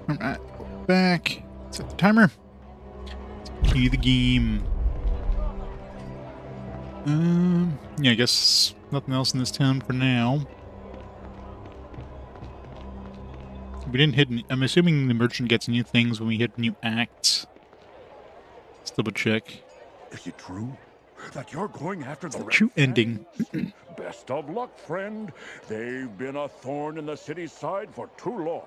Alright, back. Set the timer. Continue the game. Yeah, I guess nothing else in this town for now. We didn't hit I'm assuming the merchant gets new things when we hit new acts. Let's double check. Is it true that you're going after the True ending. Best of luck, friend. They've been a thorn in the city's side for too long.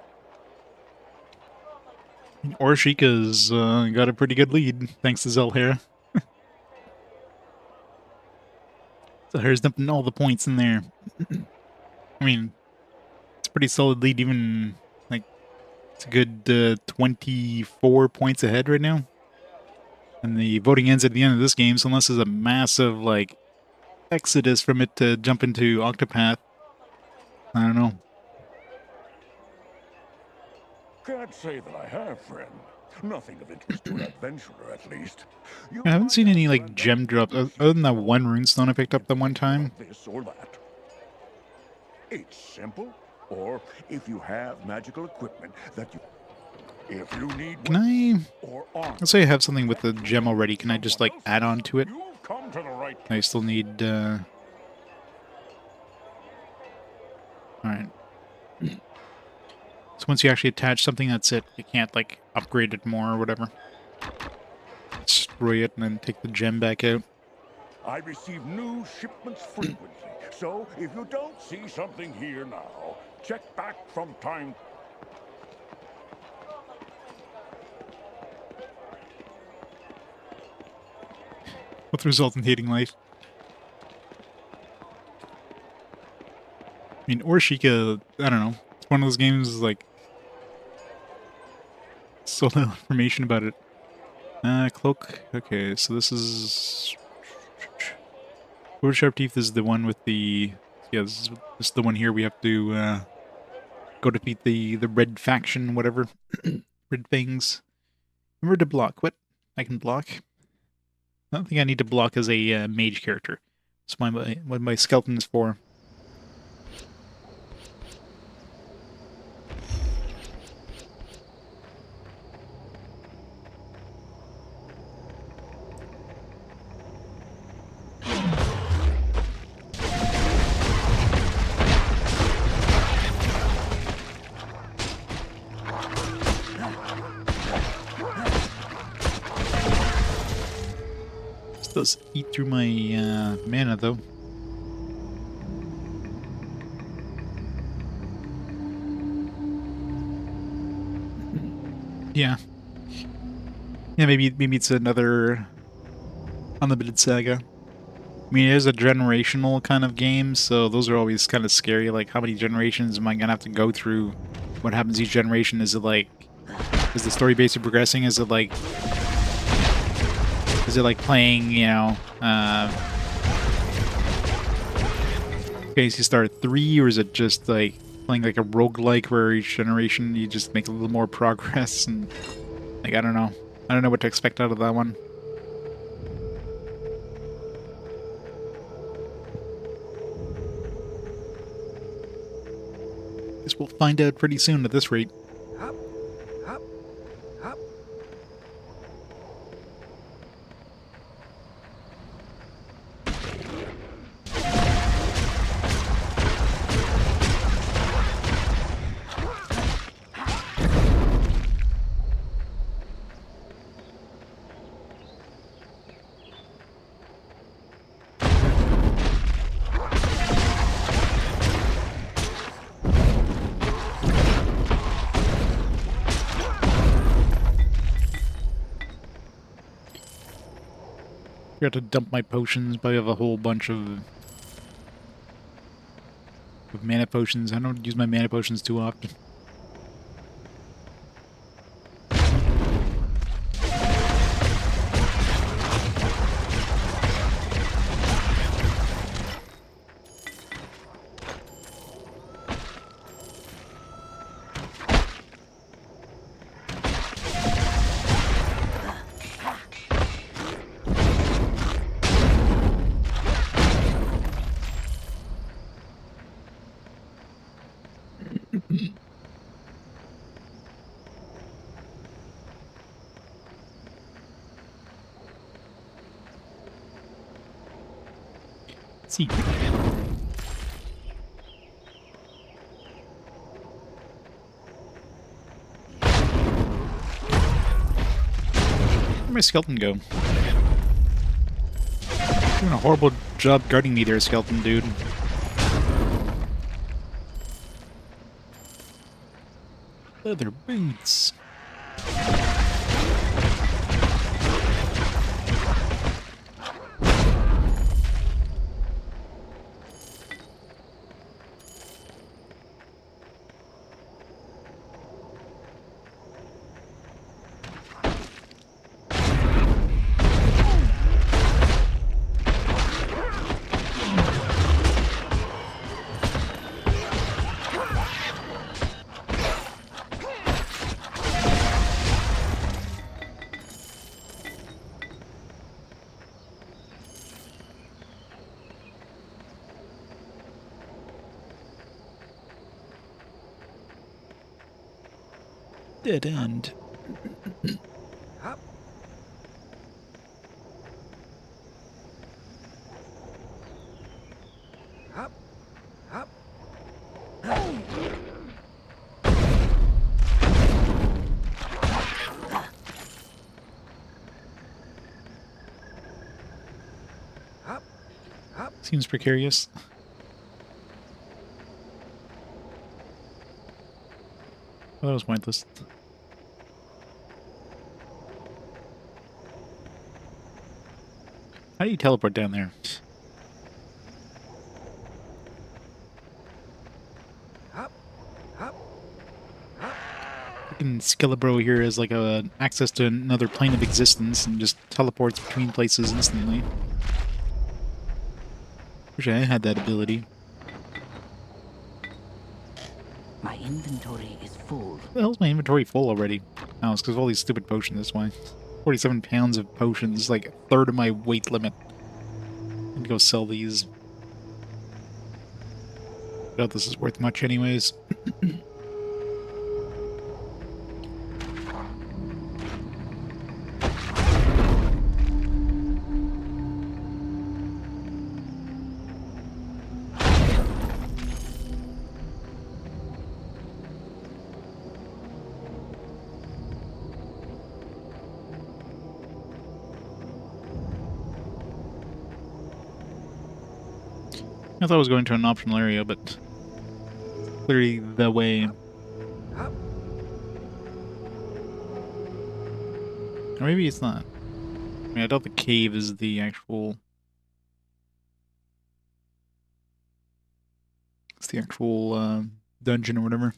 Orshika's got a pretty good lead, thanks to Zelhera. Zelhera's dumping all the points in there. I mean, it's a pretty solid lead, even, like, it's a good 24 points ahead right now. And the voting ends at the end of this game, so unless there's a massive, like, exodus from it to jump into Octopath, I don't know. Can't say that I have, friend. Nothing of interest to an adventurer, at least. I haven't seen any, like, gem drops, other than that one runestone I picked up the one time. This or that. It's simple. Or if you have magical equipment that you... If you need... Can I... Or arm, Let's say I have something with the gem already. Can I just, like, add on to it? you've come to the right I still need, Alright. So once you actually attach something, that's it. You can't, like, upgrade it more or whatever. Destroy it and then take the gem back out. I receive new shipments frequently, so if you don't see something here now, check back from time. With the result in hating life. I mean, Orshika, I don't know. It's one of those games, like, so little information about it. Cloak. Okay, so this is... Sword Sharp Teeth is the one with the... Yeah, this is the one here we have to, go defeat the red faction, whatever. Red Fangs. Remember to block. What? I can block? I don't think I need to block as a mage character. That's what my skeleton is for. Does eat through my mana, though. Yeah. Yeah, maybe it's another unlimited saga. I mean, it is a generational kind of game, so those are always kind of scary. Like, how many generations am I gonna have to go through? What happens each generation? Is it like... Is the story basically progressing? Is it like... Is it like playing, you know, okay, so you start at 3, or is it just like playing like a roguelike where each generation you just make a little more progress and, like, I don't know. I don't know what to expect out of that one. Guess we'll find out pretty soon at this rate. Got to dump my potions, but I have a whole bunch of mana potions. I don't use my mana potions too often. Secret. Where'd my skeleton go? Doing a horrible job guarding me there, skeleton dude. Leather boots. Dead end. Seems precarious. Well, that was pointless. How do you teleport down there? Fucking Skillabro here has like a access to another plane of existence and just teleports between places instantly. Wish I had that ability. My inventory is full. The hell's my inventory full already? Oh, it's because of all these stupid potions, that's why. 47 pounds of potions, like a third of my weight limit. I need to go sell these. I doubt this is worth much anyways. I thought I was going to an optional area, but clearly the way. Or maybe it's not. I mean, I doubt the cave is the actual... It's the actual dungeon or whatever.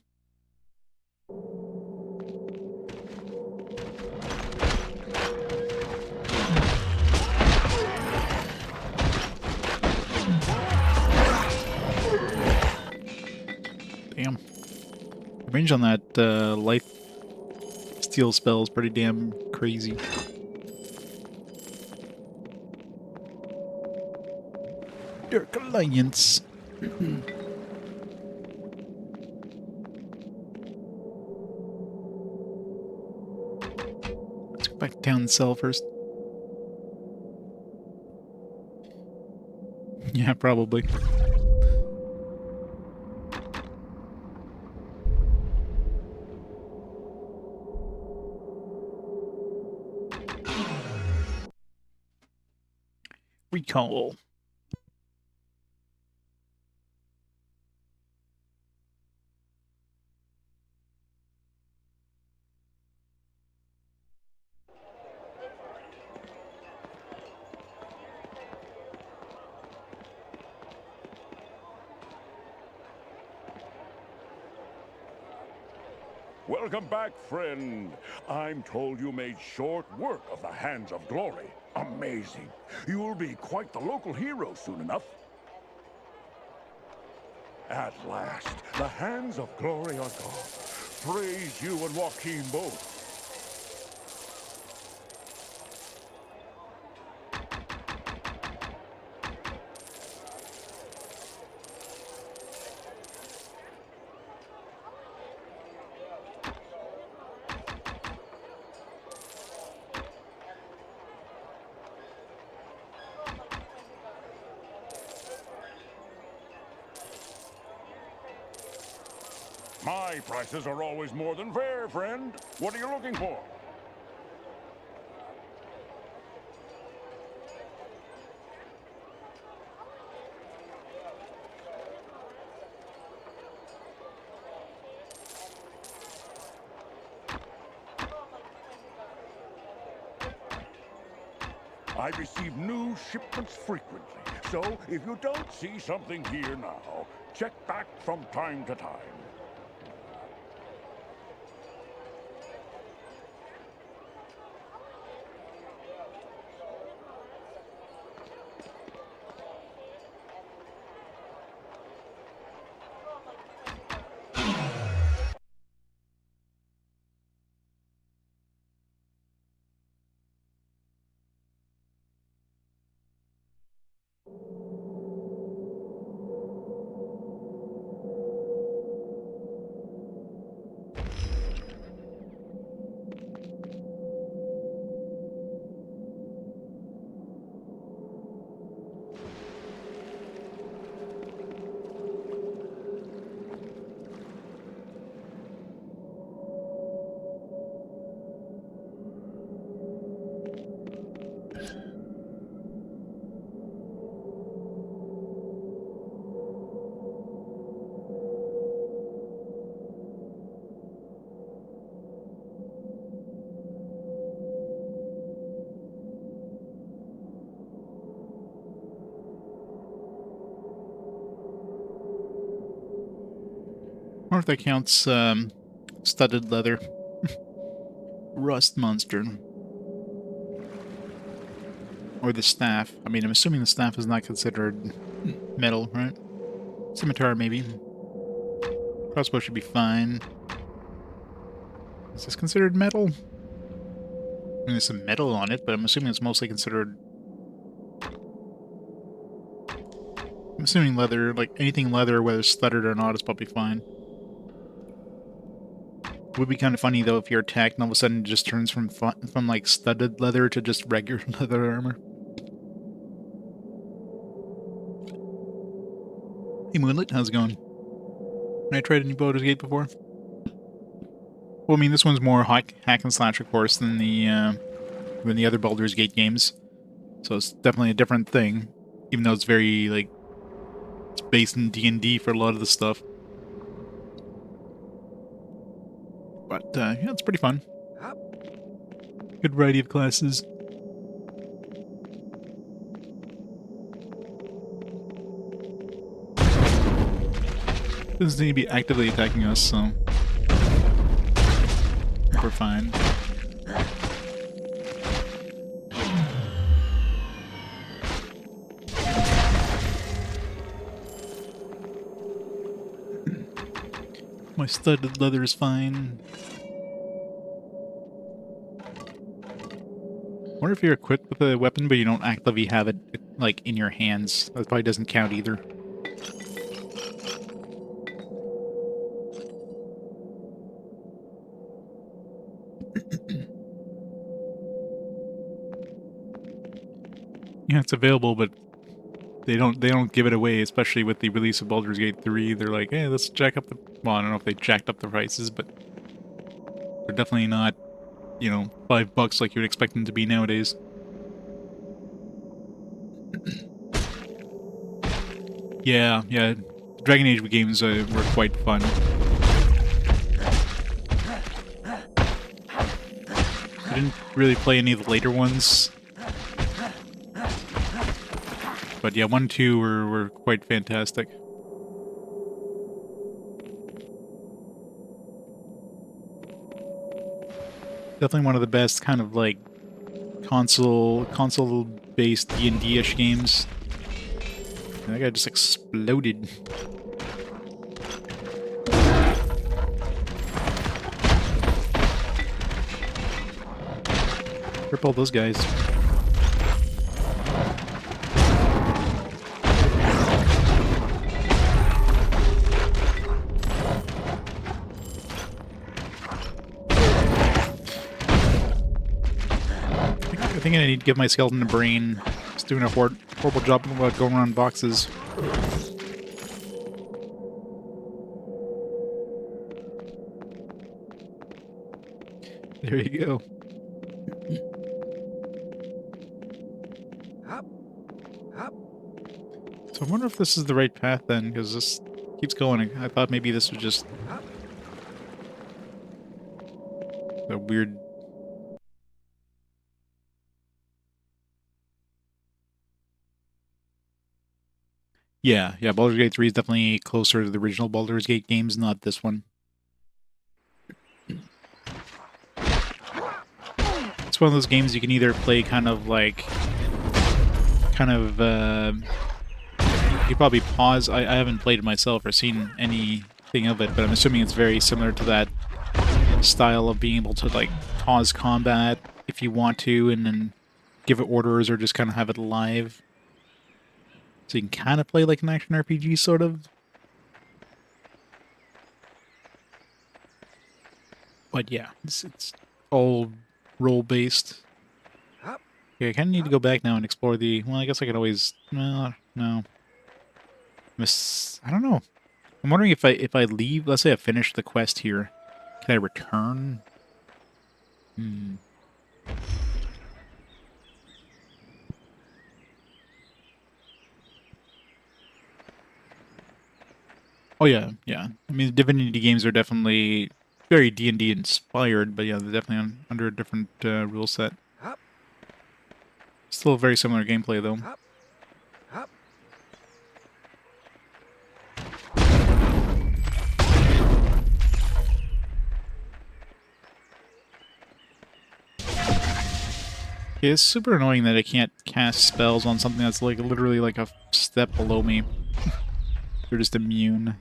Damn. The range on that life steal spell is pretty damn crazy. Dark Alliance. Let's go back to town and sell first. Yeah, probably. Recall. Welcome back, friend. I'm told you made short work of the Hands of Glory. Amazing. You'll be quite the local hero soon enough. At last, the Hands of Glory are gone. Praise you and Joaquin both. My prices are always more than fair, friend. What are you looking for? I receive new shipments frequently, so if you don't see something here now, check back from time to time. I wonder if that counts studded leather. Rust monster. Or the staff. I mean, I'm assuming the staff is not considered metal, right? Scimitar, maybe. Crossbow should be fine. Is this considered metal? I mean, there's some metal on it, but I'm assuming it's mostly considered... I'm assuming leather, like anything leather, whether studded or not, is probably fine. Would be kind of funny though if you're attacked and all of a sudden it just turns from like studded leather to just regular leather armor. Hey Moonlit, how's it going? Have I tried any Baldur's Gate before? Well, I mean, this one's more hack and slash, of course, than the other Baldur's Gate games, so it's definitely a different thing. Even though it's very like it's based in D&D for a lot of the stuff. But, yeah, it's pretty fun. Good variety of classes. Doesn't seem to be actively attacking us, so... we're fine. My studded leather is fine. I wonder if you're equipped with a weapon, but you don't actively have it, like, in your hands. That probably doesn't count either. Yeah, it's available, but they don't give it away, especially with the release of Baldur's Gate 3. They're like, hey, let's jack up the... Well, I don't know if they jacked up the prices, but they're definitely not, you know, $5 like you would expect them to be nowadays. Yeah, Dragon Age games were quite fun. I didn't really play any of the later ones. But yeah, 1 and 2 were quite fantastic. Definitely one of the best kind of like console-based D&D-ish games. And that guy just exploded. Rip all those guys. I think I need to give my skeleton a brain. It's doing a horrible job of going around boxes. There you go. So I wonder if this is the right path then, because this keeps going. I thought maybe this was just a weird... Yeah, Baldur's Gate 3 is definitely closer to the original Baldur's Gate games, not this one. It's one of those games you can either play kind of like... you probably pause. I haven't played it myself or seen anything of it, but I'm assuming it's very similar to that style of being able to like pause combat if you want to and then give it orders or just kind of have it live. So you can kind of play like an action RPG, sort of. But yeah, it's all role-based. Yeah, I kind of need to go back now and explore the... Well, I guess I could always... No. I don't know. I'm wondering if I leave... Let's say I finish the quest here. Can I return? Oh yeah. I mean, the Divinity games are definitely very D&D inspired, but yeah, they're definitely under a different rule set. Still a very similar gameplay, though. Yeah, it's super annoying that I can't cast spells on something that's like literally like a step below me. They're just immune.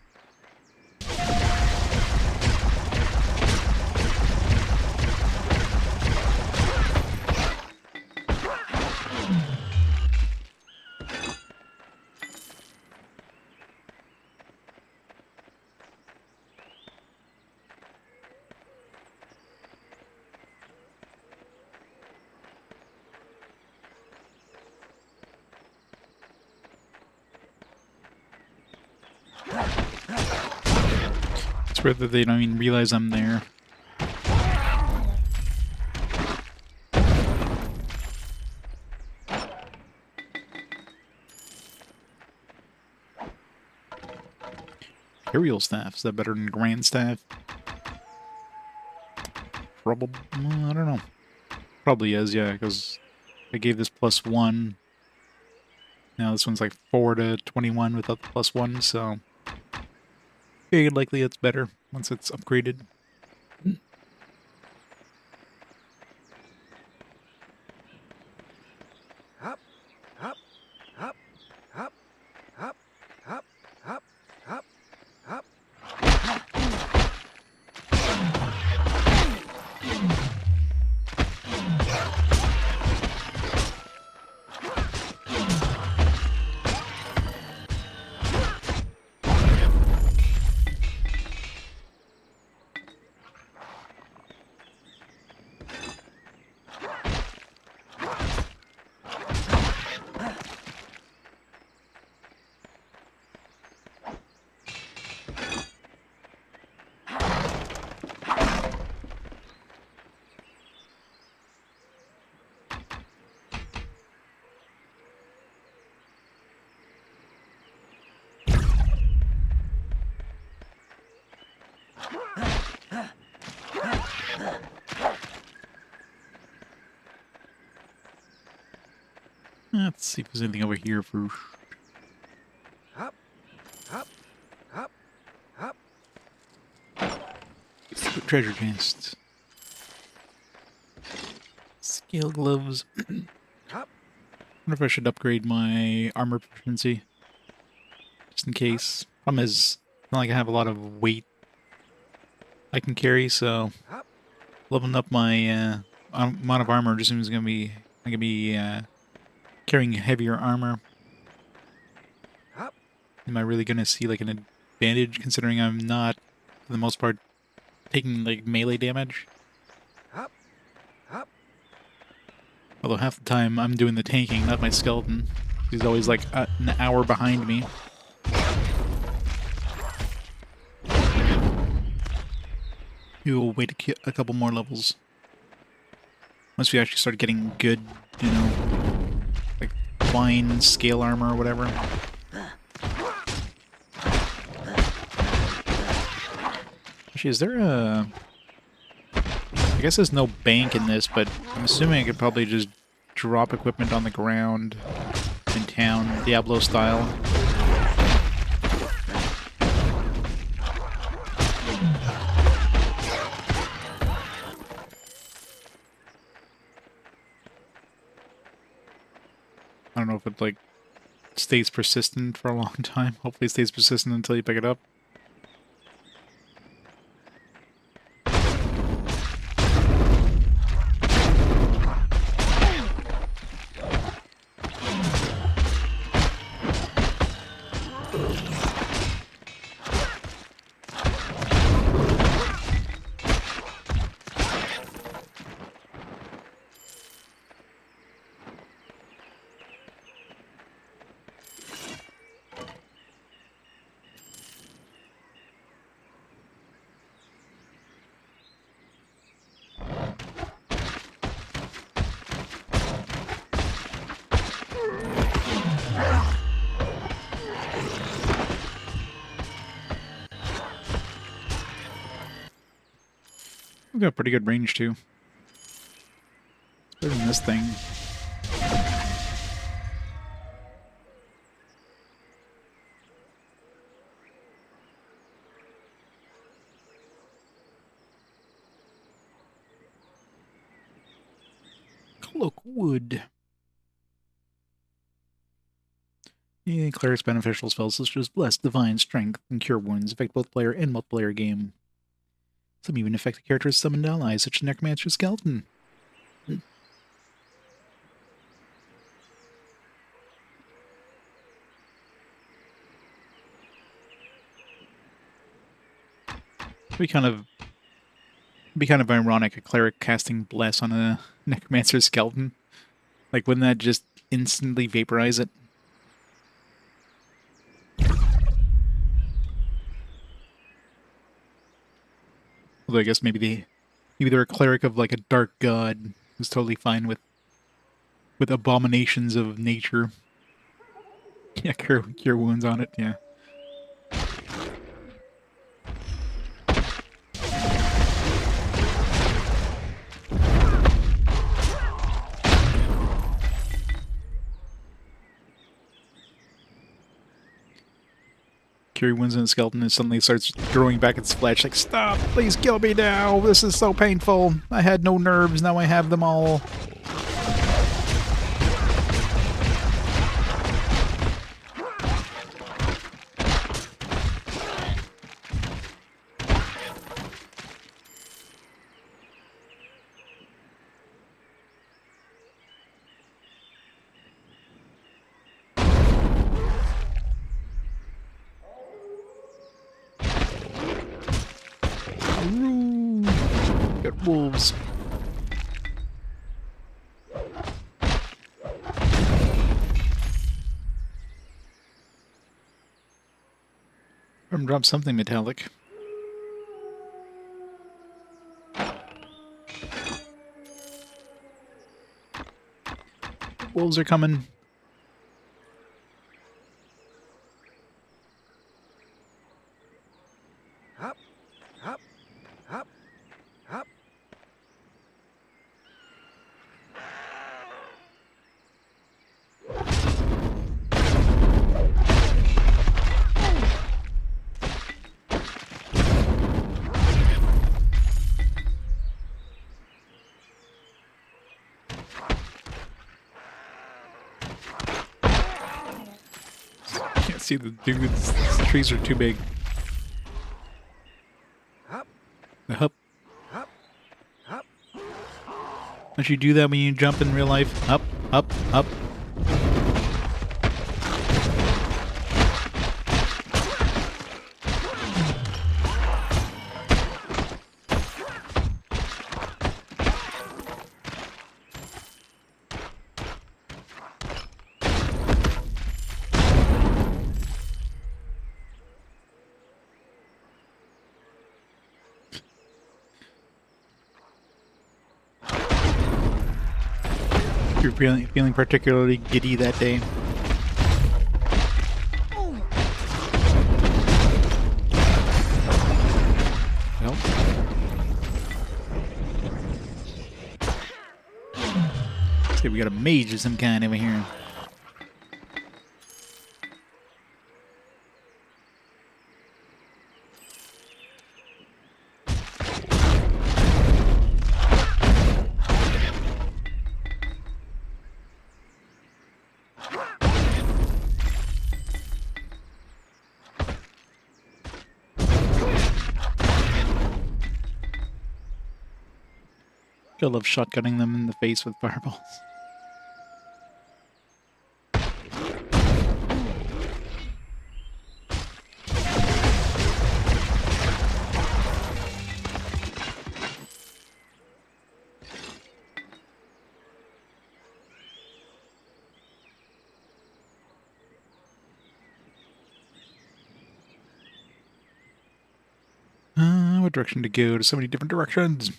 It's weird that they don't even realize I'm there. Imperial staff, is that better than Grand staff? Probably, I don't know. Probably is, yeah, because I gave this +1. Now this one's like 4 to 21 without the +1, so very likely it's better once it's upgraded. Let's see if there's anything over here first. Secret treasure chest. Scale gloves. Wonder if I should upgrade my armor proficiency. Just in case. Problem is, it's not like I have a lot of weight I can carry, so leveling up my amount of armor just seems I'm gonna be carrying heavier armor. Am I really gonna see like an advantage considering I'm not, for the most part, taking like melee damage? Although half the time I'm doing the tanking, not my skeleton. He's always like an hour behind me. You'll wait a couple more levels. Once we actually start getting good, you know, like fine scale armor or whatever. Actually, is there a... I guess there's no bank in this, but I'm assuming I could probably just drop equipment on the ground in town, Diablo style. I don't know if it, like, stays persistent for a long time. Hopefully it stays persistent until you pick it up. We've got pretty good range, too. It's better than this thing. Cloakwood. Yeah, cleric's beneficial spells such as Bless, Divine, Strength, and Cure Wounds affect both player and multiplayer game. Some even affect a character's summoned allies, such as Necromancer Skeleton. Be kind of ironic, a cleric casting Bless on a Necromancer Skeleton. Like, wouldn't that just instantly vaporize it? Although I guess maybe they're a cleric of like a dark god who's totally fine with abominations of nature. Yeah, cure wounds on it, yeah. Cure wounds in the skeleton and suddenly starts growing back its flesh like, stop, please kill me now, this is so painful. I had no nerves, now I have them all. Got wolves. Drop something metallic. Wolves are coming. Up, up, up, up. Can't see the dudes. The trees are too big. Up, Up. up, up. Don't you do that when you jump in real life? Up, up, up. you're feeling particularly giddy that day. Well. See, we got a mage of some kind over here. I love shotgunning them in the face with fireballs. What direction to go? There's so many different directions.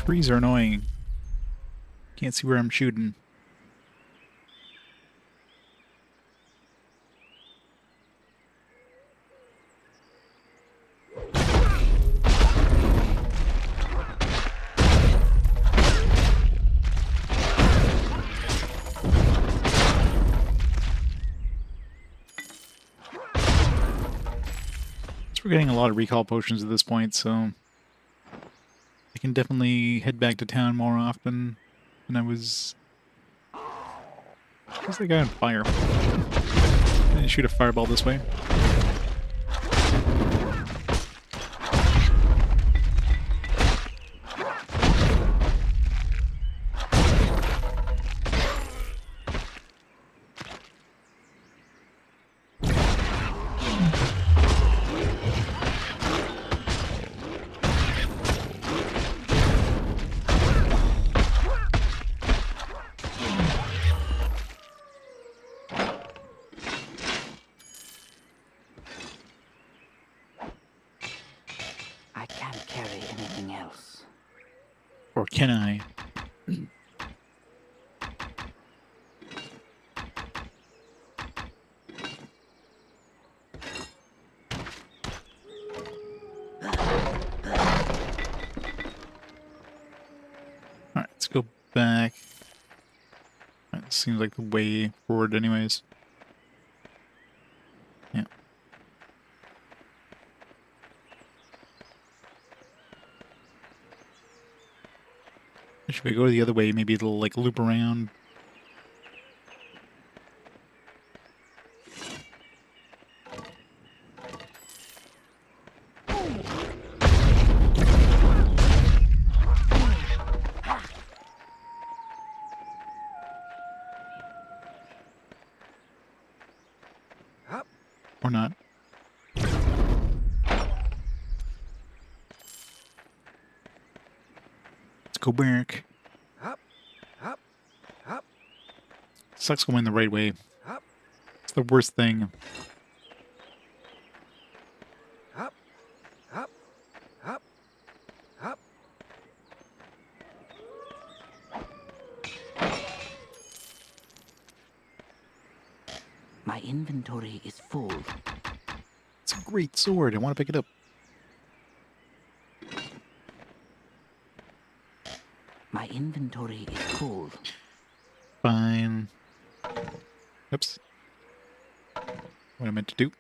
Trees are annoying. Can't see where I'm shooting. We're getting a lot of recall potions at this point, so I can definitely head back to town more often than I was. Where's the guy on fire? I didn't shoot a fireball this way. I can't carry anything else. Or can I? Alright, let's go back. That seems like the way forward anyways. Yeah. Should we go the other way? Maybe it'll like loop around. Up. Or not. Let's go back. Up. Up. Up. Sucks going the right way. Up. It's the worst thing. Up. Up. Up. Up. My inventory is full. It's a great sword. I want to pick it up. My inventory is full. Fine. Oops. What I meant to do.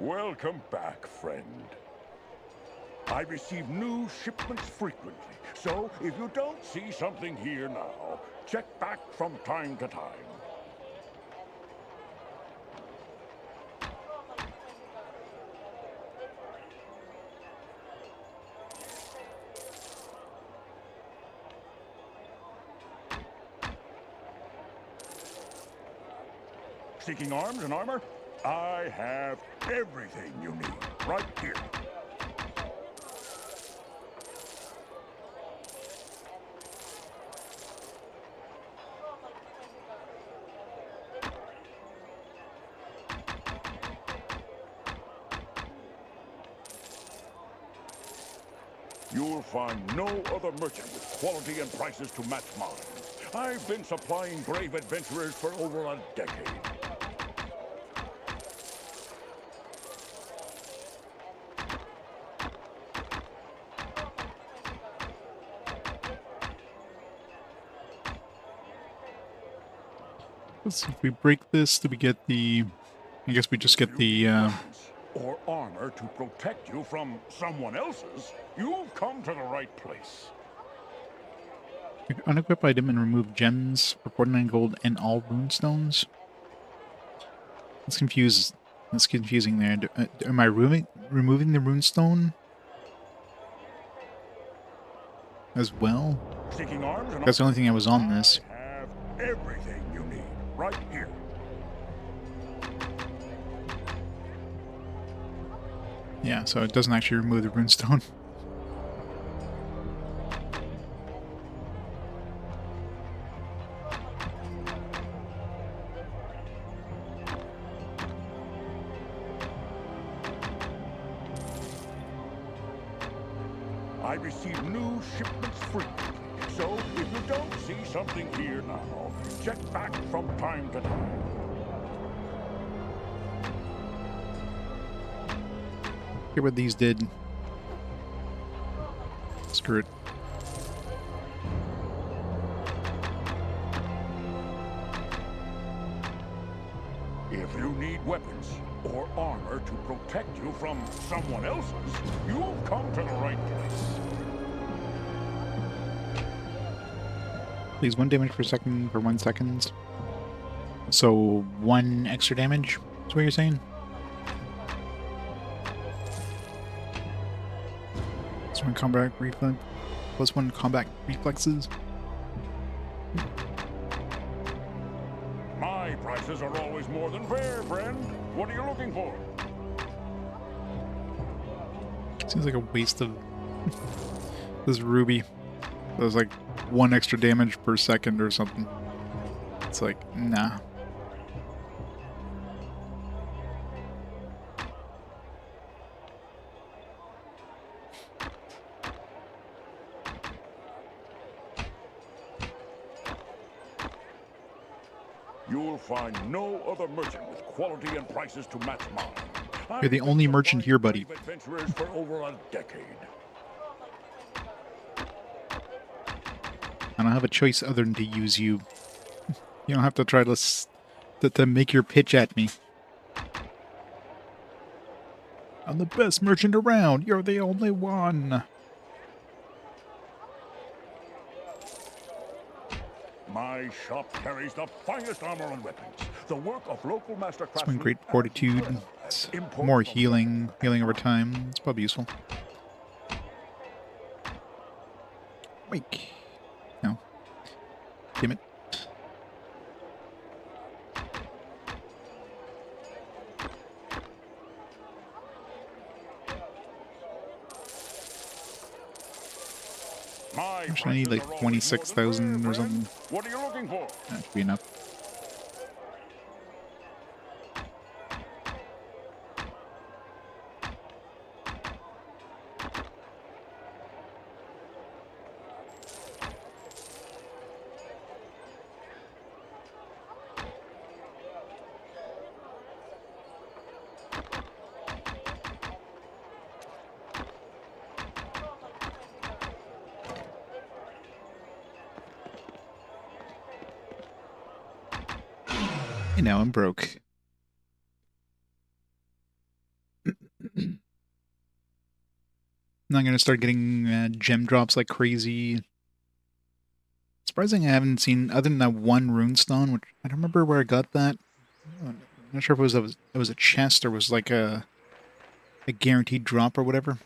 Welcome back, friend. I receive new shipments frequently, so if you don't see something here now, check back from time to time. Seeking arms and armor? I have everything you need right here. You'll find no other merchant with quality and prices to match mine. I've been supplying brave adventurers for over a decade. Let's see, if we break this, do we get the... I guess we just get the, Weapons or armor to protect you from someone else's, you've come to the right place. unequip item and remove gems for 49 gold and all runestones. That's confusing there. Am I removing the runestone as well? Seeking arms and That's the only thing I was on this. I have everything you need right here. Yeah, so it doesn't actually remove the runestone. I receive new shipments frequently, so if you don't see something here now, check back from time to time. Hear what these did. Screw it. If you need weapons or armor to protect you from someone else's, you've come to the right place. Please, 1 damage per second for 1 second. So 1 extra damage is what you're saying? +1 combat reflex. +1 combat reflexes. My prices are always more than fair, friend. What are you looking for? Seems like a waste of this ruby. There's like 1 extra damage per second or something. It's like, nah. You'll find no other merchant with quality and prices to match mine. You're the only merchant here, buddy. I've been supplying brave adventurers for over a decade. I don't have a choice other than to use you. You don't have to try to make your pitch at me. I'm the best merchant around. You're the only one. My shop carries the finest armor and weapons. The work of local master It's been craftsmen. great fortitude. It's more healing over time. It's probably useful. Wake. No. Damn it. My Actually, I need prices like are always more than 26,000 fair, or something. friend. What are you looking for? That should be enough. And now I'm broke. not gonna start getting gem drops like crazy. Surprising I haven't seen, other than that one runestone, which I don't remember where I got that. I'm not sure if it was a chest or was like a guaranteed drop or whatever.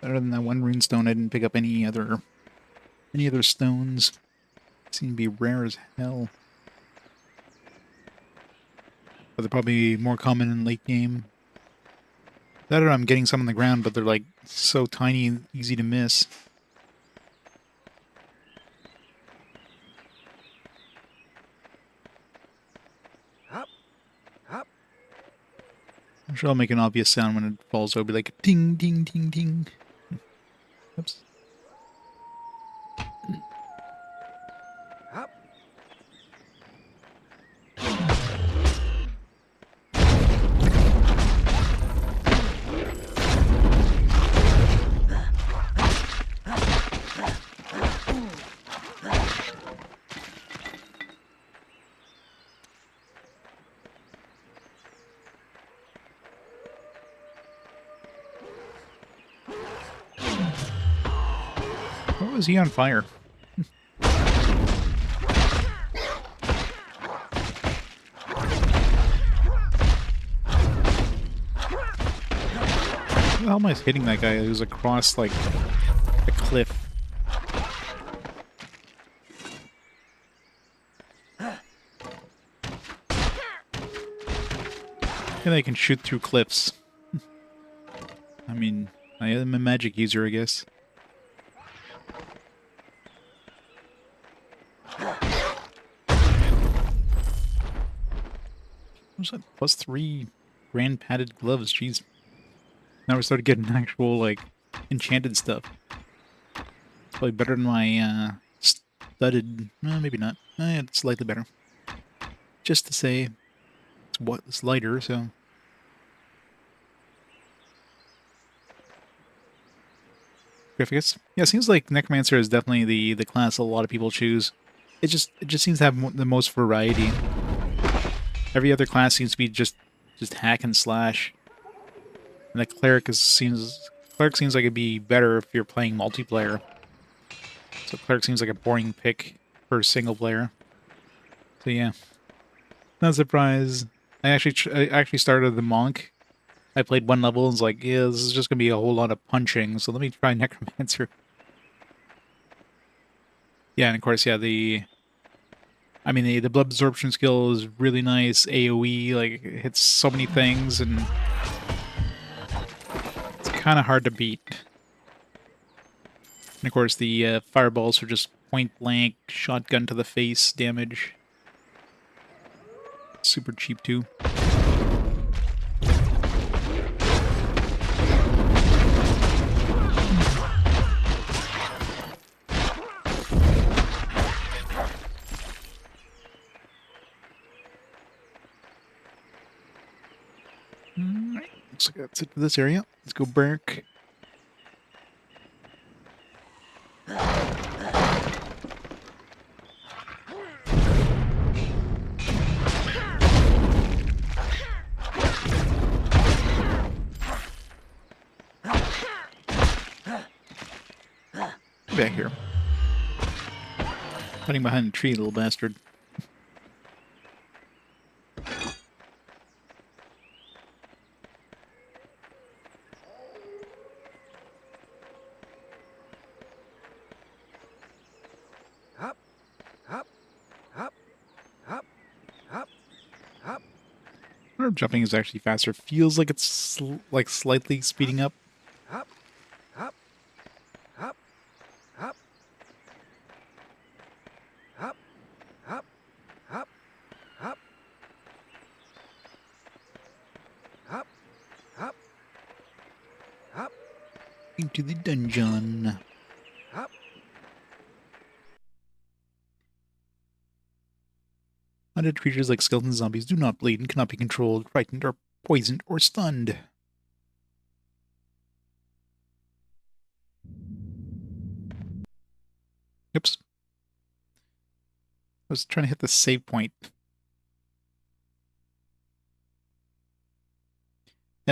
Other than that one runestone, I didn't pick up any other stones. Seem to be rare as hell. But they're probably more common in late game. That or I'm getting some on the ground, but they're like so tiny and easy to miss. Hop, hop. I'm sure I'll make an obvious sound when it falls. It'll be like ding, ding, ding, ding. Oops. Hop. What was he on fire? How am I hitting that guy who's across, like, a cliff? And I can shoot through cliffs. I mean, I am a magic user, I guess. What's that? +3 grand padded gloves, jeez. Now we started getting actual, like, enchanted stuff. Probably better than my, studded... maybe not. It's slightly better. Just to say, it's lighter, so... Graphics? Yeah, it seems like Necromancer is definitely the class a lot of people choose. It just seems to have the most variety. Every other class seems to be just hack and slash. And the cleric seems like it'd be better if you're playing multiplayer. So cleric seems like a boring pick for single player. So yeah, not surprised. I actually started the monk. I played one level and was like, yeah, this is just gonna be a whole lot of punching. So let me try Necromancer. Yeah, and of course, yeah, the blood absorption skill is really nice. AoE, like, it hits so many things, and it's kind of hard to beat. And of course, the fireballs are just point blank, shotgun to the face damage. Super cheap too. Alright, looks like that's it for this area. Let's go back. Back here. Hiding behind a tree, little bastard. Hop, hop, hop, hop, hop, hop. Or jumping is actually faster. Feels like it's like slightly speeding up. Hop, hop, hop, hop, hop, hop, hop, hop, hop, hop, hop, Into the dungeon. hop. Undead creatures like skeleton zombies do not bleed and cannot be controlled, frightened, or poisoned, or stunned. Oops. I was trying to hit the save point.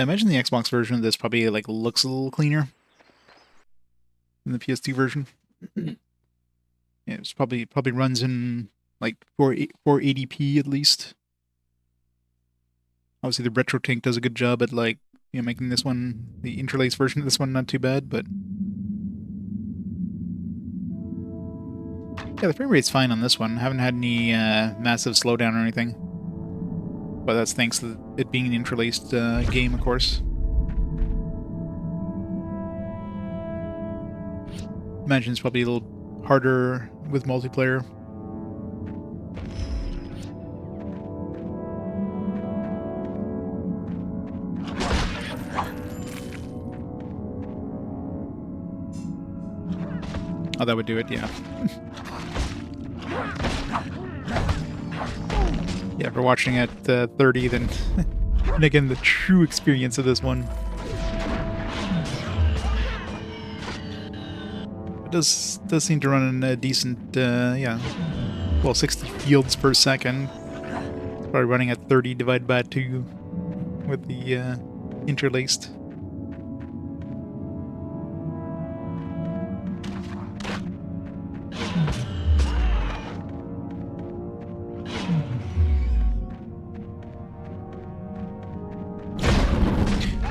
I imagine the Xbox version of this probably like looks a little cleaner than the PS2 version. Yeah, it's probably runs in like 480p at least. Obviously, the RetroTink does a good job at like making this one, the interlace version of this one, not too bad. But yeah, the frame rate's fine on this one. I haven't had any massive slowdown or anything. But that's thanks to it being an interlaced game, of course. Imagine it's probably a little harder with multiplayer. Oh, that would do it, yeah. Yeah, if we're watching at 30, then and again, the true experience of this one. It does seem to run in a decent, yeah, well, 60 fields per second. It's probably running at 30 divided by 2 with the interlaced.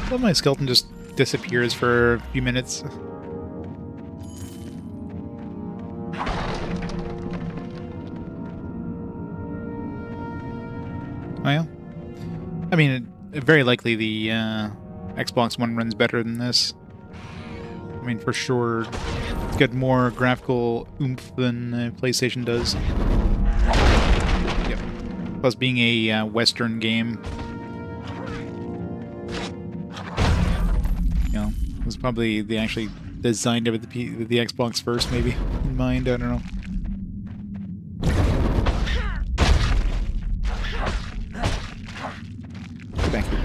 Well, my skeleton just disappears for a few minutes. Oh yeah? I mean, very likely the Xbox One runs better than this. I mean, for sure, it's got more graphical oomph than PlayStation does. Yep. Plus being a Western game, was probably they actually designed it with the Xbox first, maybe in mind. I don't know. Thank you.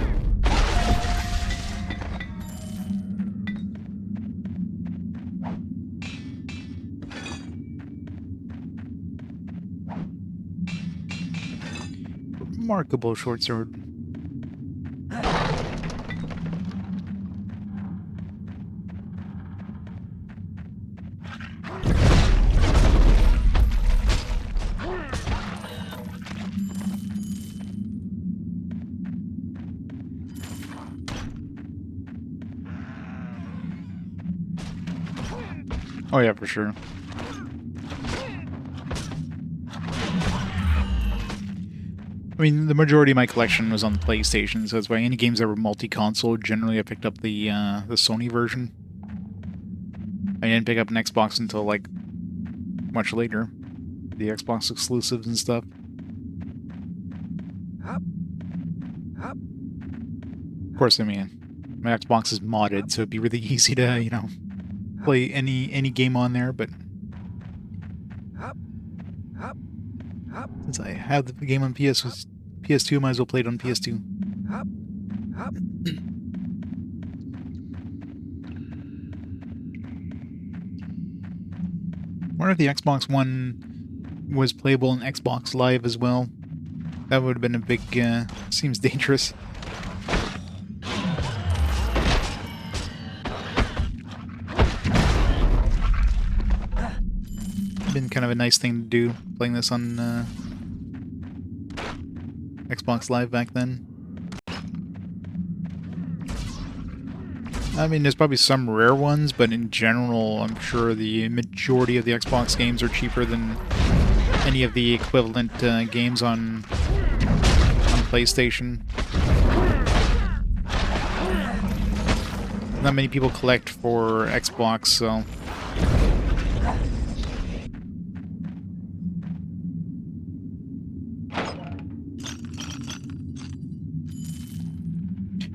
Remarkable short sword. Oh yeah, for sure. I mean, the majority of my collection was on the PlayStation, so that's why any games that were multi-console, generally I picked up the Sony version. I didn't pick up an Xbox until, like, much later. The Xbox exclusives and stuff. Of course, I mean, my Xbox is modded, so it'd be really easy to, play any game on there, but since I have the game on PS2, might as well play it on PS2. I wonder if the Xbox One was playable in Xbox Live as well. That would have been a big, seems dangerous. Been kind of a nice thing to do, playing this on Xbox Live back then. I mean, there's probably some rare ones, but in general, I'm sure the majority of the Xbox games are cheaper than any of the equivalent games on PlayStation. Not many people collect for Xbox, so...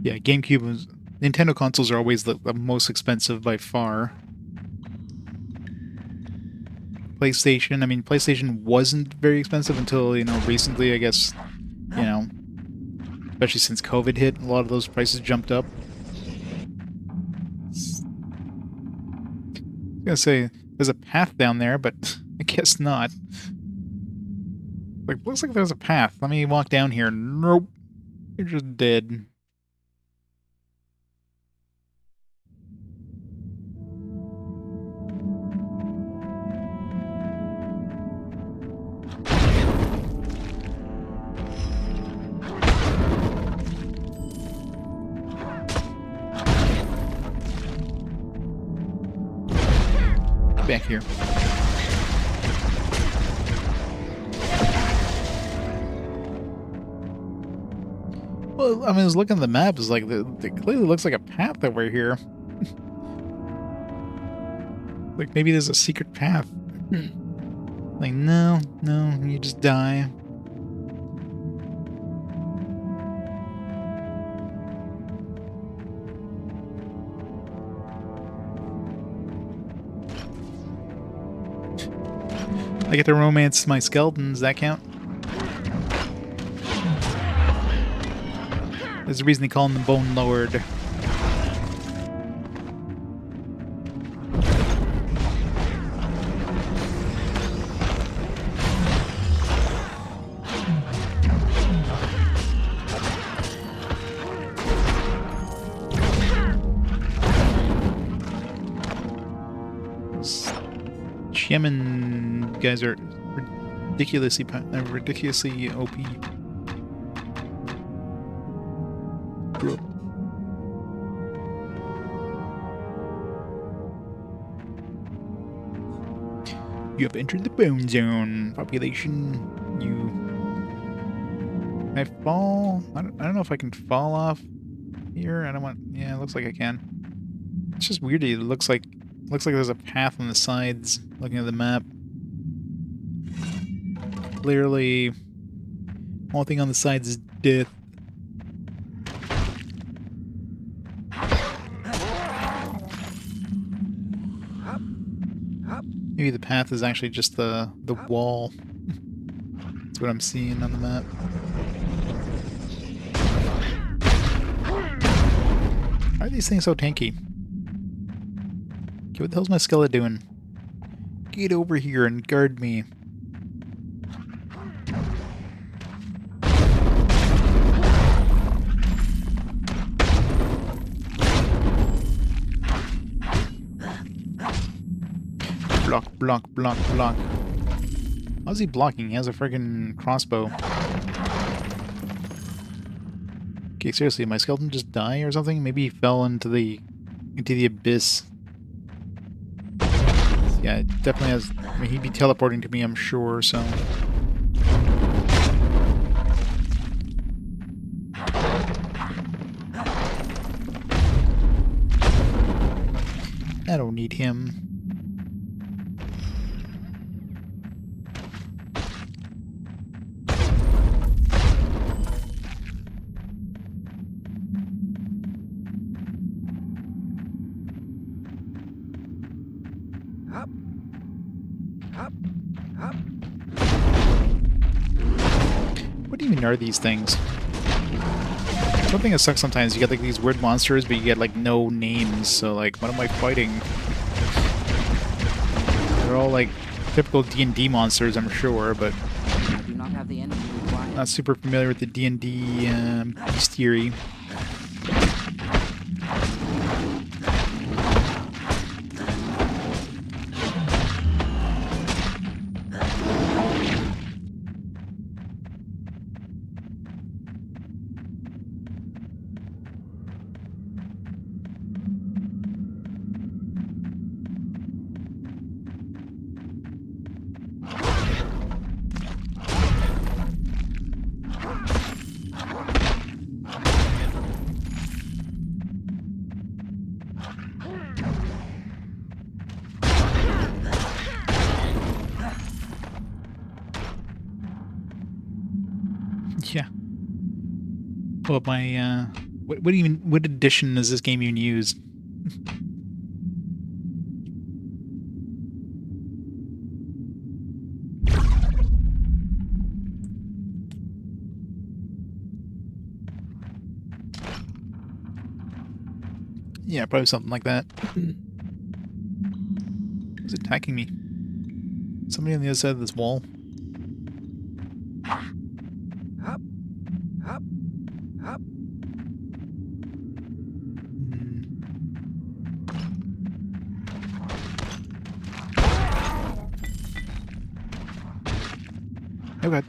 Yeah, GameCube was... Nintendo consoles are always the most expensive by far. PlayStation, I mean, PlayStation wasn't very expensive until, recently, I guess, especially since COVID hit, a lot of those prices jumped up. I was gonna say, there's a path down there, but I guess not. Like, looks like there's a path. Let me walk down here. Nope. You're just dead. back here. Well, I mean, I was looking at the map. It's like it clearly looks like a path over here. Like maybe there's a secret path. Like no, you just die. I get to romance my skeletons. Does that count? There's a reason they call him the Bone Lord. Yemen guys are ridiculously OP. Bro. You have entered the bone zone. Population, you... Can I fall? I don't know if I can fall off here. I don't want... Yeah, it looks like I can. It's just weird. It looks like there's a path on the sides, looking at the map. Clearly, only thing on the sides is death. Maybe the path is actually just the wall. That's what I'm seeing on the map. Why are these things so tanky? Okay, what the hell's my skeleton doing? Get over here and guard me. Block, block, block, block. How's he blocking? He has a friggin' crossbow. Okay, seriously, did my skeleton just die or something? Maybe he fell into the abyss. Yeah, it definitely has... I mean, he'd be teleporting to me, I'm sure, so... I don't need him. What even are these things? Something that sucks sometimes, you get like these weird monsters, but you get like no names, so like, what am I fighting? They're all like typical D&D monsters, I'm sure, but I do not have the energy required. not super familiar with the D&D bestiary. Yeah. Well, my what edition does this game even use? Yeah, probably something like that. Who's attacking me? Somebody on the other side of this wall. Hop, hop, hop. Oh god.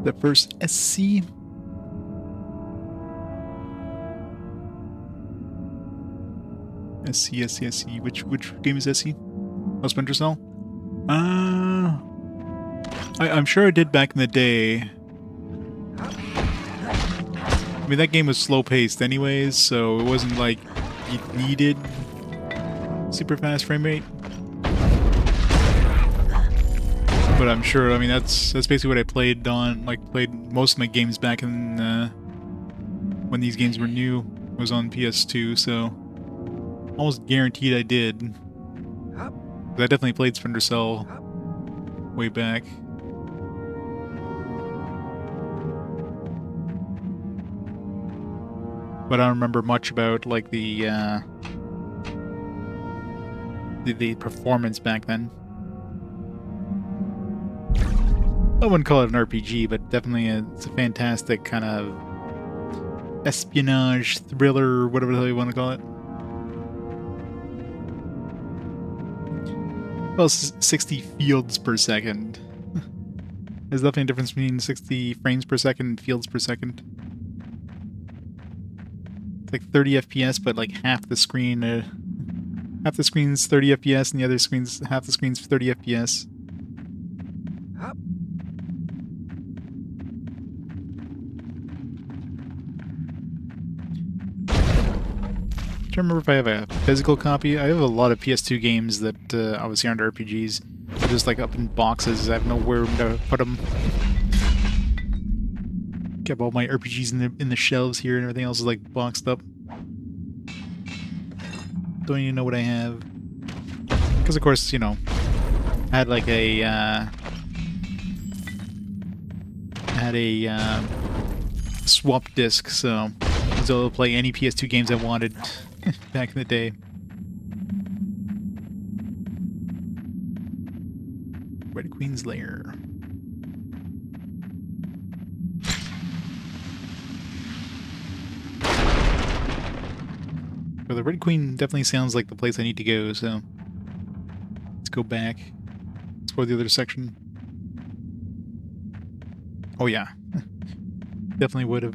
The first SC. SC. Which game is SC? Oh, Splinter Cell? I'm sure I did back in the day. I mean, that game was slow-paced anyways, so it wasn't like you needed super fast frame rate. But I'm sure, I mean, that's basically what I played on, like, played most of my games back in, when these games were new. It was on PS2, so almost guaranteed I did. I definitely played Splinter Cell way back. But I don't remember much about, like, the performance back then. I wouldn't call it an RPG, but definitely it's a fantastic kind of espionage, thriller, whatever the hell you want to call it. Well, 60 fields per second. There's definitely a difference between 60 frames per second and fields per second. It's like 30 FPS, but like half the screen, half the screen's 30 FPS, and the other screen's half the screen's 30 FPS. I don't remember if I have a physical copy. I have a lot of PS2 games that obviously aren't RPGs. They're just like up in boxes. I have nowhere to put them. Got all my RPGs in the shelves here, and everything else is like boxed up. Don't even know what I have. Because of course, you know, I had like a swap disc, so I was able to play any PS2 games I wanted back in the day. Red Queen's Lair. Well, the Red Queen definitely sounds like the place I need to go, so let's go back. Explore the other section. Oh yeah. Definitely would have.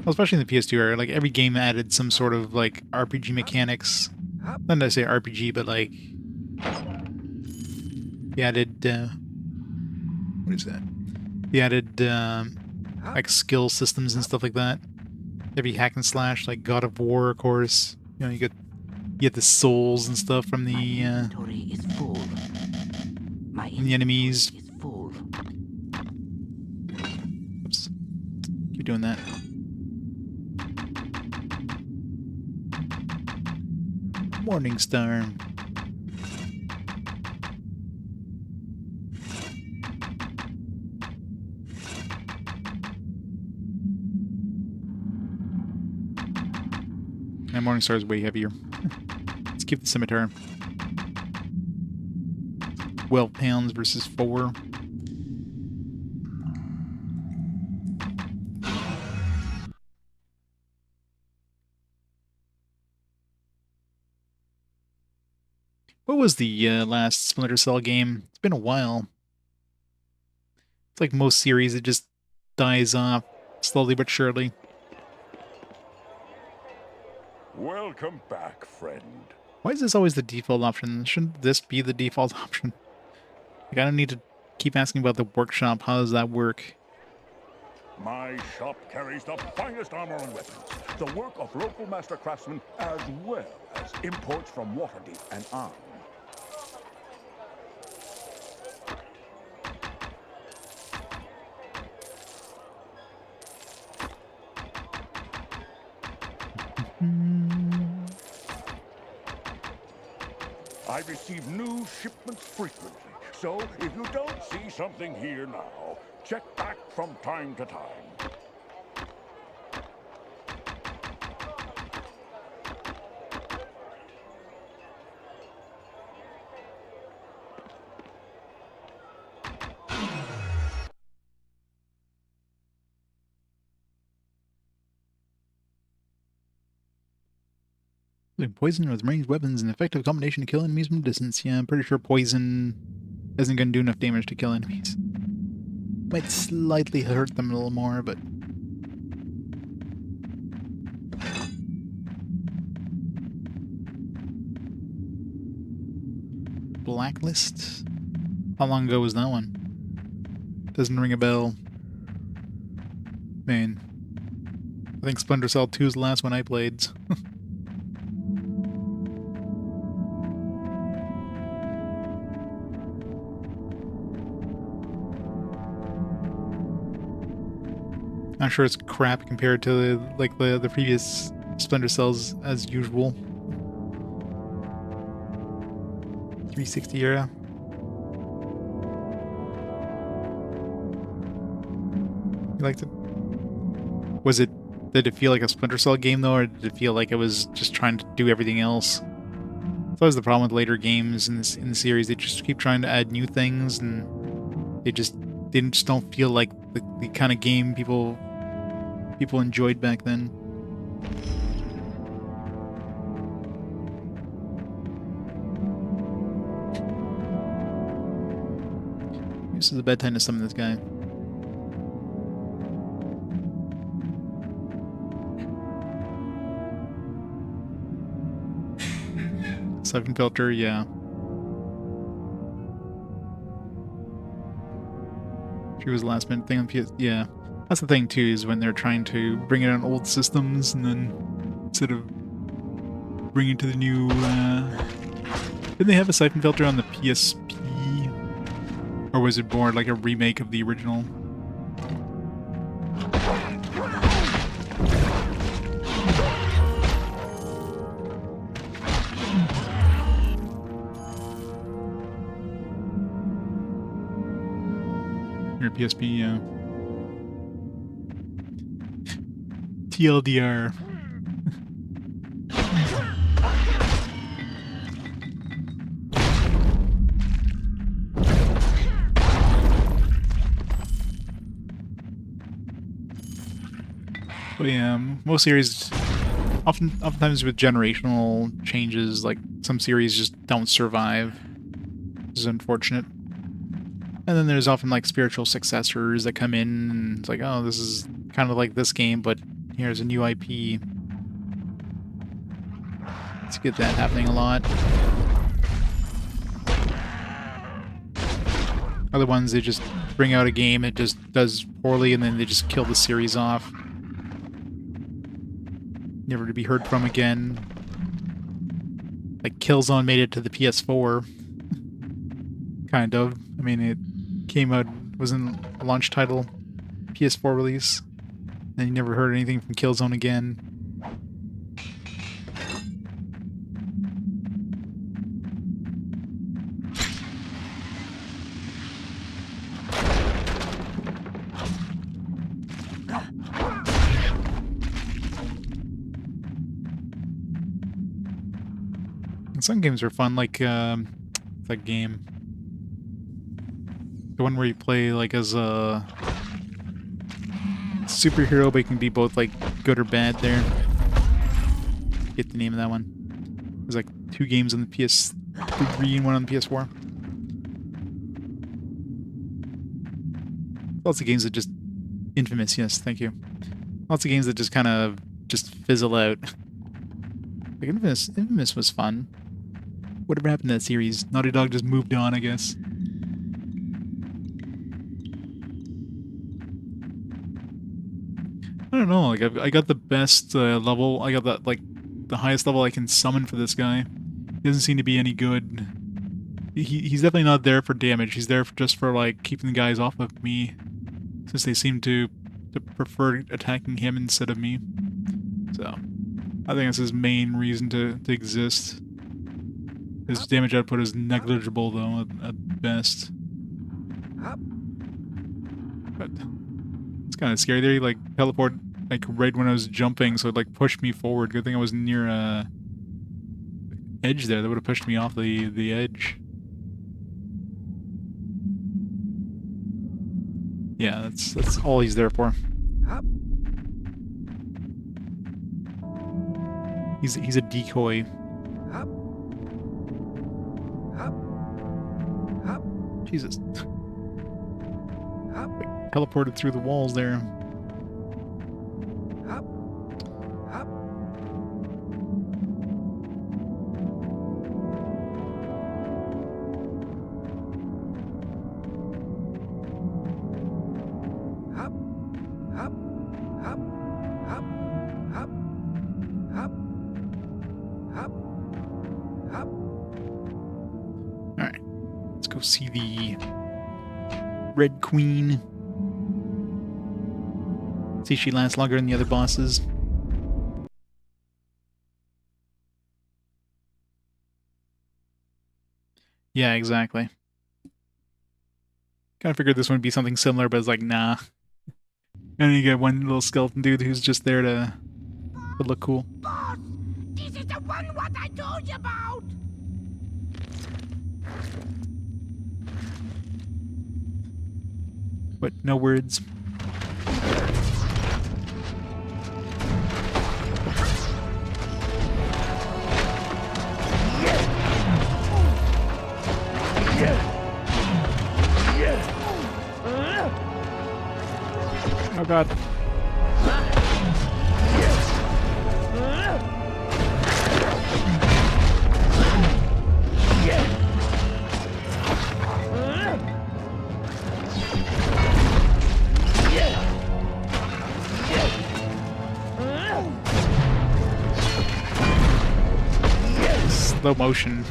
Well, especially in the PS2 era, like every game added some sort of like RPG mechanics. Not necessarily RPG, but like they added what is that? They added like skill systems and stuff like that. Every hack and slash, like God of War, of course. You know, you get the souls and stuff from the Inventory is full. My enemies. inventory is full. Oops. Keep doing that. Morning Star. And Morning Star is way heavier. Let's keep the scimitar. 12 pounds versus 4. What was the last Splinter Cell game? It's been a while. It's like most series, it just dies off slowly but surely. Welcome back, friend. Why is this always the default option? Shouldn't this be the default option? Like, I don't need to keep asking about the workshop. How does that work? My shop carries the finest armor and weapons, the work of local master craftsmen, as well as imports from Waterdeep and Arm. I receive new shipments frequently, so if you don't see something here now, check back from time to time. Poison with ranged weapons, an effective combination to kill enemies from a distance. Yeah, I'm pretty sure poison isn't going to do enough damage to kill enemies. might slightly hurt them a little more, but Blacklist? How long ago was that one? Doesn't ring a bell. Man, I think Splinter Cell 2 is the last one I played. I'm sure it's crap compared to the previous Splinter Cells as usual. 360 era. You liked it? Did it feel like a Splinter Cell game though, or did it feel like it was just trying to do everything else? That's always the problem with later games in the series. They just keep trying to add new things, and they just don't feel like the kind of game people enjoyed back then. This is a bad time to summon this guy. Siphon filter, yeah. She was the last minute thing on PS. Yeah, that's the thing too. Is when they're trying to bring it on old systems, and then instead of bringing it to the new. Didn't they have a siphon filter on the PSP, or was it more like a remake of the original? Your PSP, yeah. TLDR. But yeah, most series, oftentimes with generational changes, like some series just don't survive. This is unfortunate. And then there's often like spiritual successors that come in, and it's like, oh, this is kind of like this game, but here's a new IP. Let's get that happening a lot. Other ones, they just bring out a game, it just does poorly, and then they just kill the series off. Never to be heard from again. Like Killzone made it to the PS4. Kind of. I mean, it came out, wasn't a launch title, PS4 release, and you never heard anything from Killzone again. And some games are fun, like that game. The one where you play like as a superhero, but you can be both like good or bad there. Get the name of that one. There's like 2 games on the PS3 and 1 on the PS4. Lots of games that just... Infamous, yes, thank you. Lots of games that just kind of just fizzle out. Like Infamous was fun. Whatever happened to that series? Naughty Dog just moved on, I guess. I don't know, like I got the best level, I got that like the highest level I can summon for this guy. He doesn't seem to be any good. He's definitely not there for damage, he's there just for like keeping the guys off of me. Since they seem to prefer attacking him instead of me. So, I think that's his main reason to exist. His damage output is negligible though, at best. But it's kind of scary there. He like teleport like right when I was jumping, so it like pushed me forward. Good thing I was near a edge there. That would have pushed me off the edge. Yeah, that's all he's there for. He's a decoy. Jesus. Like, teleported through the walls there. Up. Up. Up. Up. Up. Up. Up. Up. Up. Up. Alright. Let's go see the Red Queen. See if she lasts longer than the other bosses. Yeah, exactly. Kind of figured this one would be something similar, but it's like, nah. And then you get one little skeleton dude who's just there to look cool. Boss, this is the one what I told you about. But no words. Oh god. Slow motion.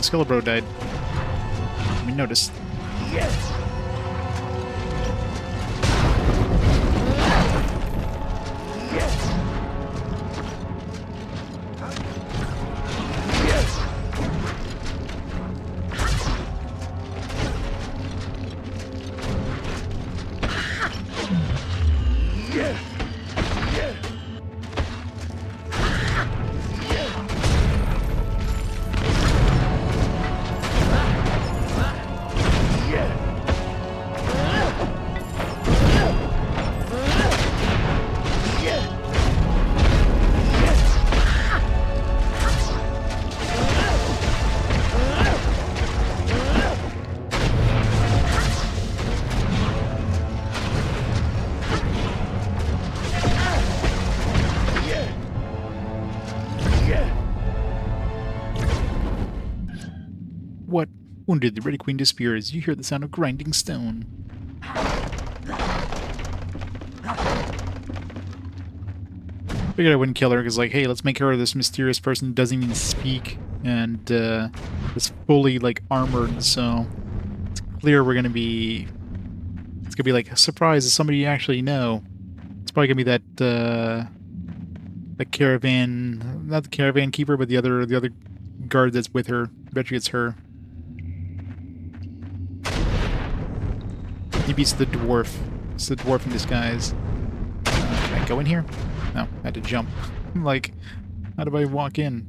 Skillabro died. We noticed. What? Wounded, the Red Queen disappears. You hear the sound of grinding stone. Figured I wouldn't kill her because, like, hey, let's make her this mysterious person who doesn't even speak and is fully, like, armored, so it's clear we're gonna be. It's gonna be like a surprise to somebody you actually know. It's probably gonna be that the caravan, not the caravan keeper, but the other guard that's with her. I bet you it's her. He beats the dwarf. It's the dwarf in disguise. Can I go in here? No, I had to jump. Like, how do I walk in?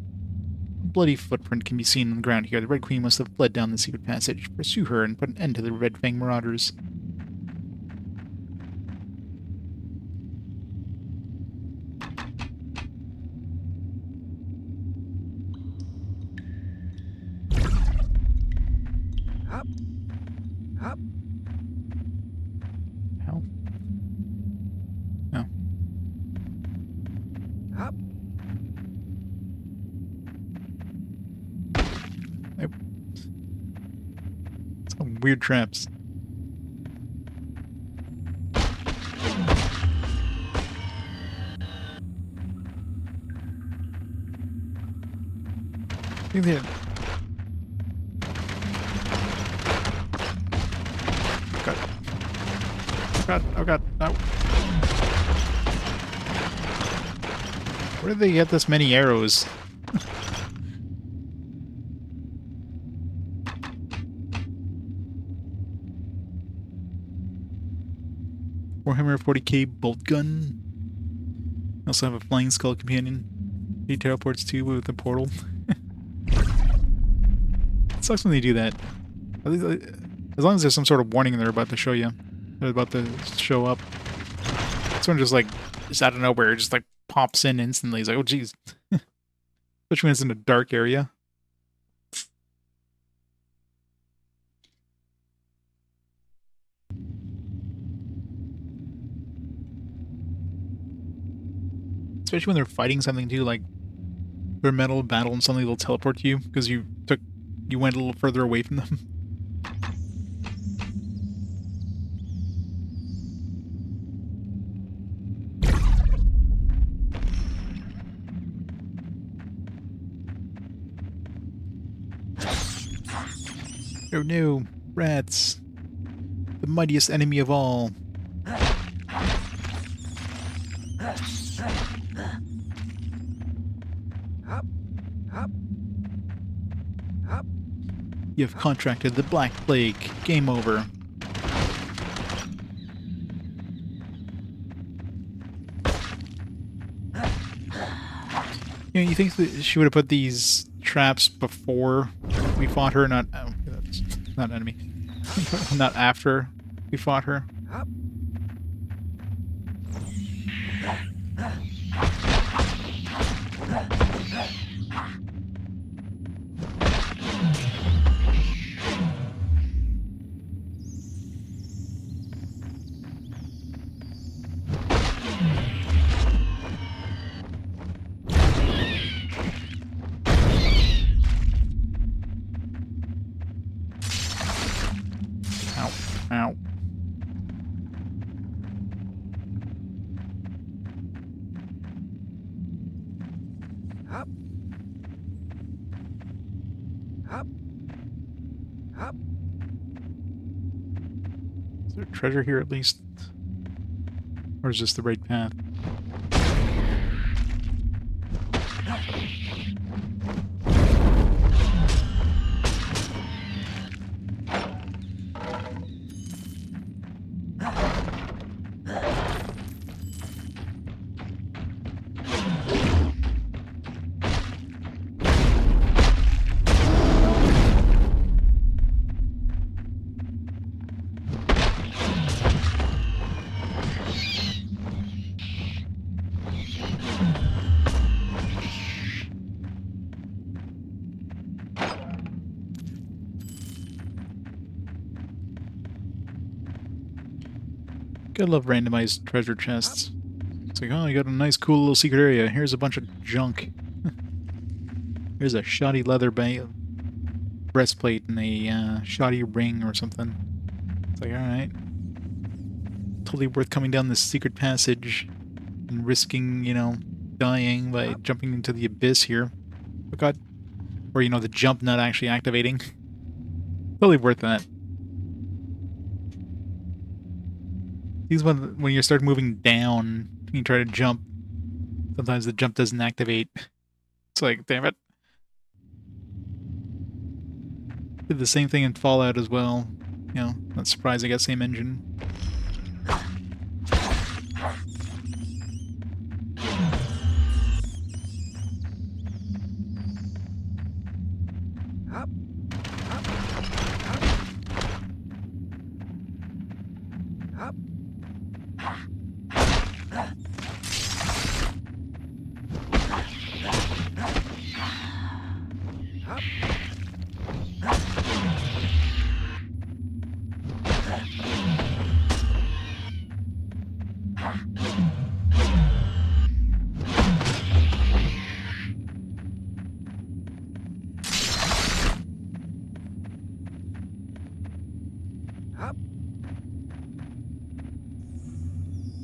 A bloody footprint can be seen on the ground here. The Red Queen must have fled down the secret passage. Pursue her and put an end to the Red Fang marauders. Up. Up. Hell. No. Up. Nope. Some weird traps. I think they. Oh god, no. Where did they get this many arrows? Warhammer 40k bolt gun. Also have a flying skull companion. He teleports too with a portal. It sucks when they do that. At least, as long as there's some sort of warning they're about to show you. They're about to show up. This one just like, just out of nowhere, just like pops in instantly. He's like, oh jeez. Especially when it's in a dark area. Especially when they're fighting something too, like their metal battle and suddenly they'll teleport to you because you went a little further away from them. Oh no, rats. The mightiest enemy of all. Hop. Hop. Hop. You've contracted the Black Plague. Game over. You know, you think that she would have put these traps before we fought her, not... Oh, that's not an enemy. Not after we fought her. Hop. Ow. Ow. Hop. Hop. Hop. Is there treasure here at least? Or is this the right path? Gotta love randomized treasure chests. It's like, oh, you got a nice, cool little secret area. Here's a bunch of junk. Here's a shoddy leather breastplate and a shoddy ring or something. It's like, alright. Totally worth coming down this secret passage and risking, you know, dying by jumping into the abyss here. Oh god. Or, you know, the jump not actually activating. Totally worth that. These when you start moving down, you try to jump, sometimes the jump doesn't activate. It's like, damn it. Did the same thing in Fallout as well. You know, not surprised I got same engine. Hop. Hop. Hop. Hop. Hop.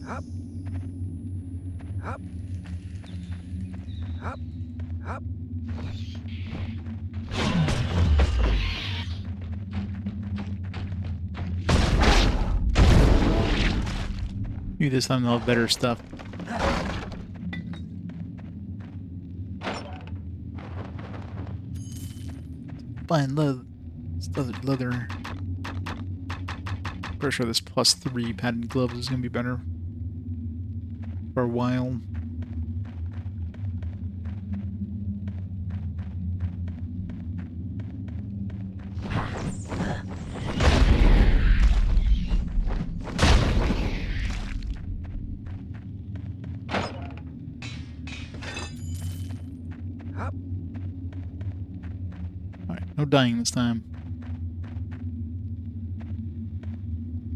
Hop. Hop. Hop. Hop. Hop. Maybe this time they'll have better stuff. Fine leather. Pretty sure this +3 padded gloves is gonna be better for a while. Up. Alright, no dying this time.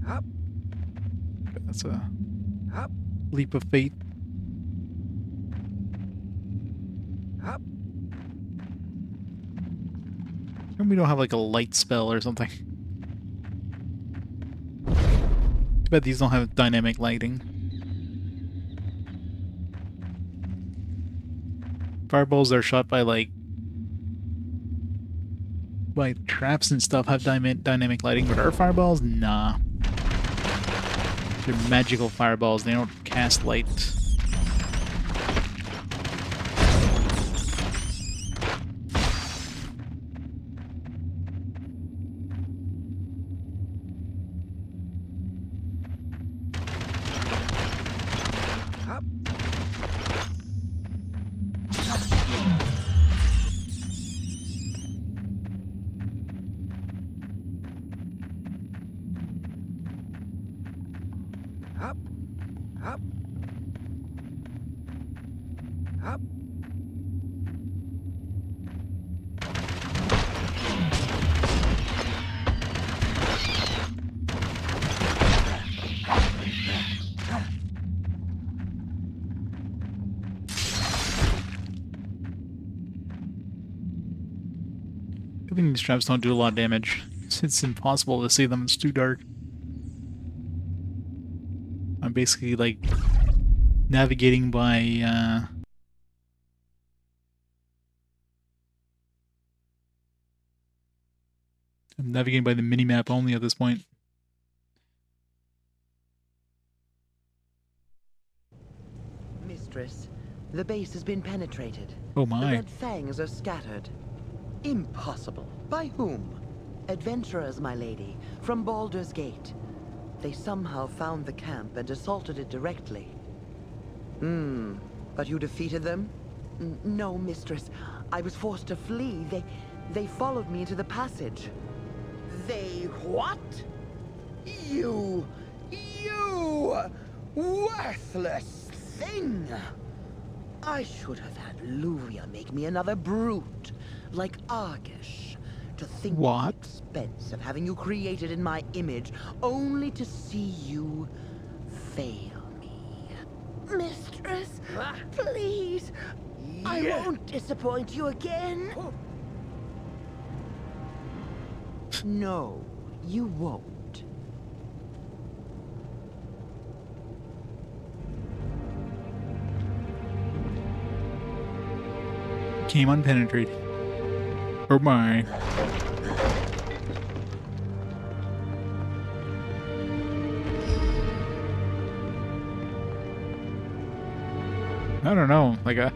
Up. That's a Up. leap of faith. Up. And we don't have like a light spell or something. Too bad these don't have dynamic lighting. Fireballs are shot by like traps and stuff have dynamic lighting, but our fireballs, nah. They're magical fireballs, they don't cast light. Up. Up. Up. Up. I think these traps don't do a lot of damage. It's impossible to see them, it's too dark. I'm basically like navigating by I'm navigating by the minimap only at this point. Mistress, the base has been penetrated. Oh The my. red fangs are scattered. Impossible. By whom? Adventurers, my lady, from Baldur's Gate. They somehow found the camp and assaulted it directly. But you defeated them? No, mistress. I was forced to flee. They followed me into the passage. They what? You worthless thing! I should have had Luvia make me another brute, like Argish. To think What? of the expense of having you created in my image, only to see you fail me. Mistress, please. I won't disappoint you again. No, you won't. Came unpenetrated. Oh my. I don't know. Like I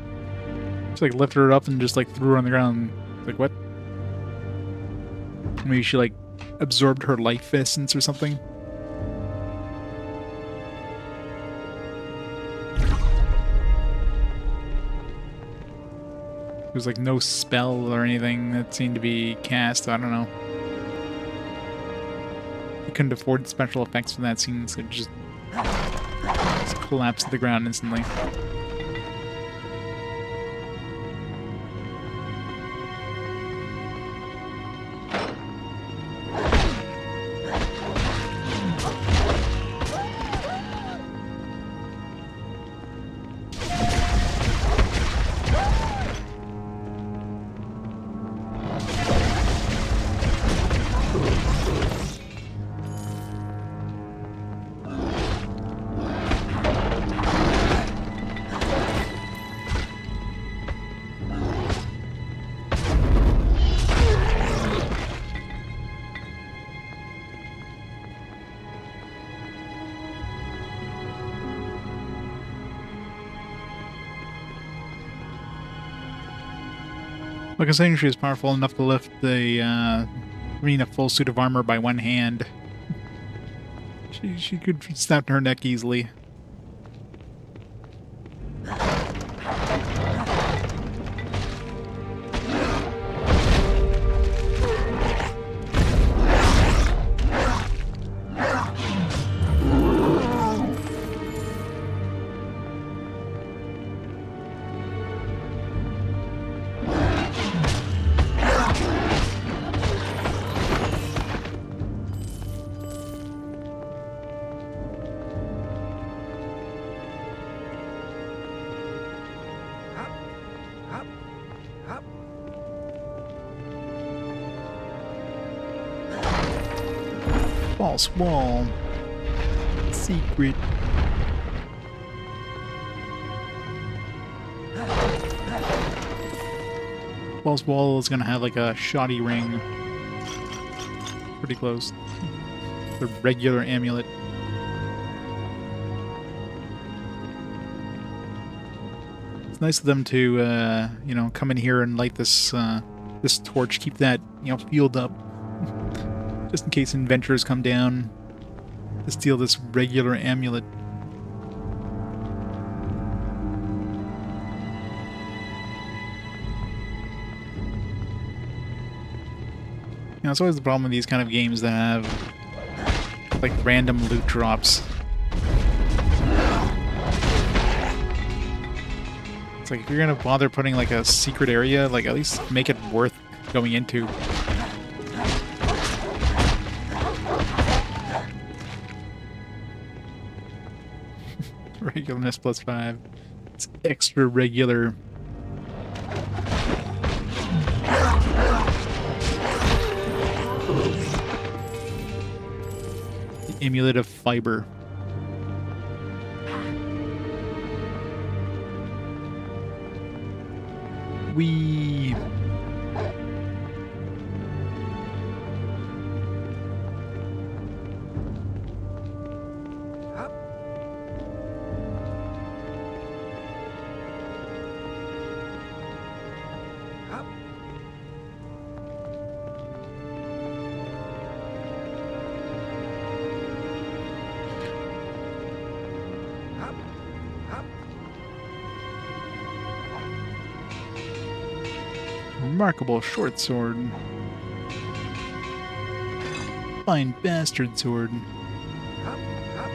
just like lifted her up and just like threw her on the ground. Like what? Maybe she like absorbed her life essence or something. There's like no spell or anything that seemed to be cast. I don't know. They couldn't afford special effects for that scene, so it just collapsed to the ground instantly. Like I'm saying, she was powerful enough to lift a full suit of armor by one hand. She could snap her neck easily. Up. False wall. Secret. False wall is gonna have like a shoddy ring. Pretty close. The regular amulet. It's nice of them to, you know, come in here and light this this torch. Keep that, you know, fueled up, just in case adventurers come down to steal this regular amulet. You know, it's always the problem with these kind of games that have, like, random loot drops. It's like, if you're gonna bother putting, like, a secret area, like, at least make it worth going into. Regularness +5. It's extra regular. The amulet of fiber. We Up. Up. Up. Up. remarkable short sword. Fine bastard sword. Up. Up.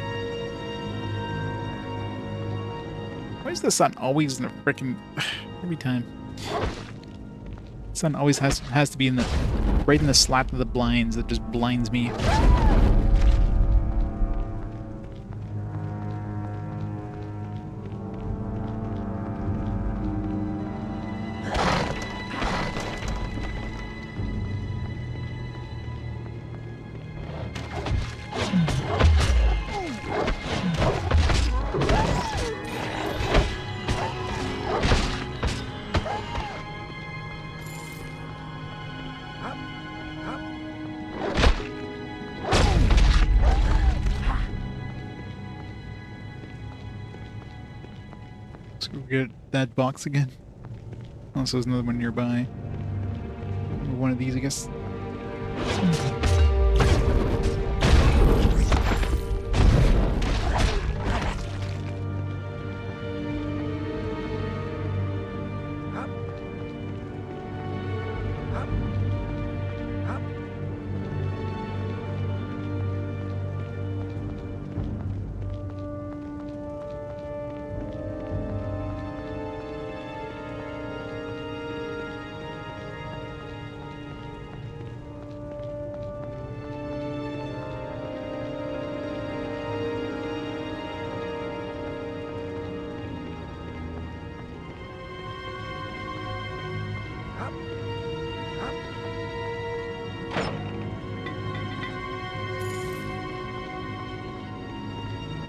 Why is the sun always in the frickin' every time? The sun always has to be in the right in the slap of the blinds that just blinds me. Up. Up. Let's go get that box again. Unless there's another one nearby. Or one of these, I guess. Up. Up. Up. Up. Up.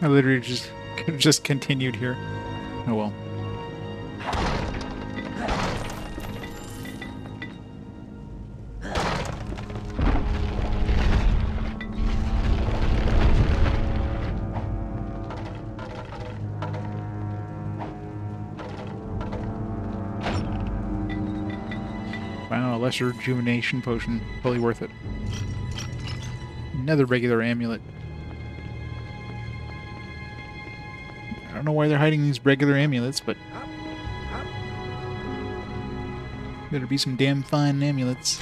I literally just continued here. Oh well. Wow, a lesser rejuvenation potion. Totally worth it. Another regular amulet. I don't know why they're hiding these regular amulets, but Up. Up. better be some damn fine amulets.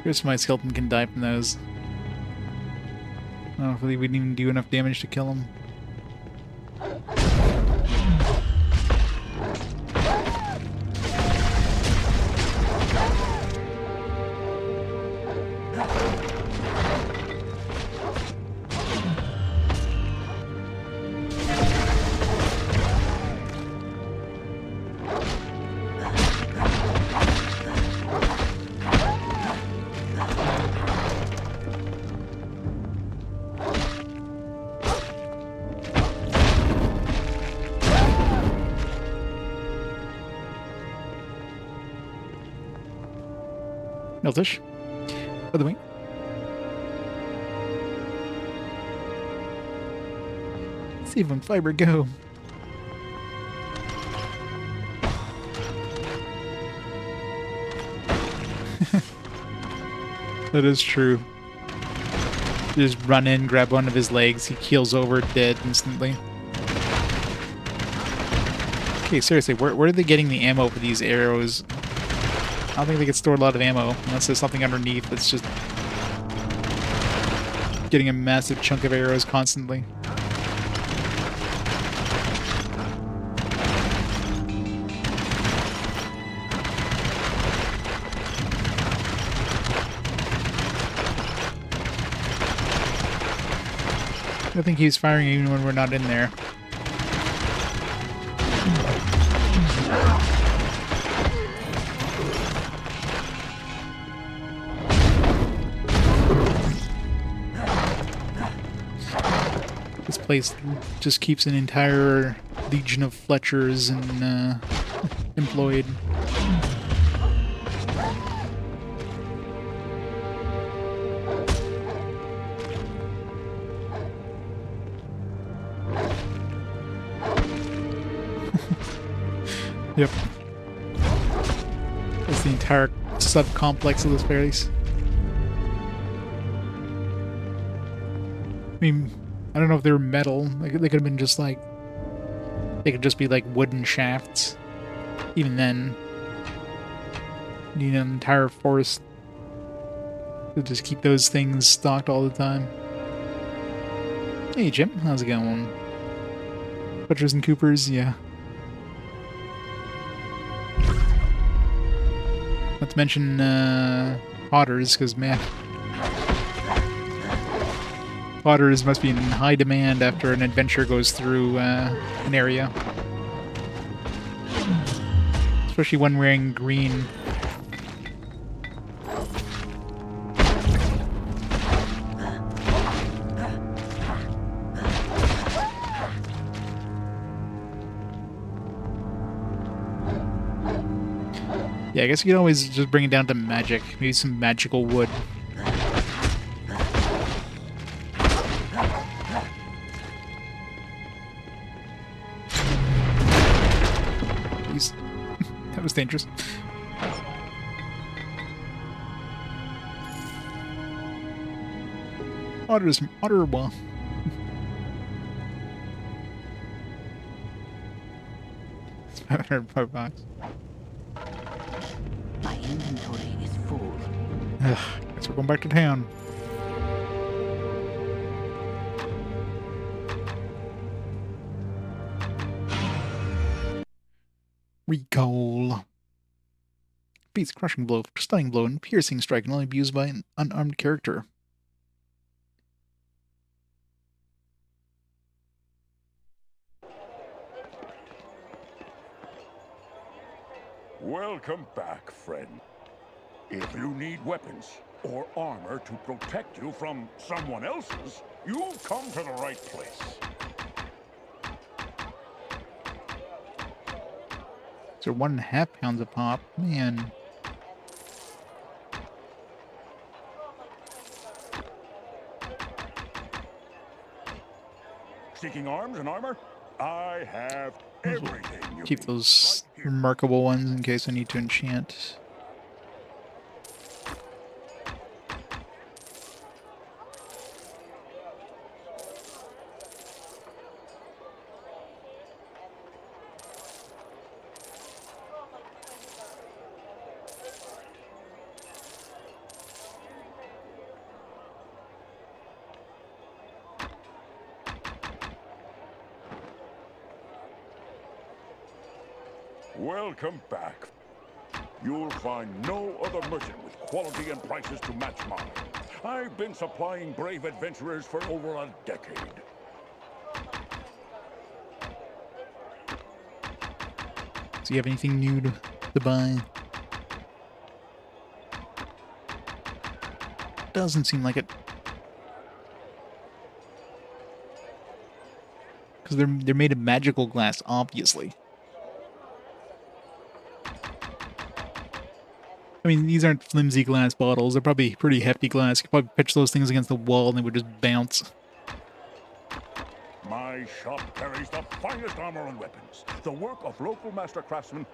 Here's my skeleton can die from those. I don't believe we didn't even do enough damage to kill him. Miltish. By the way. See if fiber go. That is true. Just run in, grab one of his legs, he keels over, dead instantly. Okay, seriously, where are they getting the ammo for these arrows? I don't think they can store a lot of ammo, unless there's something underneath that's just getting a massive chunk of arrows constantly. I think he's firing even when we're not in there. This place just keeps an entire legion of Fletchers and employed. Yep. That's the entire sub-complex of this place. I mean, I don't know if they were metal. Like, they could have been just like... They could just be like wooden shafts. Even then, you need an entire forest to just keep those things stocked all the time. Hey Jim, how's it going? Butchers and Coopers, yeah. Not to mention otters, because man, otters must be in high demand after an adventure goes through an area. Especially when wearing green. Yeah, I guess you could always just bring it down to magic. Maybe some magical wood. Jeez. That was dangerous. Otters from Ottawa. It's $500. My inventory is full. Ugh, guess we're going back to town. Recall. Beats crushing blow, stunning blow, and piercing strike can only be used by an unarmed character. Welcome back, friend. If you need weapons or armor to protect you from someone else's, you've come to the right place. So 1.5 pounds a pop, man. Seeking arms and armor? I have everything you Keep need those right here. remarkable ones in case I need to enchant. Welcome back. You'll find no other merchant with quality and prices to match mine. I've been supplying brave adventurers for over a decade. Do you have anything new to buy? Doesn't seem like it. Because they're made of magical glass, obviously. I mean, these aren't flimsy glass bottles. They're probably pretty hefty glass. You could probably pitch those things against the wall and they would just bounce. My shop carries the finest armor and weapons, the work of local master craftsmen.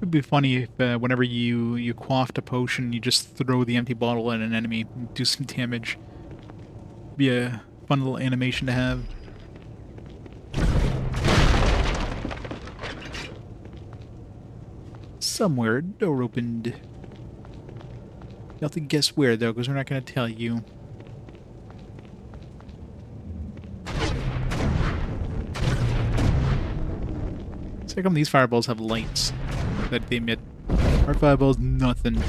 It'd be funny if whenever you quaffed a potion, you just throw the empty bottle at an enemy and do some damage. Be a fun little animation to have. Somewhere, a door opened. You'll have to guess where, though, because we're not going to tell you. So how come these fireballs have lights that they emit? Our fireballs, nothing.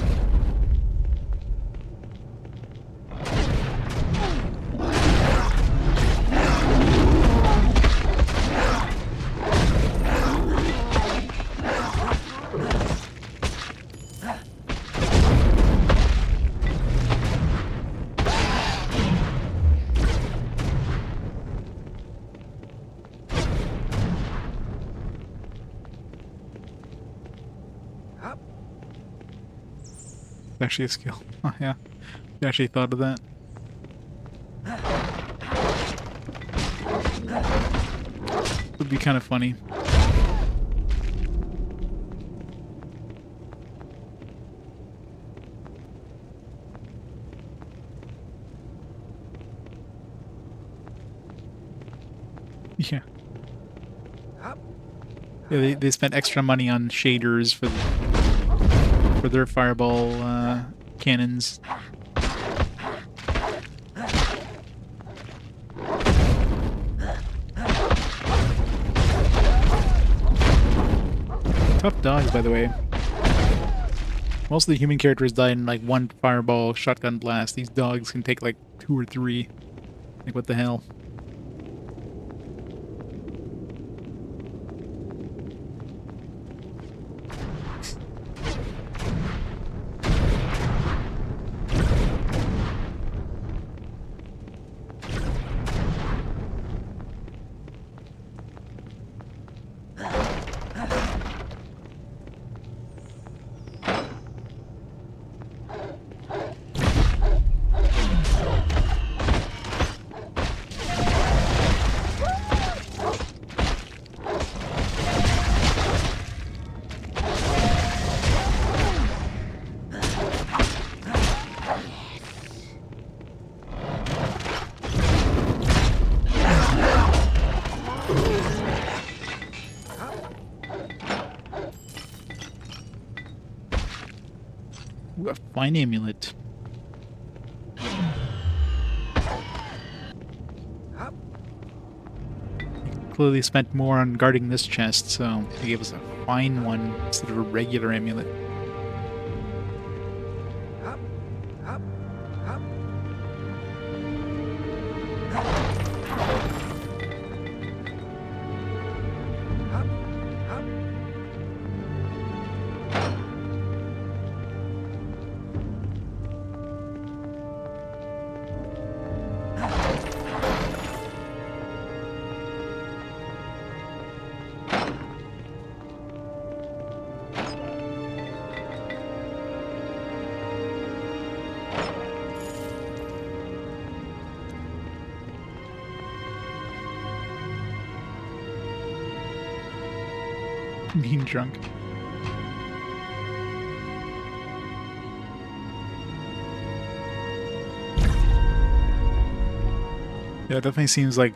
Up. Actually a skill. Oh, yeah. You actually thought of that. Would be kind of funny. Yeah. Up. Yeah, they spent extra money on shaders for their fireball cannons. Tough dogs, by the way. Most of the human characters died in like one fireball shotgun blast. These dogs can take like 2 or 3. Like, what the hell? Ooh, a fine amulet. Up. Clearly spent more on guarding this chest, so they gave us a fine one instead of a regular amulet. Up. Up. Up. Up. Up. Mean drunk. Yeah, it definitely seems like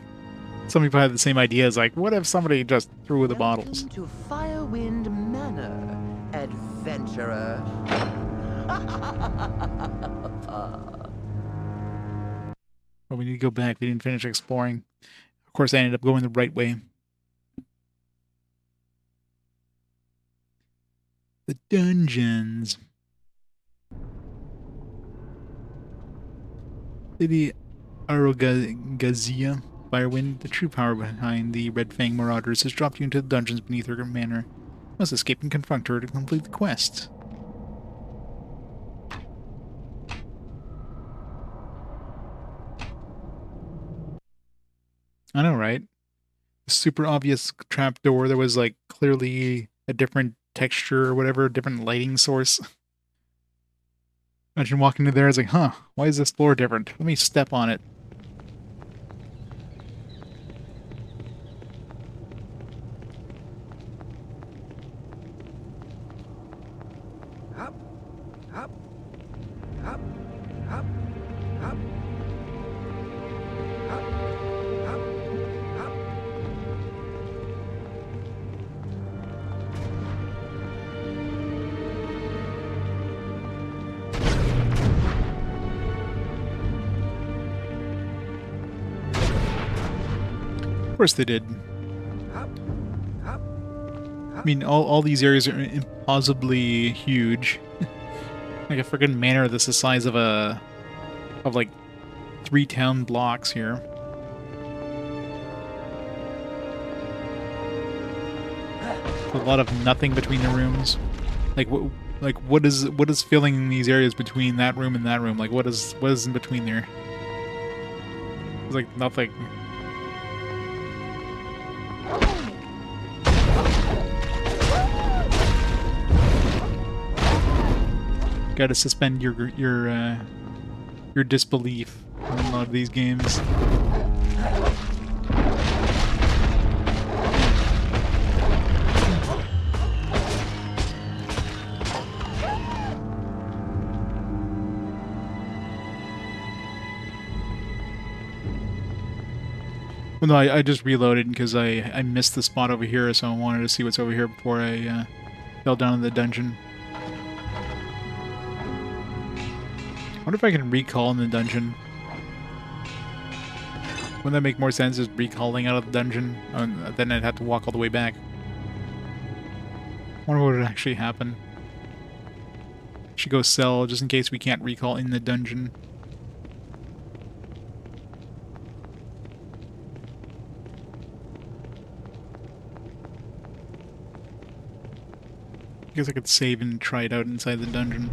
some people had the same ideas. Like, what if somebody just threw the bottles? Welcome to Firewind Manor, adventurer. Well, we need to go back. We didn't finish exploring. Of course, I ended up going the right way. The dungeons. Lady Arogazia. Firewind, the true power behind the Red Fang Marauders, has dropped you into the dungeons beneath her manor. You must escape and confront her to complete the quest. I know, right? Super obvious trapdoor. There was like clearly a different texture or whatever, different lighting source. Imagine walking into there, it's like, huh, why is this floor different? Let me step on it. Hop, hop, hop, hop, hop, hop, hop, hop. Of course they did. Hop, hop, I mean, all these areas are impossibly huge. Like a freaking manor that's the size of like 3 town blocks here. A lot of nothing between the rooms. Like what is filling these areas between that room and that room? Like what is in between there? It's like nothing. Got to suspend your disbelief in a lot of these games. Well, no, I just reloaded because I missed the spot over here, so I wanted to see what's over here before I fell down in the dungeon. I wonder if I can recall in the dungeon. Wouldn't that make more sense, just recalling out of the dungeon? Then I'd have to walk all the way back. I wonder what would actually happen. Should go sell, just in case we can't recall in the dungeon. I guess I could save and try it out inside the dungeon.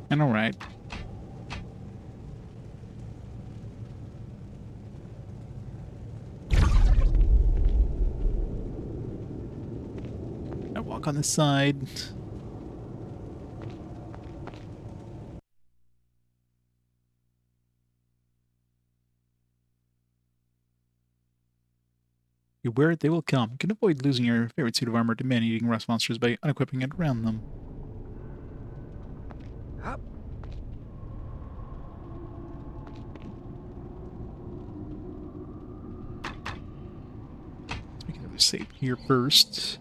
And alright. I walk on the side. You wear it, they will come. You can avoid losing your favorite suit of armor to man-eating rust monsters by unequipping it around them. hop. We can have a save here first.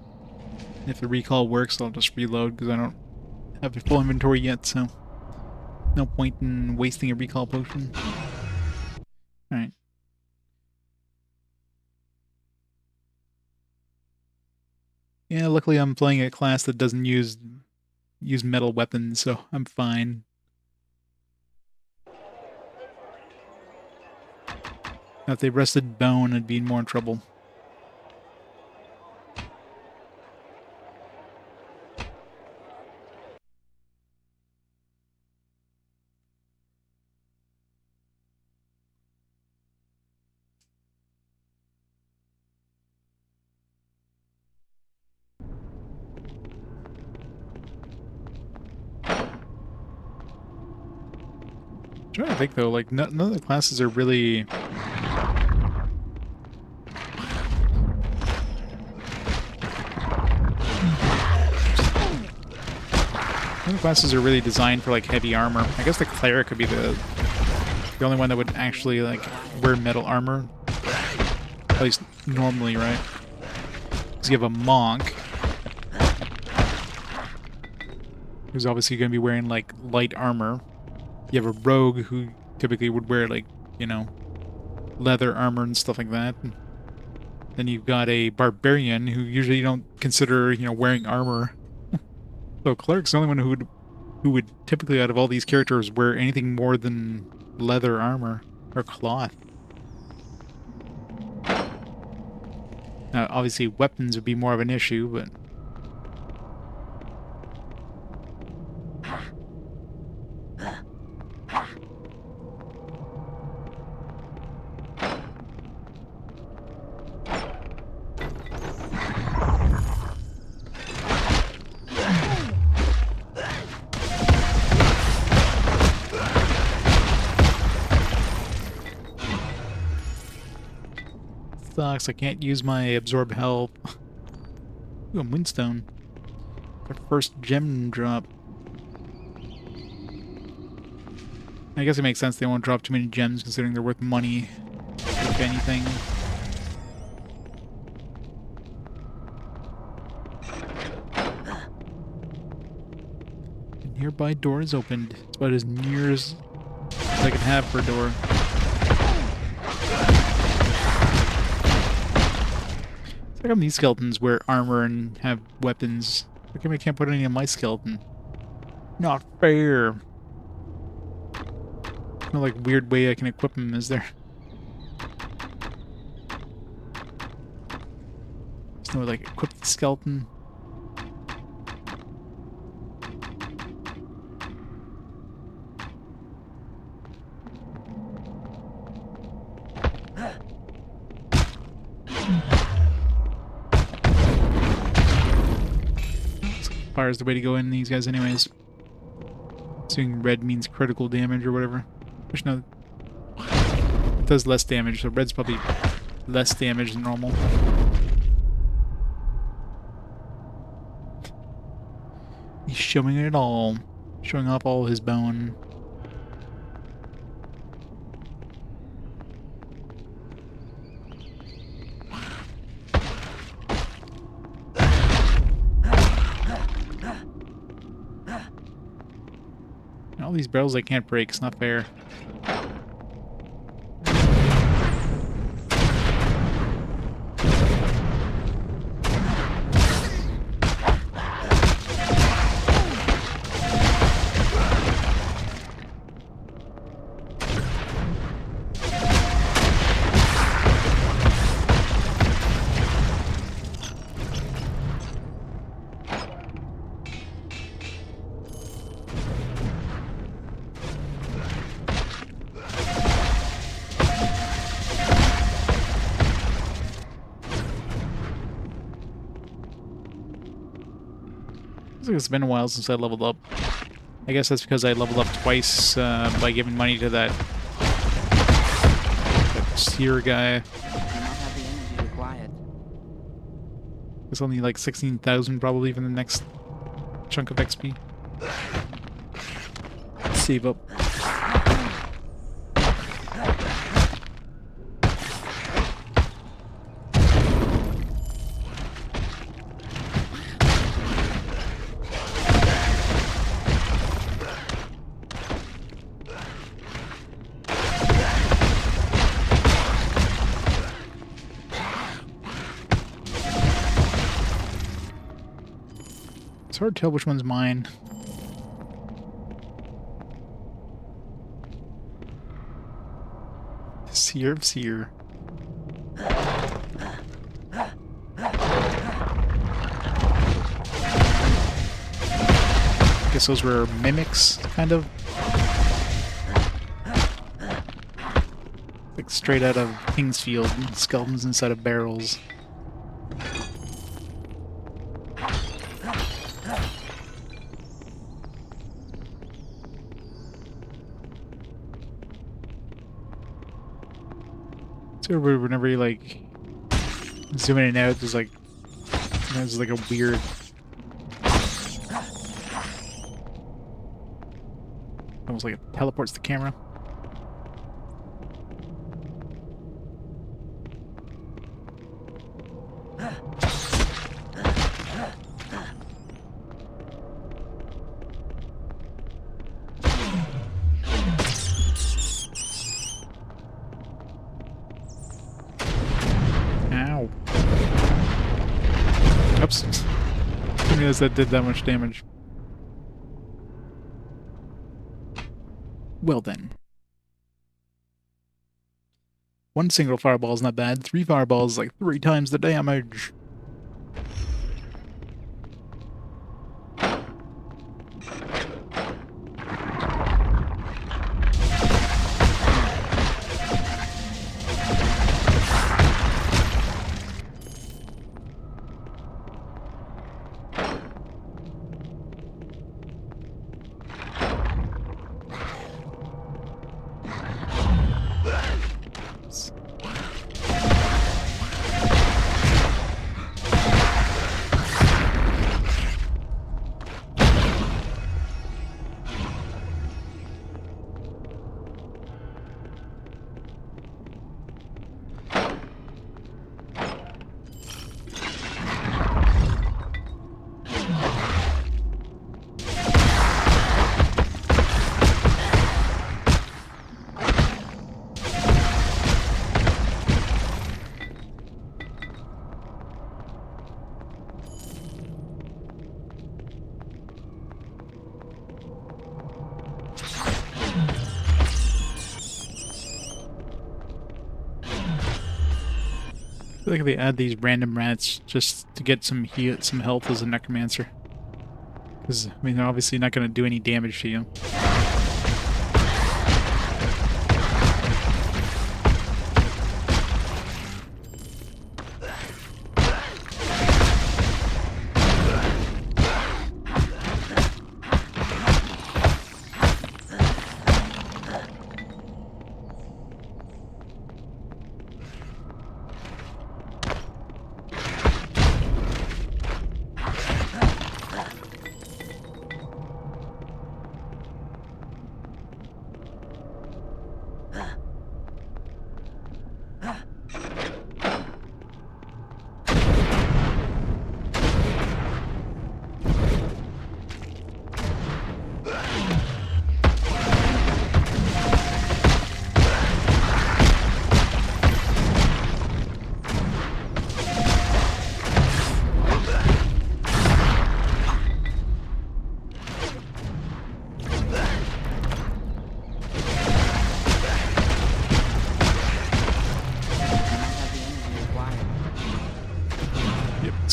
And if the recall works, I'll just reload because I don't have a full inventory yet, so no point in wasting a recall potion. Alright. Yeah, luckily I'm playing a class that doesn't use metal weapons, so I'm fine. Now, if they rested bone, I'd be in more trouble. I'm trying to think though, like none of the classes are really None of the classes are really designed for like heavy armor. I guess the cleric could be the only one that would actually like wear metal armor. At least normally, right? Because you have a monk who's obviously going to be wearing like light armor. You have a rogue who typically would wear like, you know, leather armor and stuff like that. And then you've got a barbarian who usually you don't consider, you know, wearing armor. So cleric's the only one who would typically out of all these characters wear anything more than leather armor or cloth. Now, obviously weapons would be more of an issue, but sucks. I can't use my absorb health. Ooh, a moonstone. Got first gem drop. I guess it makes sense they won't drop too many gems considering they're worth money, if anything. A nearby door is opened. It's about as near as I can have for a door. How come these skeletons wear armor and have weapons? How come I can't put any on my skeleton? Not fair. No like weird way I can equip them, is there? There's no like equip the skeleton. Fire is the way to go in these guys anyways. Assuming red means critical damage or whatever. Which no, it does less damage, so red's probably less damage than normal. He's showing it all. Showing off all his bone. All these barrels I can't break, it's not fair. It's been a while since I leveled up. I guess that's because I leveled up twice by giving money to that seer guy. Do not have the energy required. It's only like 16,000 probably for the next chunk of XP. Save up. It's hard to tell which one's mine. Seer of Seer. Guess those were mimics, kind of. Like straight out of Kingsfield, skeletons inside of barrels. So whenever you like zoom in and out, there's like a weird Almost like it teleports the camera. Ow. Oops. Didn't realize that did that much damage. Well then. One single fireball is not bad. 3 fireballs is like 3 times the damage. I feel like they add these random rats just to get some health as a necromancer. Because, I mean, they're obviously not going to do any damage to you.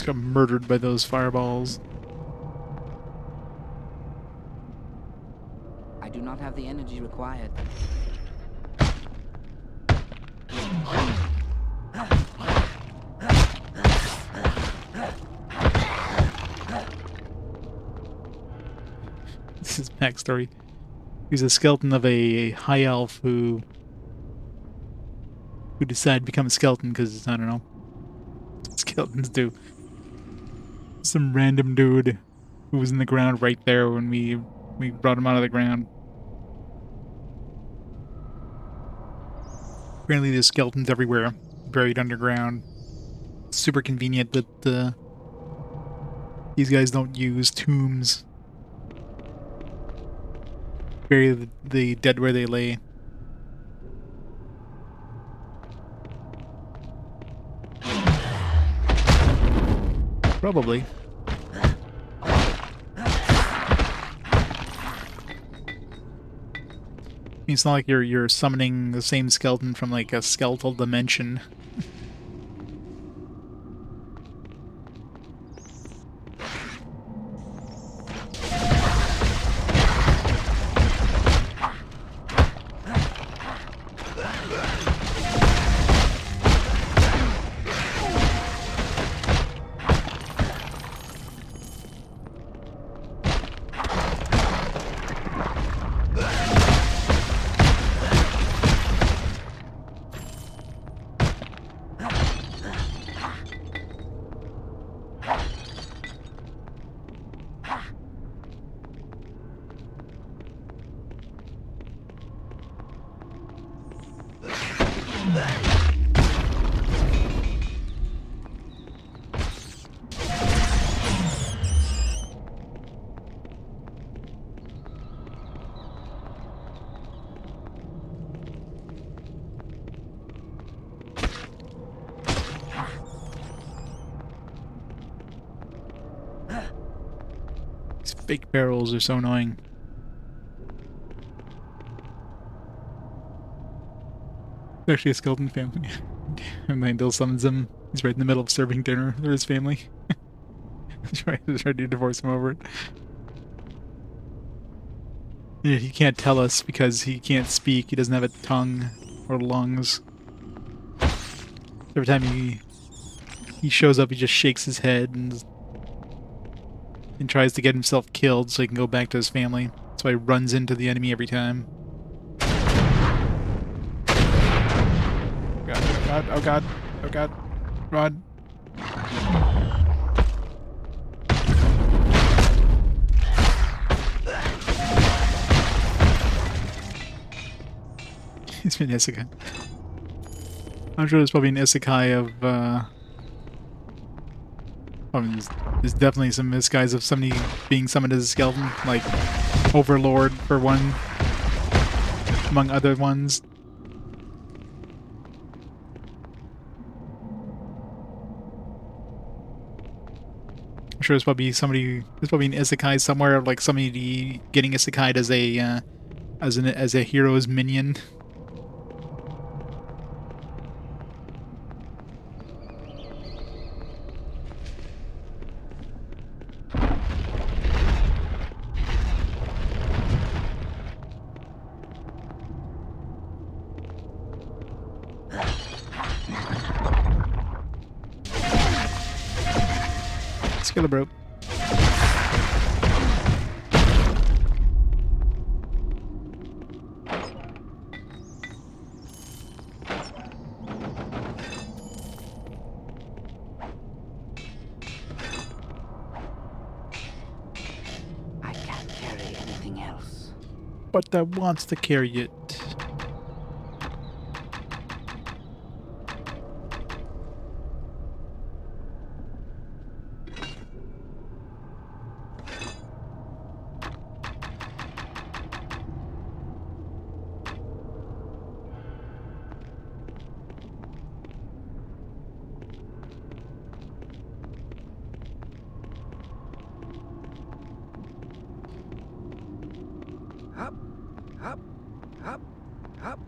Got murdered by those fireballs. I do not have the energy required. This is backstory. He's a skeleton of a high elf who decided to become a skeleton because, I don't know, skeletons do. Some random dude who was in the ground right there when we brought him out of the ground. Apparently there's skeletons everywhere, buried underground. Super convenient, but these guys don't use tombs. Bury the dead where they lay. Probably. It's not like you're summoning the same skeleton from like a skeletal dimension. These fake barrels are so annoying. It's actually a skeleton family. And Landell summons him. He's right in the middle of serving dinner for his family. He's trying to divorce him over it. Yeah, he can't tell us because he can't speak. He doesn't have a tongue or lungs. Every time he shows up, he just shakes his head and tries to get himself killed so he can go back to his family. That's why he runs into the enemy every time. God, oh god, oh god, oh god. Run. He's been isekai. I'm sure there's probably an isekai of, I mean, there's definitely some isekais of somebody being summoned as a skeleton, like Overlord for one, among other ones. I'm sure there's probably an isekai somewhere of like somebody getting isekai'd as a hero's minion. Skeleton. I can't carry anything else. But that wants to carry it. Hop, hop, hop, hop.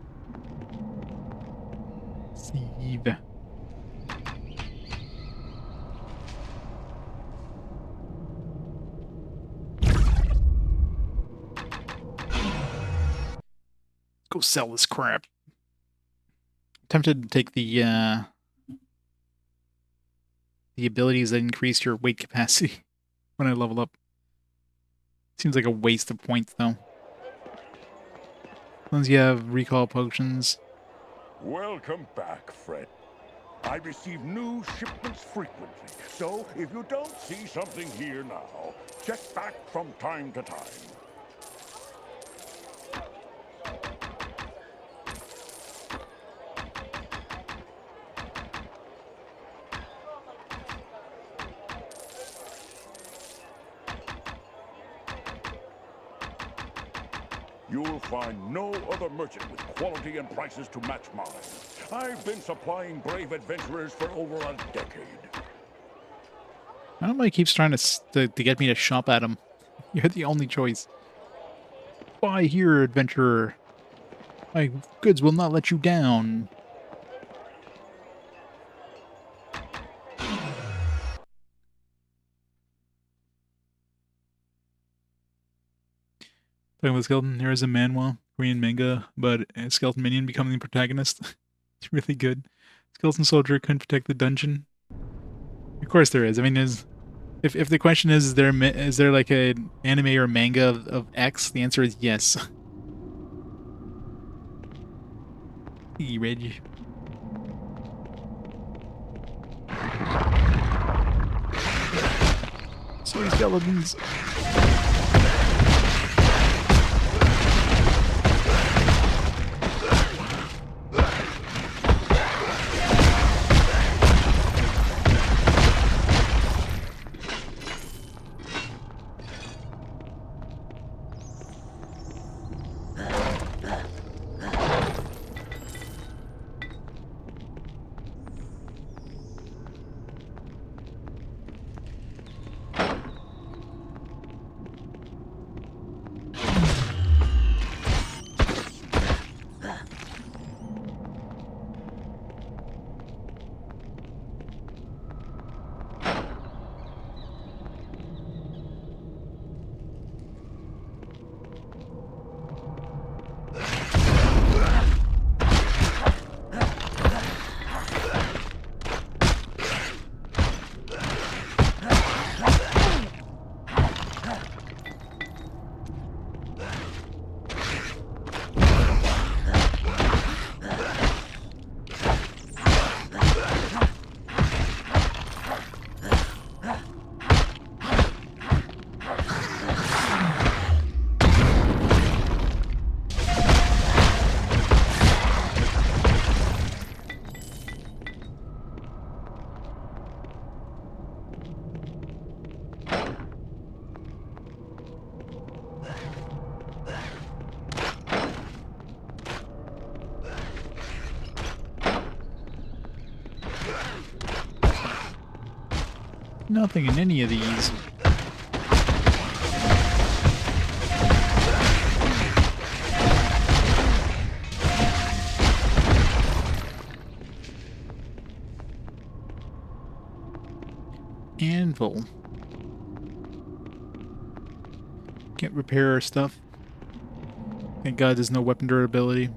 Steve. Go sell this crap. Tempted to take the abilities that increase your weight capacity when I level up. Seems like a waste of points though. As long as you have recall potions. Welcome back, friend. I receive new shipments frequently, so if you don't see something here now, check back from time to time. You'll find no other merchant with quality and prices to match mine. I've been supplying brave adventurers for over a decade. I don't know why he keeps trying to get me to shop at him. You're the only choice. Buy here, adventurer. My goods will not let you down. Talking about skeleton, here is a manhwa, Korean manga, but a skeleton minion becoming the protagonist. It's really good. Skeleton soldier couldn't protect the dungeon. Of course there is. I mean, if the question is there like an anime or manga of X, the answer is yes. Hey, Reg. Sorry, skeletons. Nothing in any of these. Anvil. Can't repair our stuff. Thank God there's no weapon durability.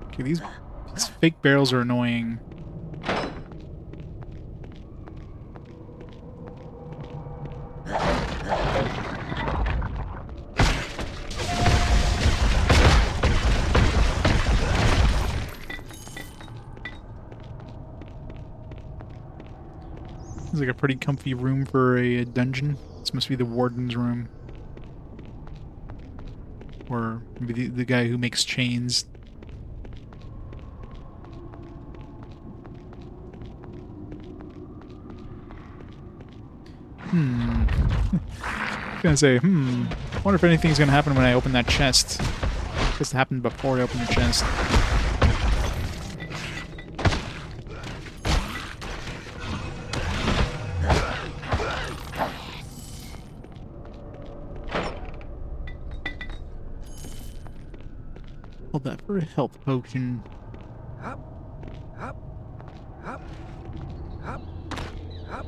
Okay, these fake barrels are annoying. It's like a pretty comfy room for a dungeon. This must be the warden's room. Or maybe the guy who makes chains. I was gonna say, wonder if anything's gonna happen when I open that chest. This happened before I opened the chest. Hold that for a health potion. Up, up, up, up, up.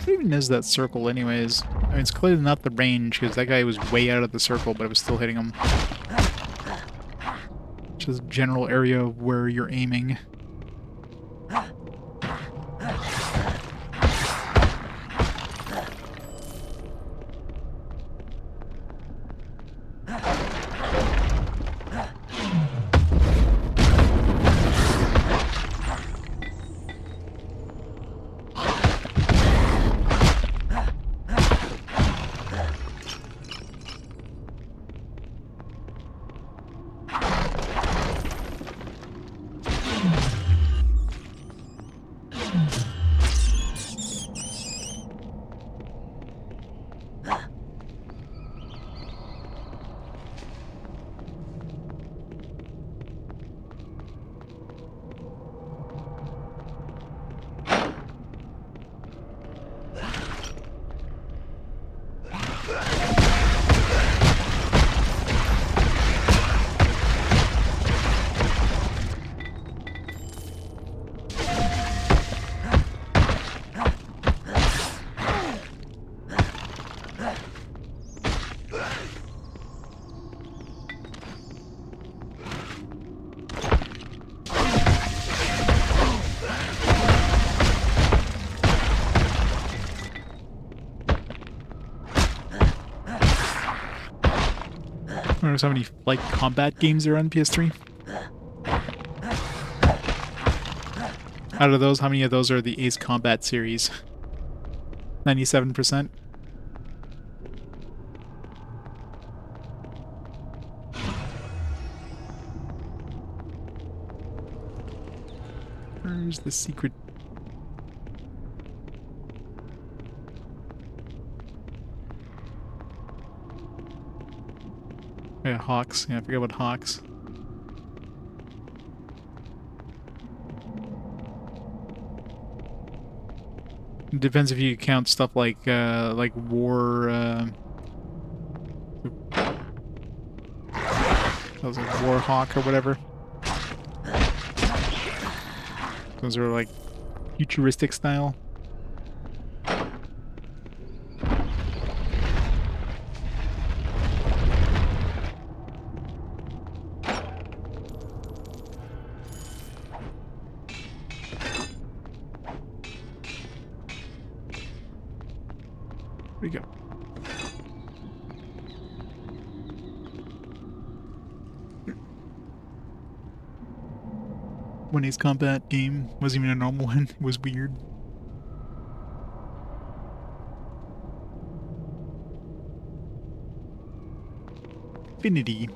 What even is that circle anyways? I mean, it's clearly not the range, because that guy was way out of the circle, but I was still hitting him. Just general area of where you're aiming. Notice how many like combat games there are on PS3. Out of those, how many of those are the Ace Combat series? 97%. Where's the secret? Yeah, Hawks. Yeah, I forget what Hawks. It depends if you count stuff like War, that was like War Hawk or whatever. Those are like futuristic style. Where'd he go? When Ace Combat game wasn't even a normal one, it was weird. Infinity.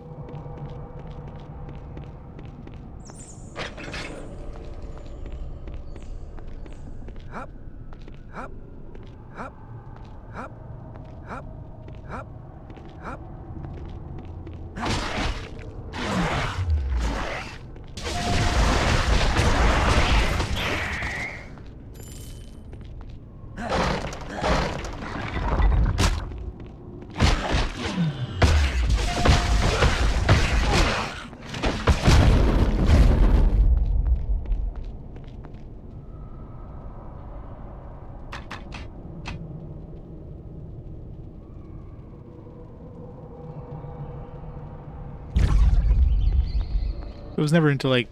was never into like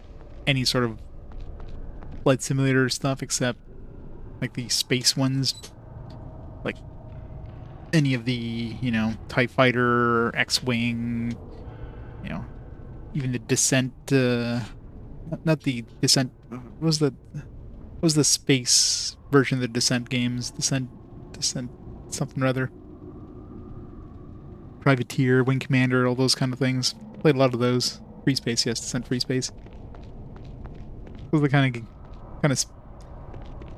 any sort of flight simulator stuff except like the space ones, like any of the, you know, TIE Fighter, X-Wing, you know, even the Descent, not the Descent, what was the space version of the Descent games? Descent, something or other. Privateer, Wing Commander, all those kind of things. Played a lot of those. Free Space, yes, Descent Free Space. Those are the kind of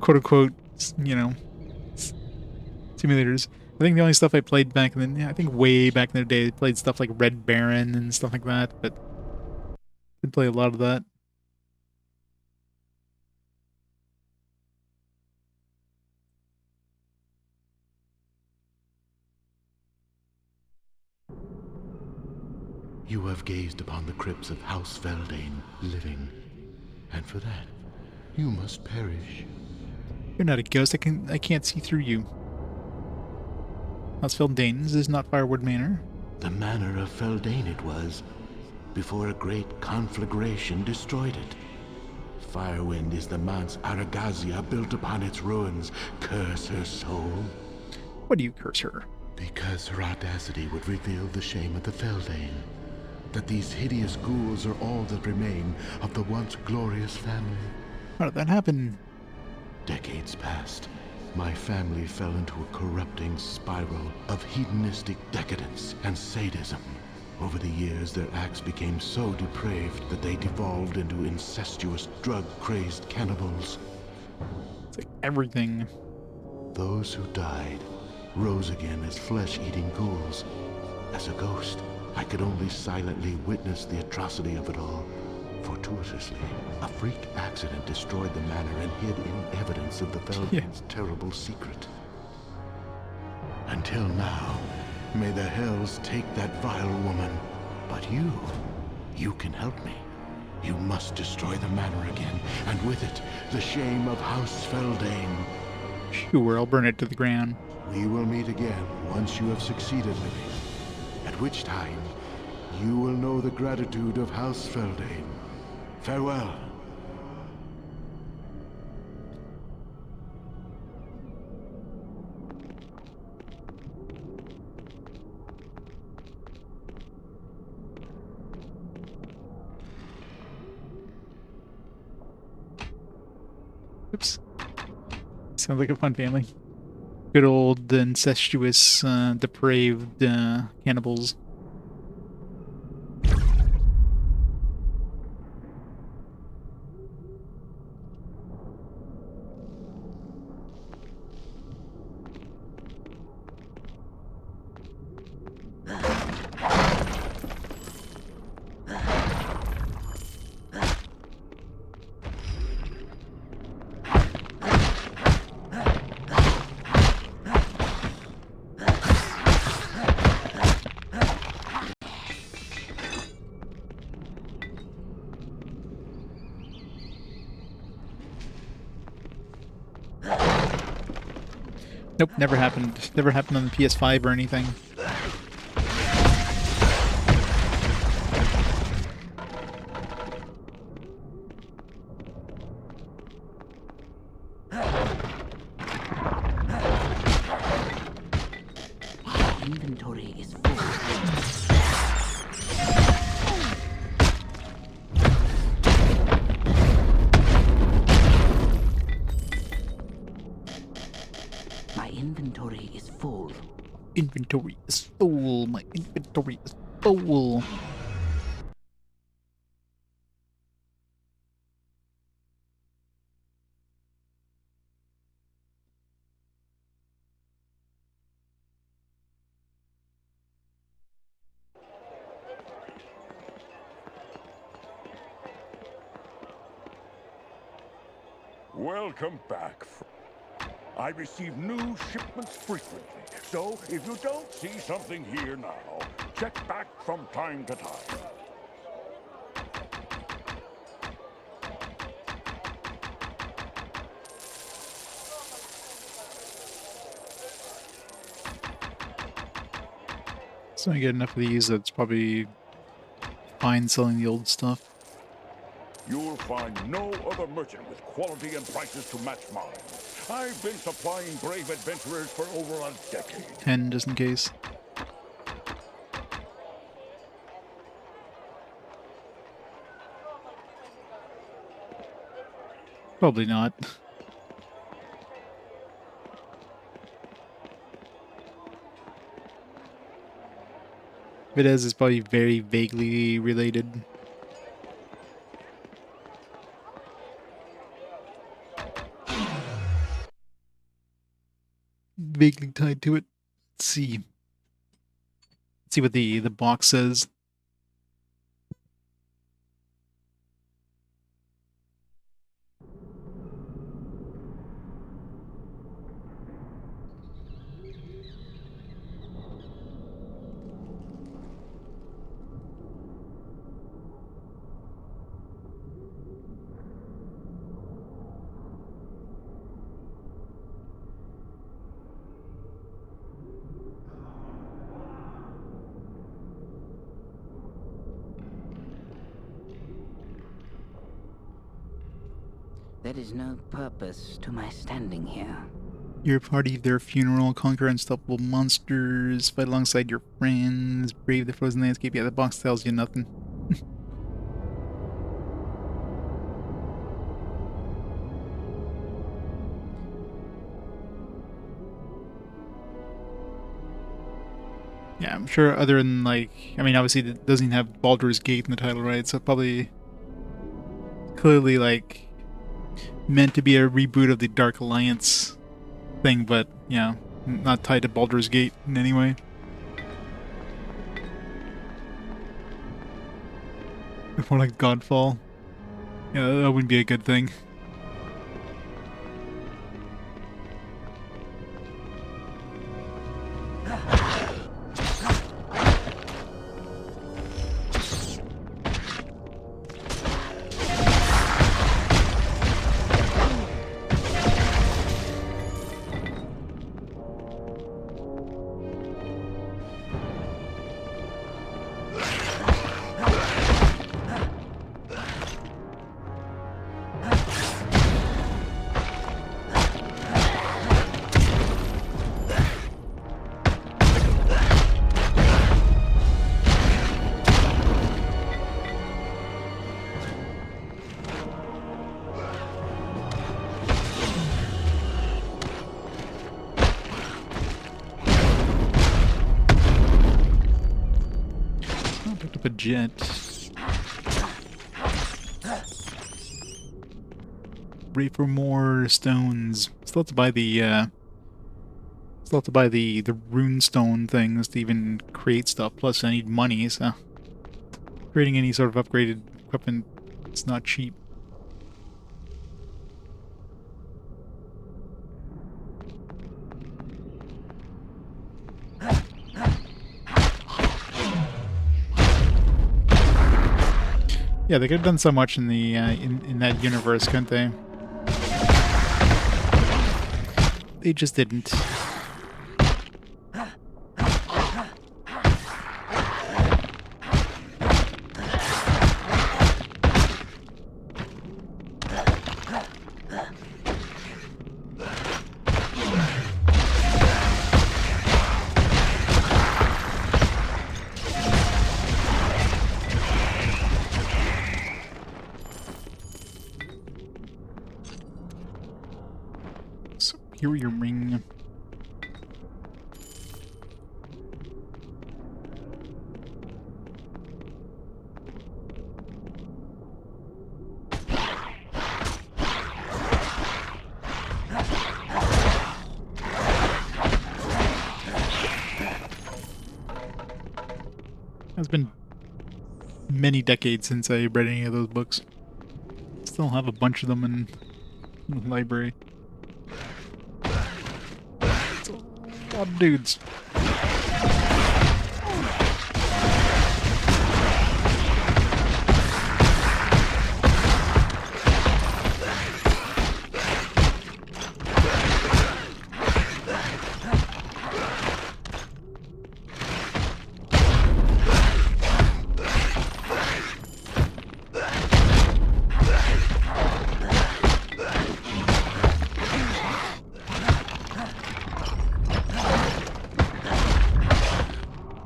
quote unquote, you know, simulators. I think the only stuff I played back then, yeah, I think way back in the day, I played stuff like Red Baron and stuff like that, but didn't play a lot of that. You have gazed upon the crypts of House Feldane living, and for that, you must perish. You're not a ghost. I can't see through you. Hausfeld Danes is not Firewood Manor. The manor of Feldane it was, before a great conflagration destroyed it. Firewind is the manse Aragazia built upon its ruins. Curse her soul. What do you curse her? Because her audacity would reveal the shame of the Feldane. That these hideous ghouls are all that remain of the once glorious family. How did that happen? Decades passed. My family fell into a corrupting spiral of hedonistic decadence and sadism. Over the years, their acts became so depraved that they devolved into incestuous, drug-crazed cannibals. It's like everything. Those who died rose again as flesh-eating ghouls. As a ghost, I could only silently witness the atrocity of it all. Fortuitously, a freak accident destroyed the manor and hid in evidence of the Feldane's terrible secret. Until now, may the hells take that vile woman. But you can help me. You must destroy the manor again, and with it, the shame of House Feldane. Sure, I'll burn it to the ground. We will meet again once you have succeeded, Libby. At which time, you will know the gratitude of House Feldane. Farewell. Oops. Sounds like a fun family. Good old incestuous, depraved cannibals. Nope, never happened. Never happened on the PS5 or anything. Inventory is full. My inventory is full. Inventory is full. My inventory is full. Welcome back. I receive new shipments frequently, so if you don't see something here now, check back from time to time. So I get enough of these, that's probably fine selling the old stuff. You'll find no other merchant with quality and prices to match mine. I've been supplying brave adventurers for over a decade. 10 just in case. Probably not. If it is, it's probably very vaguely related. Vaguely tied to it. Let's see. Let's see what the box says. There is no purpose to my standing here. You're a party of their funeral, conquer unstoppable monsters, fight alongside your friends, brave the frozen landscape. Yeah, the box tells you nothing. Yeah, I'm sure other than, like, I mean, obviously it doesn't even have Baldur's Gate in the title, right? So probably clearly, like, meant to be a reboot of the Dark Alliance thing, but, yeah, not tied to Baldur's Gate in any way. More like Godfall. Yeah, that wouldn't be a good thing. A jet. Wait for more stones. Still have to buy the rune stone things to even create stuff. Plus I need money, so creating any sort of upgraded equipment is not cheap. Yeah, they could have done so much in the in that universe, couldn't they? They just didn't. Superior ring. It's been many decades since I read any of those books. Still have a bunch of them in the library. It's a lot of dudes.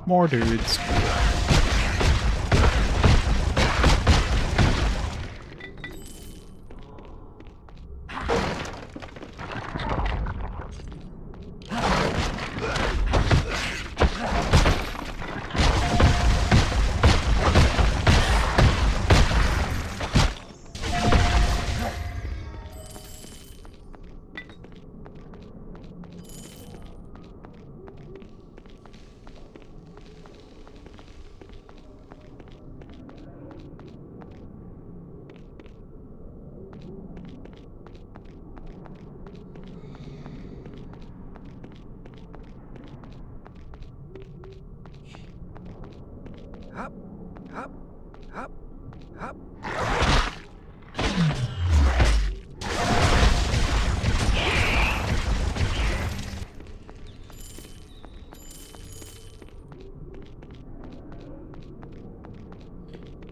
More dudes. Hop, hop, hop, hop.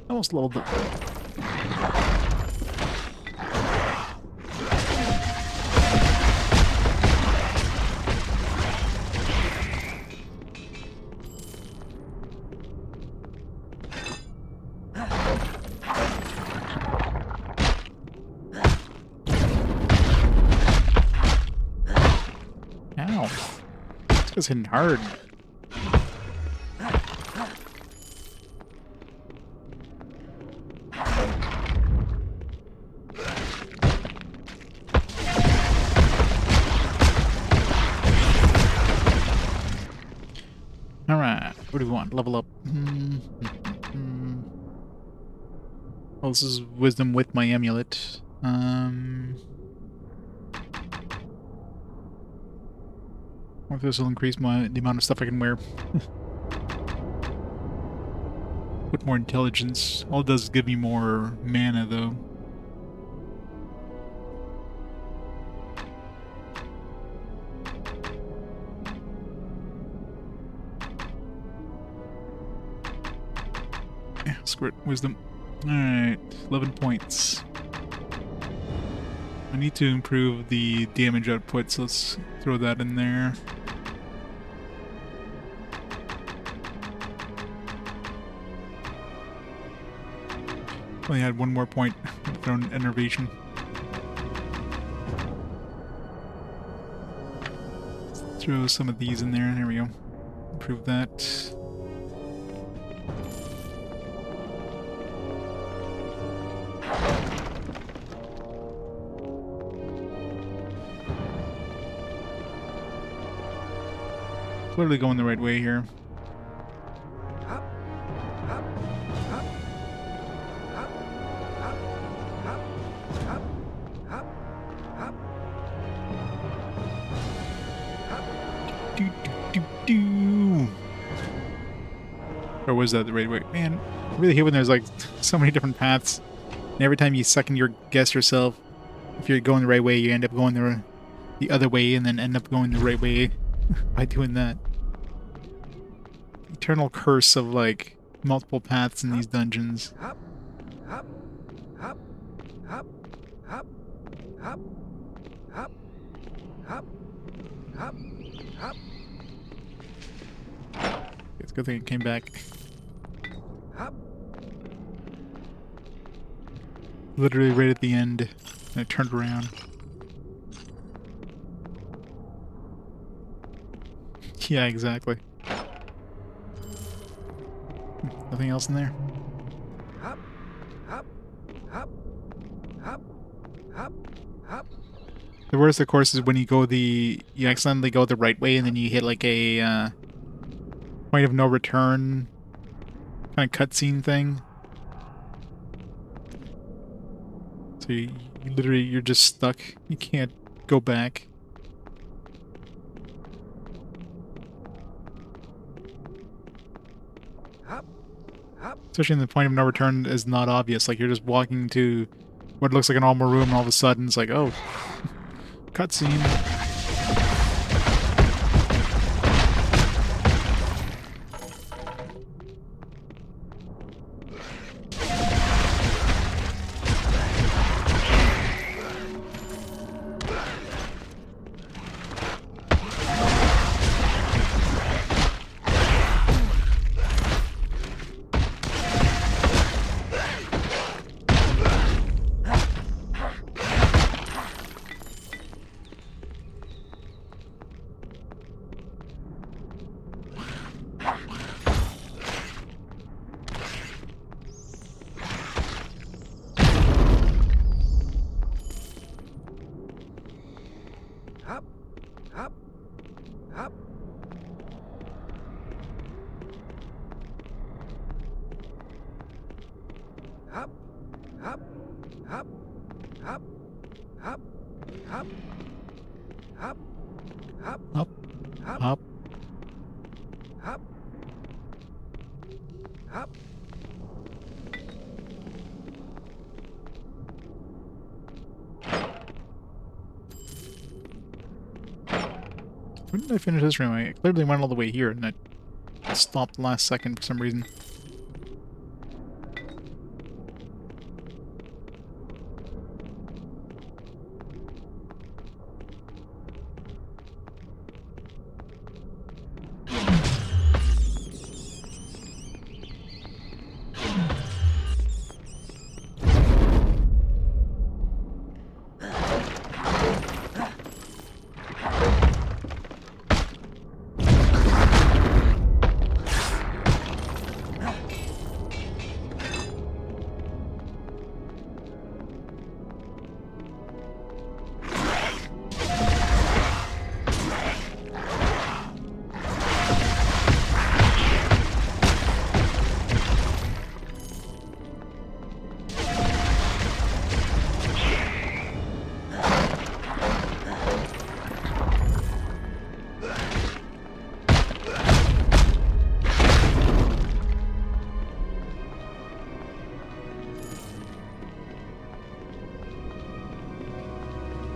Almost leveled up. Ow. This guy's hitting hard. Alright, what do we want? Level up. Well, this is wisdom with my amulet. Or if this will increase the amount of stuff I can wear. Put more intelligence. All it does is give me more mana, though. Yeah, screw it. Wisdom. Alright, 11 points. I need to improve the damage output, so let's throw that in there. Only had one more point thrown innervation. Let's throw some of these in there. There we go. Improve that. Clearly going the right way here. Hop, hop, hop, hop, hop, hop, hop, hop, hop, hop. Do, do, do, do. Or was that the right way? Man, I really hate when there's like so many different paths. And every time you second guess yourself, if you're going the right way, you end up going the other way and then end up going the right way by doing that. Eternal curse of like multiple paths in these dungeons. Hop, hop, hop, hop, hop, hop, hop, hop, hop, hop. It's a good thing it came back. Hop. Literally right at the end, and it turned around. Yeah, exactly. Nothing else in there? Hop, hop, hop, hop, hop, hop. The worst, of course, is when you accidentally go the right way and then you hit like a point of no return kind of cutscene thing. So you're just stuck. You can't go back. Hop, hop. Especially when the point of no return is not obvious. Like you're just walking to what looks like an normal room and all of a sudden it's like, oh, cutscene. Hop. Hop. When did I finish this room? I clearly went all the way here, and I stopped last second for some reason.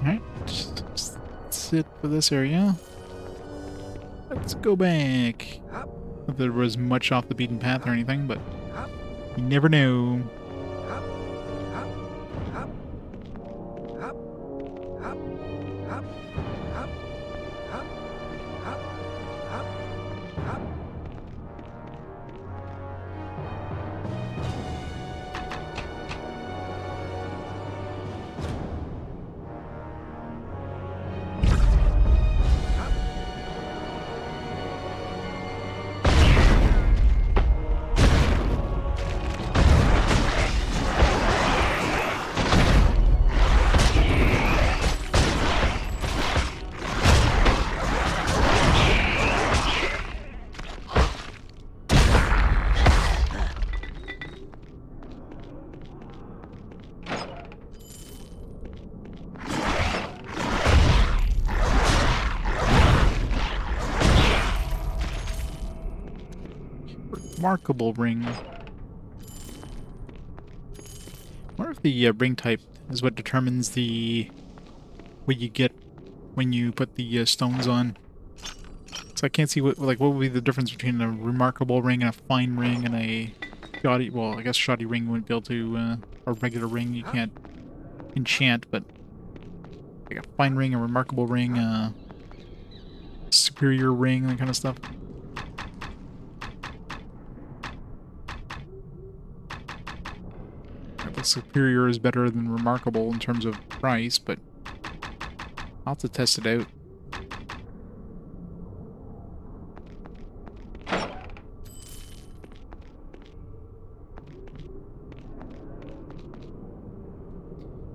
Alright, that's it for this area. Let's go back. Hop. Not that there was much off the beaten path or anything, but Hop. you never know. Hop. Hop. Hop. Hop. Hop. Hop. Hop. Hop. Hop. Hop. Hop. Remarkable ring. I wonder if the ring type is what determines what you get when you put the stones on. So I can't see what would be the difference between a remarkable ring and a fine ring and a shoddy. Well, I guess shoddy ring wouldn't be able to. A regular ring you can't enchant, but like a fine ring, a remarkable ring, superior ring, that kind of stuff. The superior is better than remarkable in terms of price, but I'll have to test it out.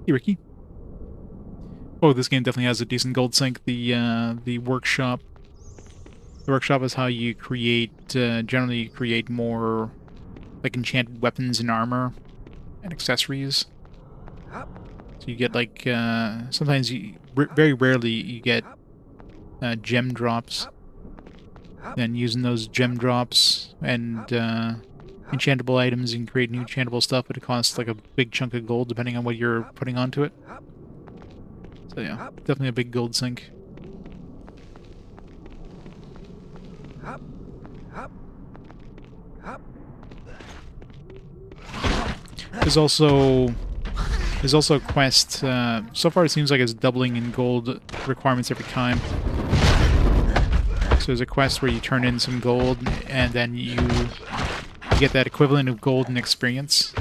Hey, Ricky. Oh, this game definitely has a decent gold sink. The workshop. The workshop is how you create, generally create more, like, enchanted weapons and armor and accessories. Hop. So you get like sometimes very rarely you get gem drops. Then using those gem drops and enchantable items, you can create new enchantable stuff, but it costs like a big chunk of gold depending on what you're putting onto it. So yeah, definitely a big gold sink. Hop. Hop. Hop. There's also a quest. So far, it seems like it's doubling in gold requirements every time. So there's a quest where you turn in some gold, and then you get that equivalent of gold and experience.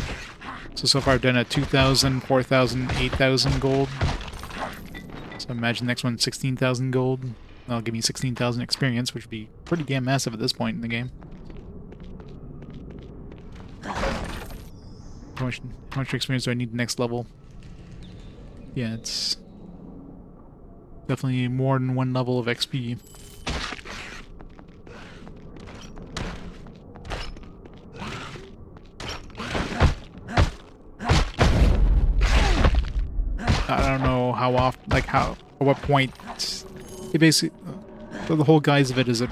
So far I've done a 2,000, 4,000, 8,000 gold. So imagine the next one 16,000 gold. That'll give me 16,000 experience, which would be pretty damn massive at this point in the game. How much experience do I need next level? Yeah, it's definitely more than one level of XP. I don't know how often, like at what point it basically, So the whole guise of it is it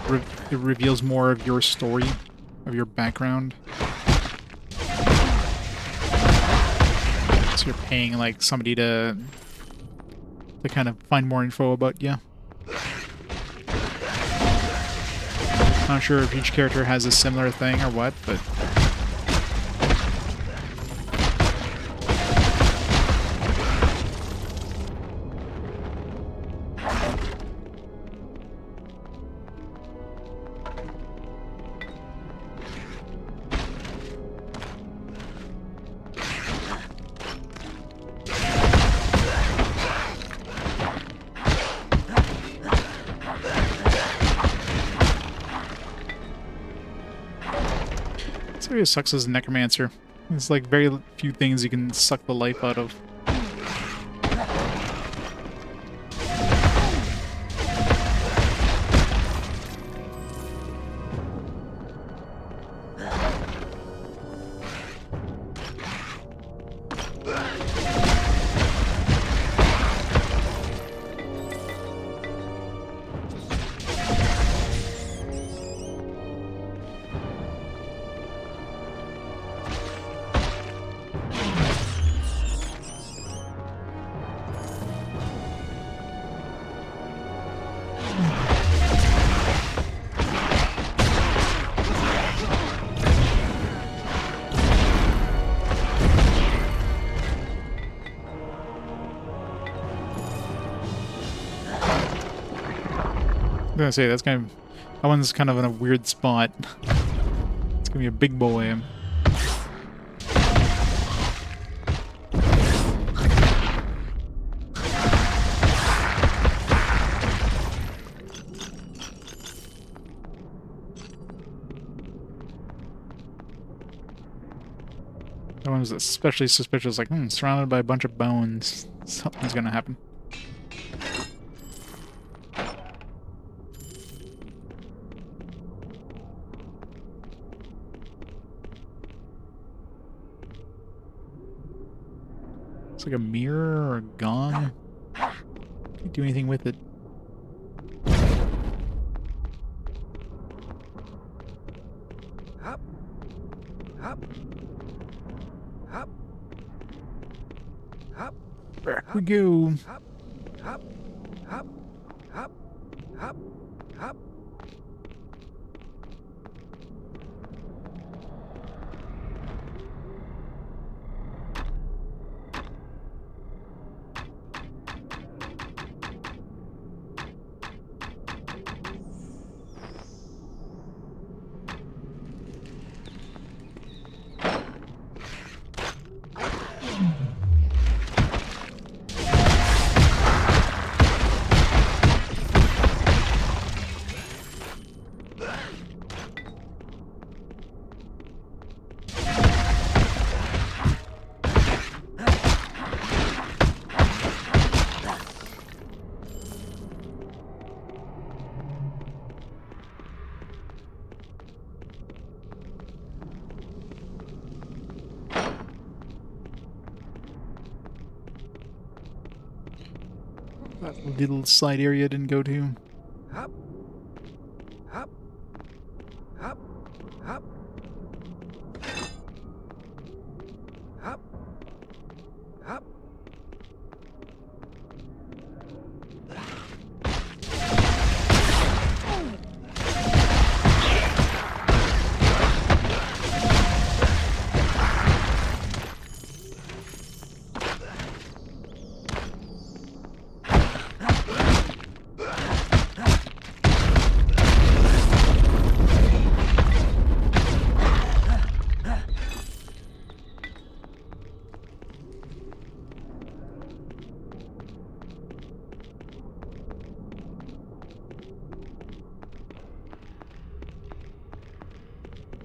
reveals more of your story, of your background. So you're paying like somebody to kind of find more info about you. Not sure if each character has a similar thing or what, but Serious sucks as a necromancer. There's like very few things you can suck the life out of. I'm gonna say that one's kind of in a weird spot. It's gonna be a big boy. That one's especially suspicious, like, surrounded by a bunch of bones. Something's gonna happen. It's like a mirror or a gong. Can't do anything with it. Hop. Hop. Hop. Hop. There we go. Hop. Hop. Hop. Hop. Hop. Hop. That little side area I didn't go to. Hop. Hop. Hop. Hop. Hop. Hop.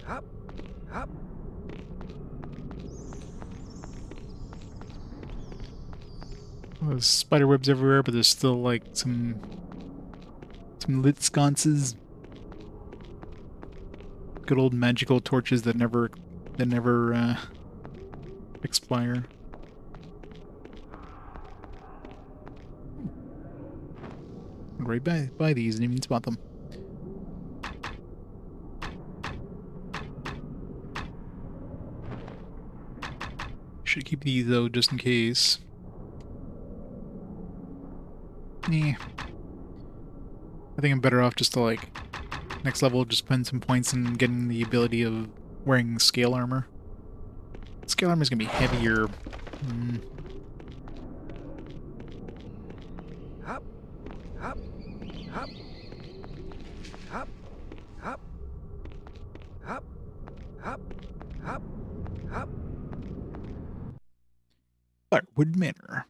Hop. Hop. Well, there's spider webs everywhere, but there's still like some lit sconces. Good old magical torches that never expire. right by these and even spot them. Should keep these though, just in case. Yeah. I think I'm better off just to, like, next level, just spend some points in getting the ability of wearing scale armor. Scale armor is gonna be heavier. Hop, hop, hop, hop, hop, hop, hop, hop, hop. Firewood Manor.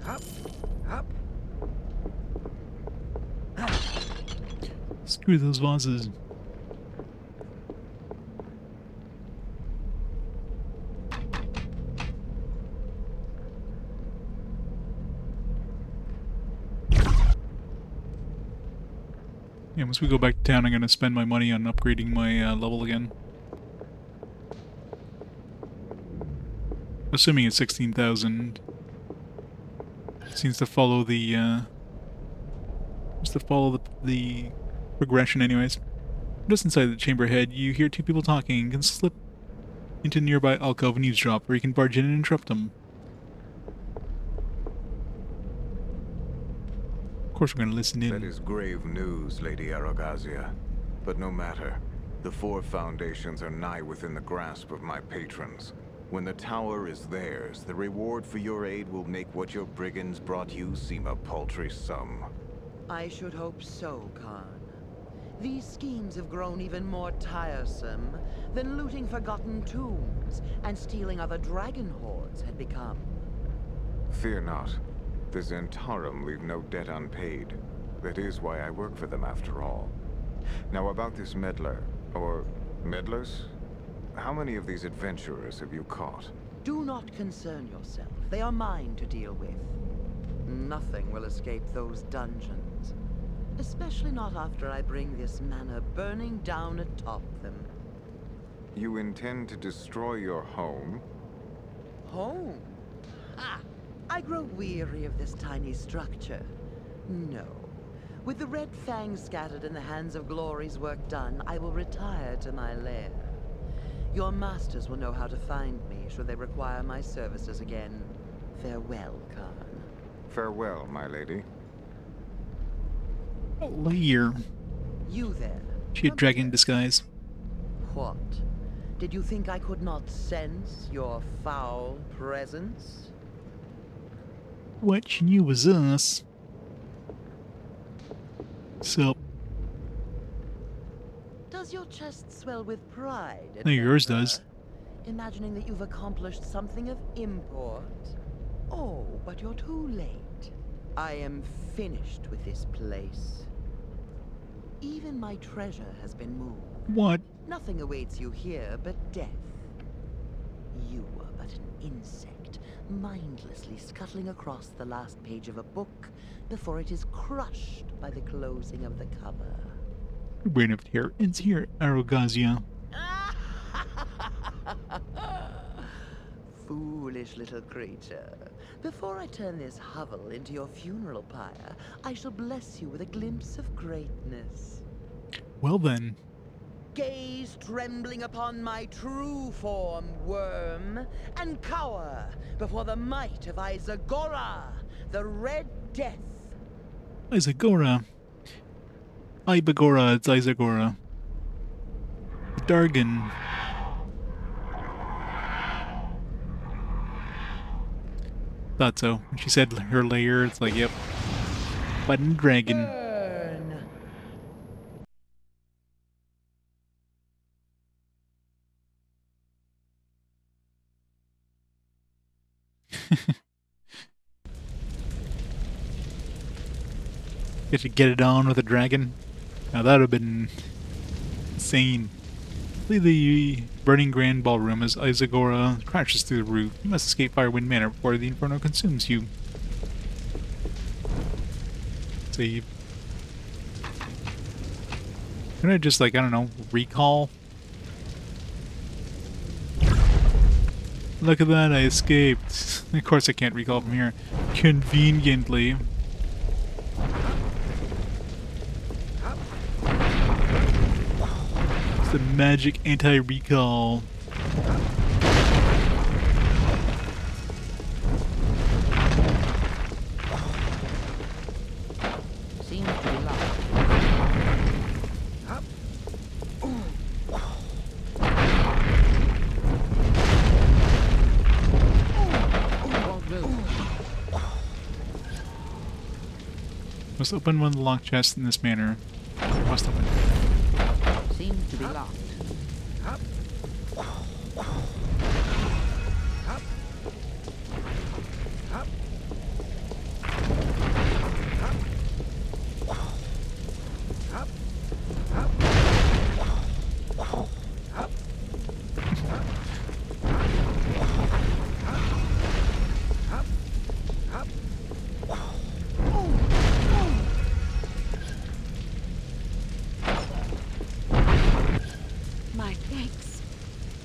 Hop, hop. Screw those vases. Yeah, once we go back to town, I'm gonna spend my money on upgrading my level again. Assuming it's 16,000. Seems to follow the the progression anyways. Just inside the chamber ahead, you hear two people talking and can slip into a nearby alcove and eavesdrop, or you can barge in and interrupt them. Of course we're gonna listen in. That is grave news, Lady Arogazia. But no matter. The four foundations are nigh within the grasp of my patrons. When the tower is theirs, the reward for your aid will make what your brigands brought you seem a paltry sum. I should hope so, Khan. These schemes have grown even more tiresome than looting forgotten tombs and stealing other dragon hordes had become. Fear not. The Zentarum leave no debt unpaid. That is why I work for them after all. Now about this meddler, or meddlers? How many of these adventurers have you caught? Do not concern yourself. They are mine to deal with. Nothing will escape those dungeons. Especially not after I bring this manor burning down atop them. You intend to destroy your home? Home? Ah! I grow weary of this tiny structure. No. With the red fangs scattered and the hands of glory's work done, I will retire to my lair. Your masters will know how to find me should they require my services again. Farewell, Khan. Farewell, my lady. Lair. You there? She a dragon in disguise. What? Did you think I could not sense your foul presence? What? She knew it was us. So. Does your chest swell with pride? No, yours adventurer? does. Imagining that you've accomplished something of import? Oh, but you're too late. I am finished with this place. Even my treasure has been moved. What? Nothing awaits you here but death. You are but an insect, mindlessly scuttling across the last page of a book before it is crushed by the closing of the cover. Brain of here. It's here, Arogazia. Foolish little creature. Before I turn this hovel into your funeral pyre, I shall bless you with a glimpse of greatness. Well then. Gaze trembling upon my true form, worm, and cower before the might of Isagora, the Red Death. Isagora. Ibagora, it's Isagora. Dargan. Thought so. When she said her layer, it's like, yep. button dragon. Burn. Get to get it on with a dragon. Now that would have been insane. Leave the burning grand ballroom as Isagora crashes through the roof. You must escape Firewind Manor before the inferno consumes you. Save. Can I just, like, I don't know, recall? Look at that, I escaped. Of course I can't recall from here. Conveniently. It's the magic anti-recall. Seems to be locked. Won't move. Must open one of the locked chests in this manner. Must open. Seems to be locked. My thanks.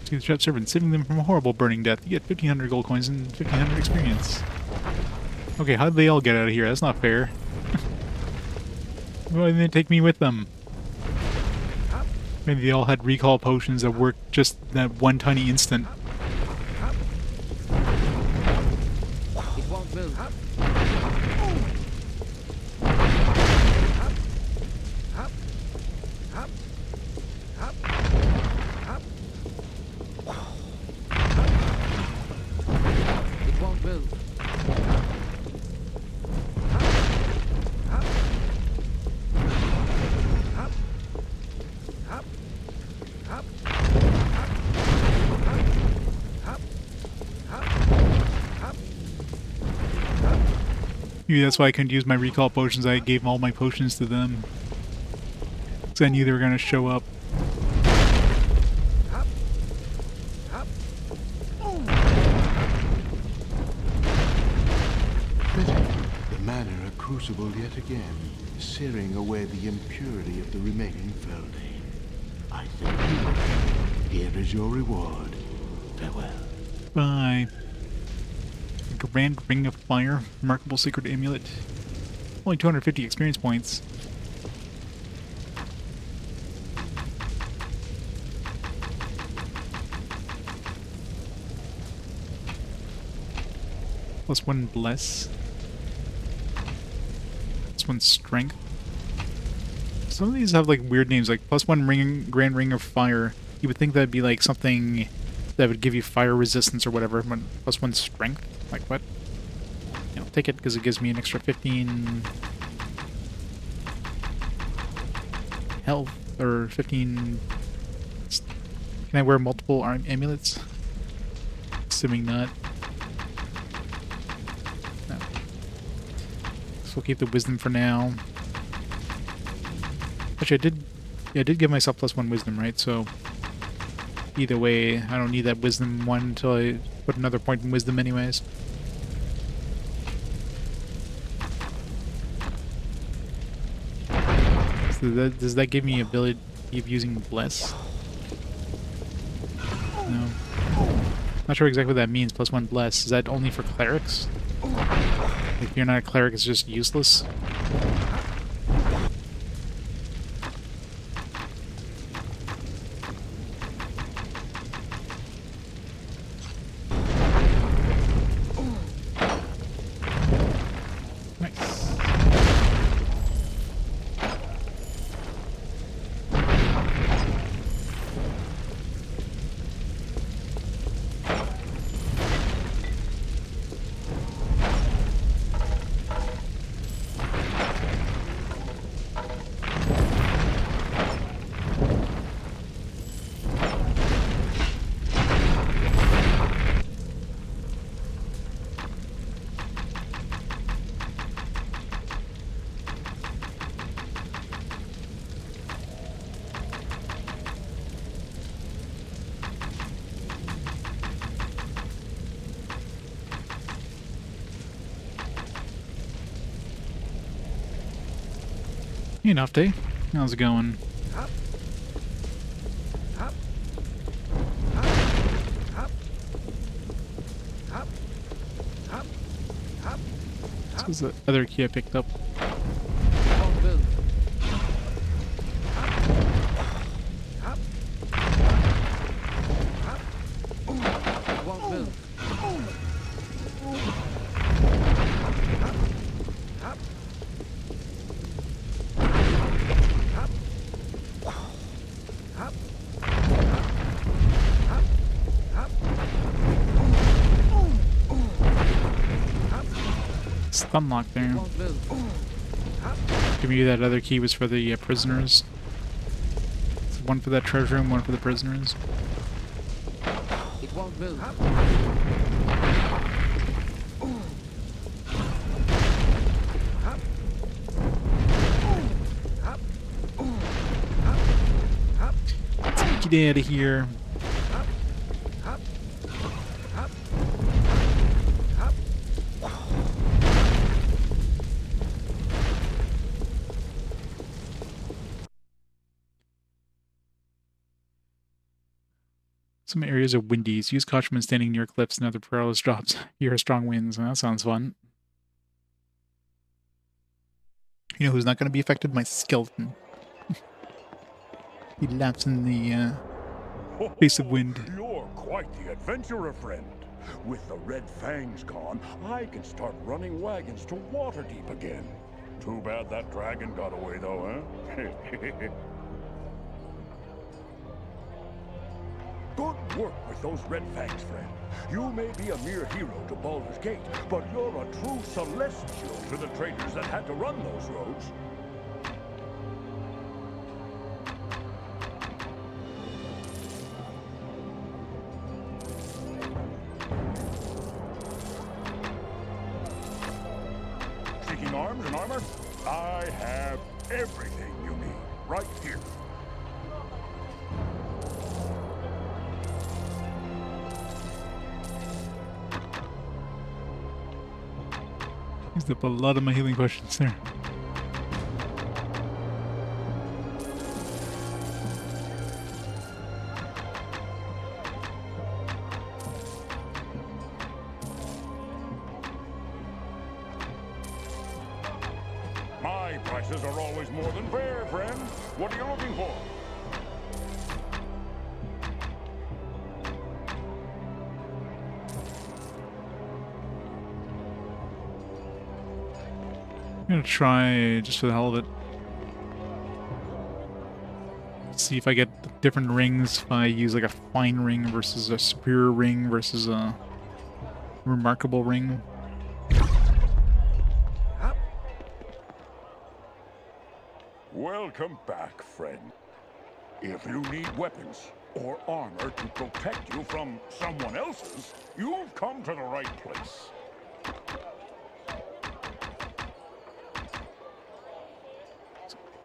See the trap servant, saving them from a horrible burning death. You get 1,500 gold coins and 1,500 experience. Okay, how'd they all get out of here? That's not fair. Why didn't they take me with them? Maybe they all had recall potions that worked just that one tiny instant. It won't move. It won't move. Maybe that's why I couldn't use my recall potions. I gave all my potions to them. Because I knew they were going to show up. Fitting. The manor a crucible yet again, searing away the impurity of the remaining Feldane. I thank you. Here is your reward. Farewell. Bye. Grand Ring of Fire. Remarkable Sacred Amulet. Only 250 experience points. +1 Bless. +1 Strength. Some of these have like weird names, like +1 ring, Grand Ring of Fire. You would think that'd be like something that would give you fire resistance or whatever. But +1 Strength? Like what? Yeah, I'll take it because it gives me an extra 15 health, or 15... Can I wear multiple amulets? Assuming not. No. So we'll keep the wisdom for now. Actually, I did give myself +1 wisdom, right? So either way, I don't need that wisdom one until I put another point in wisdom anyways. So does that give me ability of using Bless? No. Not sure exactly what that means, +1 Bless. Is that only for clerics? If you're not a cleric, it's just useless? Nice. Enough day. How's it going? Hop. Hop. Hop. Hop. Hop. Hop. This was the other key I picked up. Won't move. Hop. It won't move. Hop. Hop. Hop. It's unlocked there. Won't move. Maybe that other key was for the prisoners. It's one for that treasure room, one for the prisoners. It won't move. Get out of here. Some areas are windy. Use caution when standing near cliffs and other perilous drops. You hear strong winds. That sounds fun. You know who's not going to be affected? My skeleton. He laughs in the face of wind. You're quite the adventurer, friend. With the red fangs gone, I can start running wagons to Waterdeep again. Too bad that dragon got away, though, huh? Good work with those red fangs, friend. You may be a mere hero to Baldur's Gate, but you're a true celestial to the traders that had to run those roads. Seeking arms and armor? I have everything you need right here. Used up a lot of my healing potions there. My prices are always more than fair, friend. What are you looking for? I'm gonna try, just for the hell of it, see if I get different rings if I use like a fine ring versus a superior ring versus a remarkable ring. Welcome back, friend. If you need weapons or armor to protect you from someone else's, you've come to the right place.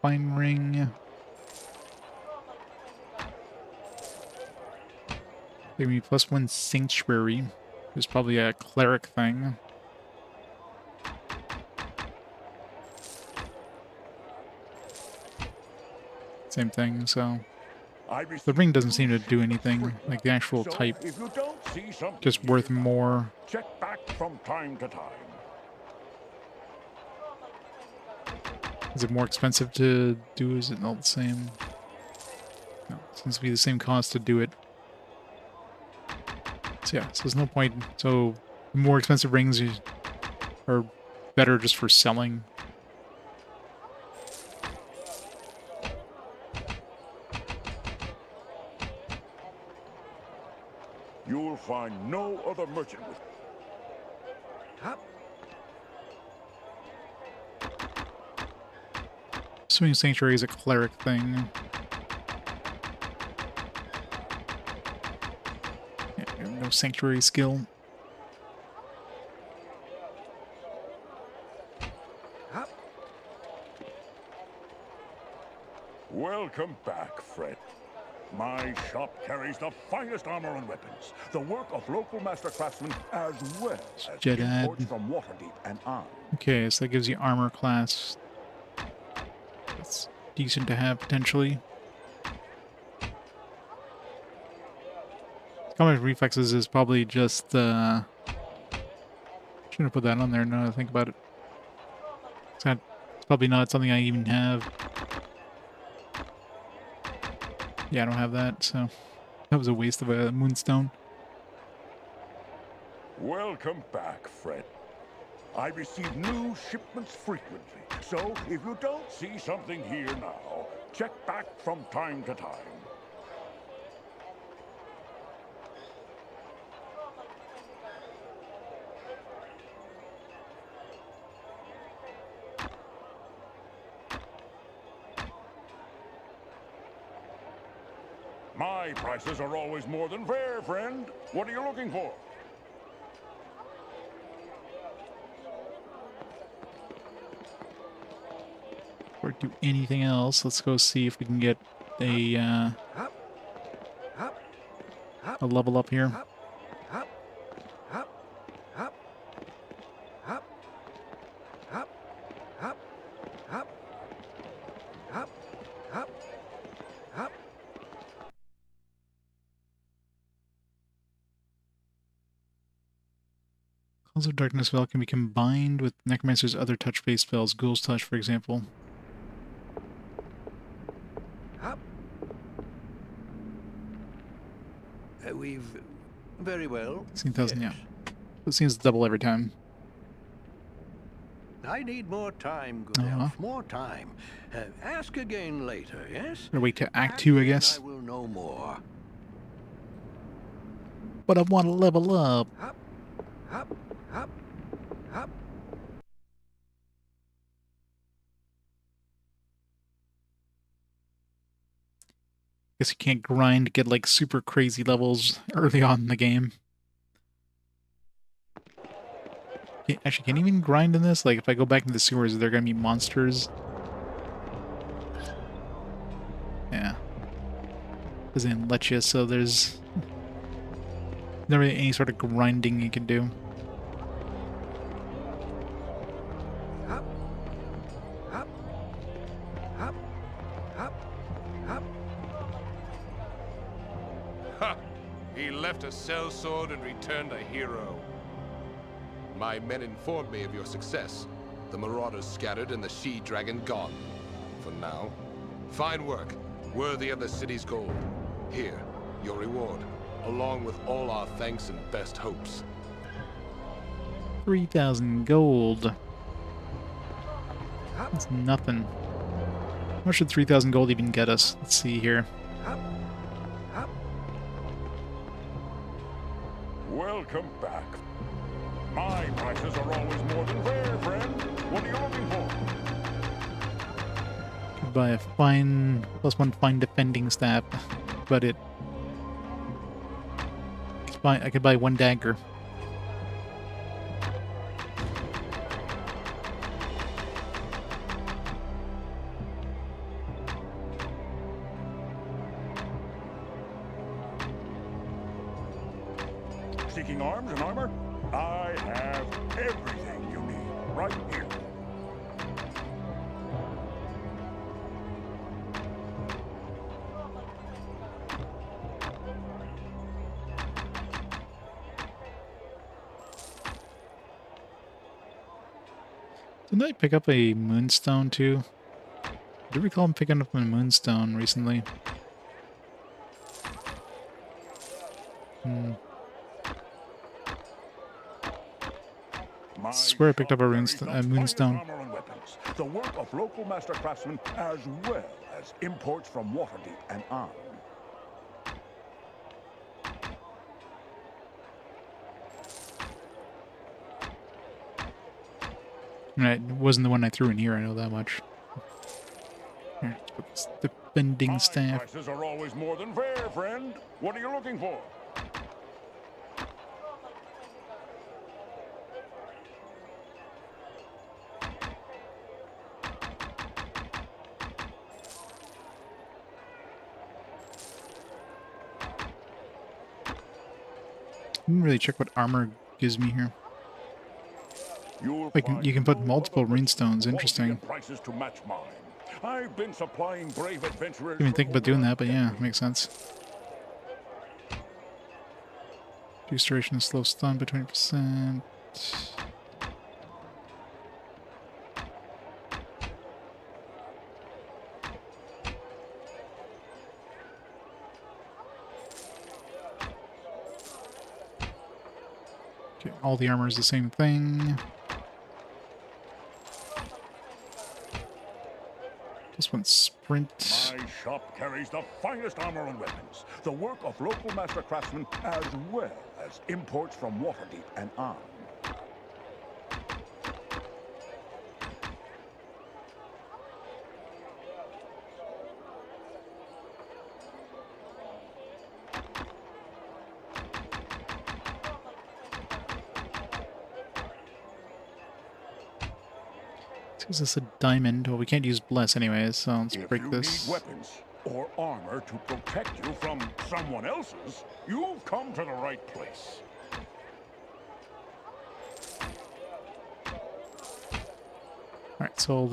Fine ring. Give me +1 sanctuary. There's probably a cleric thing. Same thing, so the ring doesn't seem to do anything, like the actual So, type, if you don't see something just worth here, more. check back from time to time. Is it more expensive to do? Is it not the same? No, it seems to be the same cost to do it. So yeah, so there's no point. So the more expensive rings are better just for selling. You'll find no other merchant with Hop. Assuming sanctuary is a cleric thing. Yeah, I have no sanctuary skill. Hop. Welcome back, Fred. My shop carries the finest armor and weapons, the work of local master craftsmen, as well as Jedad. imports from Waterdeep and on. Okay, so that gives you armor class It's decent to have, potentially. Combat reflexes is probably just, shouldn't have put that on there now that I think about it. It's probably not something I even have. Yeah, I don't have that, so that was a waste of a moonstone. Welcome back, friend. I receive new shipments frequently, so if you don't see something here now, check back from time to time. My prices are always more than fair, friend. What are you looking for? Or do anything else. Let's go see if we can get a level up here. Calls of Darkness spell can be combined with Necromancer's other touch-based spells, Ghoul's Touch, for example. We've... Very well. 16,000, yeah. It seems to double every time. I need more time, good elf. More time. Ask again later, yes? Or wait to Act 2, I guess. I will know more. But I want to level up. Up, up, up, up. Guess you can't grind to get like super crazy levels early on in the game. Actually, can you even grind in this? Like, if I go back into the sewers, are there gonna be monsters? Yeah. Doesn't let you, so there's never really any sort of grinding you can do. Up, up, up, up, up. Ha! He left a sellsword and returned a hero. My men informed me of your success. The marauders scattered and the she-dragon gone. For now. Fine work. Worthy of the city's gold. Here, your reward. Along with all our thanks and best hopes. 3,000 gold. That's nothing. How much should 3,000 gold even get us? Let's see here. Welcome back. My prices are always more than fair, friend. What are you looking for? Could buy a fine +1 fine defending staff, but it. I could buy 1 dagger. Seeking arms and armor? I have everything you need right here. Didn't I pick up a moonstone too? I do recall him picking up a moonstone recently. I swear I picked up a moonstone. The work of local master craftsmen as well as imports from Waterdeep and on. It wasn't the one I threw in here, I know that much. Here, let's put this defending staff. Prices are always more than fair, friend. What are you looking for? I didn't really check what armor gives me here. You can put multiple runestones. Interesting. Prices to match mine. I've been supplying brave adventurers. Didn't even think about doing that, but yeah, makes sense. Reduce duration of slow stun by 20%. Okay, all the armor is the same thing. This one's sprint. My shop carries the finest armor and weapons, the work of local master craftsmen, as well as imports from Waterdeep and on. Is this a diamond? Well, we can't use bless anyways, so let's break If this. you need weapons or armor to protect you from someone else's, you've come to the right place. Alright, so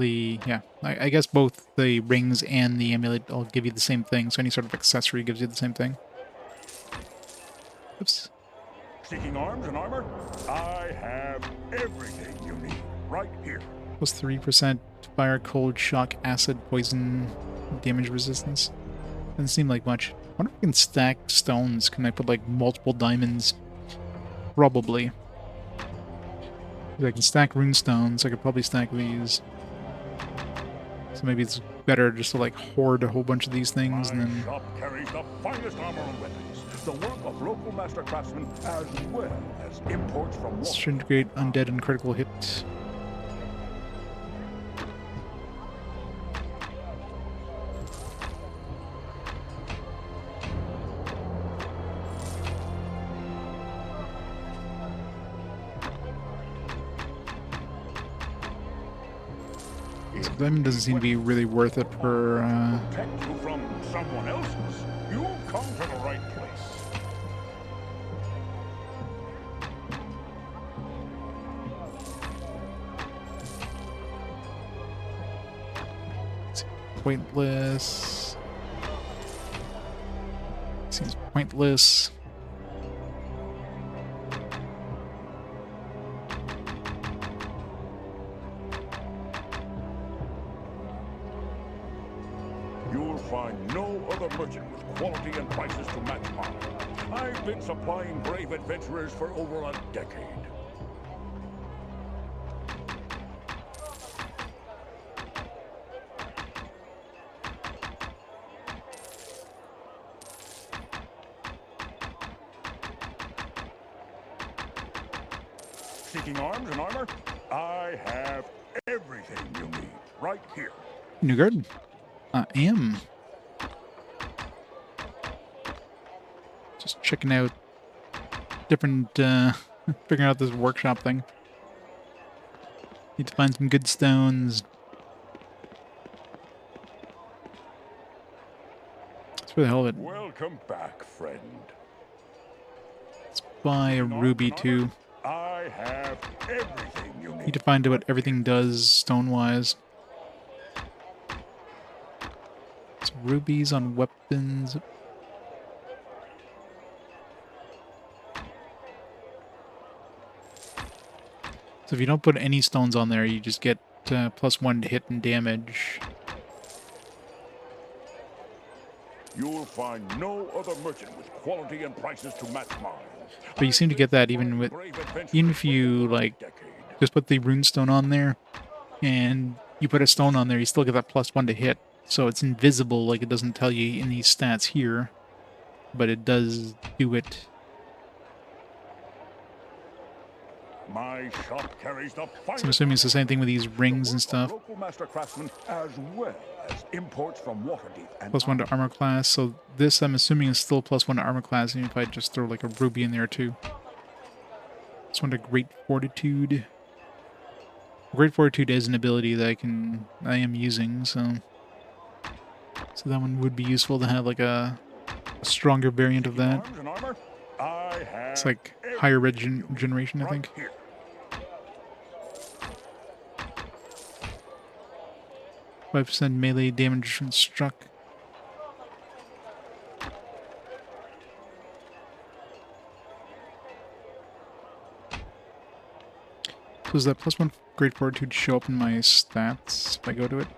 I guess both the rings and the amulet will give you the same thing, so any sort of accessory gives you the same thing. Oops. Seeking arms and armor? I have everything you need right here. Plus 3% fire, cold, shock, acid, poison, damage resistance. Doesn't seem like much. I wonder if I can stack stones. Can I put like multiple diamonds? Probably. If I can stack rune stones, I could probably stack these. So maybe it's better just to like hoard a whole bunch of these things and then... My shop carries the finest armor and weapons, the work of local master craftsmen, as well as imports from Let's integrate undead and critical hit. Diamond doesn't seem to be really worth it for, protect you from someone else's. You've come to the right place. pointless. Seems pointless. You'll find no other merchant with quality and prices to match mine. I've been supplying brave adventurers for over a decade. Seeking arms and armor? I have everything you need right here. New garden. I am. Just checking out different, figuring out this workshop thing. Need to find some good stones. It's for the hell of it. Welcome back, friend. Let's buy a ruby too. I have everything you Need need. to find out what everything does stone-wise. Some rubies on weapons. So if you don't put any stones on there, you just get +1 to hit and damage. You'll find no other merchant with quality and prices to match mine. But you seem to get that even with, even if you like just put the runestone on there, and you put a stone on there, you still get that +1 to hit. So it's invisible, like it doesn't tell you in these stats here, but it does do it. My shop carries the So I'm assuming it's the same thing with these rings and stuff. local master craftsmen as well as imports from Waterdeep and +1 to armor class. So this, I'm assuming, is still +1 to armor class, even if I just throw like a ruby in there too. +1 to great fortitude. Great fortitude is an ability that I am using, so that one would be useful to have like a stronger variant of that. arms and armor. I have It's like higher regeneration, I think. right here. 5% melee damage when struck. So does that +1 Great Fortitude show up in my stats if I go to it?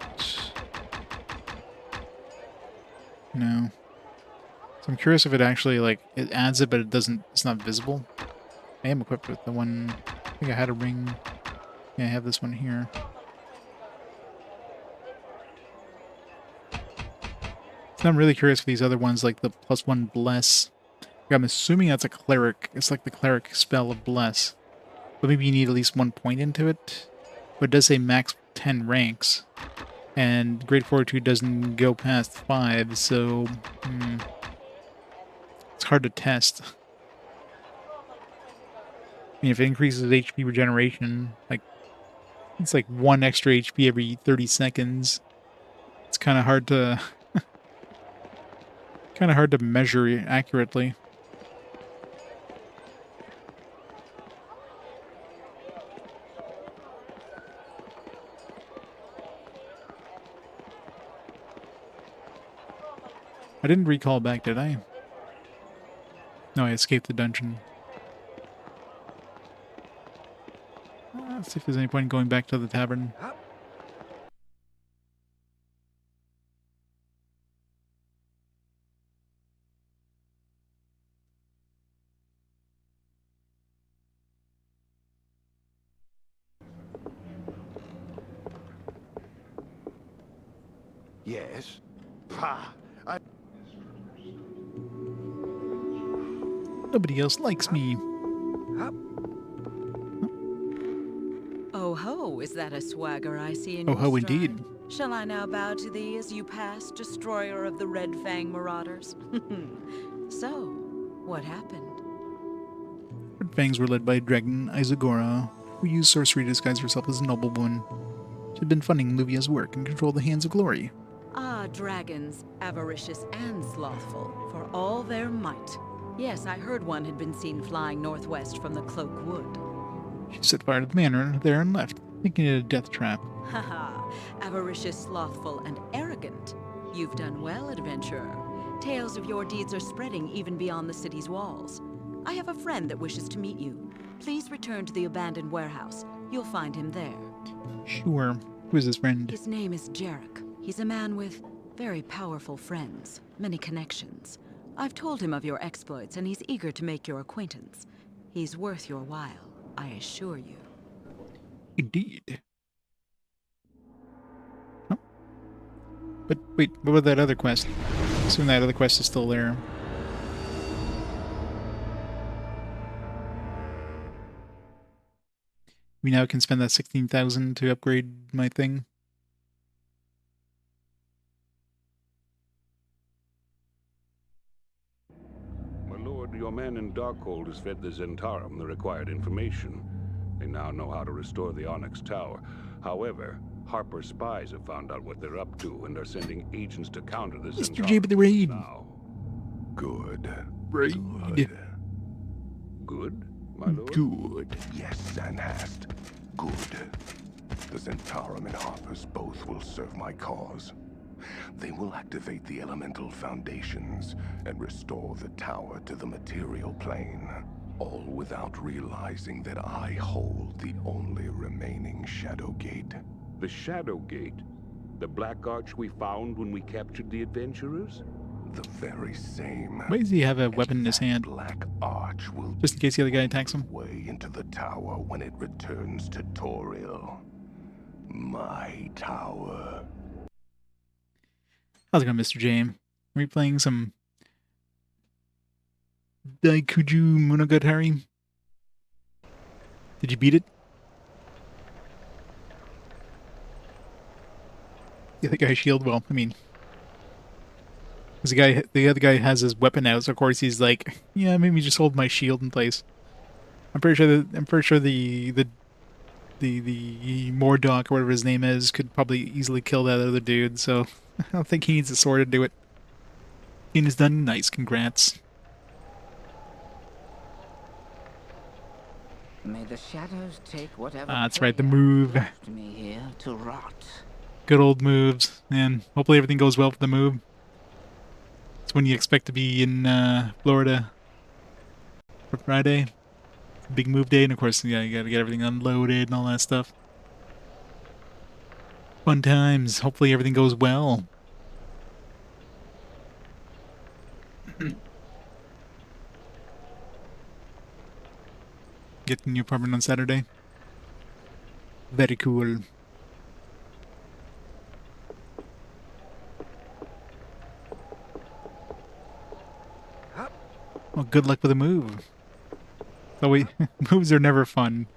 No. So I'm curious if it actually, like, it adds it, but it doesn't, it's not visible. I am equipped with the one, I think I had a ring. Yeah, I have this one here. So I'm really curious for these other ones, like the +1 Bless. I'm assuming that's a cleric. It's like the cleric spell of Bless. But maybe you need at least 1 point into it. But it does say max 10 ranks. And Great Fortitude doesn't go past 5, so... it's hard to test. I mean, if it increases HP regeneration, like... it's like 1 extra HP every 30 seconds. It's kind of hard to... kind of hard to measure accurately. I didn't recall back, did I? No, I escaped the dungeon. Let's see if there's any point in going back to the tavern. Yes? Pah! Nobody else likes me. Oh ho, is that a swagger I see in Oh your ho, stride? indeed. Shall I now bow to thee as you pass, destroyer of the Red Fang Marauders? So, what happened? Red Fangs were led by Dragon Isagora, who used sorcery to disguise herself as a noblewoman. She had been funding Luvia's work and controlled the Hands of Glory. Ah, dragons, avaricious and slothful, for all their might. Yes, I heard one had been seen flying northwest from the Cloak Wood. She set fire to the manor there and left, thinking it a death trap. Haha, avaricious, slothful, and arrogant. You've done well, adventurer. Tales of your deeds are spreading even beyond the city's walls. I have a friend that wishes to meet you. Please return to the abandoned warehouse. You'll find him there. Sure. Who is this friend? His name is Jarek. He's a man with very powerful friends, many connections. I've told him of your exploits, and he's eager to make your acquaintance. He's worth your while, I assure you. Indeed. Oh. But wait, what about that other quest? I assume that other quest is still there. We now can spend that 16,000 to upgrade my thing. My lord, your man in Darkhold has fed the Zentarum the required information. They now know how to restore the Onyx Tower. However, Harper's spies have found out what they're up to and are sending agents to counter the Mr. Zentarum J with the raid. now. Good. Raid. Good, my lord? Good. Yes, Sanhast. Good. The Zentarum and Harpers both will serve my cause. They will activate the elemental foundations and restore the tower to the material plane, all without realizing that I hold the only remaining Shadow Gate. The Shadow Gate? The Black Arch we found when we captured the adventurers? The very same. Why does he have a weapon in his hand? Black Arch will Just in case the other guy attacks him? way into the tower when it returns to Toril. My tower. How's it going, Mr. James? Are we playing some Daikuju Monogatari? Did you beat it? The other guy's shield? Well, I mean, the other guy has his weapon out, so of course he's like, yeah, maybe just hold my shield in place. I'm pretty sure the Mordok or whatever his name is could probably easily kill that other dude, so I don't think he needs a sword to do it. Ian is done. Nice, congrats. May the shadows take whatever That's right, the pleasure move. left me here to rot. Good old moves, and hopefully everything goes well for the move. It's when you expect to be in Florida for Friday. Big move day, and of course, yeah, you gotta get everything unloaded and all that stuff. Fun times. Hopefully everything goes well. Get the new apartment on Saturday. Very cool. Well, good luck with the move. So moves are never fun.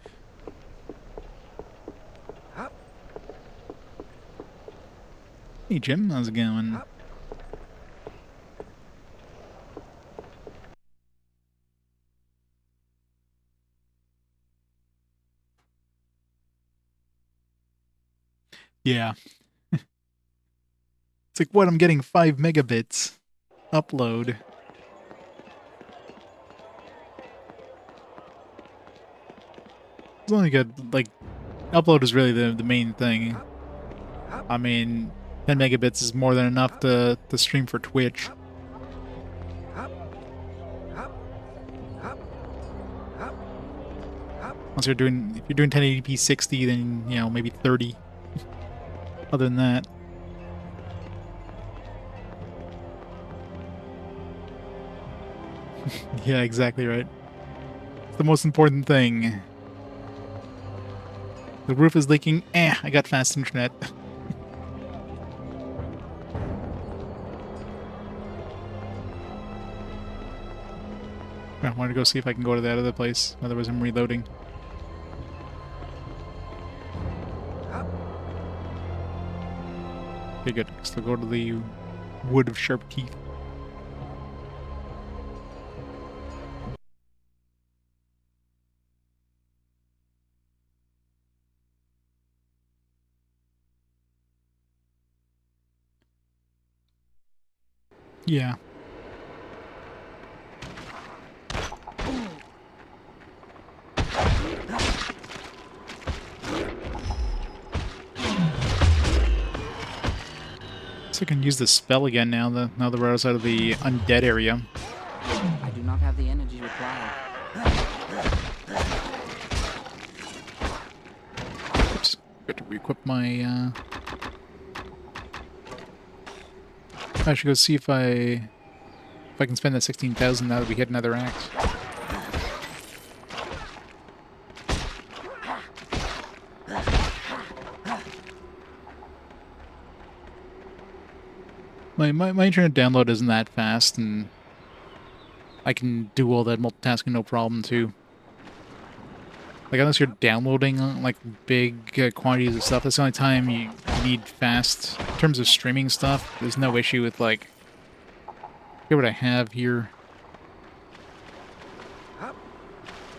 Hey Jim, how's it going? Yeah. It's like, what? I'm getting 5 megabits. Upload. It's only good, like, upload is really the main thing. I mean, 10 megabits is more than enough to stream for Twitch. Unless if you're doing 1080p 60, then, you know, maybe 30. Other than that. Yeah, exactly right. It's the most important thing. The roof is leaking. I got fast internet. I want to go see if I can go to that other place. Otherwise, I'm reloading. Okay, good. So go to the Wood of Sharp Teeth. Yeah. So I can use the spell again now that we're outside of the undead area. I do not have the energy required. Oops. Got to re-equip my I should go see if I can spend that 16,000 now that we hit another act. My internet download isn't that fast, and I can do all that multitasking no problem too. Like, unless you're downloading like big quantities of stuff, that's the only time you need fast. In terms of streaming stuff, there's no issue with, like, here's what I have here. I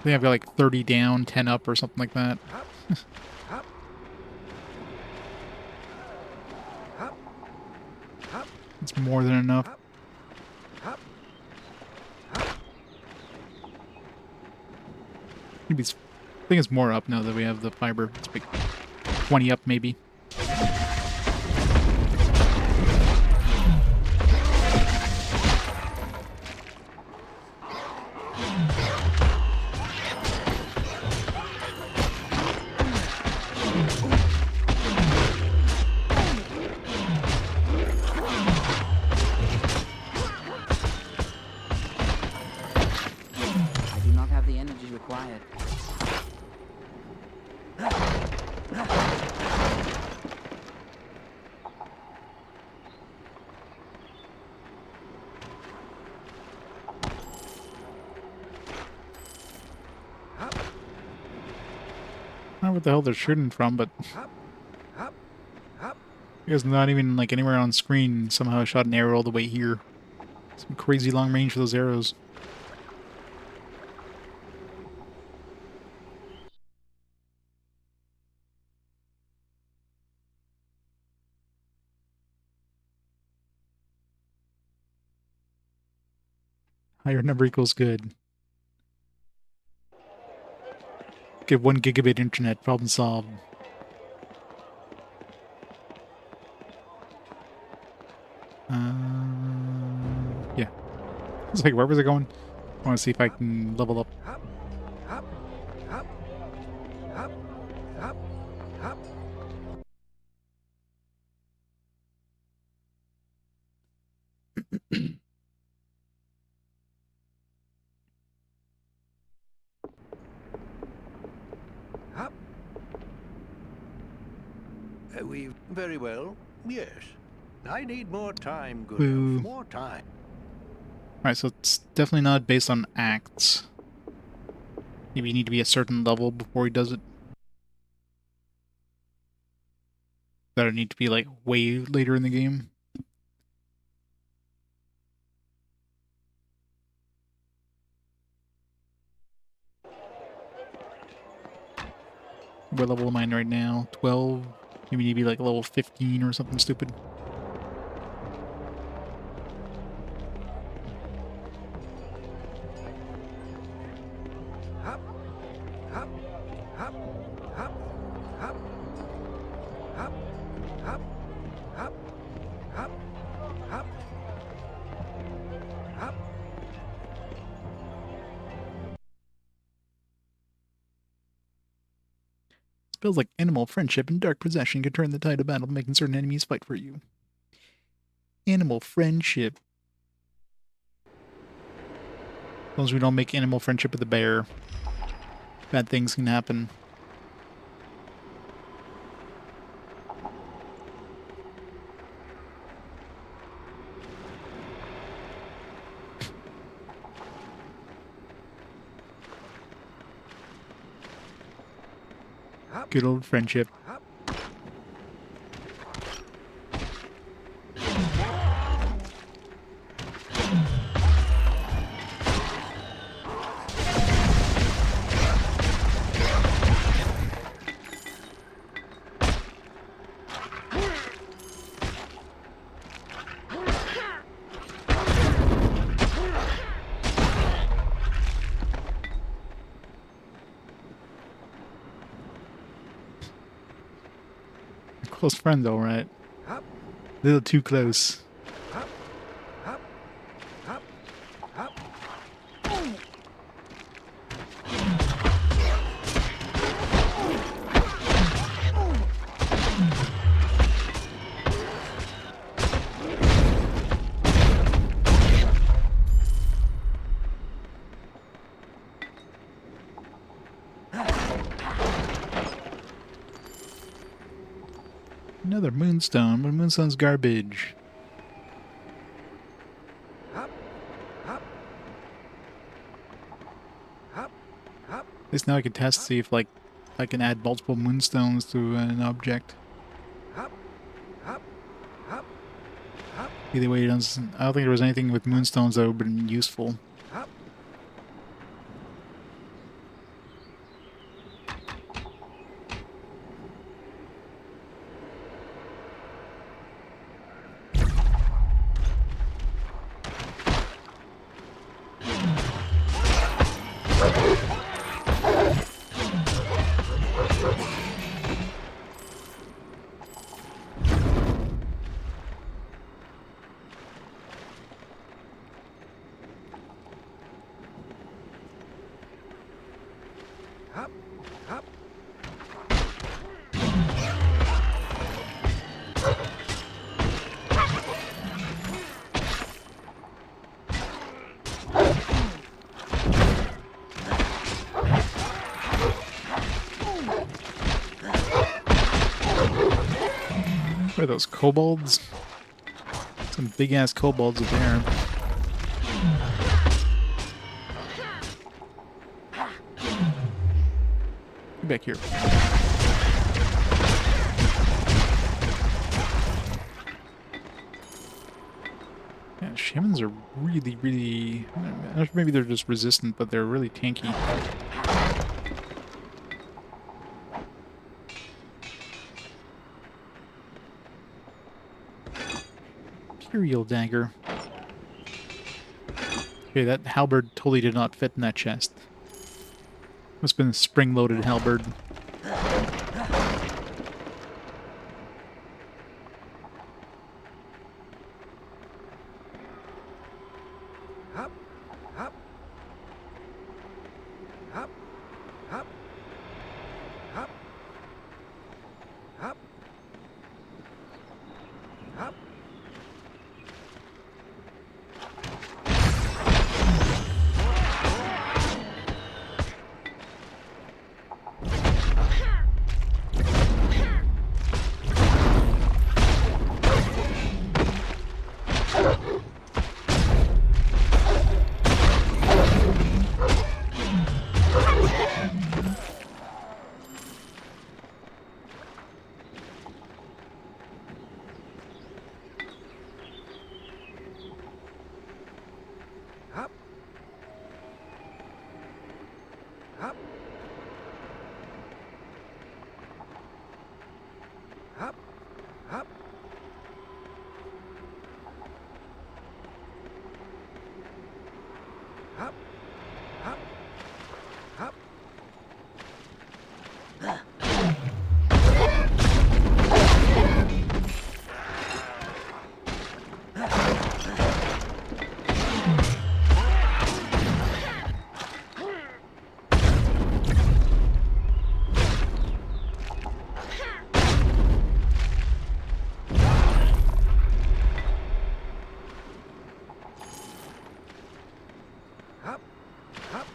think I've got like 30 down, 10 up, or something like that. It's more than enough. Maybe it's, I think it's more up now that we have the fiber. It's like 20 up, maybe. I don't know what the hell they're shooting from, but it was not even like anywhere on screen. Somehow I shot an arrow all the way here. Some crazy long range for those arrows. Higher number equals good. Get 1 gigabit internet, problem solved. was like, where was it going? I want to see if I can level up. We very well. Yes. I need more time, good Boo. elf. More time. Alright, so it's definitely not based on acts. Maybe you need to be a certain level before he does it. That would need to be like way later in the game. What level am I in right now? 12? Maybe you need to be like level 15 or something stupid. Spells like animal friendship and dark possession can turn the tide of battle, making certain enemies fight for you. Animal friendship. As long as we don't make animal friendship with a bear, bad things can happen. Good old friendship. Close friends, all right. A little too close. Another moonstone, but moonstone's garbage. At least now I can test to see if like I can add multiple moonstones to an object. Either way, I don't think there was anything with moonstones that would have been useful. What are those, kobolds? Some big-ass kobolds up there. Get back here. Yeah, shamans are really, really... Maybe they're just resistant, but they're really tanky. Imperial dagger. Okay, that halberd totally did not fit in that chest. Must have been a spring-loaded halberd. Hop. Hop. Hop. Hop. Hop. Hop. Hop. Hop. Hop.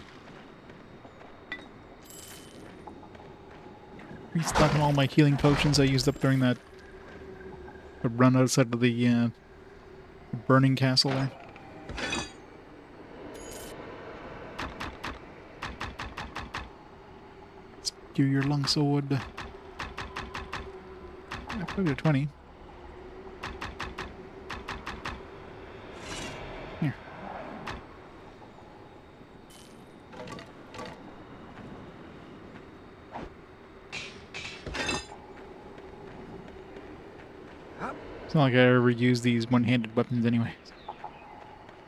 Restocking all my healing potions I used up during that run outside of the burning castle there. Spew your longsword. I put it at 20. Here. It's not like I ever use these one-handed weapons anyway.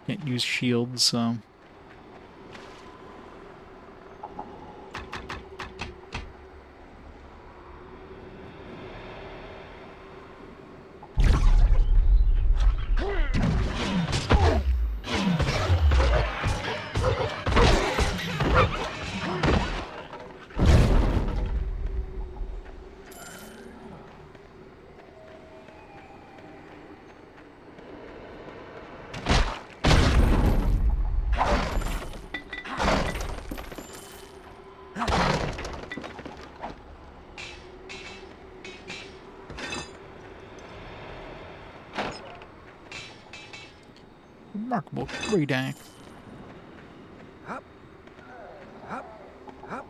Can't use shields, so... Remarkable great axe. Hop. Hop. Hop.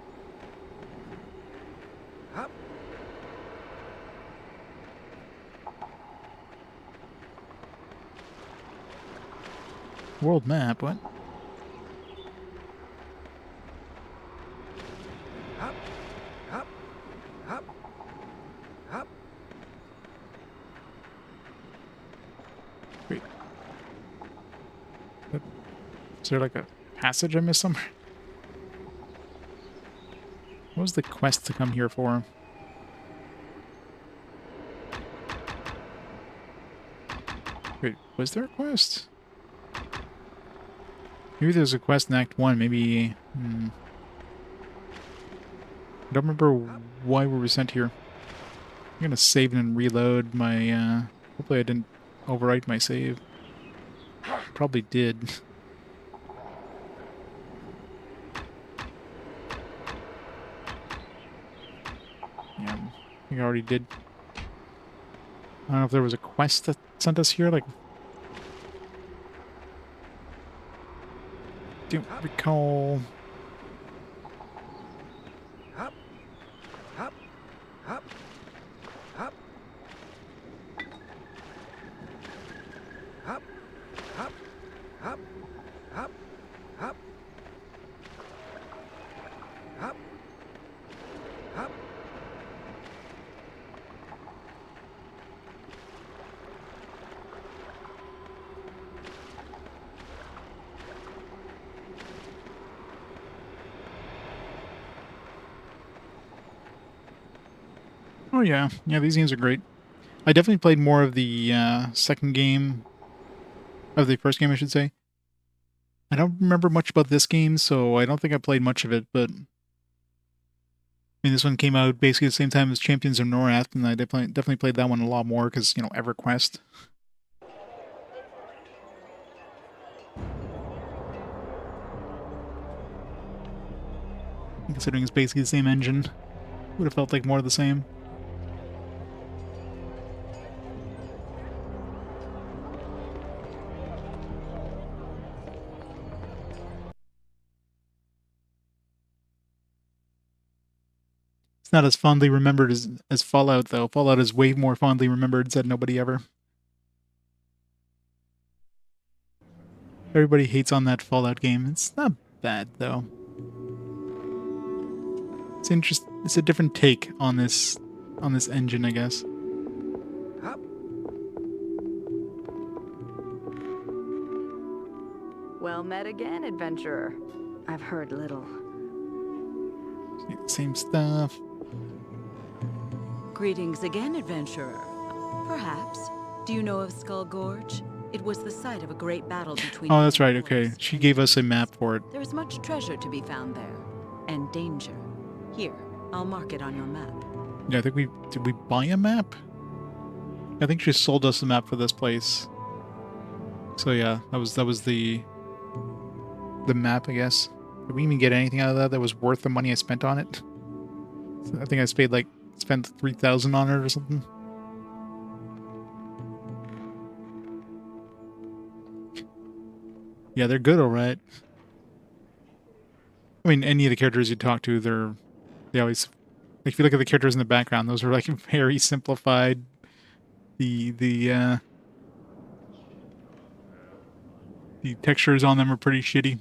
Hop. World map, what? Hop. Hop. Hop. Hop. Wait. Is there like a passage I missed somewhere? What was the quest to come here for? Wait, was there a quest? Maybe there's a quest in Act 1, maybe... I don't remember why we were sent here. I'm gonna save and reload my, hopefully I didn't overwrite my save. Probably did. Yeah, I think I already did. I don't know if there was a quest that sent us here, like... Don't recall... Hop. Hop. Hop. Hop. Hop. Hop. Hop. Hop. Hop. Hop. Hop. Oh yeah, yeah, these games are great. I definitely played more of the second game, of the first game I should say. I don't remember much about this game, so I don't think I played much of it, but... I mean, this one came out basically at the same time as Champions of Norath, and I definitely played that one a lot more, because, you know, EverQuest. Considering it's basically the same engine, would have felt like more of the same. It's not as fondly remembered as Fallout, though. Fallout is way more fondly remembered, said nobody ever. Everybody hates on that Fallout game. It's not bad though. It's a different take on this engine, I guess. Well met again, adventurer. I've heard little. Same stuff. Greetings again, adventurer. Perhaps. Do you know of Skull Gorge? It was the site of a great battle between... Oh, that's right, okay. She gave us a map for it. There is much treasure to be found there. And danger. Here, I'll mark it on your map. Yeah, I think did we buy a map? I think she sold us a map for this place. So yeah, that was the map, I guess. Did we even get anything out of that was worth the money I spent on it? I think I spent 3,000 on it or something. Yeah, they're good, alright. I mean, any of the characters you talk to, they always... Like, if you look at the characters in the background, those are, like, very simplified. The textures on them are pretty shitty.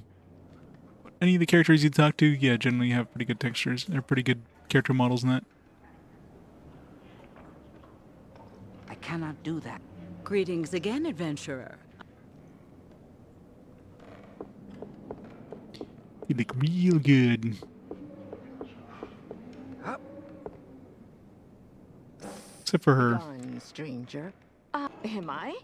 Any of the characters you talk to, yeah, generally have pretty good textures. They're pretty good character models in that. I cannot do that. Greetings again, adventurer. You look real good. Except for her. Darn stranger. Am I?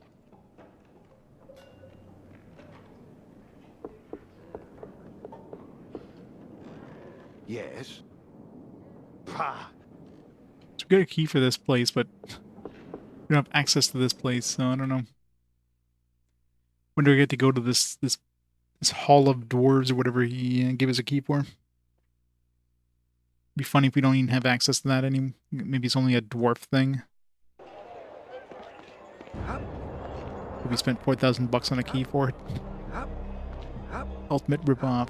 Yes. Pah. So we got a key for this place, but we don't have access to this place, so I don't know. When do we get to go to this Hall of Dwarves or whatever he gave us a key for? Be funny if we don't even have access to that anymore. Maybe it's only a dwarf thing. We spent 4,000 bucks on a key for it. Ultimate ripoff.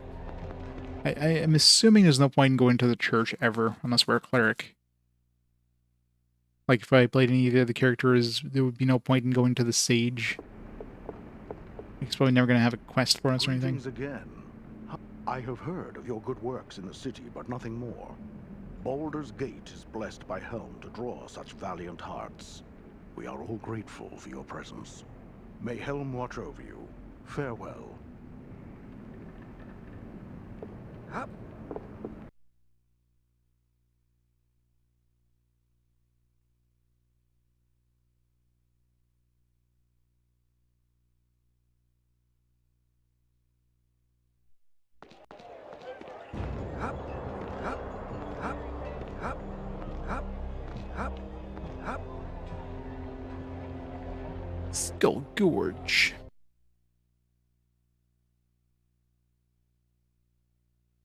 I am assuming there's no point in going to the church ever, unless we're a cleric. Like, if I played any of the other characters, there would be no point in going to the sage. He's probably never going to have a quest for us or anything. Again. I have heard of your good works in the city, but nothing more. Baldur's Gate is blessed by Helm to draw such valiant hearts. We are all grateful for your presence. May Helm watch over you. Farewell. Skull Gorge.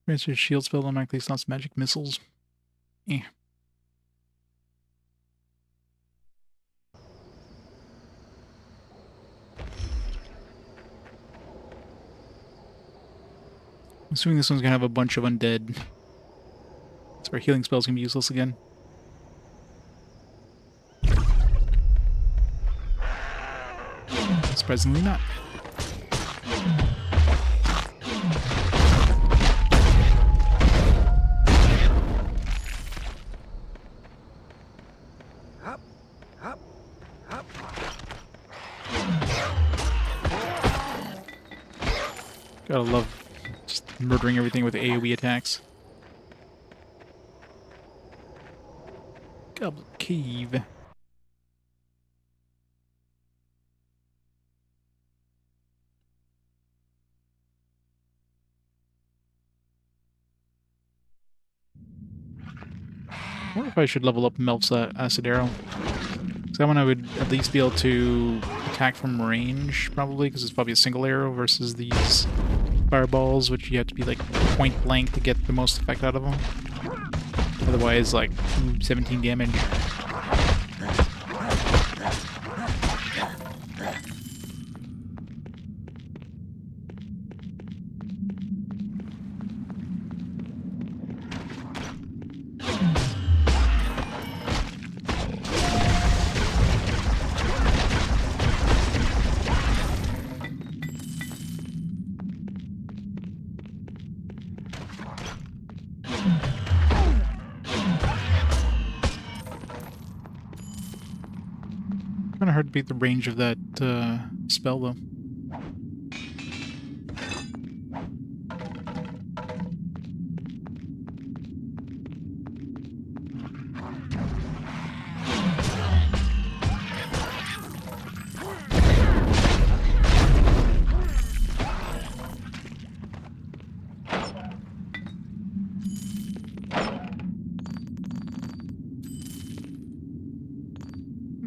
Grants your shield spell automatically stops magic missiles. Eh. I'm assuming this one's gonna have a bunch of undead. So our healing spell's gonna be useless again. Surprisingly not. Gotta love just murdering everything with AoE attacks. Goblet Cave. I wonder if I should level up Melf's acid arrow. Because that one I would at least be able to attack from range, probably, because it's probably a single arrow versus these fireballs, which you have to be like point blank to get the most effect out of them. Otherwise, like, 17 damage. of hard to beat the range of that spell, though.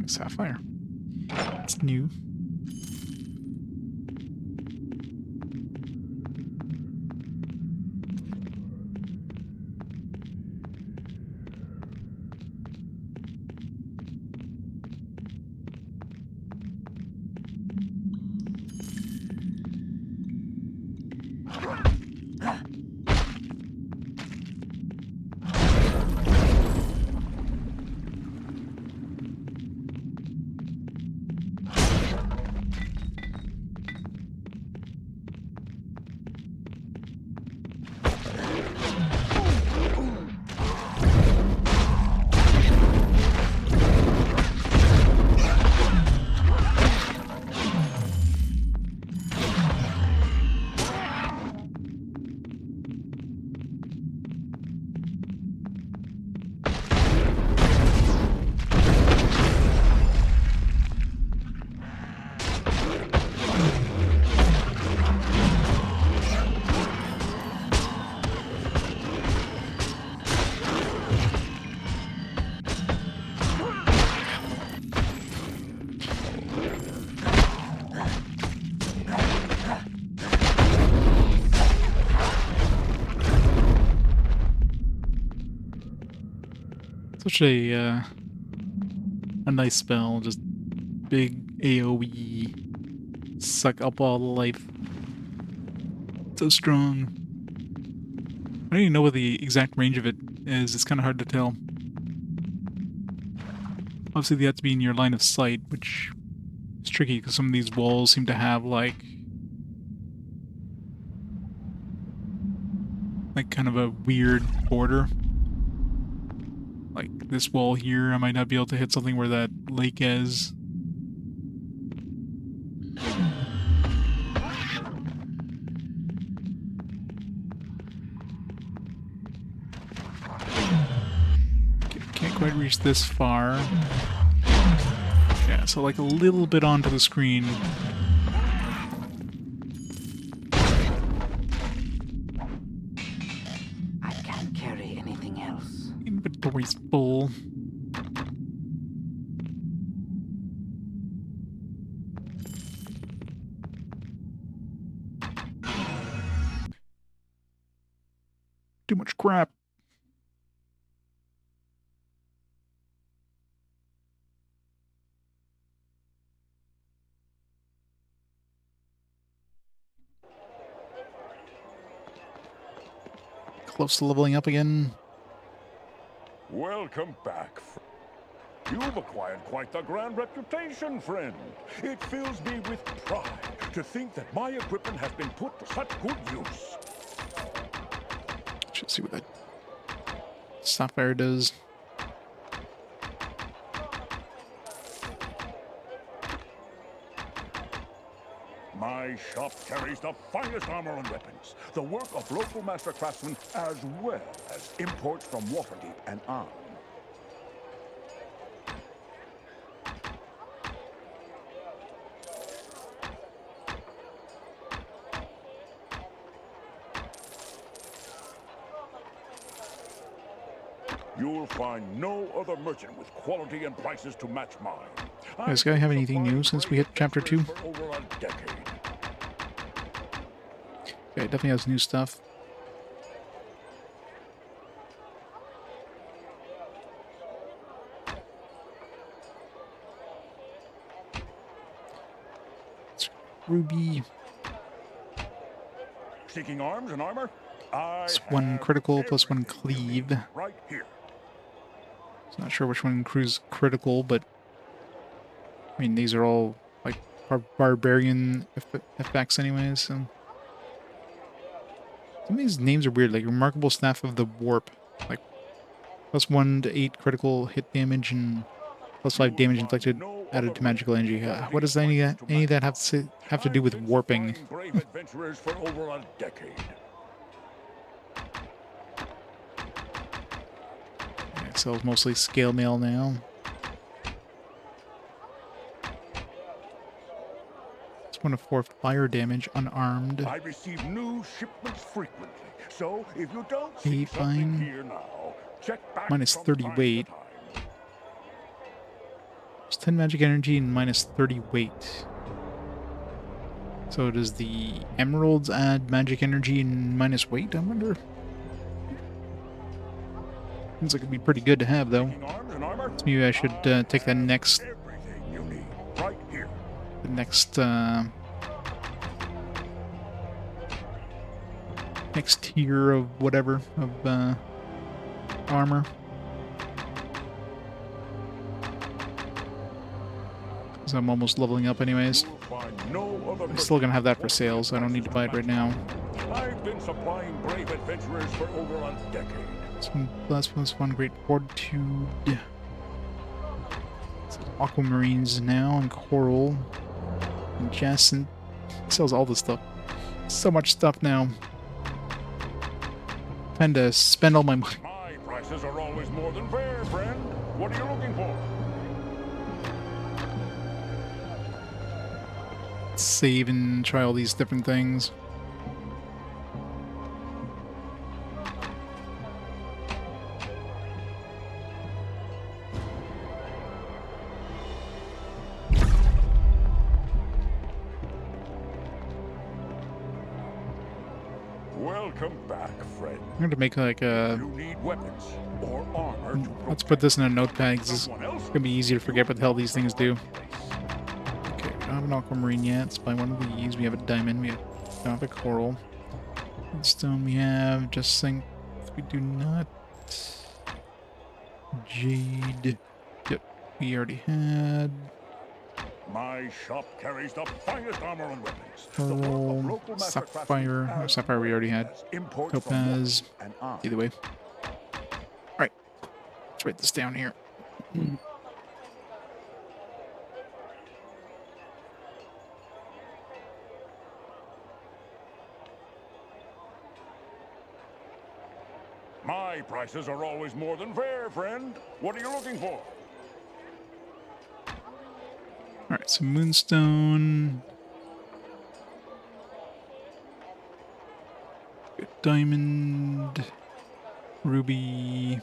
Sapphire. It's new. Such a nice spell, just big AoE, suck up all the life. So strong. I don't even know what the exact range of it is, it's kind of hard to tell. Obviously they have to be in your line of sight, which is tricky because some of these walls seem to have like kind of a weird border. Like this wall here, I might not be able to hit something where that lake is. Can't quite reach this far. Yeah, so like a little bit onto the screen. I can't carry anything else. Inventory's full. Too much crap. Close to leveling up again. Welcome back. You've acquired quite the grand reputation, friend. It fills me with pride to think that my equipment has been put to such good use. Should see what that sapphire does. My shop carries the finest armor and weapons, the work of local master craftsmen, as well as imports from Waterdeep and on. You'll find no other merchant with quality and prices to match mine. Does this guy have anything new since we hit chapter 2? Over a decade. Yeah, it definitely has new stuff. It's Ruby. Seeking arms and armor? It's 1 critical plus 1 cleave. Right here. So not sure which one accrues critical, but I mean these are all like barbarian effects anyways. So some of these names are weird, like Remarkable Staff of the Warp, like +1 to 8 critical hit damage and +5 damage inflicted Added to magical energy. What does any of that have to do with warping? Brave adventurers for over a decade. Yeah, so it's mostly scale mail now. It's 1 of 4 fire damage, unarmed. I receive new shipments frequently, so if you don't Hey, see something fine. here now, check back Minus from 30 time weight. to time. It's 10 magic energy and minus 30 weight. So does the emeralds add magic energy and minus weight, I wonder? Seems like it'd be pretty good to have, though. So maybe I should take the next... Everything you need, right here. The next, next tier of whatever, of, armor. So I'm almost leveling up anyways. I'm still gonna have that for sale, so I don't need to buy it right now. I've been supplying brave adventurers for over a decade. +1 great fortitude. So aquamarines now, and coral. And jacinth. Sells all this stuff. So much stuff now. Trying to spend all my money. My prices are always more than fair, friend. What are you looking for? Save and try all these different things. Welcome back, friend. I'm going to make like a... You need weapons or armor to Let's put this in a notepad, 'cause it's going to be easy to forget what the hell these things do. Okay, we don't have an aquamarine yet. Let's buy one of these. We have a diamond. We don't have a coral. Stone we have. Just think we do not. Jade. Yep, we already had. My shop carries the finest armor and weapons. Pearl, sapphire. Oh, sapphire we already had. Topaz. Either way. Alright. Let's write this down here. My prices are always more than fair, friend. What are you looking for? Alright, so moonstone. Diamond. Ruby.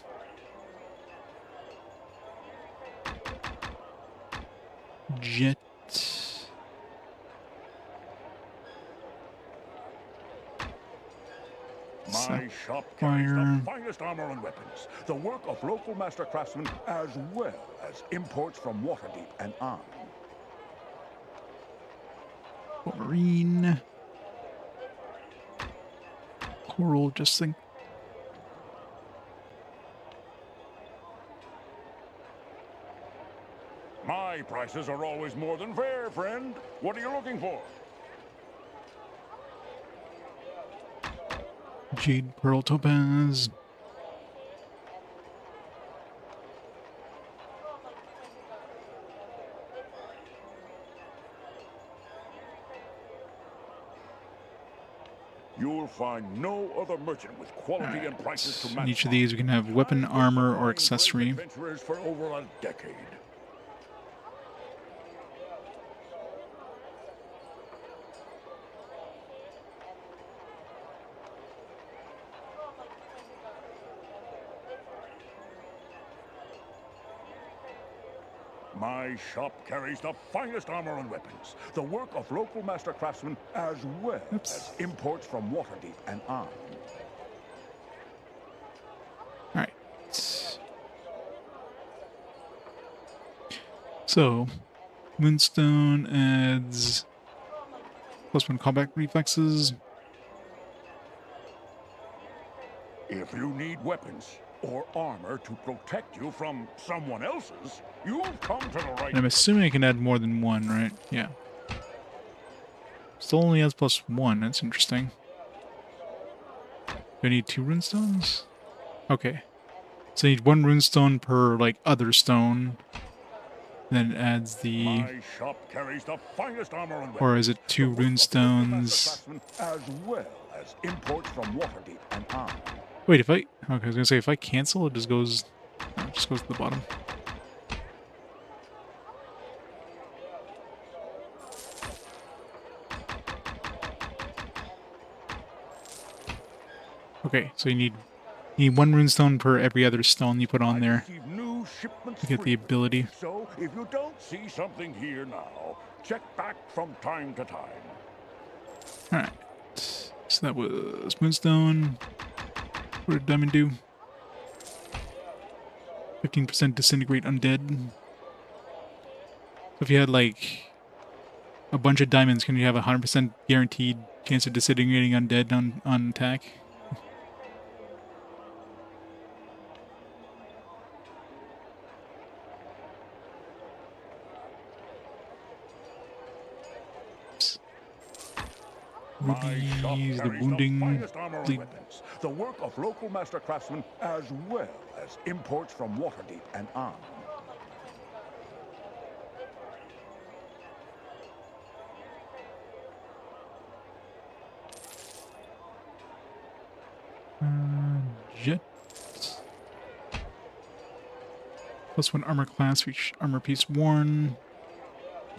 Jet. My shop carries the finest armor and weapons, the work of local master craftsmen, as well as imports from Waterdeep and on. Marine. Coral, just think. My prices are always more than fair, friend. What are you looking for? Jade, pearl, topaz. You'll find no other merchant with quality and prices to match. Each of these we can have weapon, armor, or accessory. Adventurers for over a decade. My shop carries the finest armor and weapons, the work of local master craftsmen, as well as imports from Waterdeep and on. Alright. So, Moonstone adds +1 combat reflexes. If you need weapons or armor to protect you from someone else's, you've come to the right. And I'm assuming I can add more than one, right? Yeah. Still only has +1. That's interesting. Do I need 2 runestones? Okay. So I need 1 runestone per, like, other stone. Then it adds the... My shop carries the finest armor and Or is it 2 runestones? as well as imports from Waterdeep and Arm. Wait, if I... Okay, I was gonna say, if I cancel, it just goes... No, it just goes to the bottom. Okay, so you need 1 runestone per every other stone you put on there to get the ability. So, if you don't see something here now, check back from time to time. Alright. So that was moonstone. What did diamond do? 15% disintegrate undead. So if you had like a bunch of diamonds, can you have a 100% guaranteed chance of disintegrating undead on attack? Rubies, the wounding, the work of local master craftsmen, as well as imports from Waterdeep and Arm. Jet. +1 armor class, each armor piece worn.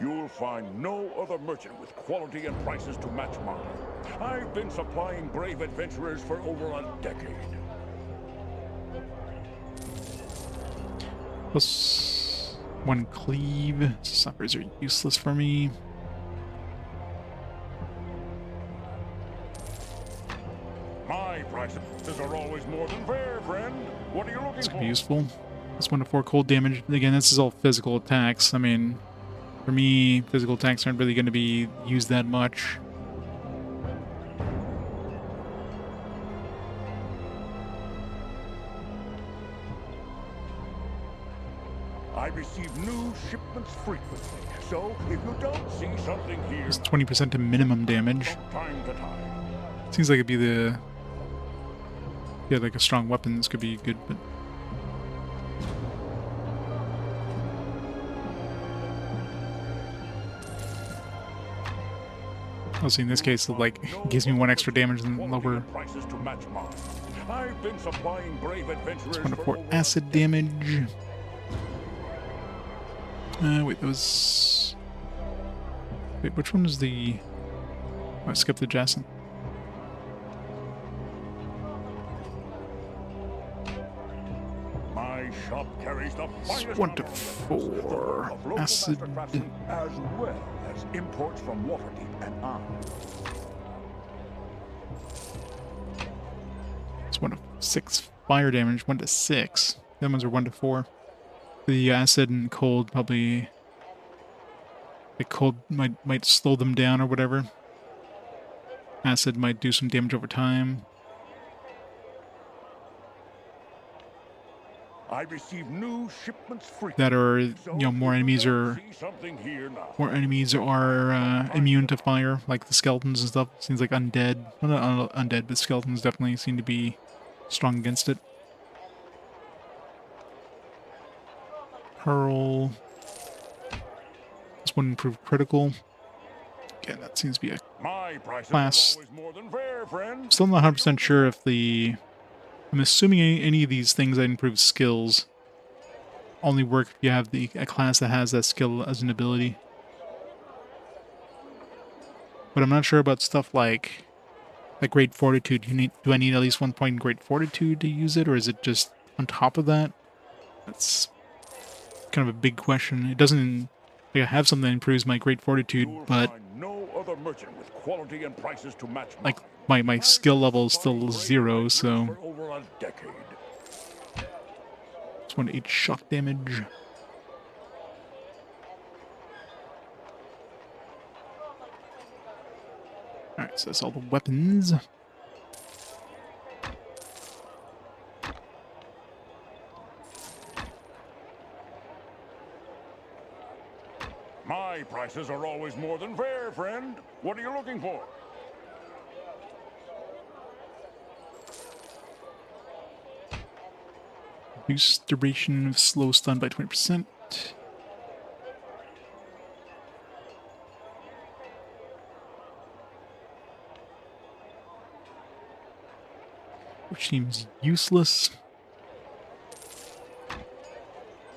You'll find no other merchant with quality and prices to match mine. I've been supplying brave adventurers for over a decade. +1 cleave. Suckers are useless for me. My prices are always more than fair, friend. What are you looking This could for? be useful. +1 to 4 cold damage. Again, this is all physical attacks. I mean, for me, physical attacks aren't really going to be used that much. I receive new shipments frequently, so if you don't see something here, It's 20% to minimum damage. from time to time. Seems like it'd be the... Yeah, like a strong weapon, this could be good, but... Also, in this case, it like gives me 1 extra damage than lower. Prices to match mine. I've been supplying brave adventurers +1 to for 4 over acid damage. Wait, that was... Wait, which one is the... Oh, I skipped the Jason. My shop carries the finest 1 to armor 4 of local acid. master craftsmen, as well as imports from Waterdeep and Arm. It's 1 to 6 fire damage, 1 to 6. The other ones are 1 to 4. The acid and cold probably... The cold might slow them down or whatever. Acid might do some damage over time. I receive new shipments frequently. That are, you know, more enemies are immune to fire, like the skeletons and stuff. Seems like undead. Well, not undead, but skeletons definitely seem to be strong against it. Pearl. This one improved critical. Again, that seems to be a My prices class. are always more than fair, friend. Still not 100% sure if the... I'm assuming any of these things that improve skills only work if you have a class that has that skill as an ability. But I'm not sure about stuff like Great Fortitude. Do I need at least 1 point in Great Fortitude to use it, or is it just on top of that? That's kind of a big question. It doesn't... Like, I have something that improves my Great Fortitude, but No other merchant with quality and prices to match like my skill level is still 0, so for over a decade. just 1 to 8 shock damage. Alright, so that's all the weapons. My prices are always more than fair, friend. What are you looking for? Reduce duration of slow stun by 20%. which seems useless.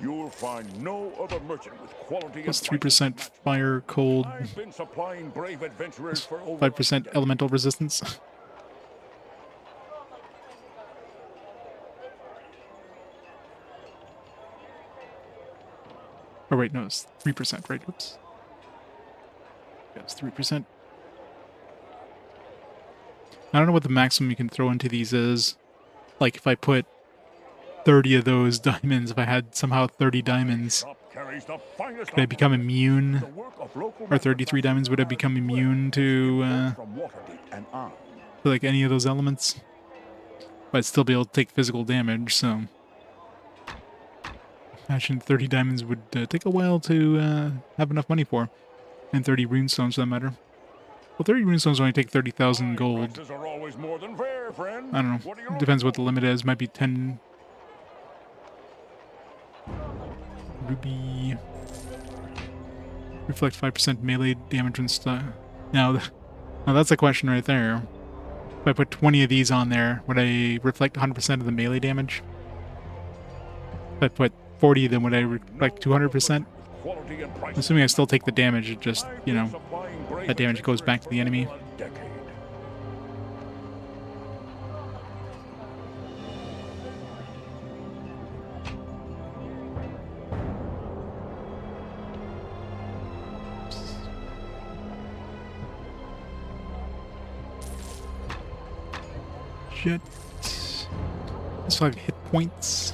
You'll find no other merchant with quality Plus and 3% fire, cold. I've been supplying brave adventurers for over 5% elemental resistance. Oh wait, no, it's 3%, right? Oops. Yeah, it's 3%. I don't know what the maximum you can throw into these is. Like, if I put 30 of those diamonds, if I had somehow 30 diamonds, could I become immune? Or 33 diamonds, would I become immune to like, any of those elements? But I'd still be able to take physical damage, so... Imagine 30 diamonds would take a while to have enough money for. And 30 runestones, for that matter. Well, 30 runestones only take 30,000 gold. I don't know. It depends what the limit is. Might be 10... Ruby... Reflect 5% melee damage and stuff. Now, that's a question right there. If I put 20 of these on there, would I reflect 100% of the melee damage? If I put 40, then would I reflect 200%? Assuming I still take the damage, it just, you know, that damage goes back to the enemy. Shit. So I have hit points.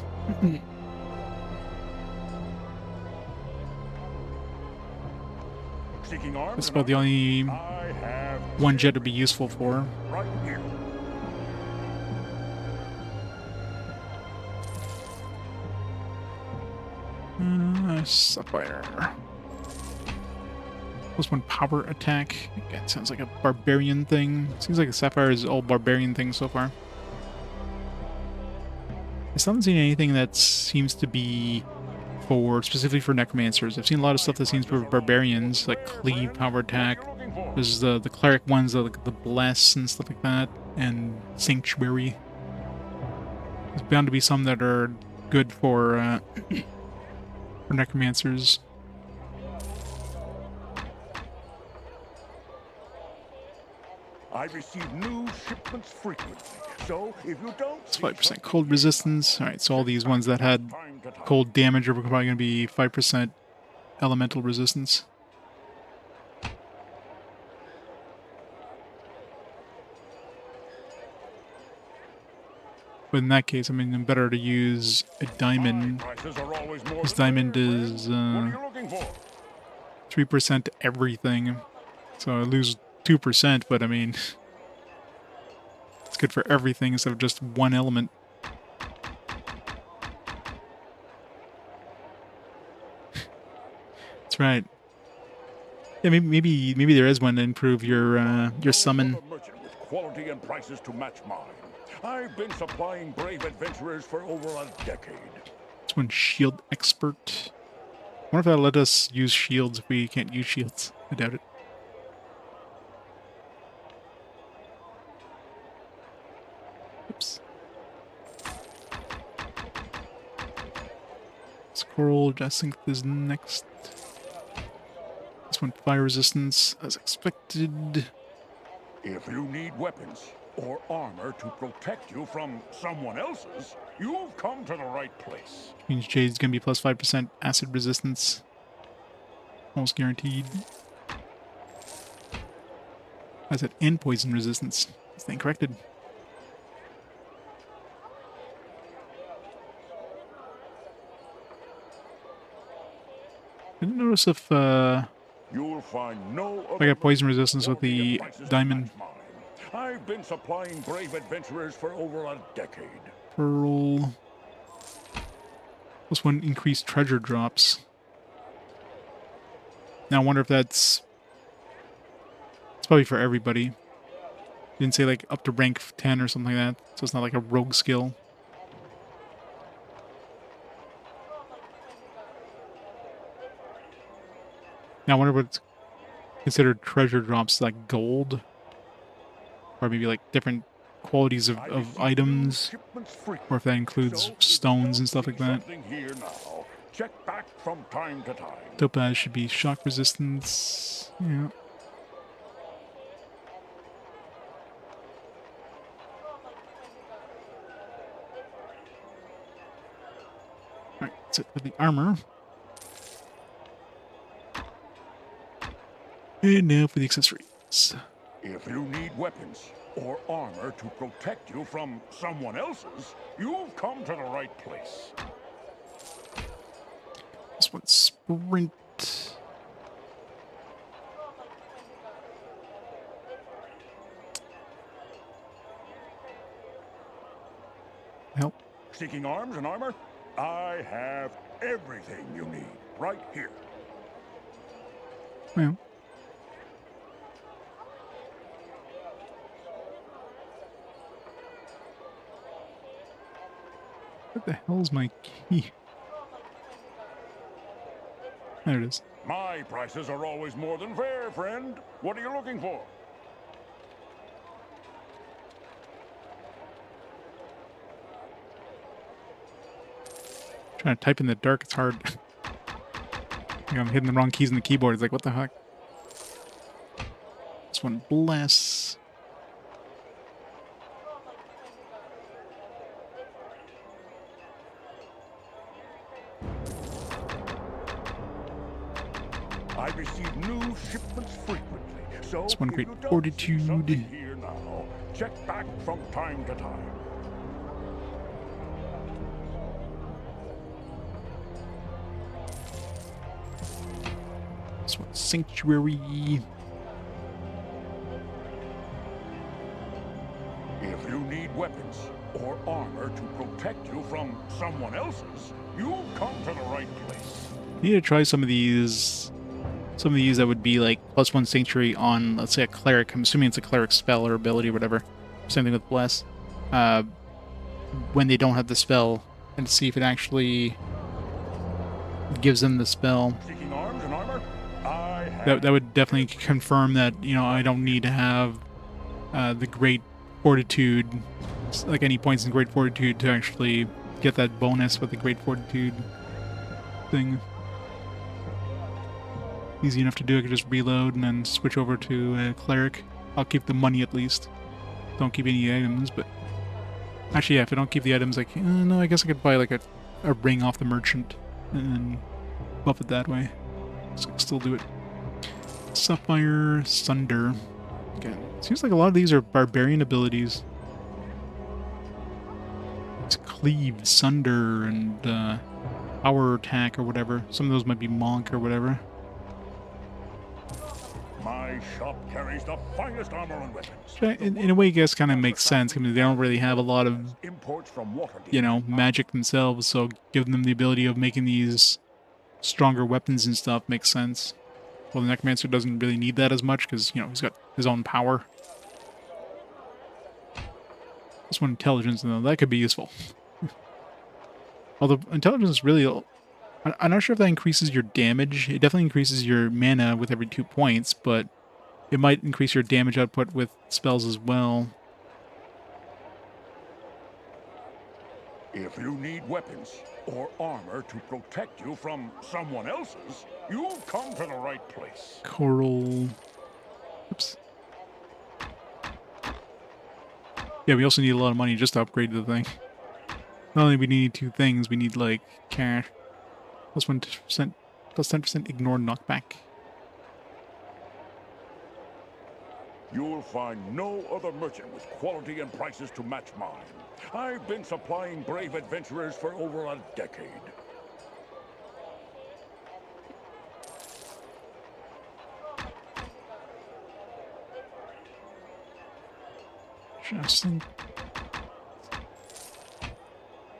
That's about the only one jet would be useful for. Sapphire. Plus 1 power attack. Again, sounds like a barbarian thing. Seems like a Sapphire is all barbarian things so far. I still haven't seen anything that seems to be specifically for necromancers. I've seen a lot of stuff that seems for barbarians, like cleave, power attack. There's the cleric ones, like the bless and stuff like that, and sanctuary. There's bound to be some that are good for for necromancers. I receive new shipments frequently, so if you don't... It's 5% cold resistance. Alright, so all these ones that had cold damage are probably going to be 5% elemental resistance. But in that case, I mean, better to use a diamond. This diamond is 3% everything. So I lose 2%, but I mean, it's good for everything instead of just one element. That's right. Yeah, maybe there is one to improve your summon. With quality and prices to match mine. I've been supplying brave adventurers for over a decade. This one's shield expert. I wonder if that'll let us use shields if we can't use shields. I doubt it. Oops. Squirrel, I think is next. This one, fire resistance, as expected. If you need weapons or armor to protect you from someone else's, you've come to the right place. Means Jade's gonna be plus 5% acid resistance. Almost guaranteed. Acid and poison resistance. Stand corrected. I didn't notice if You'll find no I got poison resistance with the diamond. I've been supplying brave adventurers for over a decade. Pearl. Plus 1 increased treasure drops. Now I wonder if it's probably for everybody. Didn't say like up to rank 10 or something like that, so it's not like a rogue skill. Now I wonder what's considered treasure drops, like gold, or maybe like different qualities of items, or if that includes stones and stuff like that. Here now. Check back from time to time. Topaz should be shock resistance. Yeah. Alright, that's it for the armor. And now for the accessories. If you need weapons or armor to protect you from someone else's, you've come to the right place. This one's sprint. Help. Seeking arms and armor? I have everything you need right here. Well. What the hell's my key? There it is. My prices are always more than fair, friend. What are you looking for? Trying to type in the dark, it's hard. I'm hitting the wrong keys on the keyboard. It's like, what the heck? This one, bless. I receive new shipments frequently, so this one, if great you don't fortitude. see something here now, check back from time to time. This one, sanctuary. If you need weapons or armor to protect you from someone else's, you've come to the right place. Need to try some of these. Some of these that would be like +1 sanctuary on, let's say, a cleric. I'm assuming it's a cleric spell or ability or whatever. Same thing with bless. When they don't have the spell, and see if it actually gives them the spell. Seeking arms and armor? That would definitely confirm that, you know, I don't need to have the great fortitude, like any points in great fortitude, to actually get that bonus with the great fortitude thing. Easy enough to do. I could just reload and then switch over to cleric. I'll keep the money at least. Don't keep any items, but actually, yeah, if I don't keep the items, like, no, I guess I could buy like a ring off the merchant and then buff it that way. So I can still do it. Sapphire, Sunder. Okay. Seems like a lot of these are barbarian abilities. It's Cleave, Sunder, and Power Attack or whatever. Some of those might be Monk or whatever. My shop carries the finest armor and weapons. In a way, I guess kind of makes sense. I mean, they don't really have a lot of, you know, magic themselves, so giving them the ability of making these stronger weapons and stuff makes sense. Well, the Necromancer doesn't really need that as much because, you know, he's got his own power. This one, intelligence, though, that could be useful. Although intelligence is really... I'm not sure if that increases your damage. It definitely increases your mana with every 2 points, but it might increase your damage output with spells as well. If you need weapons or armor to protect you from someone else's, you've come to the right place. Coral... Oops. Yeah, we also need a lot of money just to upgrade the thing. Not only do we need 2 things, we need, like, cash. Plus 1%, plus 10% ignore knockback. You'll find no other merchant with quality and prices to match mine. I've been supplying brave adventurers for over a decade. Interesting.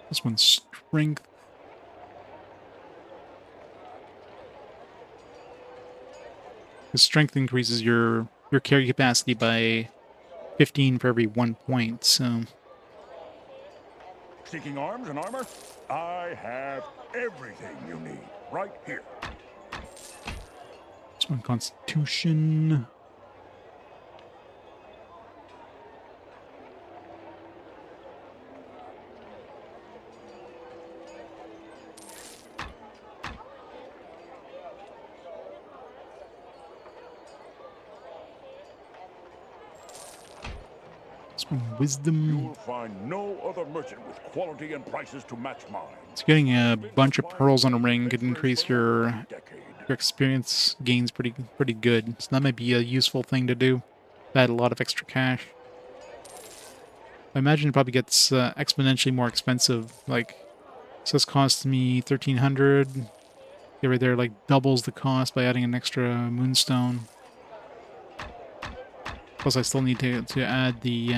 This one's strength. Because strength increases your carry capacity by 15 for every 1 point, so... Seeking arms and armor? I have everything you need right here. This one, Constitution. Wisdom. You will find no other merchant with quality and prices to match mine. So getting a bunch of pearls on a ring could increase your experience gains pretty good. So that might be a useful thing to do. Add a lot of extra cash. I imagine it probably gets exponentially more expensive. Like, so this costs me 1,300. Yeah, right there, like doubles the cost by adding an extra moonstone. Plus, I still need to add the.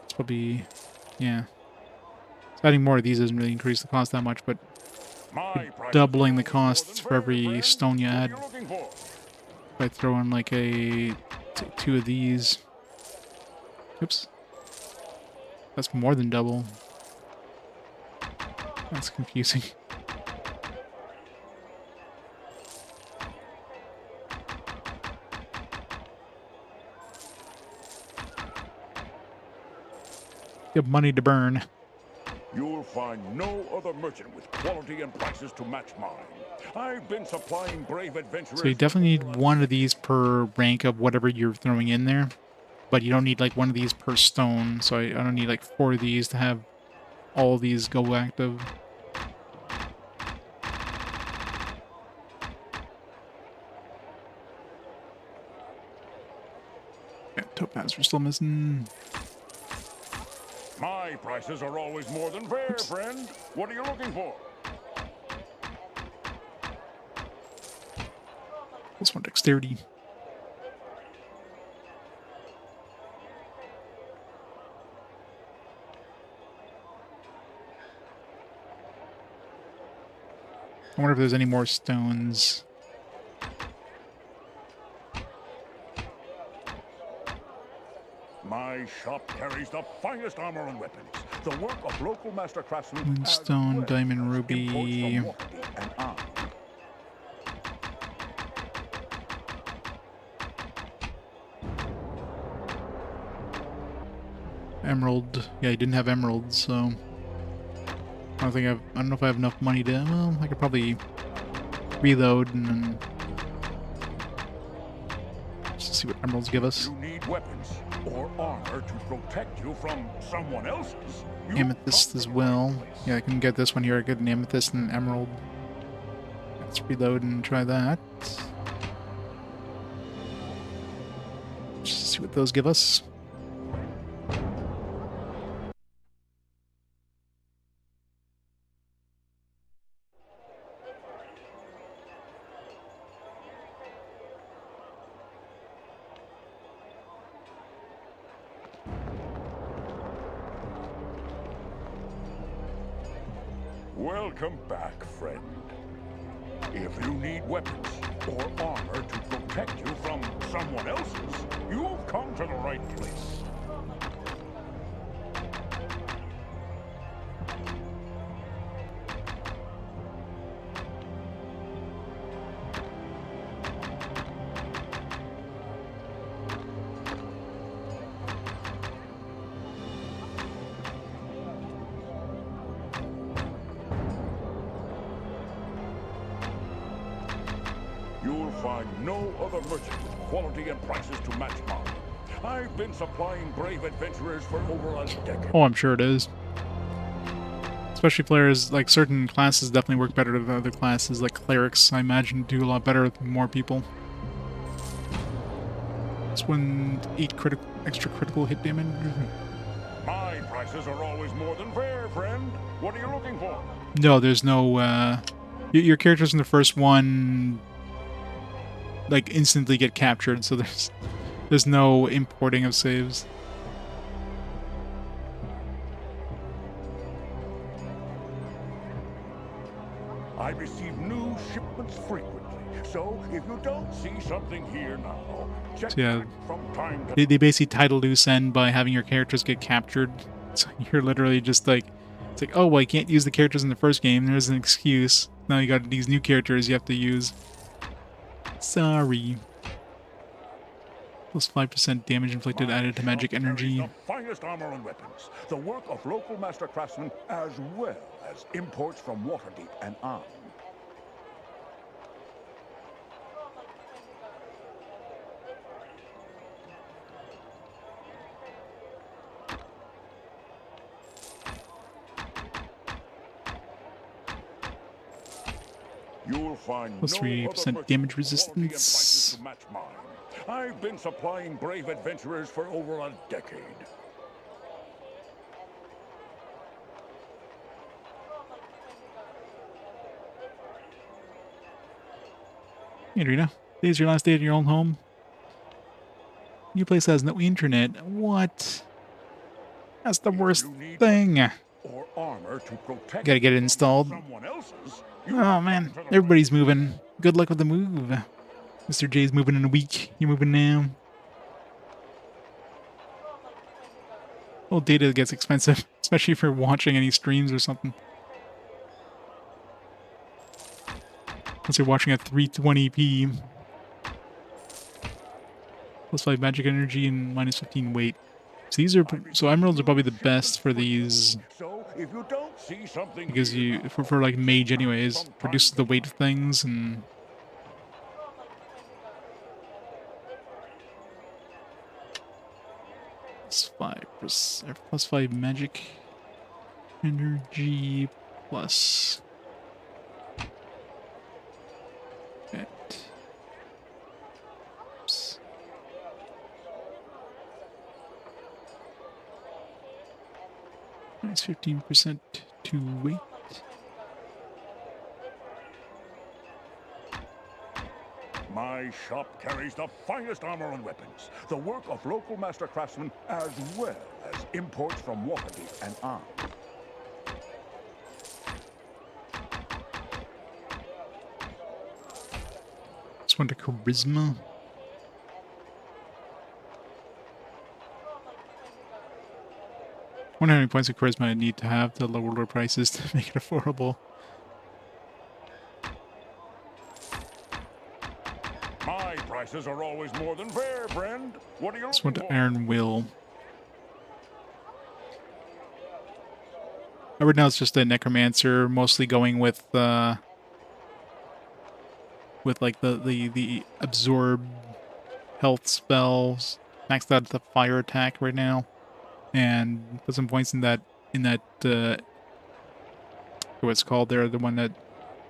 It's probably, yeah. So adding more of these doesn't really increase the cost that much, but doubling the costs for every stone you add. If I throw in like two of these. Oops. That's more than double. That's confusing. You have money to burn. You'll find no other merchant with quality and prices to match mine. I've been supplying brave adventurers. So you definitely need one of these per rank of whatever you're throwing in there. But you don't need like one of these per stone. So I don't need like 4 of these to have all these go active. Yeah, topaz we're still missing. My prices are always more than fair, friend. What are you looking for? This one dexterity. I wonder if there's any more stones. My shop carries the finest armor and weapons. The work of local master craftsmen. Moonstone, diamond, ruby. Emerald. Yeah, he didn't have emeralds, so I don't know if I have enough money to. Well, I could probably reload and then just see what emeralds give us. You need weapons or armor to protect you from someone else's. Amethyst as well. Yeah, I can get this one here. I get an amethyst and an emerald. Let's reload and try that. Just see what those give us. Welcome back, friend. If you need weapons or armor to protect you from someone else's, you've come to the right place. You'll find no other merchant with quality and prices to match mine. I've been supplying brave adventurers for over a decade. Oh, I'm sure it is. Especially players, like certain classes definitely work better than other classes, like clerics, I imagine do a lot better with more people. This one, 8 extra critical hit damage. My prices are always more than fair, friend. What are you looking for? No, there's no, your characters in the first one like instantly get captured, so there's no importing of saves. I receive new shipments frequently, so if you don't see something here now, check So yeah, back from time to they basically title loose end by having your characters get captured. So you're literally just like, it's like, oh, well, you can't use the characters in the first game. There's an excuse. Now you got these new characters you have to use. Sorry. Plus 5% damage inflicted added to magic energy. the finest armor and weapons, the work of local master craftsmen, as well as imports from Waterdeep and on. You'll find Plus no 3% other damage merchant quality and prices resistance. to match mine. I've been supplying brave adventurers for over a decade. Adrena, today's your last day at your own home. New place has no internet. What? That's the worst thing. Or armor to protect Gotta get it installed. someone else's. Oh man, everybody's moving. Good luck with the move. Mr. J's moving in a week. You moving now? Well, data gets expensive, especially for watching any streams or something. Unless you're watching at 320p. Plus 5 magic energy and minus 15 weight. So these are emeralds are probably the best for these. So if you don't see something Because you for like mage anyways, reduces the weight of things and plus 5 magic energy plus oops. Minus 15% to weight. My shop carries the finest armor and weapons, the work of local master craftsmen, as well as imports from Waterdeep and Arm. This one to charisma. I wonder how many points of charisma I need to have to lower their prices to make it affordable. My prices are always more than fair, friend. What are you This one looking to for? Iron Will. Right now it's just a necromancer, mostly going with like the absorb health spells. Maxed out the fire attack right now, and put some points in that what's called there, the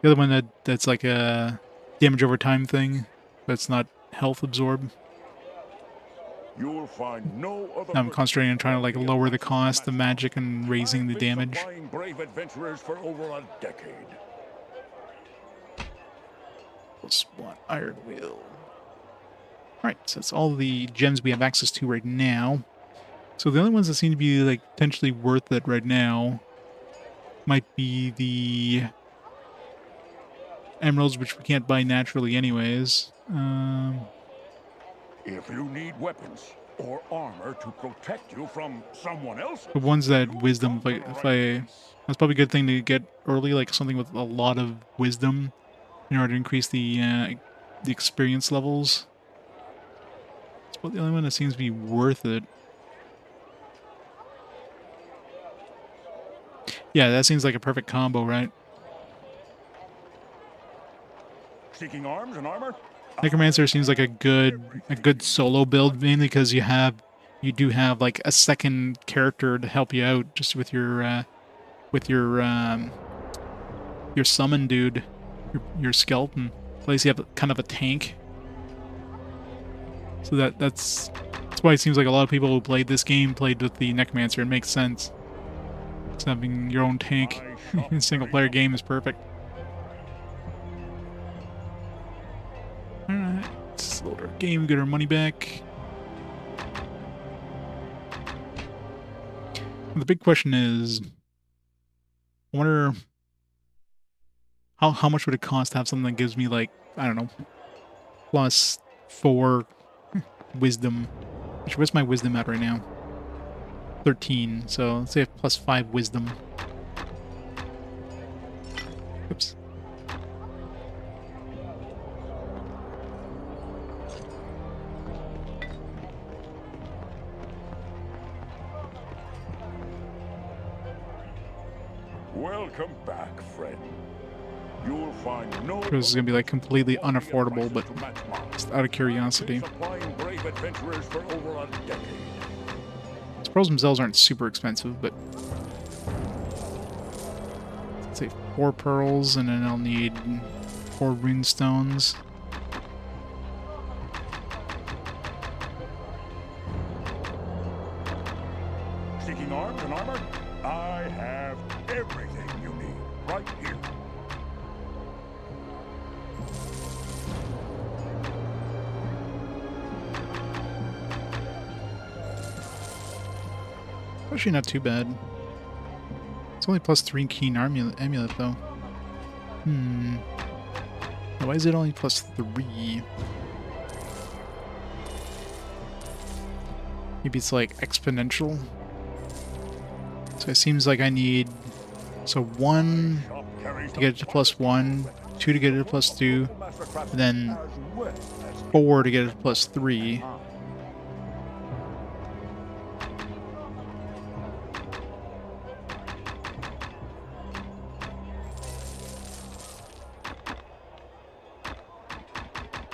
other one that's like a damage over time thing, but it's not health absorb. You'll find no other I'm concentrating on trying to like lower the cost of magic and raising the damage. supplying brave adventurers for over a decade. Plus 1 Iron Will. Alright, so that's all the gems we have access to right now. So the only ones that seem to be like potentially worth it right now might be the emeralds, which we can't buy naturally anyways. If you need weapons or armor to protect you from someone else, The ones that wisdom, that's probably a good thing to get early, like something with a lot of wisdom in order to increase the experience levels. It's about the only one that seems to be worth it. Yeah, that seems like a perfect combo, right? seeking arms and armor. Necromancer seems like a good solo build, mainly because you do have like a second character to help you out just with your summon dude, your skeleton. Plus you have kind of a tank. So that's why it seems like a lot of people who played this game played with the Necromancer. It makes sense. So having your own tank in a single player game is perfect. Alright, let's load our game, get our money back. And the big question is, I wonder how much would it cost to have something that gives me, like, I don't know, +4 wisdom. Actually, what's my wisdom at right now? 13, so let's say I have +5 wisdom. Oops. Welcome back, friend. You'll find no. This is gonna be like completely unaffordable, but just out of curiosity. Supplying brave adventurers for over a decade. The pearls themselves aren't super expensive, but let's say 4 pearls, and then I'll need 4 rune stones. Seeking arms and armor? I have everything you need right here. Actually not too bad. It's only +3 keen amulet though. Why is it only +3? Maybe it's like exponential. So it seems like I need 1 to get it to +1, 2 to get it to +2, and then 4 to get it to +3.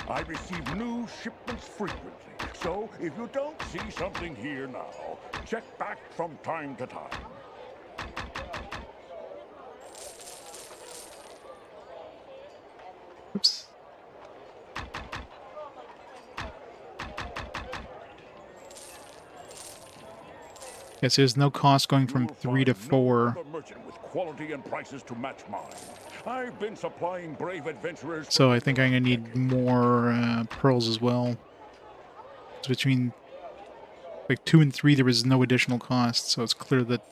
I receive new shipments frequently, so if you don't see something here now, check back from time to time. Oops. Yes, there's no cost going from 3 to 4. Merchant with quality and prices to match mine. I've been supplying brave adventurers. So I think I'm gonna need more pearls as well. So between like 2 and 3, there was no additional cost, so it's clear that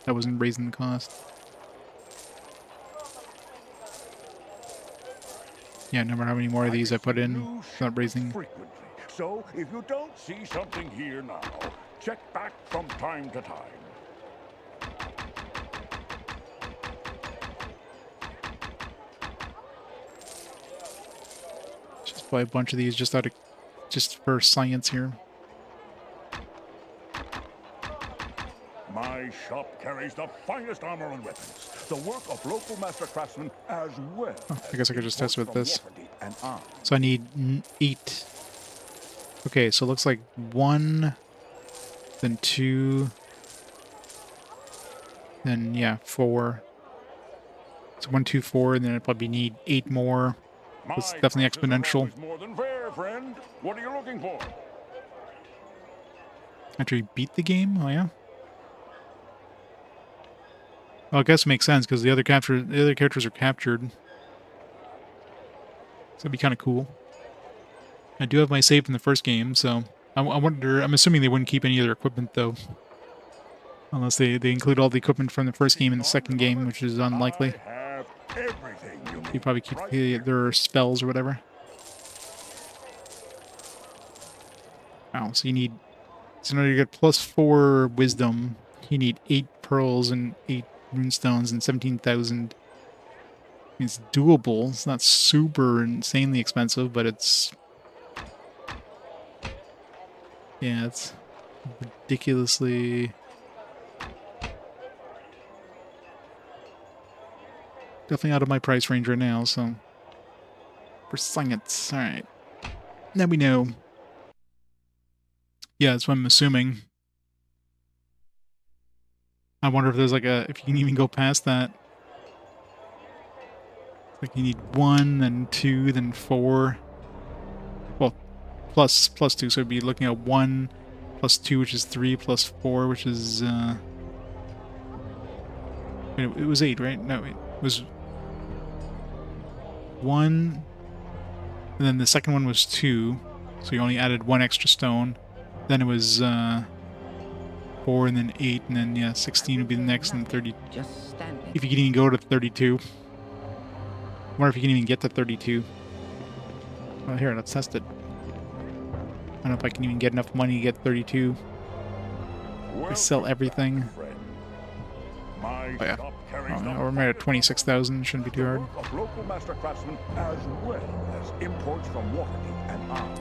I wasn't raising the cost. Yeah, no matter how many more of these I put in, it's not raising. Frequently. So if you don't see something here now, check back from time to time. Just buy a bunch of these just for science here. My shop carries the finest armor and weapons, the work of local master craftsmen as well. Oh, I guess I could just test with this. And arms. So I need 8. Okay, so it looks like 1, then 2, then yeah, 4. So 1, 2, 4, and then I probably need 8 more. It's definitely exponential. More than fair, friend. What are you looking for? After you beat the game? Oh yeah. Well, I guess it makes sense because the other characters are captured. So that'd be kind of cool. I do have my save from the first game, so I wonder. I'm assuming they wouldn't keep any other equipment though, unless they include all the equipment from the first game in the second game, which is unlikely. You probably keep their spells or whatever. Wow, so you need. So in order to get +4 wisdom, you need 8 pearls and 8 runestones and 17,000. It's doable. It's not super insanely expensive, but it's... Yeah, it's ridiculously... Definitely out of my price range right now, so... For science. Alright. Now we know. Yeah, that's what I'm assuming. I wonder if there's like if you can even go past that. Like you need 1, then 2, then 4. Well, plus 2, so it'd be looking at 1 plus 2, which is 3, plus 4, which is wait, it was 8, right? No, it was 1, and then the second one was 2, so you only added 1 extra stone. Then it was 4, and then 8, and then yeah, 16 would be the next, and 30. If you can even go to 32. I wonder if you can even get to 32. Well, here, let's test it. I don't know if I can even get enough money to get 32. I sell everything. Oh yeah. Oh, we're at 26,000. Shouldn't be too hard. Of local master craftsmen as well as imports from Waterdeep and arms.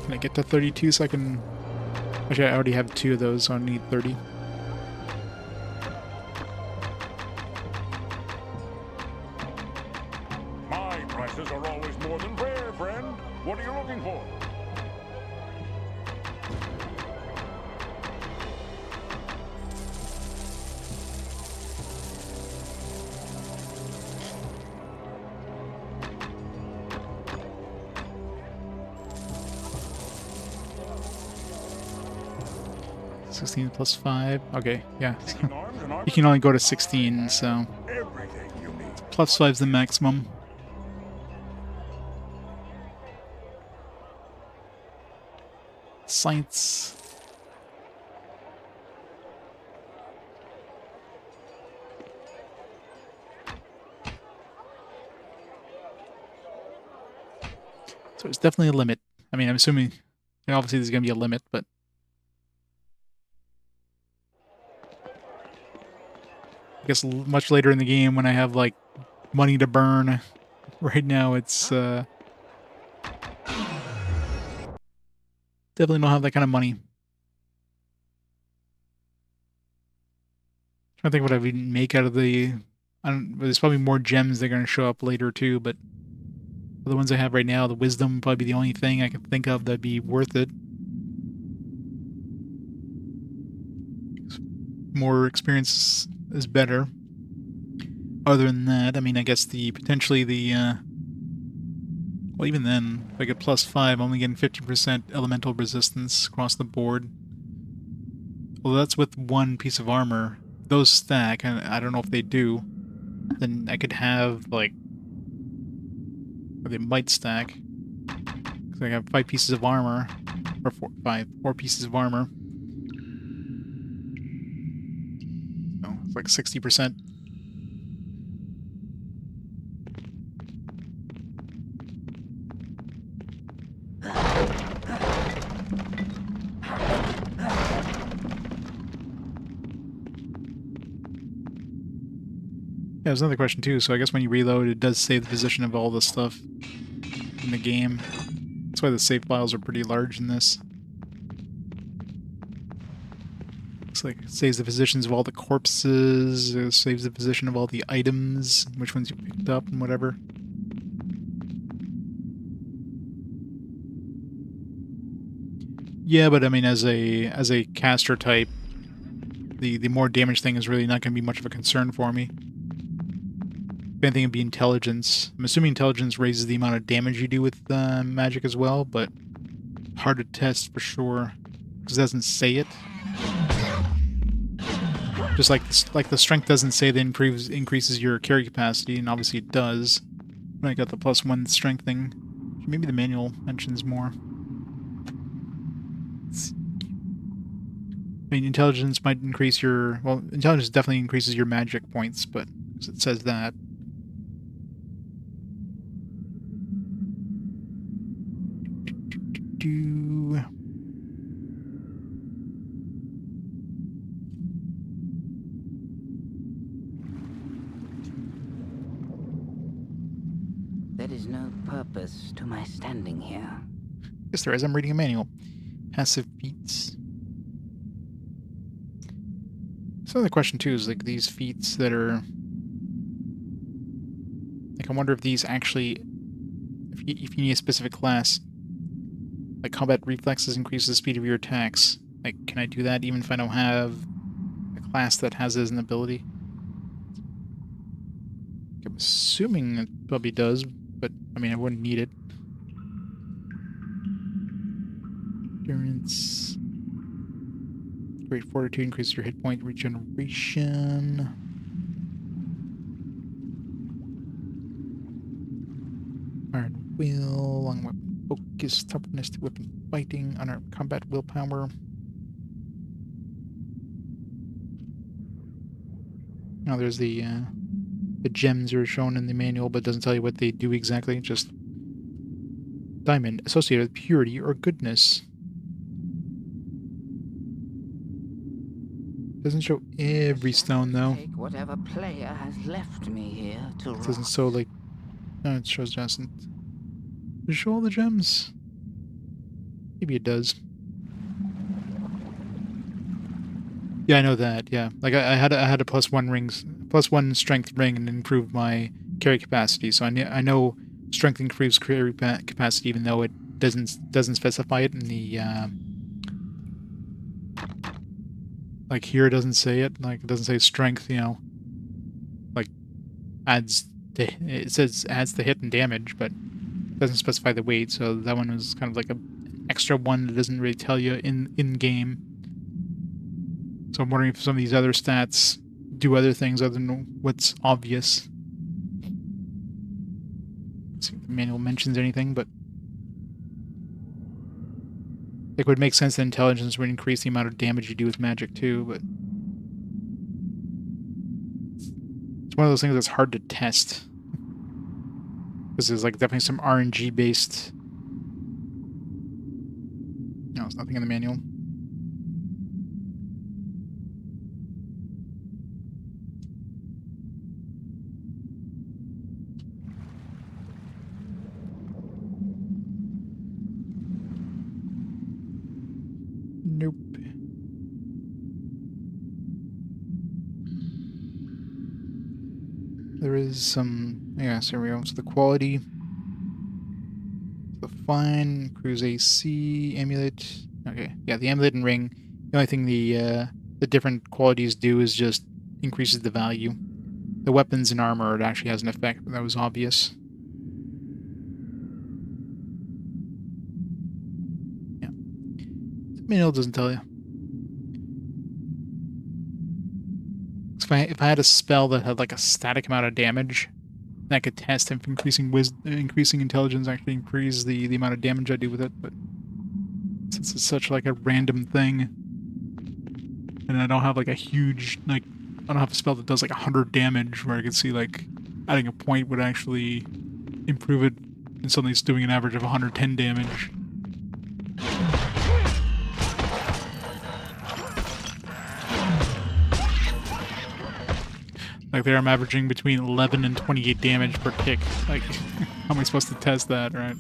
Can I get to 32 so I can... Actually, I already have 2 of those, so I need 30. My prices are always more than fair, friend. What are you looking for? 16 plus 5. Okay, yeah. You can only go to 16, so plus 5 is the maximum. Science. So it's definitely a limit. I mean, I'm assuming, obviously there's going to be a limit, but I guess much later in the game when I have, like, money to burn. Right now it's, definitely don't have that kind of money. Trying to think what I would make out of the... there's probably more gems that are going to show up later too, but the ones I have right now, the wisdom would probably be the only thing I can think of that'd be worth it. More experience is better. Other than that, I mean, I guess potentially the well, even then, if I get plus 5, I'm only getting 50% elemental resistance across the board. Well, that's with one piece of armor. Those stack, and I don't know if they do. Then I could have, like... or they might stack. Because I have 5 pieces of armor. Or 4 pieces of armor. So, it's like 60%. Yeah, there's another question too, so I guess when you reload, it does save the position of all the stuff in the game. That's why the save files are pretty large in this. Looks like it saves the positions of all the corpses, it saves the position of all the items, which ones you picked up and whatever. Yeah, but I mean, as a caster type, the more damage thing is really not going to be much of a concern for me. If anything, it'd be intelligence. I'm assuming intelligence raises the amount of damage you do with magic as well, but hard to test for sure because it doesn't say it. Just like the strength doesn't say that increases your carry capacity, and obviously it does. I got the +1 strength thing. Maybe the manual mentions more. I mean, intelligence might increase your... well, intelligence definitely increases your magic points, but it says that. There is no purpose to my standing here. Yes, there is. I'm reading a manual. Passive feats. So the question too is like these feats that are... like I wonder if these actually... if you need a specific class, like combat reflexes increase the speed of your attacks. Like, can I do that even if I don't have a class that has it as an ability? I'm assuming it probably does, but I mean I wouldn't need it. Endurance. Great fortitude increases your hit point regeneration. Iron will, long weapon focus, toughness to weapon fighting, unarmed combat willpower. Now there's the gems are shown in the manual, but doesn't tell you what they do exactly. Just diamond associated with purity or goodness. Doesn't show every stone though. Take whatever player has left me here to It doesn't show like... no, it shows doesn't. Does it show all the gems? Maybe it does. Yeah, I know that. Yeah, like I had a +1 strength ring, and improved my carry capacity. So I know strength improves carry capacity, even though it doesn't specify it in the. Like here, it doesn't say it. Like it doesn't say strength. You know, like it says adds the hit and damage, but it doesn't specify the weight. So that one was kind of like a extra one that doesn't really tell you in game. So I'm wondering if some of these other stats do other things other than what's obvious. Let's see if the manual mentions anything, but it would make sense that intelligence would increase the amount of damage you do with magic too, but it's one of those things that's hard to test. Because there's like definitely some RNG based. No, there's nothing in the manual. Nope. There is some, yeah, so there we go. So the quality, the fine, cruise AC, amulet. Okay, yeah, the amulet and ring. The only thing the different qualities do is just increases the value. The weapons and armor, it actually has an effect, but that was obvious. Yeah. The manual doesn't tell you. If I had a spell that had like a static amount of damage, I could test if increasing intelligence actually increases the amount of damage I do with it, but since it's such like a random thing, and I don't have like a huge, like, I don't have a spell that does like 100 damage where I could see like adding a point would actually improve it, and something's doing an average of 110 damage. Like there I'm averaging between 11 and 28 damage per kick. Like, how am I supposed to test that, right?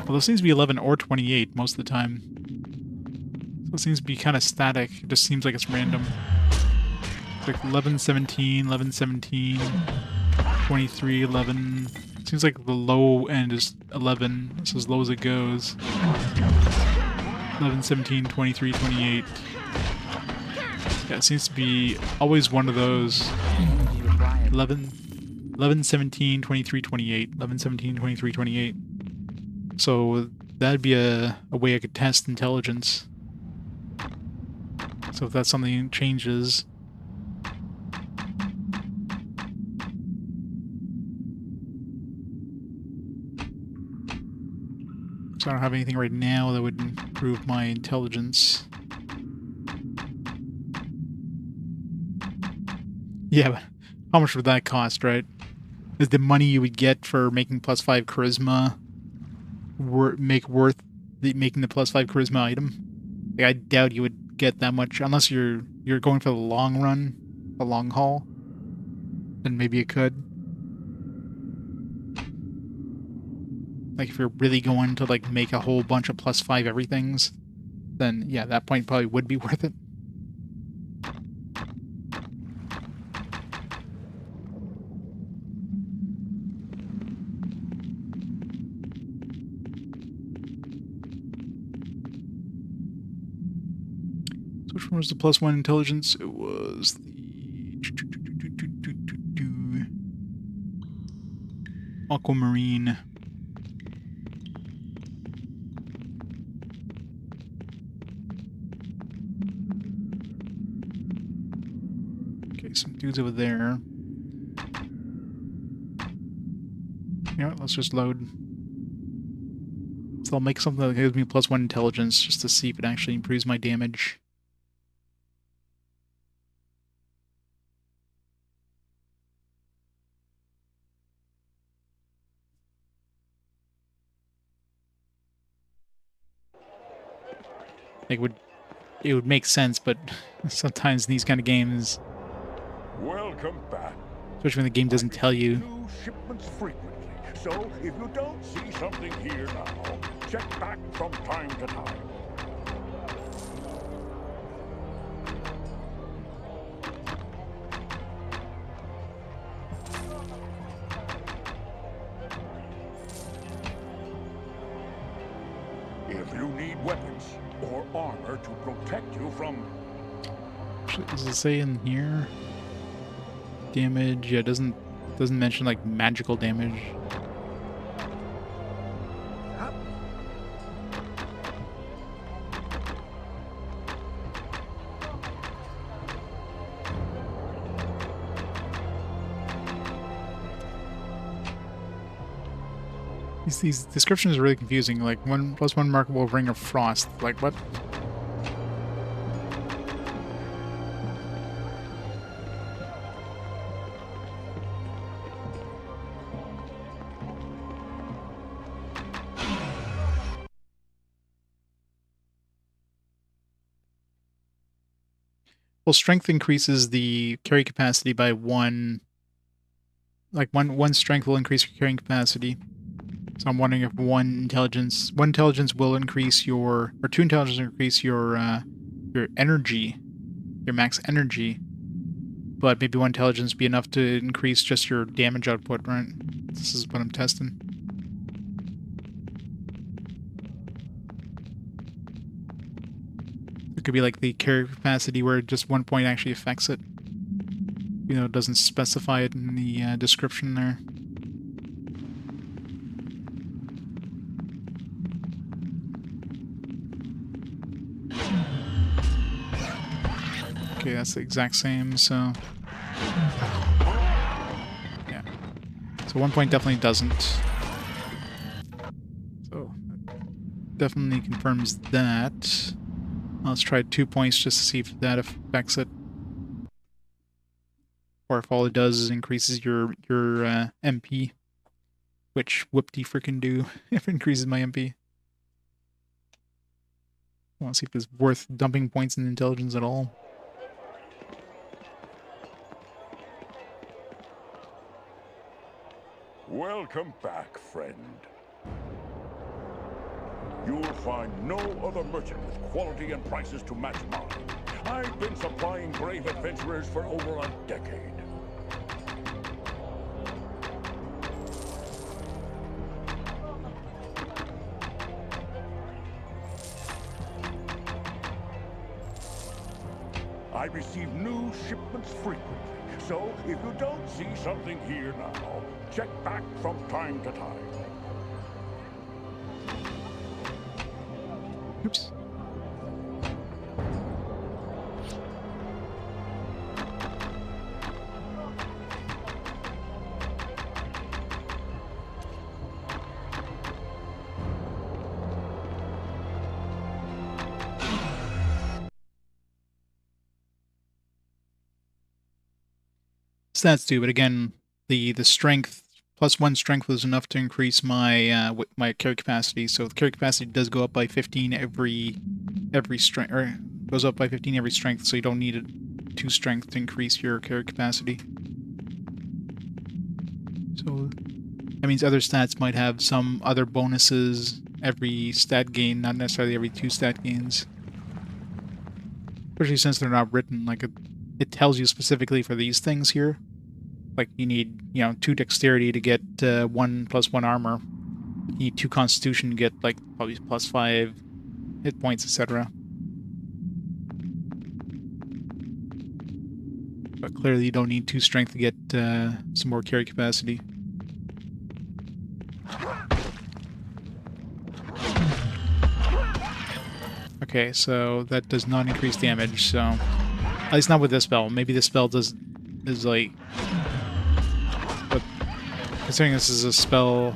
Well, it seems to be 11 or 28 most of the time. So it seems to be kind of static. It just seems like it's random. It's like 11, 17, 11, 17, 23, 11. It seems like the low end is 11. It's as low as it goes. 11, 17, 23, 28. Yeah, it seems to be always one of those. 11, 17, 23, 28. 11, 17, 23, 28. So that'd be a way I could test intelligence. So if that's something that changes... So I don't have anything right now that would improve my intelligence. Yeah, but how much would that cost, right? Is the money you would get for making +5 charisma worth making the +5 charisma item? Like, I doubt you would get that much unless you're going for the long run, the long haul. Then maybe it could. Like, if you're really going to, like, make a whole bunch of +5 everythings, then, yeah, that point probably would be worth it. So which one was the +1 intelligence? It was the... Aquamarine. Some dudes over there. You know what, let's just load. So I'll make something that gives me +1 intelligence just to see if it actually improves my damage. It would make sense, but sometimes in these kind of games, Welcome back. especially when the game doesn't tell you. New shipments frequently, so if you don't see something here now, check back from time to time. If you need weapons or armor to protect you from... Does it say in here? Damage, yeah, it doesn't mention like magical damage. These descriptions are really confusing. Like, 1+1 markable ring of frost. Like, what? Well, strength increases the carry capacity by 1. Like, one strength will increase your carrying capacity. So I'm wondering if one intelligence will increase your, or 2 intelligence will increase your energy, your max energy, but maybe 1 intelligence be enough to increase just your damage output, right? This is what I'm testing. It could be like the carry capacity where just 1 point actually affects it. You know, it doesn't specify it in the description there. Okay, that's the exact same, so... yeah. So 1 point definitely doesn't. So, definitely confirms that. Let's try 2 points just to see if that affects it. Or if all it does is increases your MP. Which whoop-de-frickin' do if it increases my MP. I want to see if it's worth dumping points in intelligence at all. Welcome back, friend. You'll find no other merchant with quality and prices to match mine. I've been supplying brave adventurers for over a decade. I receive new shipments frequently, so if you don't see something here now, check back from time to time. Oops. Stats do, but again, the strength +1 strength was enough to increase my my carry capacity. So the carry capacity does go up by 15 every strength, or goes up by 15 every strength. So you don't need 2 strength to increase your carry capacity. So that means other stats might have some other bonuses every stat gain, not necessarily every 2 stat gains. Especially since they're not written, like it tells you specifically for these things here. Like you need, 2 dexterity to get 1+1 armor. You need 2 constitution to get like probably +5 hit points, etc. But clearly you don't need 2 strength to get some more carry capacity. Okay, so that does not increase damage, so... at least not with this spell. Maybe this spell is like... but considering this is a spell,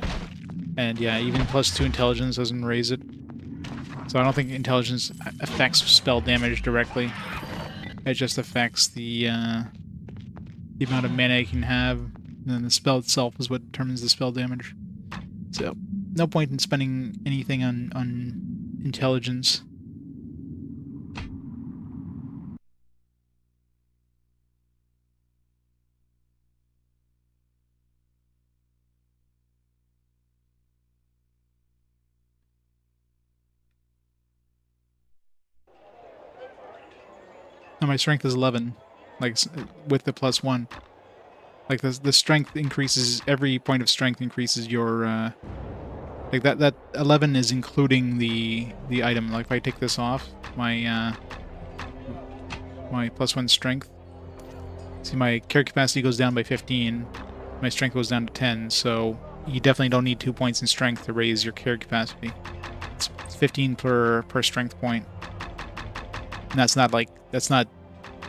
and yeah, even +2 intelligence doesn't raise it. So I don't think intelligence affects spell damage directly. It just affects the amount of mana you can have, and then the spell itself is what determines the spell damage. So, no point in spending anything on intelligence. No, my strength is 11, like with the +1. Like the strength increases, every point of strength increases your like that 11 is including the item. Like if I take this off, my my +1 strength. See, my carry capacity goes down by 15. My strength goes down to 10, so you definitely don't need 2 points in strength to raise your carry capacity. It's 15 per strength point. And that's not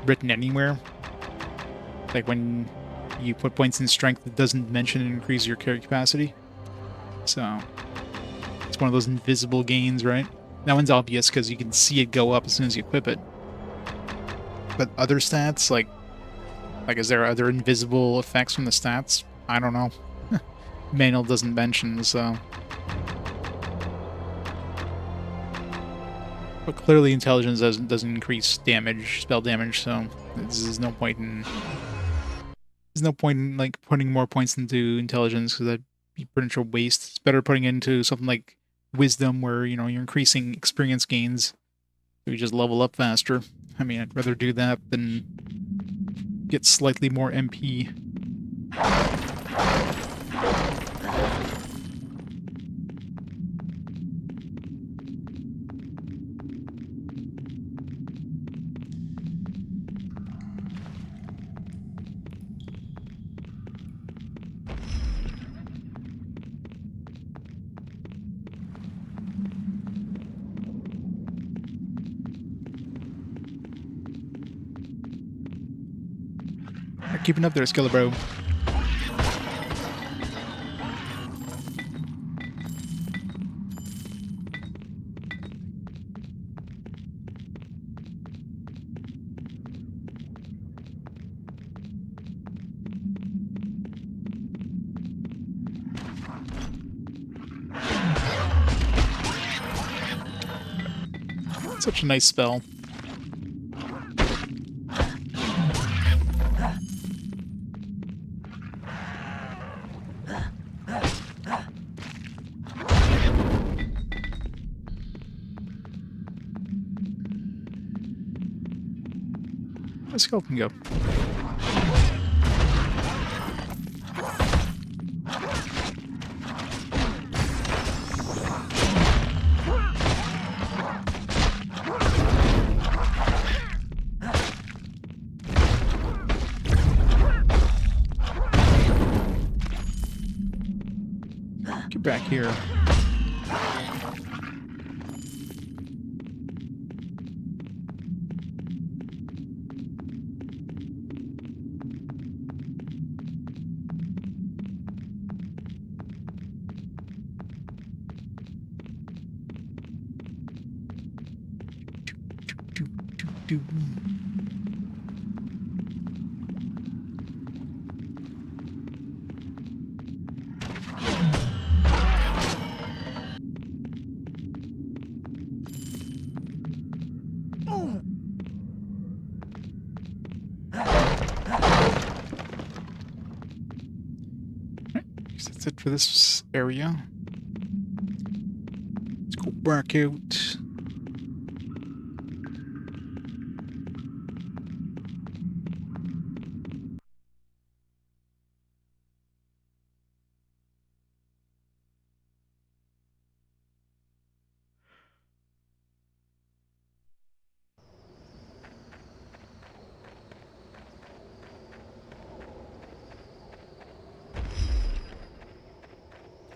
written anywhere. Like when you put points in strength, it doesn't mention increase your carry capacity. So it's one of those invisible gains, right? That one's obvious because you can see it go up as soon as you equip it. But other stats, like is there other invisible effects from the stats? I don't know. Manual doesn't mention, so. But clearly intelligence doesn't increase damage, spell damage, so there's no point in like putting more points into intelligence, because that'd be pretty much a waste. It's better putting it into something like wisdom, where you're increasing experience gains, so you just level up faster. I mean, I'd rather do that than get slightly more MP. Keeping up there, Skiller Bro. Such a nice spell. Let's go and go. Get back here. That's it for this area. Let's go back out.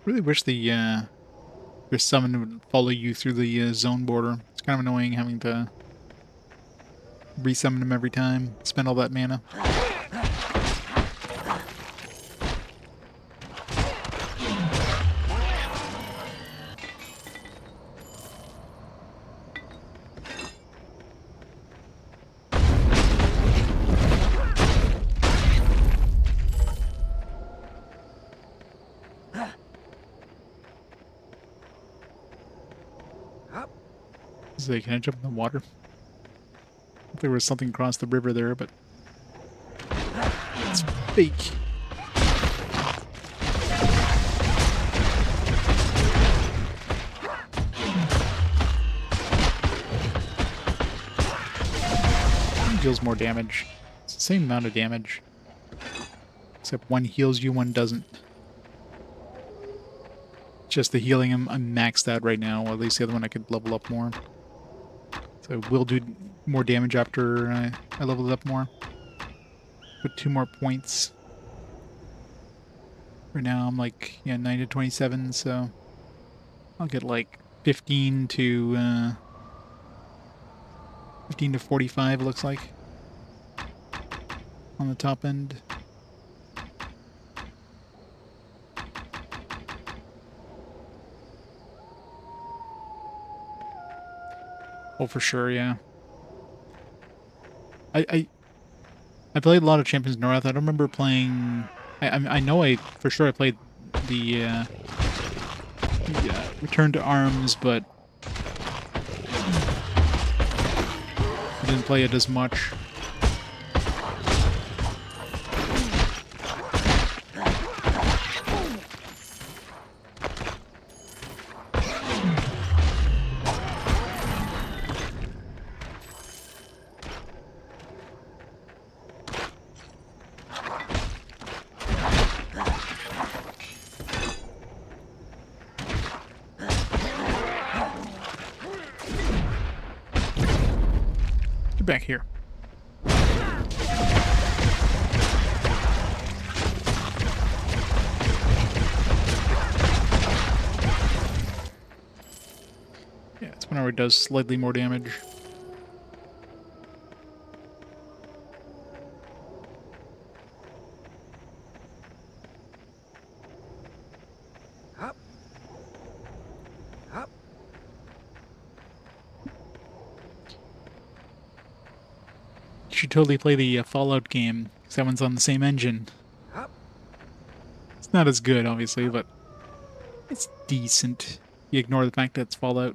Really wish the your summon would follow you through the zone border. It's kind of annoying having to resummon him every time, spend all that mana. Can I jump in the water? If there was something across the river there, but it's fake. It deals more damage. It's the same amount of damage. Except one heals you, one doesn't. Just the healing I'm maxed out right now, or at least the other one I could level up more. So it will do more damage after I level it up more. Put 2 more points. Right now I'm like, 9 to 27, so I'll get like 15 to 45, it looks like, on the top end. Oh, for sure, yeah. I played a lot of Champions North. I don't remember playing... I know for sure I played the Return to Arms, but I didn't play it as much. Get back here. Yeah, it's whenever it does slightly more damage. You should totally play the Fallout game, because that one's on the same engine. It's not as good, obviously, but it's decent. You ignore the fact that it's Fallout.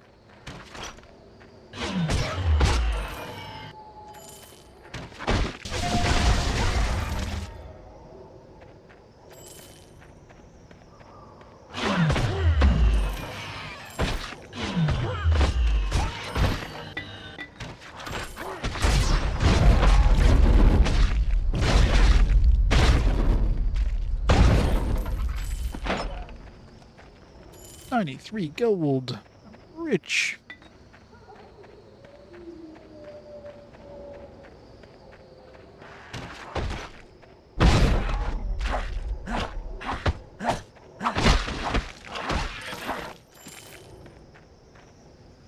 $93 gold. Rich.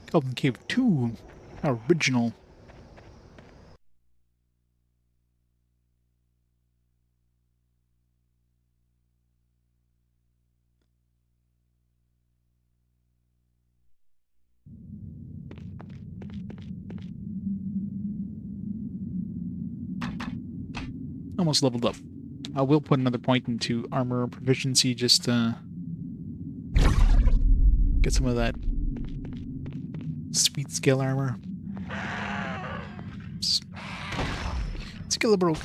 Golden Cave 2. Original. Almost leveled up. I will put another point into armor proficiency just to get some of that sweet skill armor. Skillable.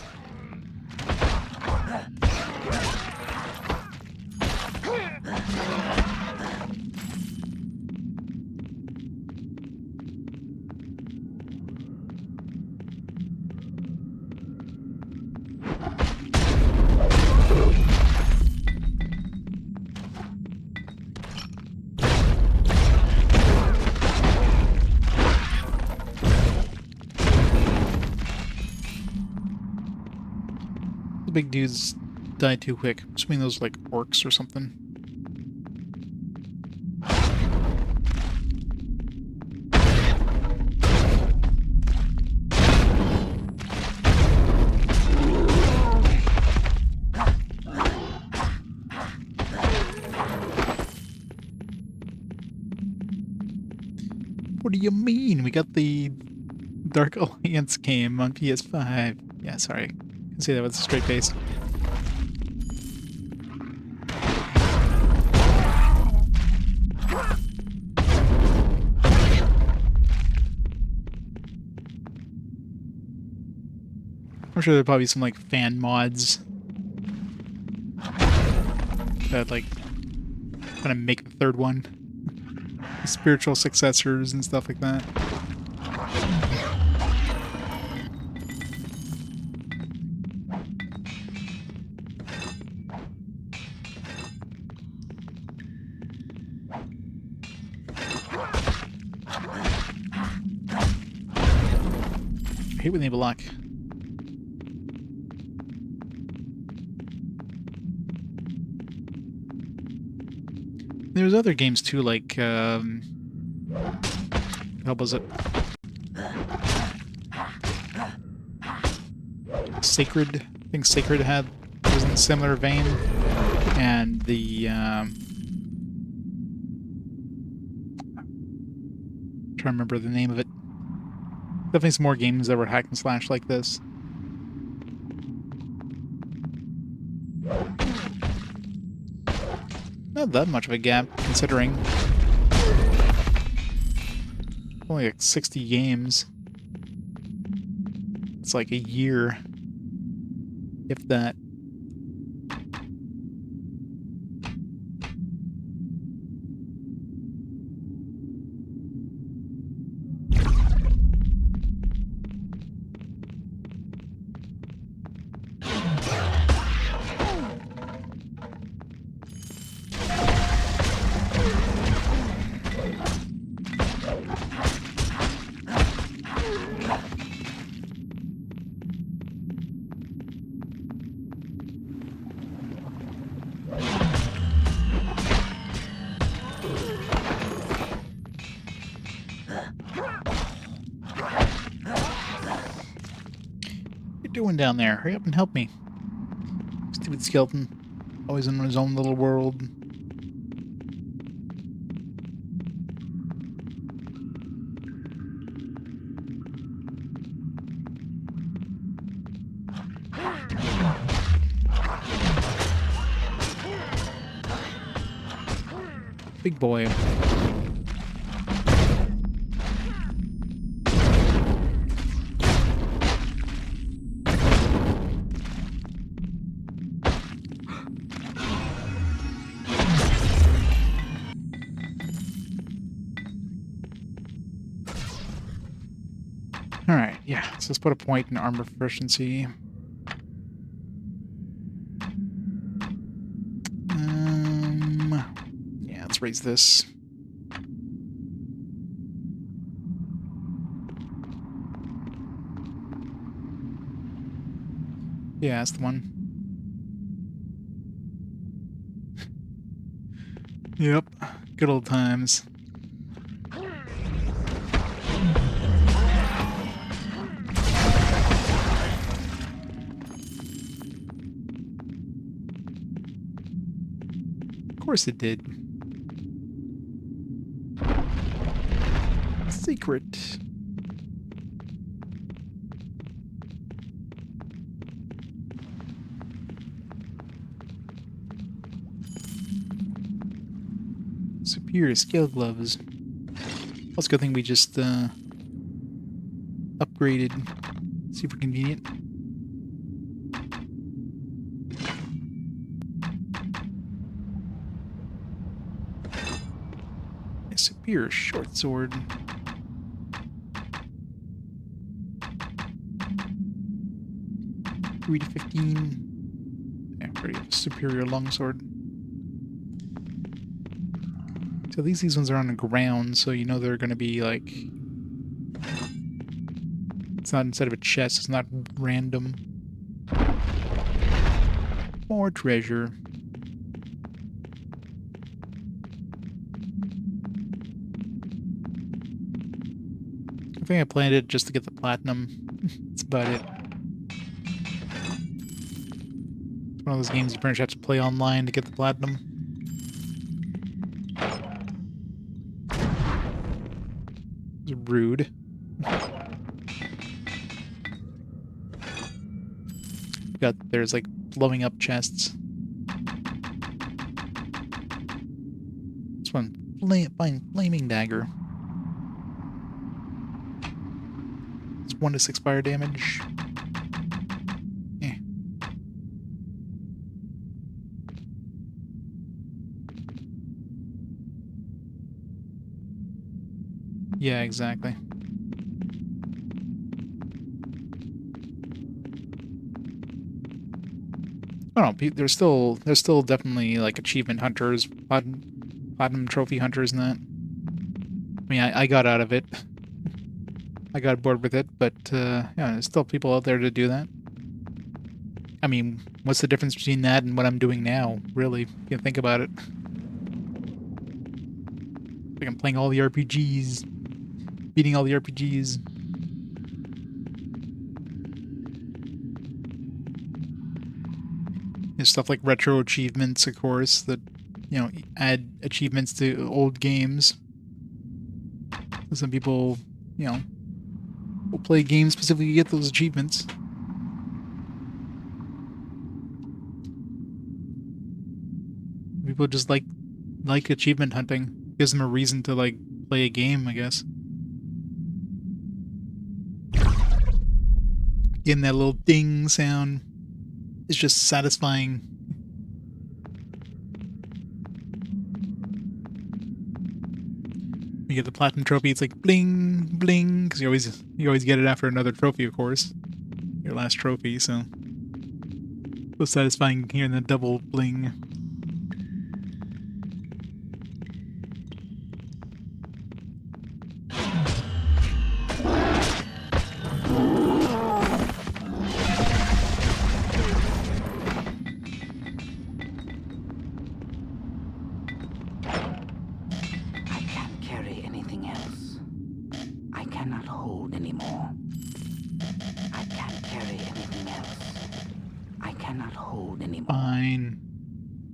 Big dudes die too quick. I'm assuming those like orcs or something. What do you mean? We got the Dark Alliance game on PS5. Yeah, sorry. I can say that with a straight face. I'm sure there'll probably be some like fan mods that like kind of make the third one. Spiritual successors and stuff like that. I hate when they block. There's other games too, like how was it? Sacred. I think Sacred was in a similar vein, and the trying to remember the name of it. Definitely some more games that were hack and slash like this. Not that much of a gap, considering only like 60 games. It's like a year, if that. Doing down there? Hurry up and help me. Stupid skeleton. Always in his own little world. Big boy. Alright, yeah, so let's put a point in armor proficiency. Yeah, let's raise this. Yeah, that's the one. Yep, good old times. Of course it did. Secret. Superior scale gloves. That's a good thing we just upgraded. Super convenient. A superior short sword. Three to 15. Yeah, pretty superior longsword. So these ones are on the ground, so you know they're going to be like... It's not instead of a chest, it's not random. More treasure. I think I planned it just to get the platinum. That's about it. It's one of those games you pretty much have to play online to get the platinum. Rude. There's like blowing up chests. This one, flaming dagger. It's 1 to 6 fire damage. Yeah, exactly. I don't know, there's still definitely like achievement hunters, platinum trophy hunters and that. I mean, I got out of it. I got bored with it, but yeah, there's still people out there to do that. I mean, what's the difference between that and what I'm doing now, really, if you think about it? Like I'm playing all the RPGs. Beating all the RPGs. There's stuff like retro achievements, of course, that, you know, add achievements to old games. Some people, you know... Oh, play games specifically to get those achievements. People just like achievement hunting. Gives them a reason to like play a game, I guess. Getting that little ding sound is just satisfying. You get the platinum trophy, it's like bling bling, because you always get it after another trophy, of course. Your last trophy, so satisfying hearing the double bling. Fine.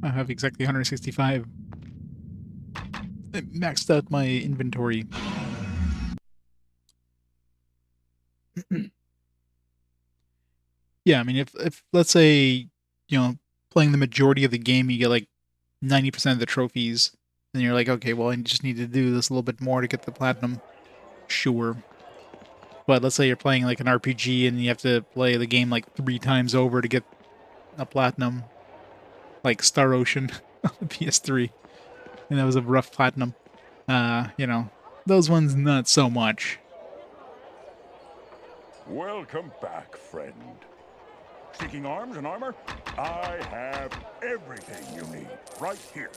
I have exactly 165. I maxed out my inventory. Yeah, I mean, if let's say, you know, playing the majority of the game, you get like 90% of the trophies, then you're like, okay, well, I just need to do this a little bit more to get the platinum. Sure. But let's say you're playing like an RPG and you have to play the game like 3 times over to get a platinum. Like Star Ocean on the PS3. And that was a rough platinum. You know, those ones not so much. Welcome back, friend. Seeking arms and armor? I have everything you need right here.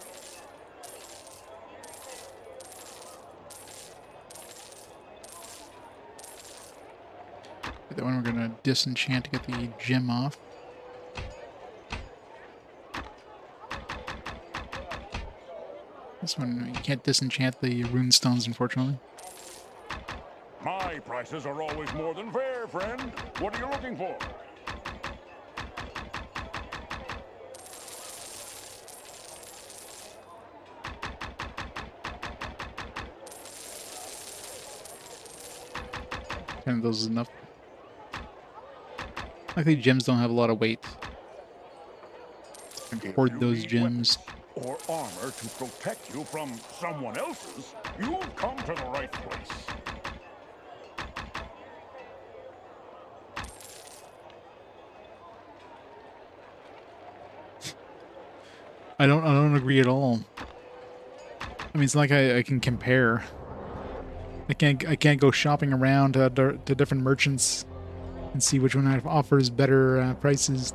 That one we're gonna disenchant to get the gem off. This one, you can't disenchant the rune stones, unfortunately. My prices are always more than fair, friend. What are you looking for? And those is enough. I think gems don't have a lot of weight. I can hoard those gems. Or armor to protect you from someone else's, you've come to the right place. I don't agree at all. I mean, it's not like I can compare. I can't go shopping around to different merchants and see which one offers better prices.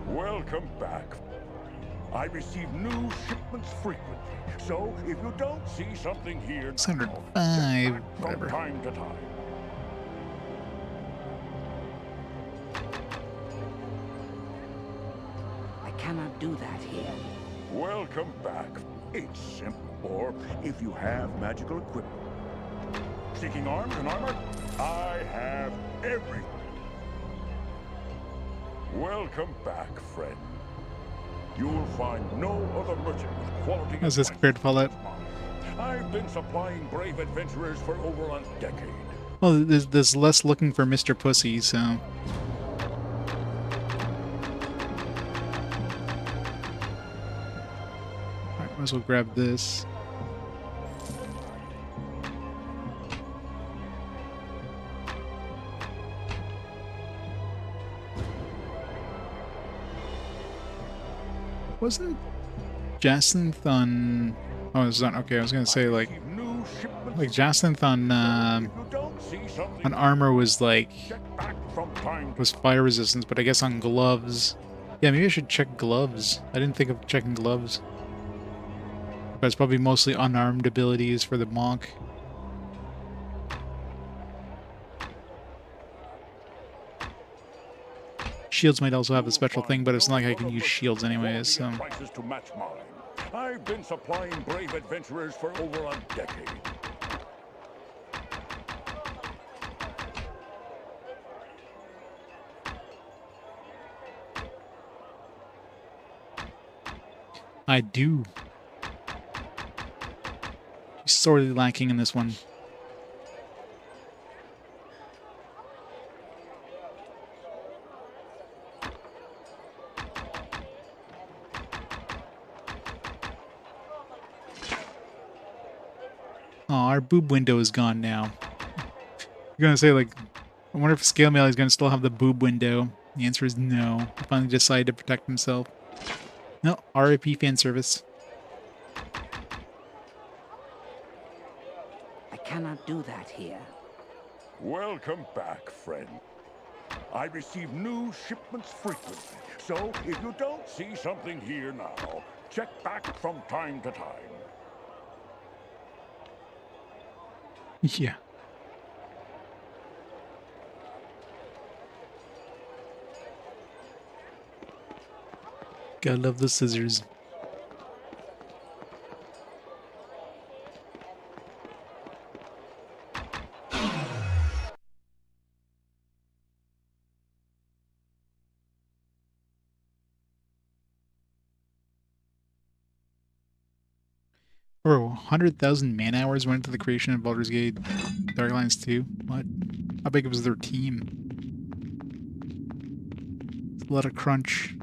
Welcome back. I receive new shipments frequently, so if you don't see something here, 605, whatever. From time to time. I cannot do that here. Welcome back. It's simple. Or if you have magical equipment. Seeking arms and armor? I have everything. Welcome back, friend. You will find no other merchant with quality. How's this compared to Fallout? I've been supplying brave adventurers for over a decade. Well, there's less looking for Mr. Pussy, so. Alright, might as well grab this. Wasn't Jacinth on... Oh, it's not... Okay, I was gonna say, like Jacinth on armor was, like... was fire resistance, but I guess on gloves... Yeah, maybe I should check gloves. I didn't think of checking gloves. But it's probably mostly unarmed abilities for the monk. Shields might also have a special thing, but it's not like I can use shields anyways, so... I've been supplying brave adventurers for over a decade. I do. Sorely lacking in this one. Oh, our boob window is gone now. You're gonna say, like, I wonder if Scale Mail is gonna still have the boob window. The answer is no. He finally decided to protect himself. No, RIP fan service. I cannot do that here. Welcome back, friend. I receive new shipments frequently, so if you don't see something here now, check back from time to time. Yeah. Gotta love the scissors. Bro, 100,000 man hours went into the creation of Baldur's Gate Darklands 2? What? How big was their team? It's a lot of crunch.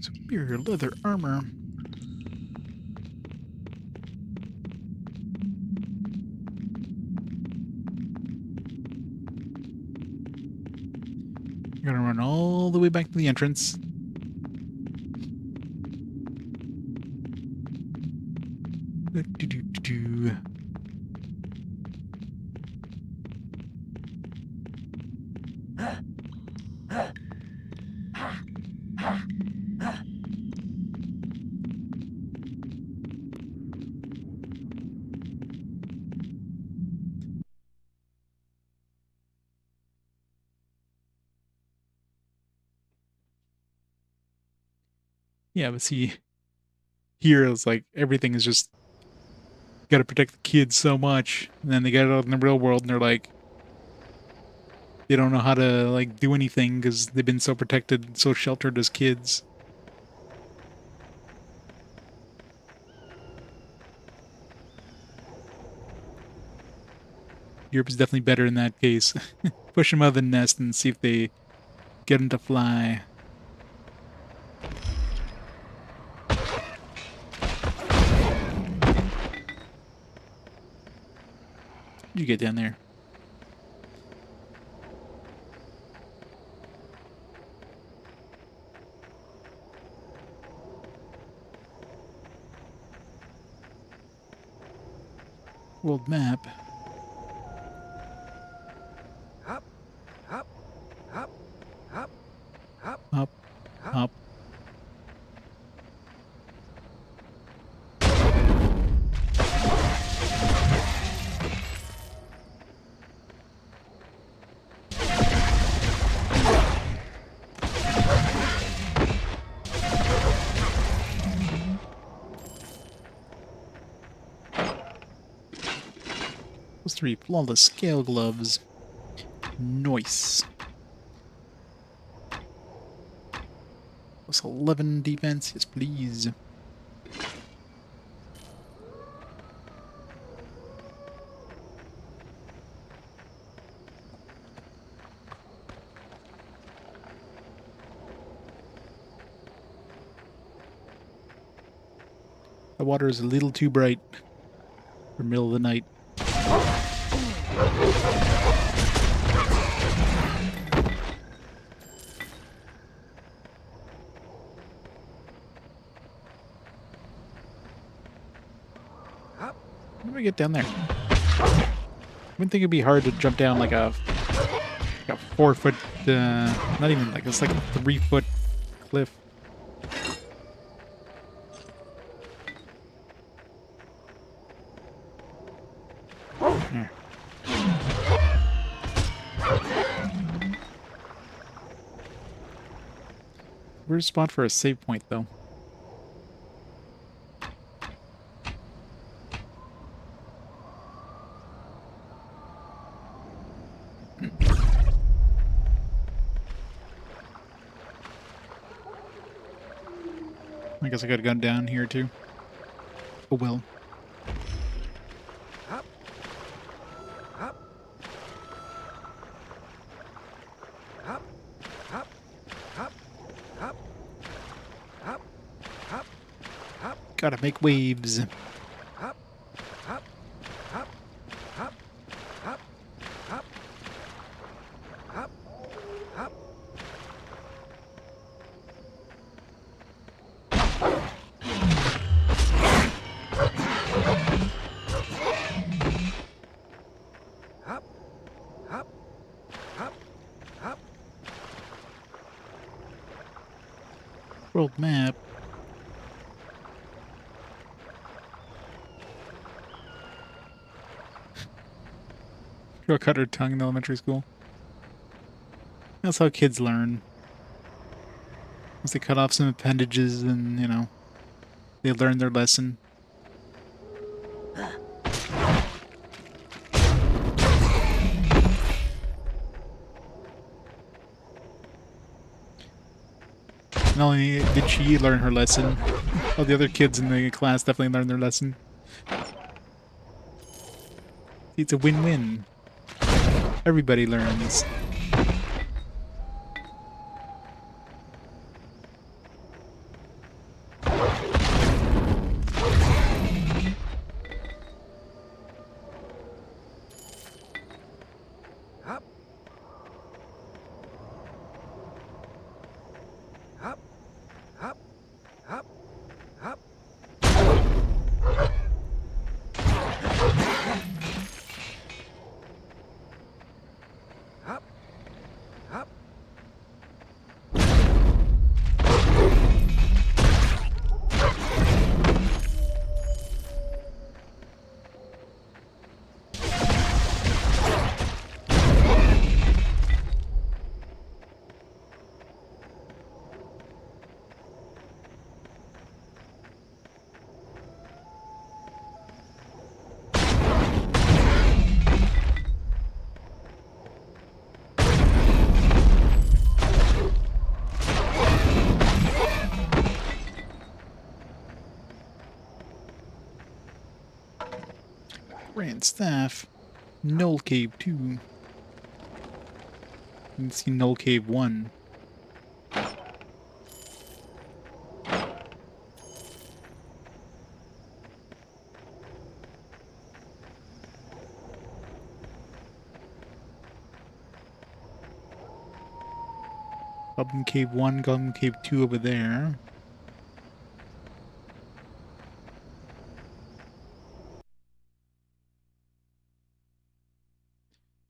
Superior leather armor. You're gonna run all the way back to the entrance. Do-do-do-do. Yeah, but see, here it's like everything is just gotta protect the kids so much, and then they get out in the real world and they're like, they don't know how to like do anything because they've been so protected, so sheltered as kids. Europe is definitely better in that case. Push them out of the nest and see if they get them to fly. You get down there. World map. Up, up, up, up, up, Up, up. +3 flawless scale gloves. Nice. +11 defense, yes please. The water is a little too bright for middle of the night. How do I get down there? I wouldn't think it'd be hard to jump down like a 4 foot, not even like, it's like a 3 foot cliff. There. Where's a spot for a save point though? I guess I could have gone down here too. Oh well. Up. Up. Up. Up. Up. Up. Up. Up. Up. Gotta make waves. Up. Up. Up. Up. Up. Up. Up. Up. Up. Up. Up. Up. World map. Girl cut her tongue in elementary school. That's how kids learn. Once they cut off some appendages and, you know, they learn their lesson. Not only did she learn her lesson, all the other kids in the class definitely learned their lesson. It's a win-win. Everybody learns. Up. Up. Up. Up. Up. Up. Up. Grand Staff. Null Cave 2. You can see Null Cave 1. Goblin Cave 1, Goblin Cave 2 over there.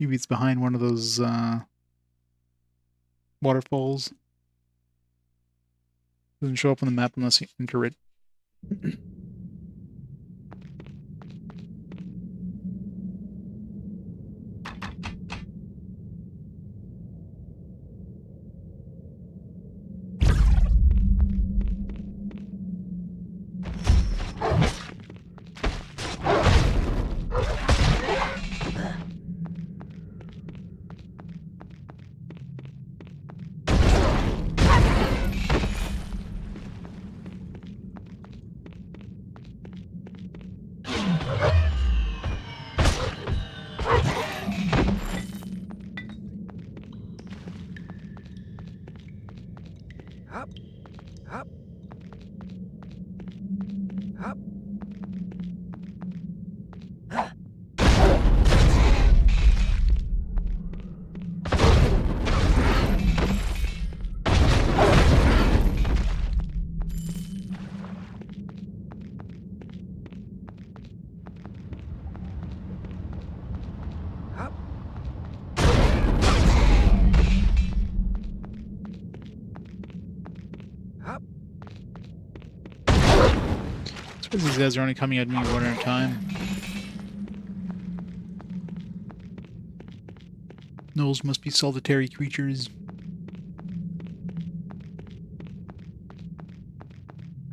Maybe it's behind one of those waterfalls. Doesn't show up on the map unless you enter it. Up. Up. Up. Up. Up. I suppose these guys are only coming at me one at a time. Gnolls must be solitary creatures.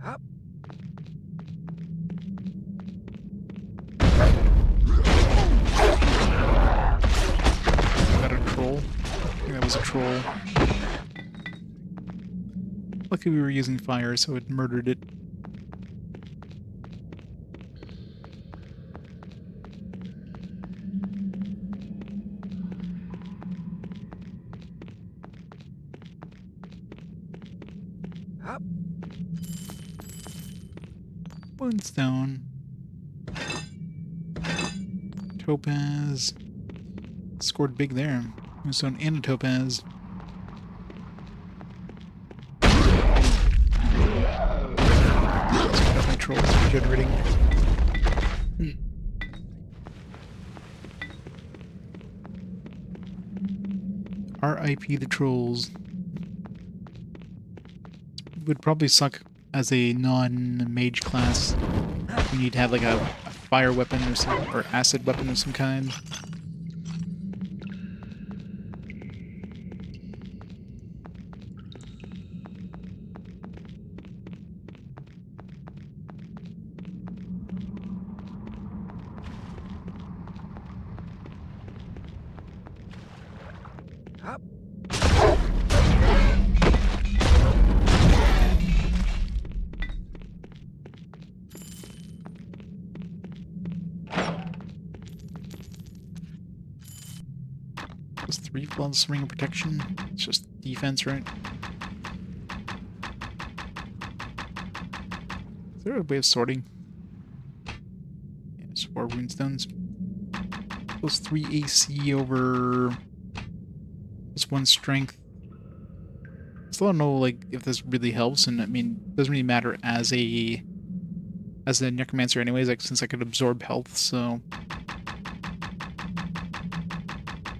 Up. Is that a troll? I think that was a troll. Lucky we were using fire, so it murdered it. Up. One stone. Topaz. Scored big there. Moonstone and a topaz. My trolls regenerating. R.I.P. the trolls. Would probably suck as a non-mage class. We need to have like a fire weapon or acid weapon of some kind. Up. Plus 3 flawless ring of protection. It's just defense, right? Is there a way of sorting? Yes, 4 runestones. Plus 3 AC over plus 1 strength. Still don't know like if this really helps, and I mean it doesn't really matter as a necromancer anyways, like since I could absorb health, so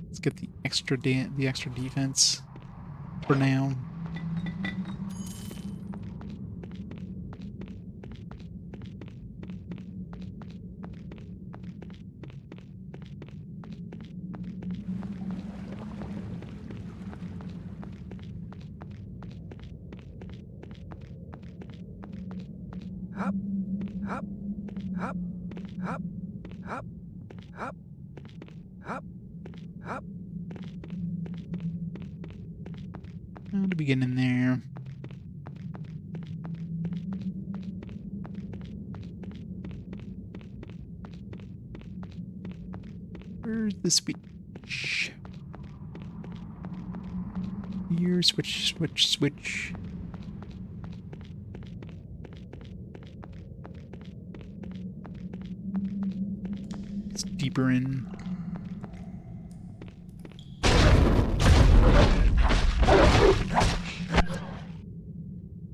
let's get the extra defense for now. Up. Up. Up. Up. Up. Up. Up. Up. To begin in there. Where's the switch? Here, switch, switch, switch. It's deeper in.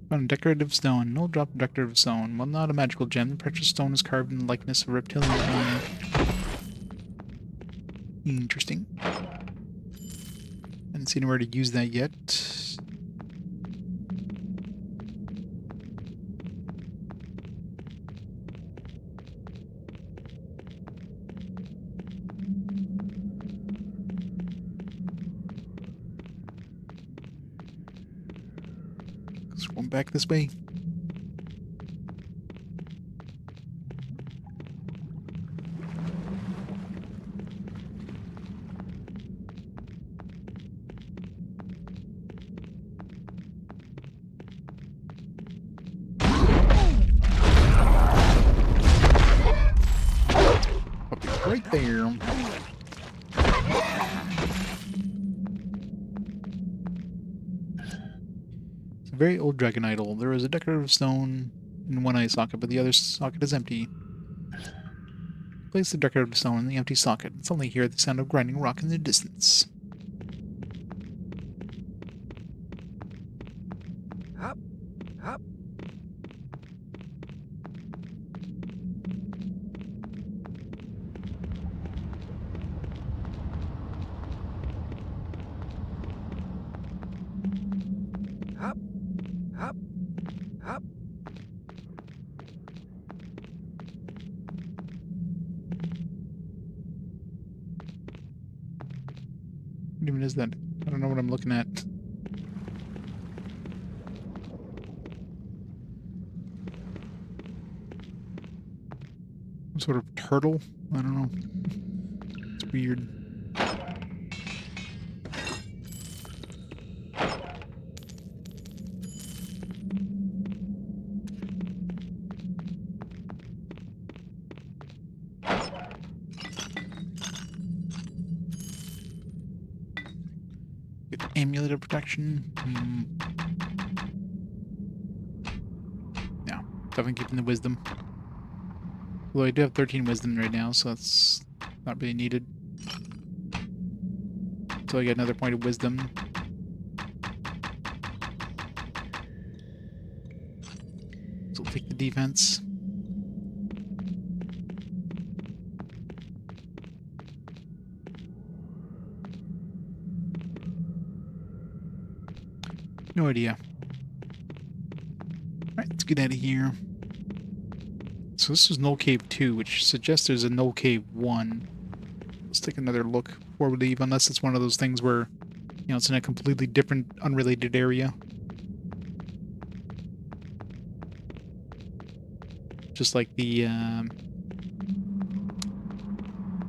Found a decorative stone. No drop decorative stone. Well, not a magical gem. The precious stone is carved in the likeness of a reptilian bone. Interesting. Haven't seen anywhere to use that yet. Going back this way. Right there. It's a very old dragon idol. There is a decorative stone in one eye socket, but the other socket is empty. Place the decorative stone in the empty socket and suddenly hear the sound of grinding rock in the distance. Up. Up. Up. Up. Up. What even is that? I don't know what I'm looking at. Some sort of turtle? I don't know. It's weird. Amulet of protection. Yeah, definitely keeping the wisdom. Although I do have 13 wisdom right now, so that's not really needed. So I get another point of wisdom. So we'll take the defense. No idea. Alright, let's get out of here. So this is Null Cave 2, which suggests there's a Null Cave 1. Let's take another look before we leave, unless it's one of those things where, you know, it's in a completely different, unrelated area. Just like the,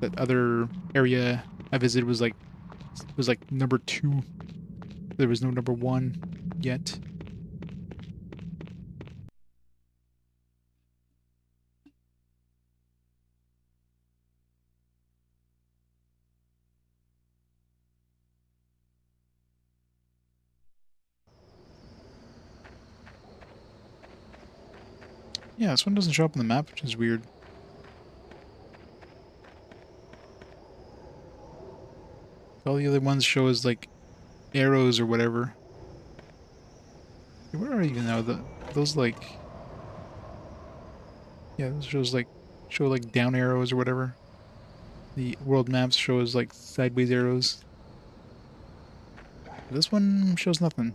that other area I visited was like number 2. There was no number 1 yet. Yeah, this one doesn't show up on the map, which is weird. All the other ones show as like arrows or whatever. Where are you now? Those like, yeah, those show like down arrows or whatever. The world maps show as like sideways arrows. This one shows nothing.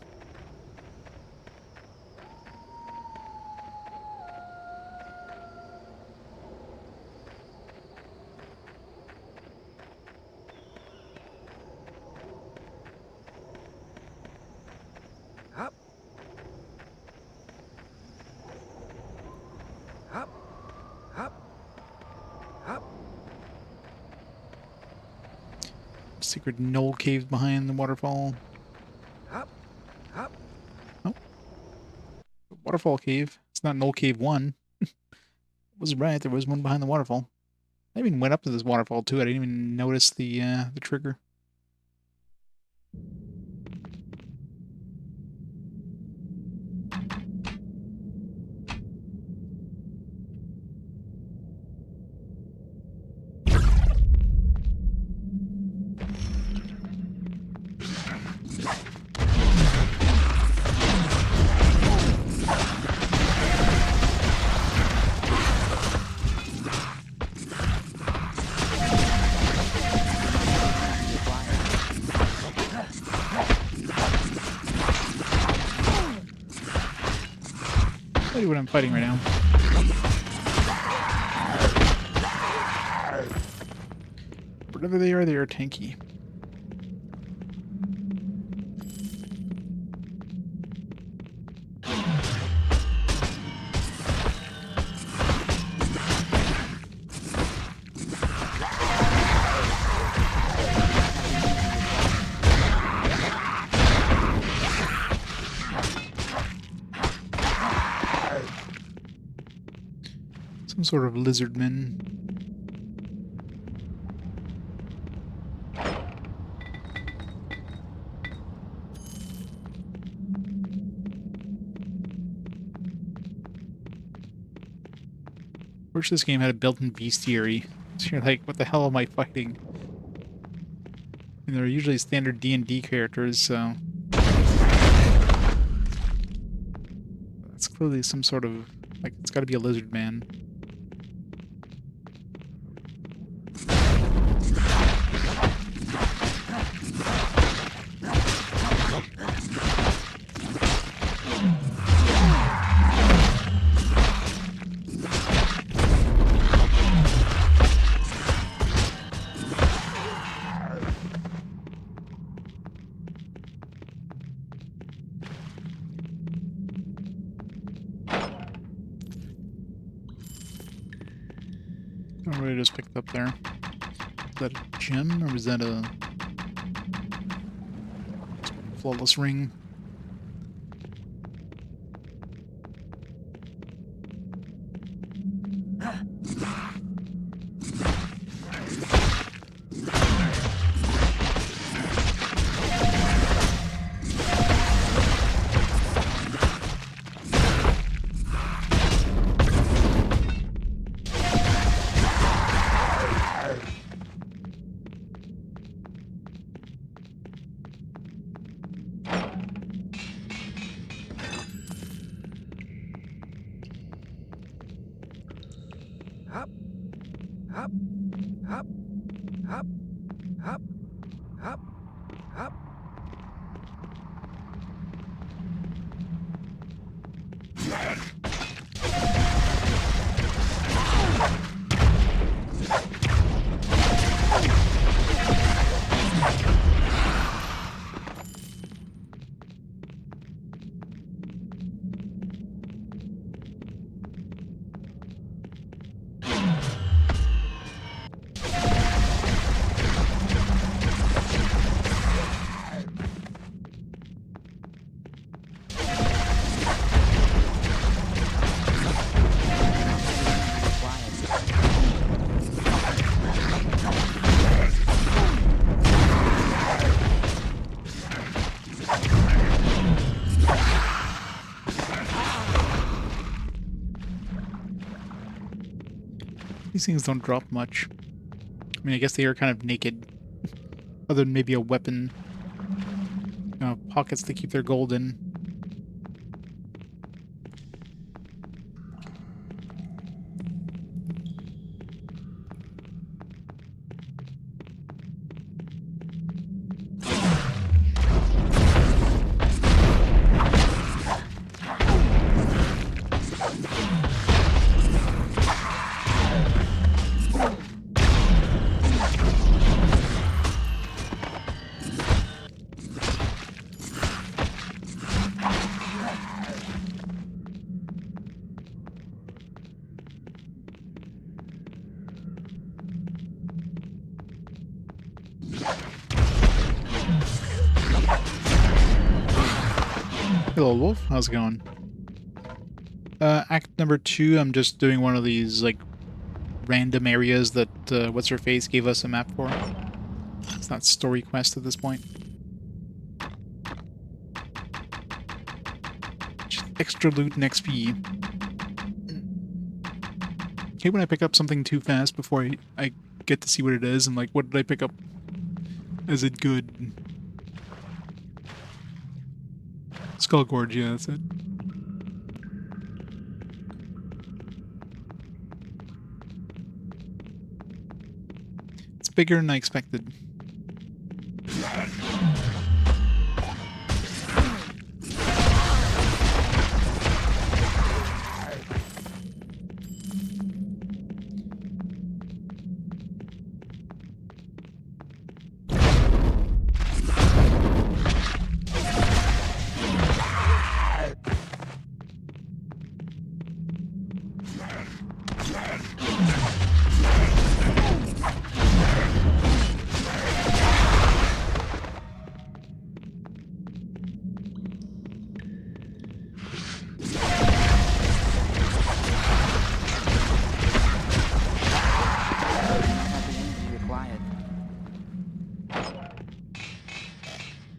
Secret knoll caves behind the waterfall. Oh. Waterfall cave. It's not Knoll Cave 1. Was right, there was one behind the waterfall. I even went up to this waterfall too. I didn't even notice the trigger. I'll tell you what I'm fighting right now. Whatever they are tanky. Some sort of lizardmen. Wish this game had a built-in bestiary. So you're like, what the hell am I fighting? And they're usually standard D&D characters, so... That's clearly some sort of... like, it's gotta be a lizard man. What I just picked up there? Is that a gem or was that a flawless ring? Hop, hop, hop, hop, hop, hop. These things don't drop much. I mean, I guess they are kind of naked. Other than maybe a weapon. Pockets to keep their gold in. Hello, Wolf. How's it going? Act number 2, I'm just doing one of these, like, random areas that, What's-Her-Face gave us a map for. It's not story quest at this point. Just extra loot and XP. Okay, when I pick up something too fast before I get to see what it is, I'm like, what did I pick up? Is it good? Skull Gorge, yeah, that's it. It's bigger than I expected.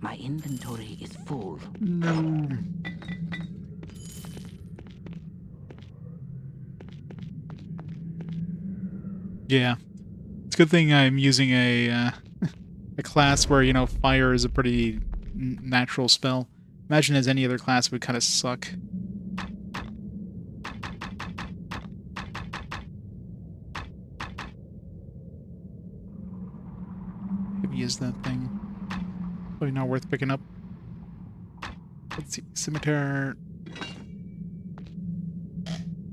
My inventory is full. No. Yeah. It's a good thing I'm using a a class where, you know, fire is a pretty natural spell. Imagine as any other class would kind of suck. Heavy is that thing. Probably not worth picking up. Let's see. Scimitar.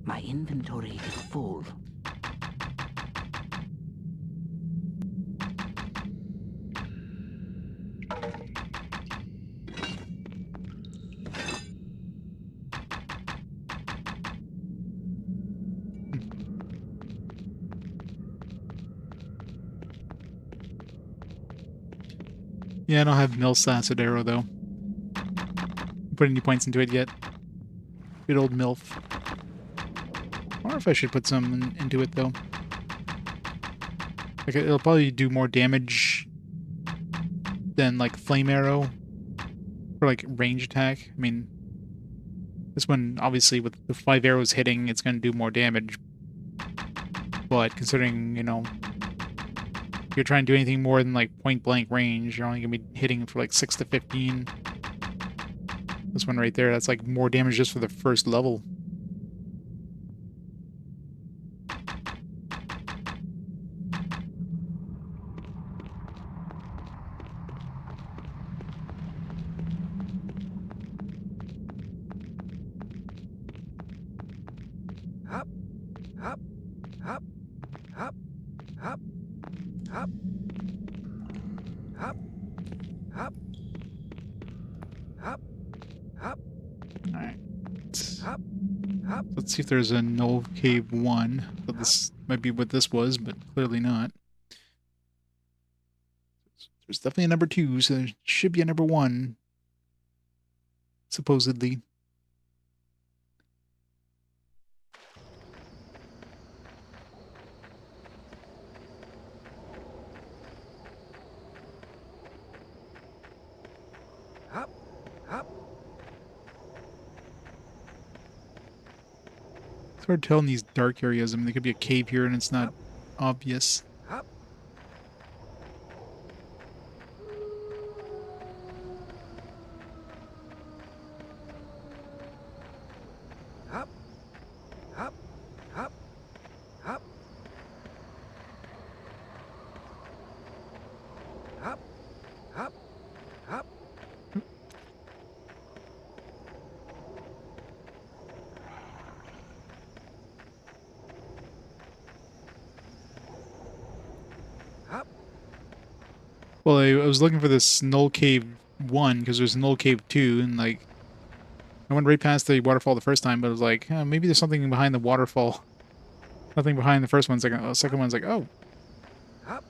My inventory is full. Yeah, I don't have Mil's Acid Arrow, though. Put any points into it yet. Good old MILF. I wonder if I should put some into it, though. Like, it'll probably do more damage than, like, Flame Arrow. For, like, range attack. I mean, this one, obviously, with the 5 arrows hitting, it's going to do more damage. But, considering, you know, if you're trying to do anything more than, like, point-blank range, you're only going to be hitting for, like, 6 to 15. This one right there, that's, like, more damage just for the first level. Hop, hop, hop, hop, hop, hop, hop, hop, hop. Alright. Hop, hop. Let's see if there's a Null Cave 1. So this might be what this was, but clearly not. There's definitely a number 2, so there should be a number 1. Supposedly. Hop, hop. It's hard to tell in these dark areas. I mean, there could be a cave here and it's not obvious. Hop. Hop, hop, hop, hop, hop, hop, hop. Hop. Well, I was looking for this Null Cave 1 because there's Null Cave 2, and like I went right past the waterfall the first time, but I was like, maybe there's something behind the waterfall. Nothing behind the first one. Second one's like, oh, Hop.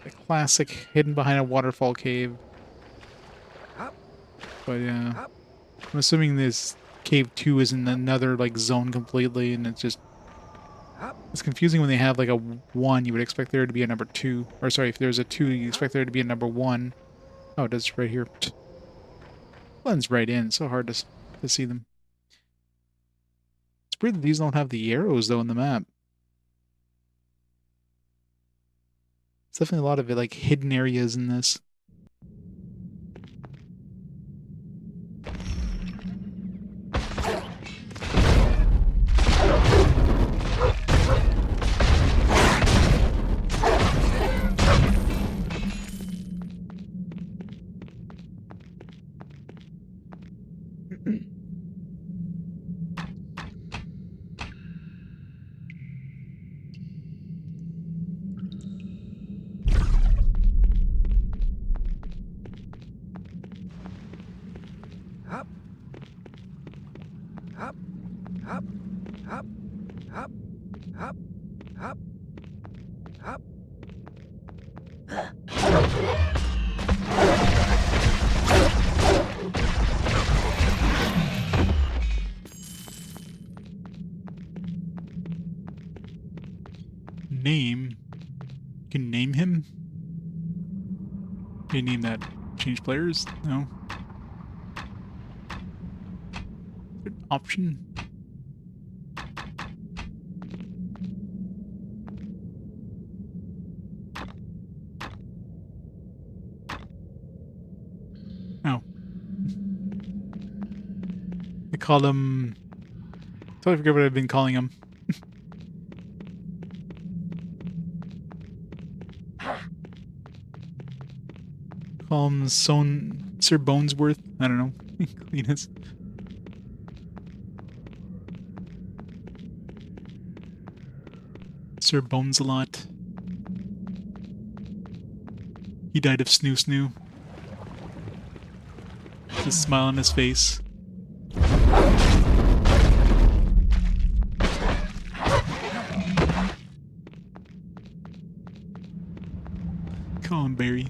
the classic hidden behind a waterfall cave. Hop. But yeah, Hop. I'm assuming this Cave 2 is in another like zone completely, and it's just it's confusing when they have like a 1. You would expect there to be a number 2, or sorry, if there's a 2, you expect there to be a number 1. Oh, it does right here. Blends right in. So hard to see them. It's weird that these don't have the arrows though in the map. It's definitely a lot of like hidden areas in this. Hop, hop, hop, hop, hop, hop, hop, hop. Name. You can name him? Can you name that? Change players? No. Option? Oh. I call him... Totally forget what I've been calling him. Call him Sir Bonesworth? I don't know. Cleanest. Sir Bones-a-lot. He died of snoo snoo. With a smile on his face. Call him Barry.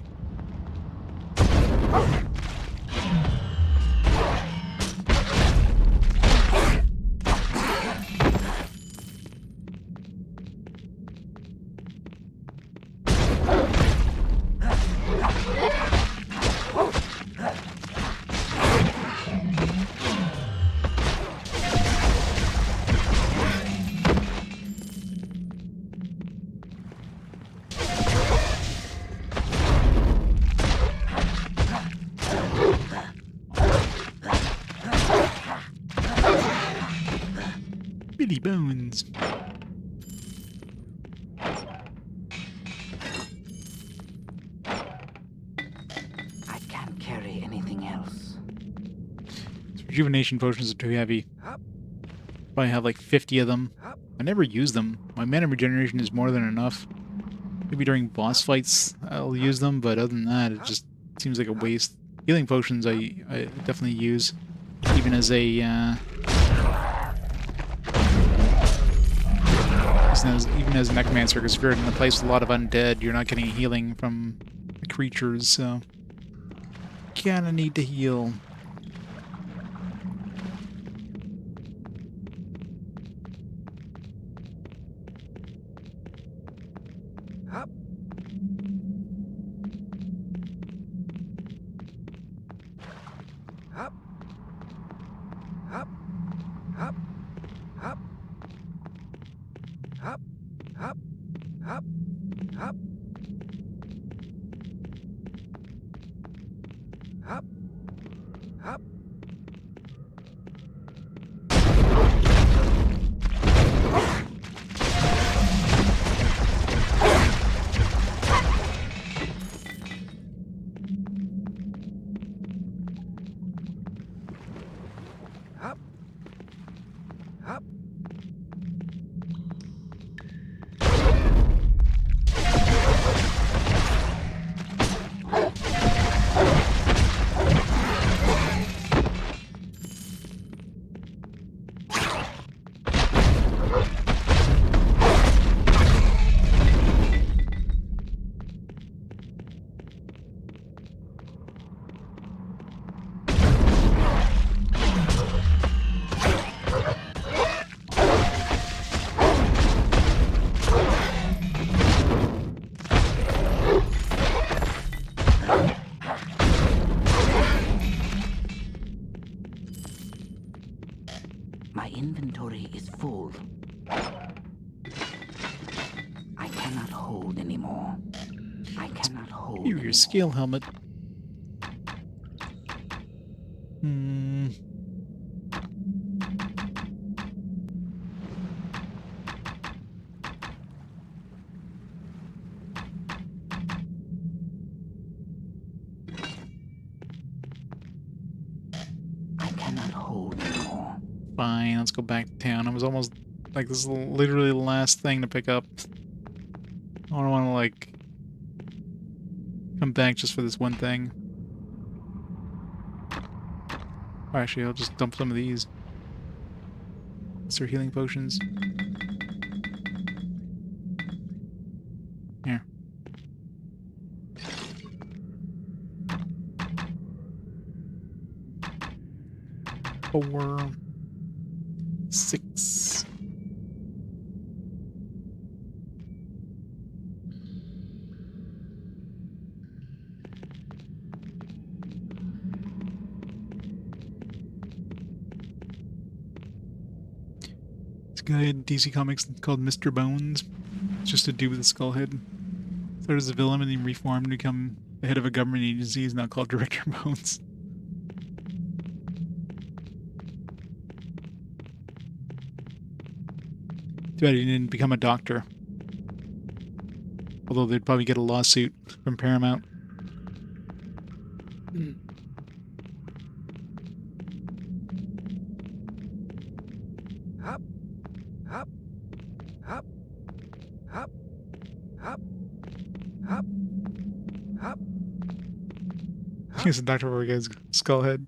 Billy Bones. I can't carry anything else. Rejuvenation potions are too heavy. Probably have like 50 of them. I never use them. My mana regeneration is more than enough. Maybe during boss fights I'll use them, but other than that, it just seems like a waste. Healing potions I definitely use, even as a even as a necromancer, because if you're in a place with a lot of undead, you're not getting healing from the creatures, so kinda need to heal. My inventory is full. I cannot hold anymore. I cannot hold Your scale helmet. I cannot hold anymore. Fine, let's go back to town. I was almost like, this is literally the last thing to pick up. I don't want to like come back just for this one thing. Or actually, I'll just dump some of these. Is there healing potions? Here. 4, 6. This guy in DC Comics called Mr. Bones. It's just a dude with a skull head. Started as a villain and he reformed to become the head of a government agency. He's now called Director Bones. Too bad he didn't become a doctor. Although they'd probably get a lawsuit from Paramount. He's a doctor over his skull head.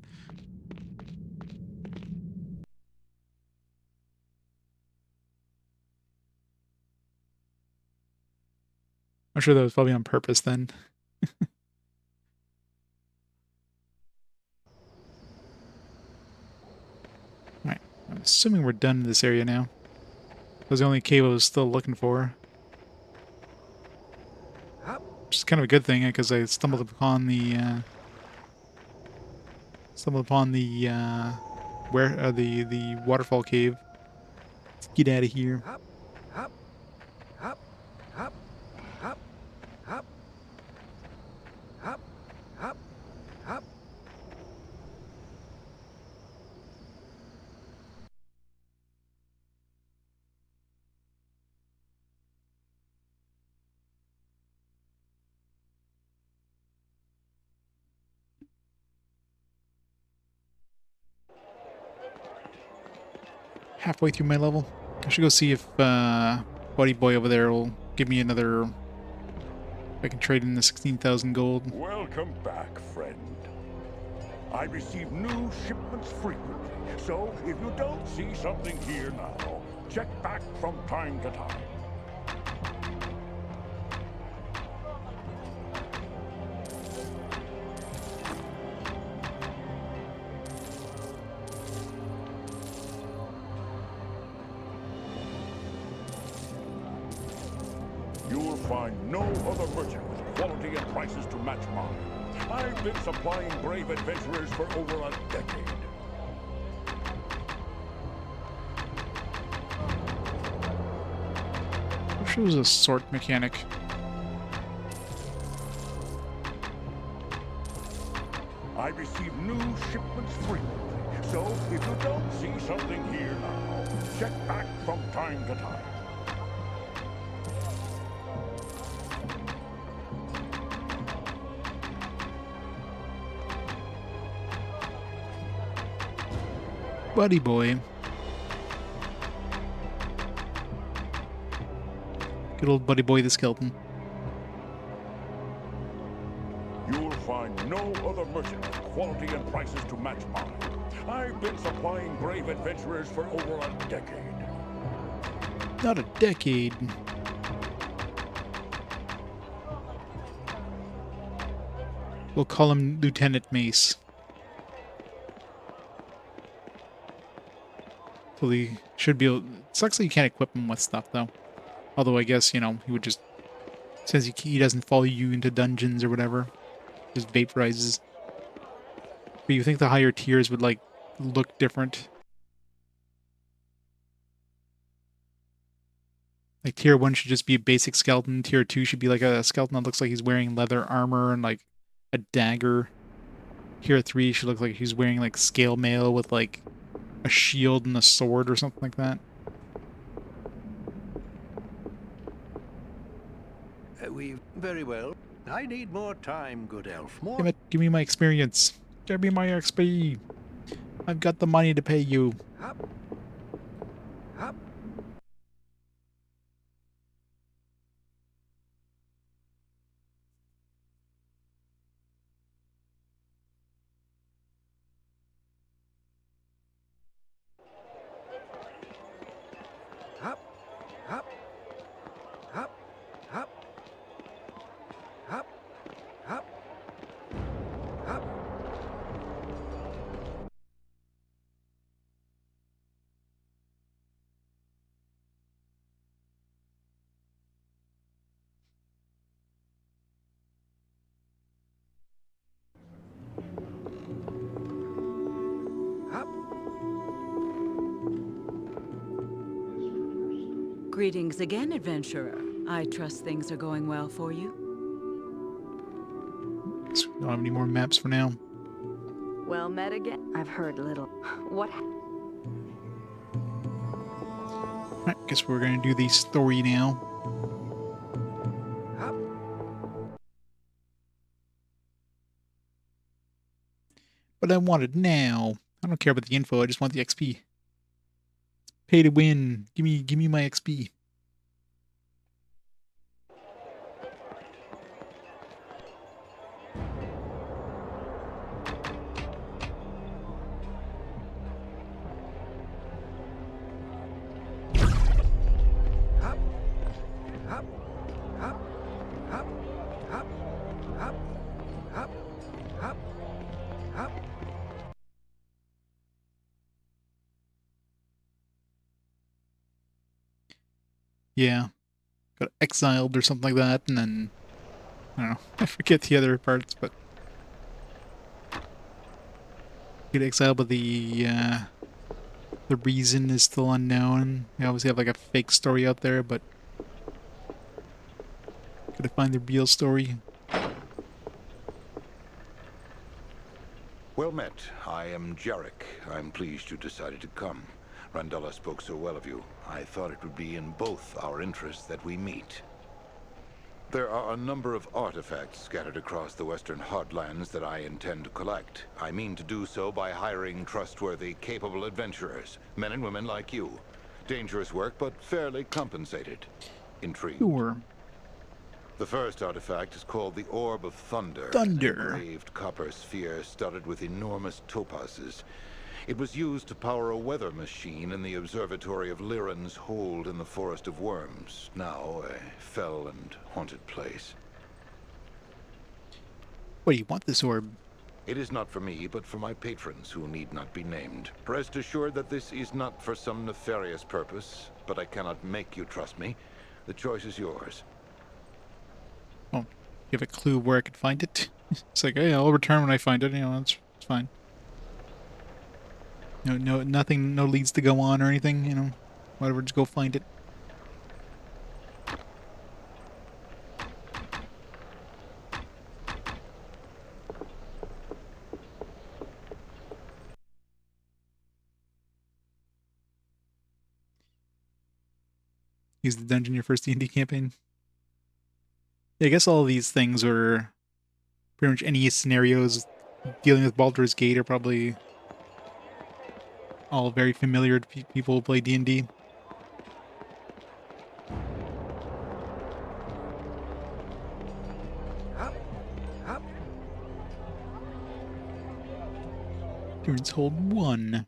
I'm sure that was probably on purpose then. Alright, I'm assuming we're done in this area now. That was the only cave I was still looking for. Which is kind of a good thing, because I stumbled upon the the waterfall cave. Let's get out of here. halfway through my level. I should go see if Buddy Boy over there will give me another... If I can trade in the 16,000 gold. Welcome back, friend. I receive new shipments frequently, so if you don't see something here now, check back from time to time. You'll find no other merchant with quality and prices to match mine. I've been supplying brave adventurers for over a decade. I wish it was a sort mechanic. I receive new shipments frequently, so if you don't see something here now, check back from time to time. Buddy Boy. Good old Buddy Boy the skeleton. You'll find no other merchant with quality and prices to match mine. I've been supplying brave adventurers for over a decade. Not a decade. We'll call him Lieutenant Mace. So he should be able... It sucks that you can't equip him with stuff, though. Although I guess, you know, he would just... Since he doesn't follow you into dungeons or whatever. Just vaporizes. But you think the higher tiers would, like, look different? Like, tier 1 should just be a basic skeleton. Tier 2 should be like a skeleton that looks like he's wearing leather armor and, like, a dagger. Tier 3 should look like he's wearing, like, scale mail with, like, a shield and a sword or something like that. Very well. I need more time, good elf. More. Damn it, give me my experience. Give me my XP. I've got the money to pay you. Up. Up. Up. Up. Up. Up. Up. Up. Up. Up. Greetings again, adventurer. I trust things are going well for you. So we don't have any more maps for now. Well met again. I've heard little. What? Alright, guess we're gonna do the story now. But I want it now. I don't care about the info, I just want the XP. Pay to win. Give me my XP. Yeah. Got exiled or something like that, and then... I don't know. I forget the other parts, but... Get exiled, but the reason is still unknown. We obviously have like a fake story out there, but... Gotta find the real story. Well met. I am Jarek. I'm pleased you decided to come. Randella spoke so well of you. I thought it would be in both our interests that we meet. There are a number of artifacts scattered across the western heartlands that I intend to collect. I mean to do so by hiring trustworthy, capable adventurers, men and women like you. Dangerous work, but fairly compensated. Intrigued? Sure. The first artifact is called the Orb of Thunder. Thunder. An engraved copper sphere studded with enormous topazes. It was used to power a weather machine in the observatory of Lyran's hold in the Forest of Worms, now a fell and haunted place. What do you want this orb? It is not for me, but for my patrons who need not be named. Rest assured that this is not for some nefarious purpose, but I cannot make you trust me. The choice is yours. Oh, you have a clue where I could find it? It's like, hey, I'll return when I find it. You know, it's fine. No, nothing, no leads to go on or anything, you know. Whatever, just go find it. Use the dungeon your first D&D campaign. Yeah, I guess all these things are pretty much any scenarios dealing with Baldur's Gate are probably all very familiar to people who play D&D. Durance Hold 1.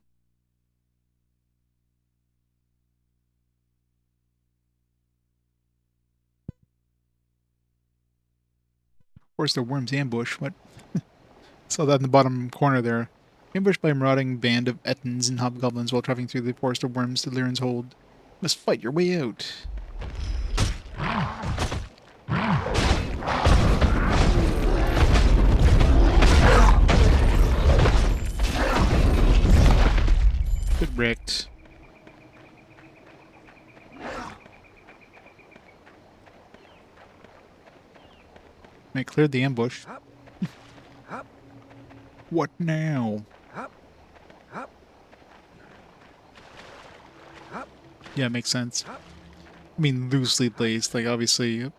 Forest of Worms ambush. What? Saw that in the bottom corner there. Ambushed by a marauding band of Ettins and hobgoblins while traveling through the Forest of Worms to Lyran's Hold. Must fight your way out. Good wrecked. I cleared the ambush. What now? Yeah, it makes sense. I mean, loosely placed, like, obviously...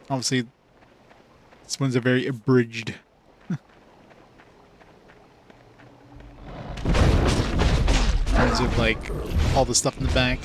Obviously, this one's a very abridged... in terms of, like, all the stuff in the back.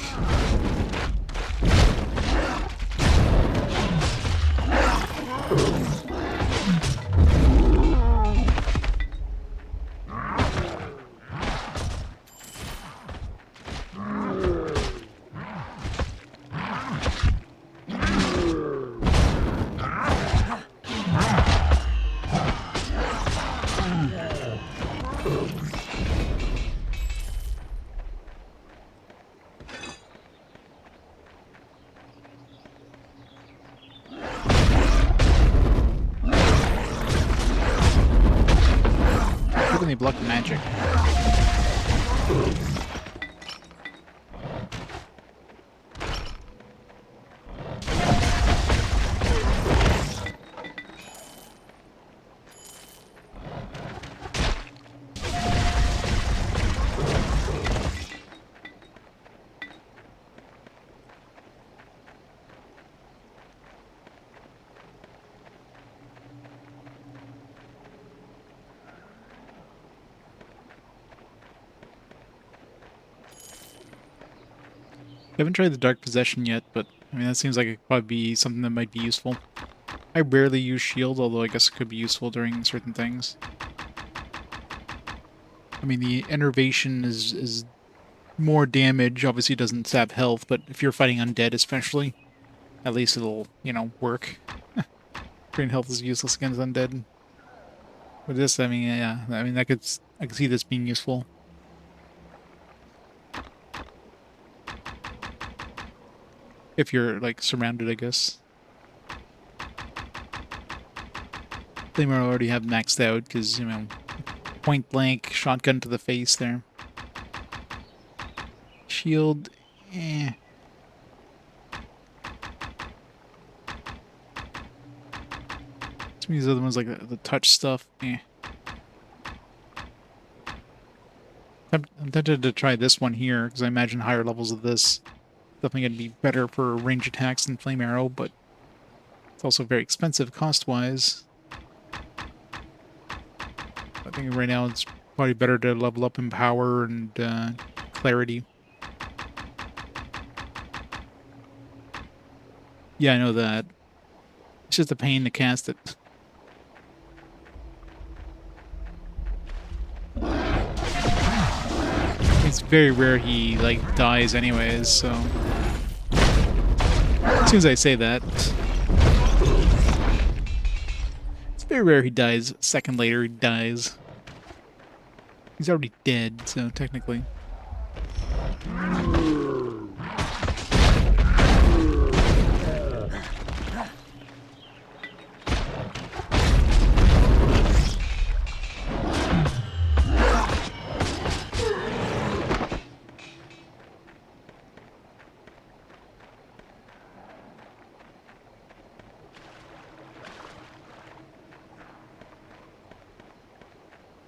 They block magic. I haven't tried the Dark Possession yet, but I mean that seems like it could probably be something that might be useful. I rarely use shield, although I guess it could be useful during certain things. I mean the enervation is more damage, obviously it doesn't sap health, but if you're fighting undead especially, at least it'll, you know, work. Drain health is useless against undead. With this, I mean, yeah, I mean I could see this being useful. If you're, like, surrounded, I guess. They might already have maxed out, because, you know, point blank, shotgun to the face there. Shield, eh. Some of these other ones, like the touch stuff, eh. I'm tempted to try this one here, because I imagine higher levels of this definitely going to be better for range attacks than Flame Arrow, but it's also very expensive cost-wise. I think right now it's probably better to level up in power and clarity. Yeah, I know that. It's just a pain to cast it. It's very rare he, like, dies anyways, so... As soon as I say that... It's very rare he dies. A second later, he dies. He's already dead, so technically...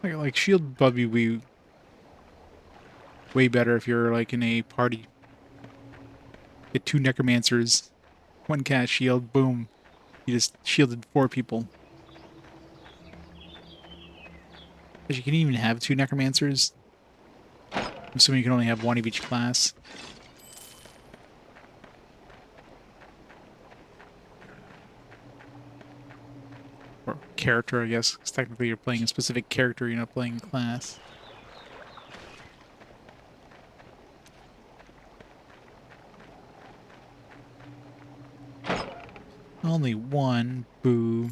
Like shield Bubby would be way better if you're like in a party. Get 2 necromancers, 1 cast shield, boom. You just shielded 4 people. But you can even have 2 necromancers. I'm assuming you can only have 1 of each class. Or character, I guess, because technically you're playing a specific character, you're not playing a class. Only 1, boo.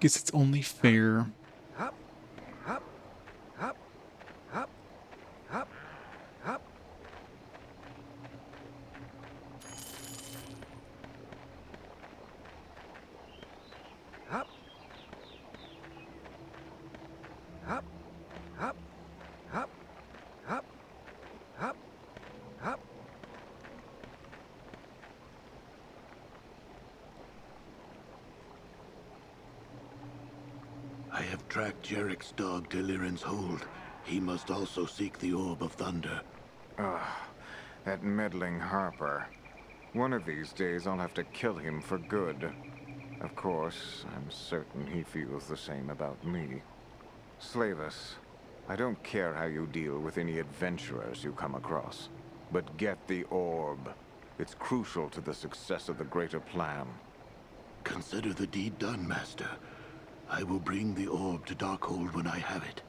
Guess it's only fair. Hop, hop, hop, hop, hop, hop. Hop. Hop, hop, hop, hop, hop, hop. I have tracked Jarek's dog to Liren's hold. He must also seek the Orb of Thunder. That meddling Harper. One of these days I'll have to kill him for good. Of course, I'm certain he feels the same about me. Slavis, I don't care how you deal with any adventurers you come across, but get the orb. It's crucial to the success of the greater plan. Consider the deed done, Master. I will bring the orb to Darkhold when I have it.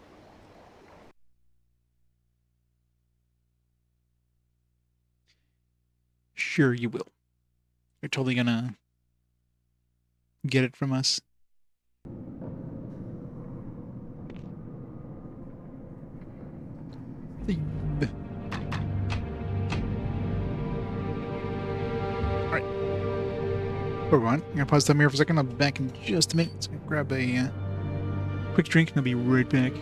Sure you will. You're totally gonna get it from us. Alright. Everyone, I'm gonna pause time here for a second. I'll be back in just a minute. So I'm gonna grab a quick drink and I'll be right back.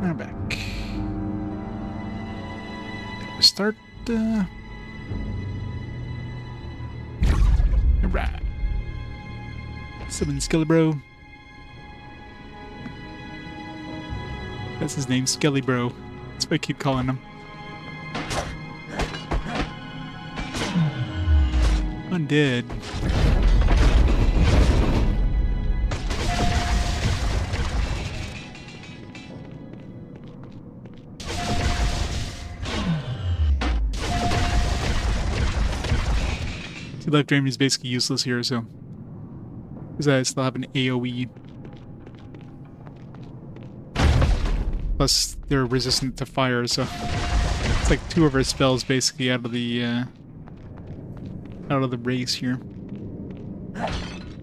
I'm back. Start, Alright. Summon Skellybro. That's his name, Skellybro. That's what I keep calling him. Undead. See, left aim is basically useless here, so. Because I still have an AoE. Plus, they're resistant to fire, so. It's like 2 of our spells basically out of the race here.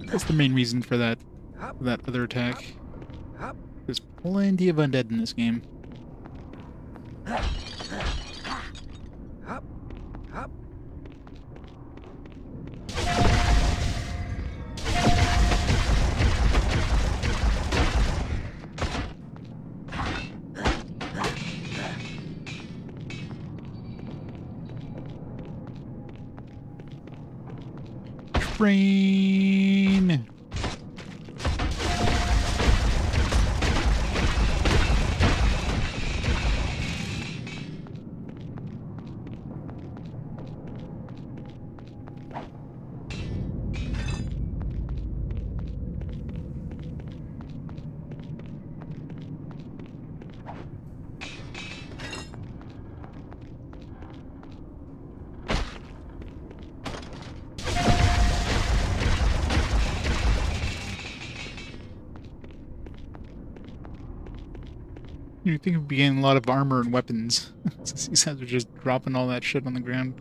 That's the main reason for that other attack. There's plenty of undead in this game. Train. You think we'd be getting a lot of armor and weapons. Since these guys are just dropping all that shit on the ground.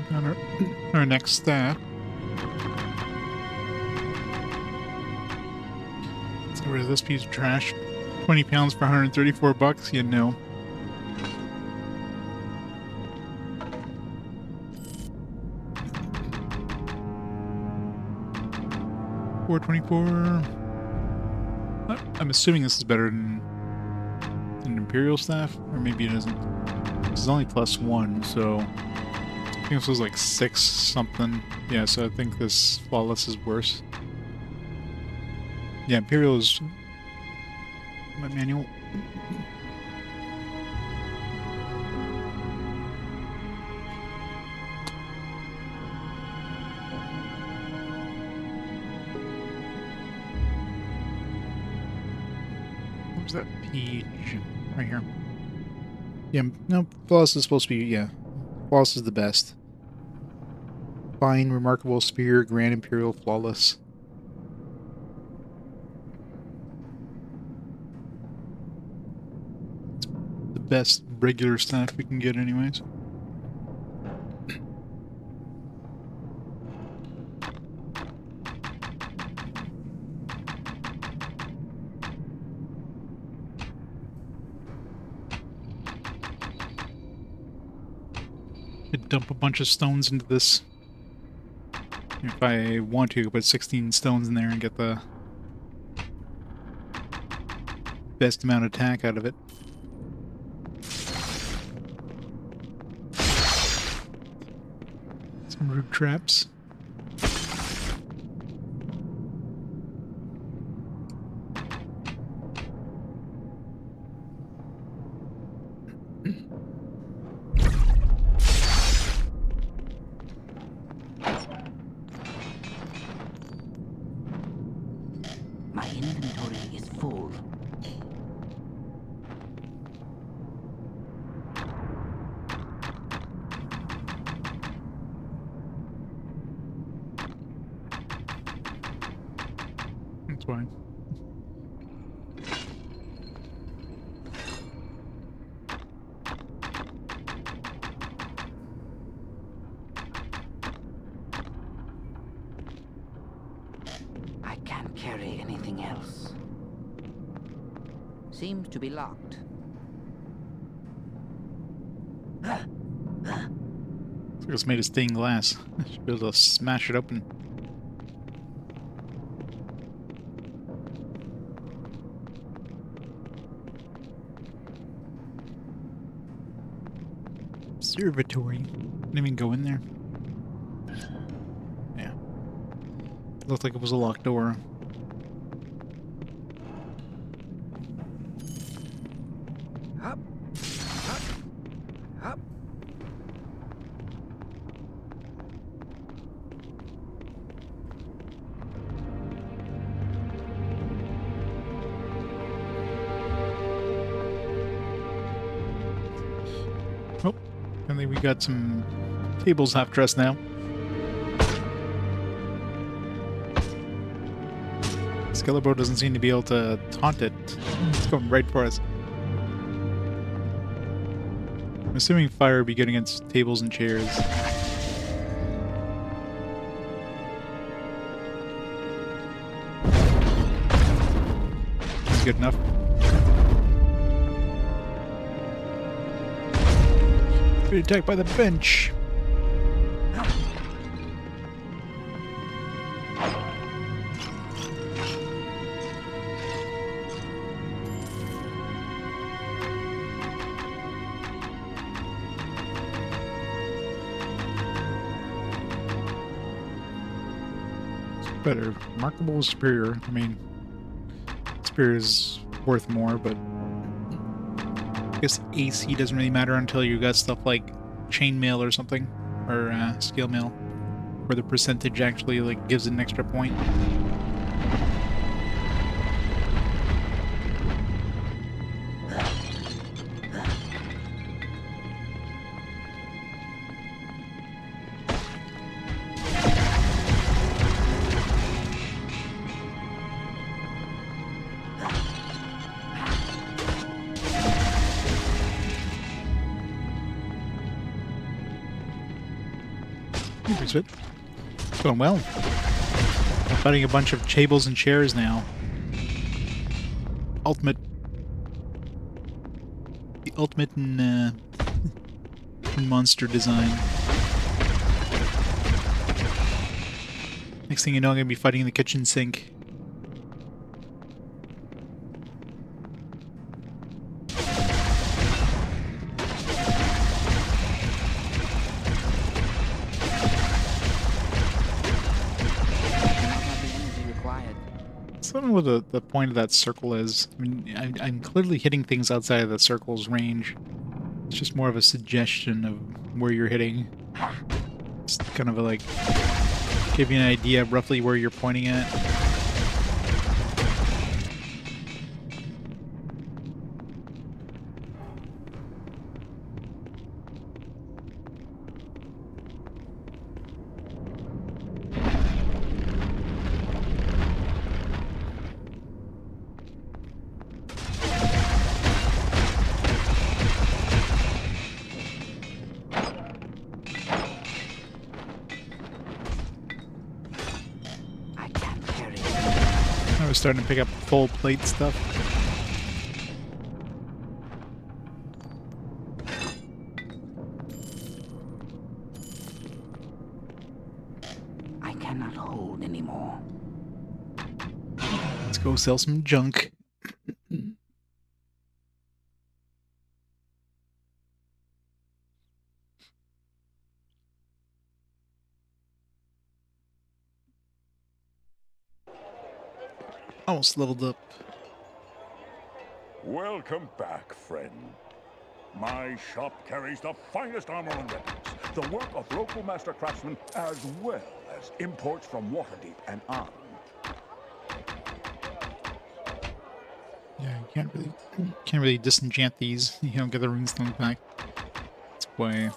We got our next step. Let's get rid of this piece of trash. 20 pounds for 134 bucks? You know. $424. I'm assuming this is better than Imperial staff, or maybe it isn't. This is only +1, so I think this was like 6 something. Yeah, so I think this Flawless is worse. Yeah, Imperial is my manual. What was that page? Right here. Yeah, no, Flawless is supposed to be, yeah. Flawless is the best. Fine, Remarkable, Spear, Grand Imperial, Flawless. It's the best regular staff we can get anyways. Could dump a bunch of stones into this. If I want to, put 16 stones in there and get the best amount of attack out of it. Some root traps. My inventory is full. That's fine. I can't carry anything else. Seems to be locked. Looks like it's made of stained glass. I should be able to smash it open. Observatory. Didn't even go in there. Yeah. Looked like it was a locked door. Up, up, up. Oh, and then we got some tables half dressed now. Skeletor doesn't seem to be able to taunt it. It's going right for us. I'm assuming fire would be good against tables and chairs. That's good enough. Be attacked by the bench. Better. Remarkable, Superior. I mean, Superior is worth more, but I guess AC doesn't really matter until you got stuff like chainmail or something, or scale mail, where the percentage actually like gives it an extra point. It. Going well. I'm fighting a bunch of tables and chairs now. The ultimate in monster design. Next thing you know, I'm gonna be fighting the kitchen sink. don't know what the point of that circle is. I mean, I'm clearly hitting things outside of the circle's range. It's just more of a suggestion of where you're hitting. It's kind of a, like, give you an idea of roughly where you're pointing at. I was starting to pick up full plate stuff. I cannot hold anymore. Let's go sell some junk. Almost leveled up. Welcome back, friend. My shop carries the finest armor and weapons, the work of local master craftsmen, as well as imports from Waterdeep and on. Yeah, you can't really disenchant these. You don't get the runestone back. That's why.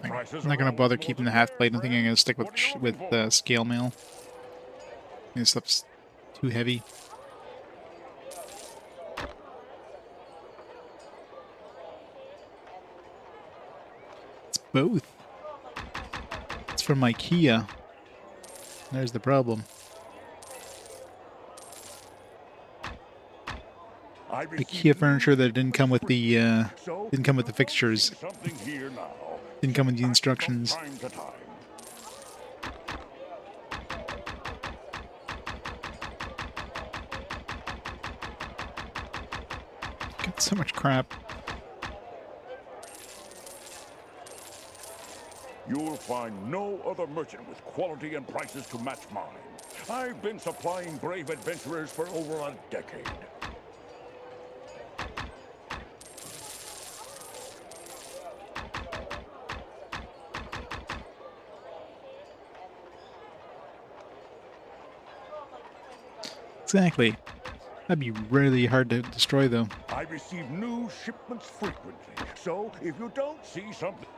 I'm not gonna bother keeping the half plate. I think I'm gonna stick with scale mail. This stuff's too heavy. It's both. It's from IKEA. There's the problem. IKEA furniture that didn't come with the fixtures. Didn't come with the instructions. Got so much crap. You'll find no other merchant with quality and prices to match mine. I've been supplying brave adventurers for over a decade. Exactly. That'd be really hard to destroy, though. I receive new shipments frequently, so if you don't see something...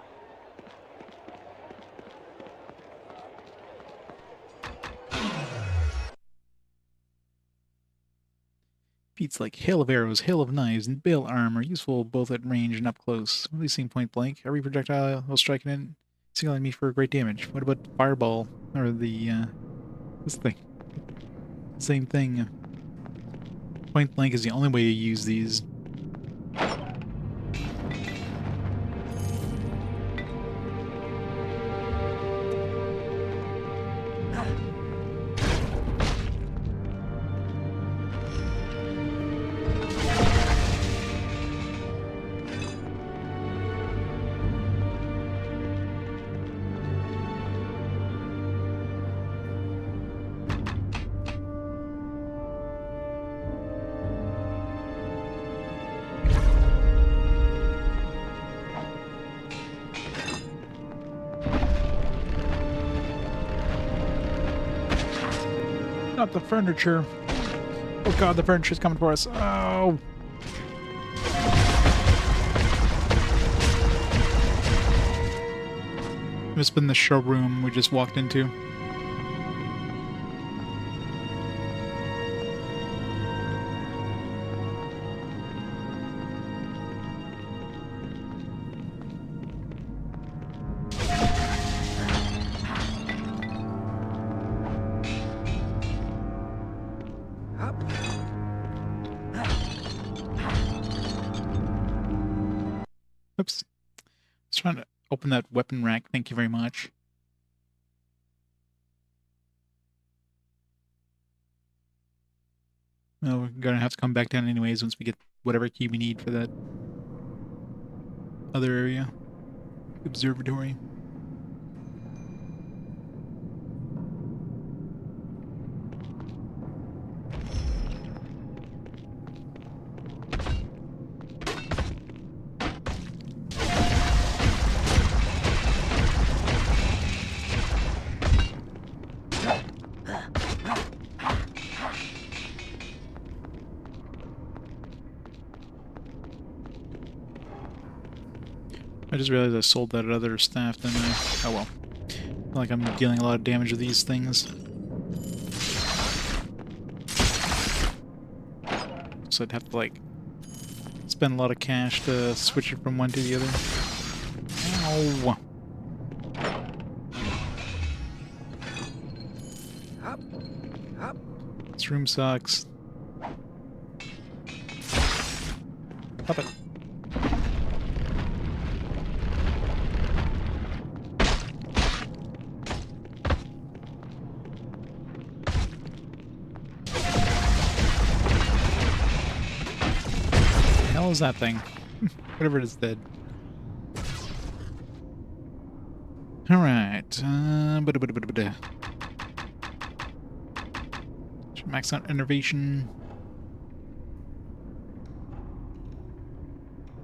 Feats like Hail of Arrows, Hail of Knives, and Bale Arm are useful both at range and up close, releasing point blank. Every projectile will strike in signaling me for great damage. What about Fireball? Or the, this thing? Same thing. Point blank is the only way to use these. Not the furniture. Oh god, the furniture's coming for us. Oh! It's been the showroom we just walked into. Oops. I was trying to open that weapon rack. Thank you very much. Well, we're gonna have to come back down anyways once we get whatever key we need for that other area. Observatory. I just realized I sold that other staff, didn't I? Oh well. I feel like I'm dealing a lot of damage with these things. So I'd have to, like, spend a lot of cash to switch it from one to the other. Ow! This room sucks. Stop it. The hell is that thing? Whatever it is, dead. Alright. Should max out innovation.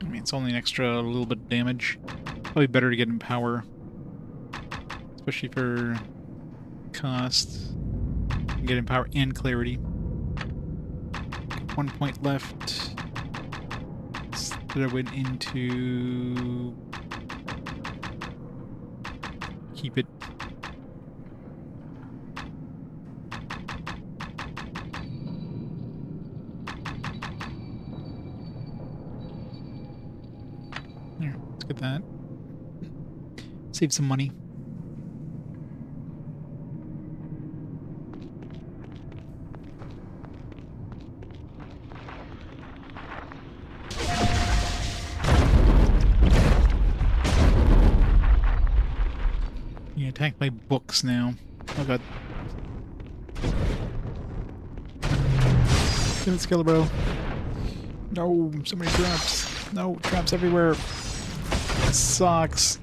I mean, it's only an extra little bit of damage. Probably better to get in power. Especially for cost. Get in power and clarity. 1 point left. That I went into... keep it. Here, let's get that. Save some money. You attack my books now. Oh god. Damn it, Skillabro. No, so many traps. No, traps everywhere. It sucks.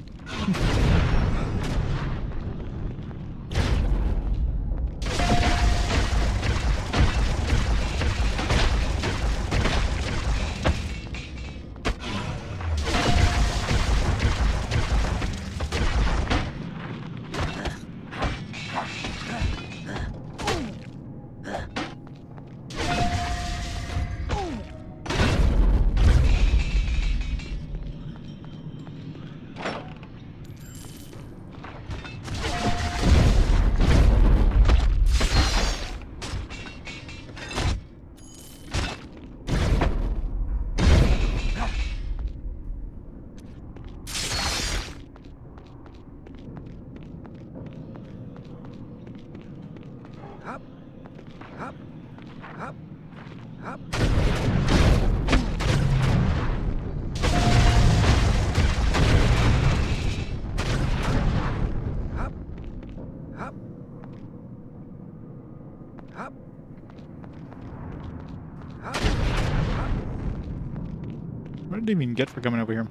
What did I even get for coming over here?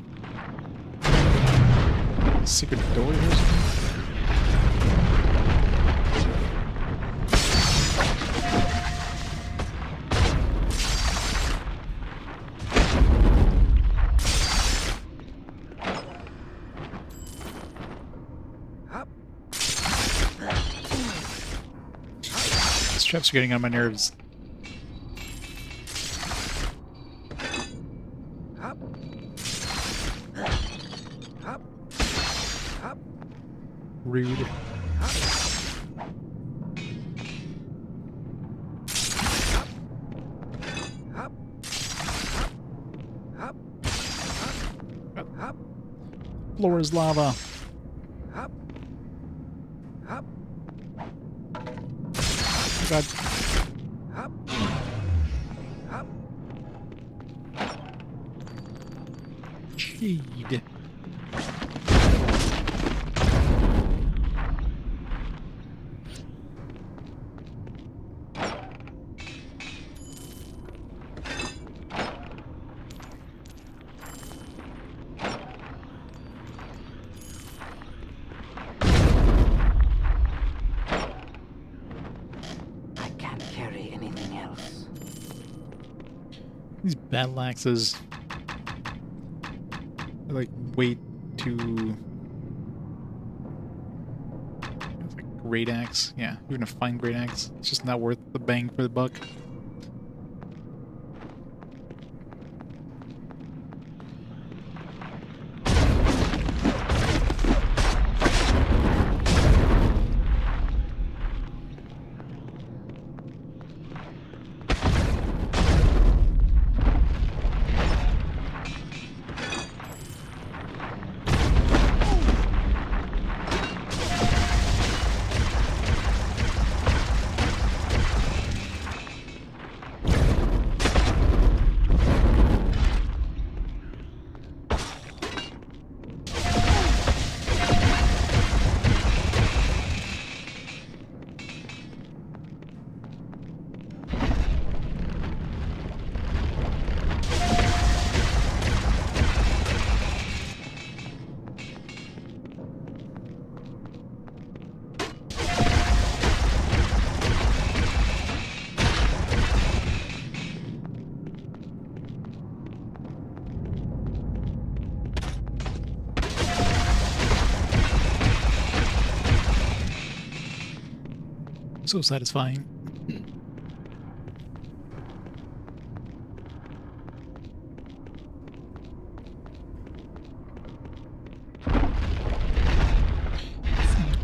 Secret door here or something? These traps are getting on my nerves. Rude. Floor is lava. God. Cheed. else. These battle axes are like way too. It's like great axe. Yeah, even a fine great axe. It's just not worth the bang for the buck. So satisfying.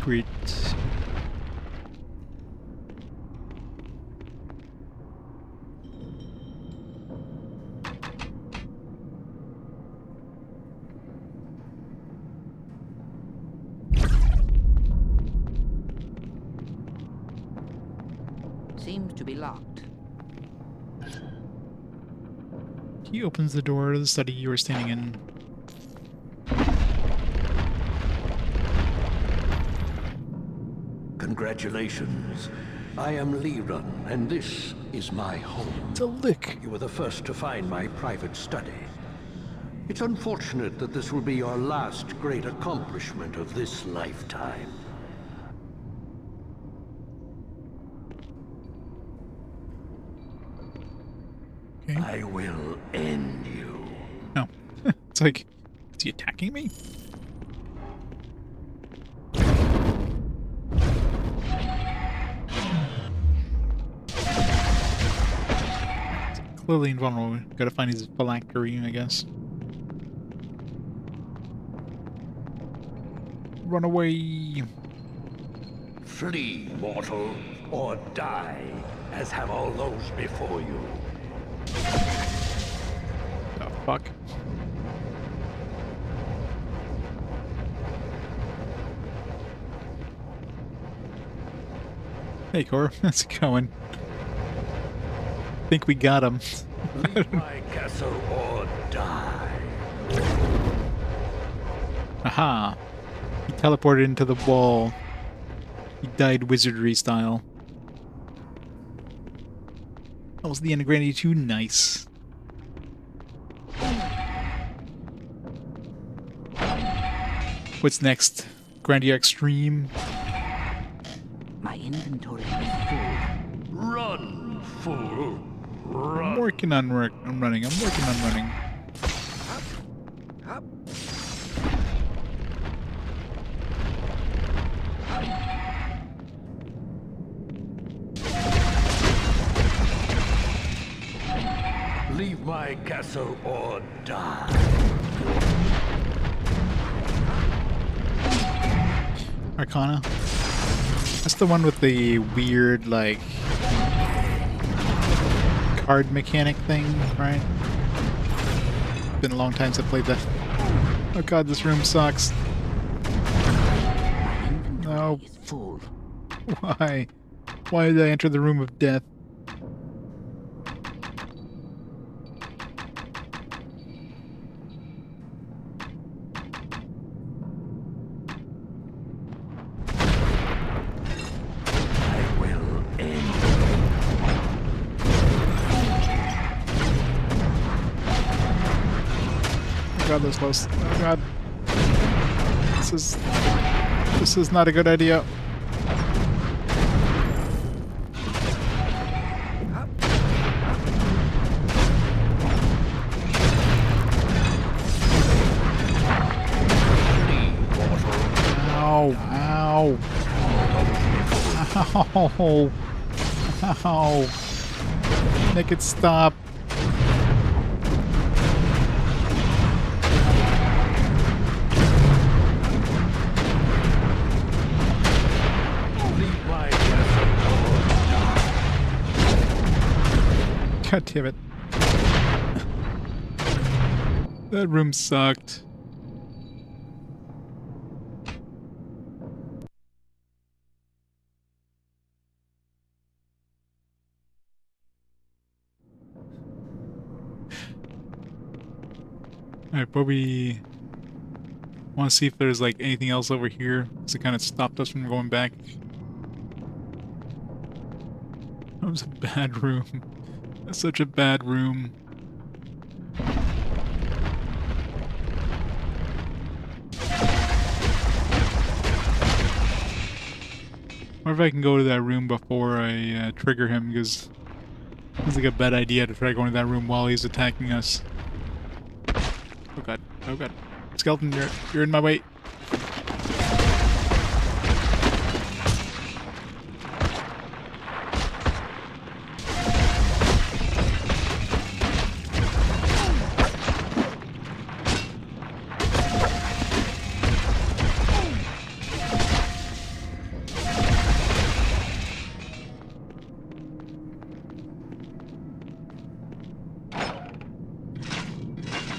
Great. Seems to be locked. He opens the door to the study you were standing in. Congratulations. I am Liran, and this is my home. It's a lick. You were the first to find my private study. It's unfortunate that this will be your last great accomplishment of this lifetime. Okay. I will end you. No. It's like, is he attacking me? Clearly invulnerable. Gotta find his phylactery, I guess. Run away! Flee, mortal, or die, as have all those before you. Oh, fuck. Hey, Cor. How's it going? Think we got him. Leave my castle or die. Aha! He teleported into the wall. He died wizardry style. That was the end of Granny 2. Nice. What's next? Grandia Extreme? My inventory is full. Run, fool. Run. I'm working on running. I'm working on running. Up. Leave my castle or die. Arcana. That's the one with the weird, like, card mechanic thing, right? Been a long time since I played that. Oh god, this room sucks. No. Why? Why did I enter the room of death? God, that's close. Oh god. This is not a good idea. Oh, oh. Make it stop. God damn it. That room sucked. Alright, but we want to see if there's like anything else over here, because it kind of stopped us from going back. That was a bad room. That's such a bad room. Or if I can go to that room before I trigger him, because it's like a bad idea to try going to that room while he's attacking us. Oh god, oh god. Skeleton, you're in my way.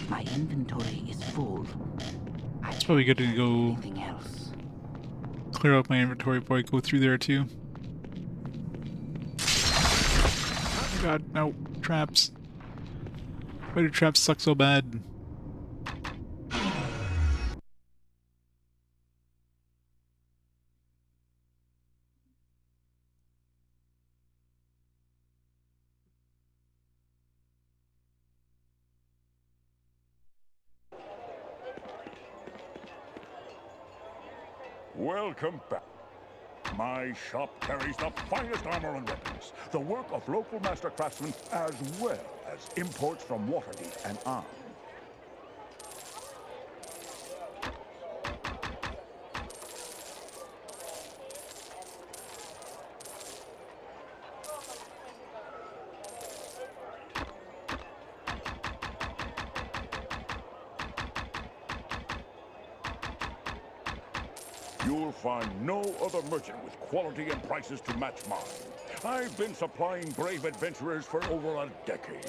My inventory is full. It's probably good to go Anything else? clear out my inventory before I go through there too. Oh god, no. Traps. Why do traps suck so bad? Welcome back. My shop carries the finest armor and weapons, the work of local master craftsmen, as well as imports from Waterdeep and Arm. You'll find no other merchant with quality and prices to match mine. I've been supplying brave adventurers for over a decade.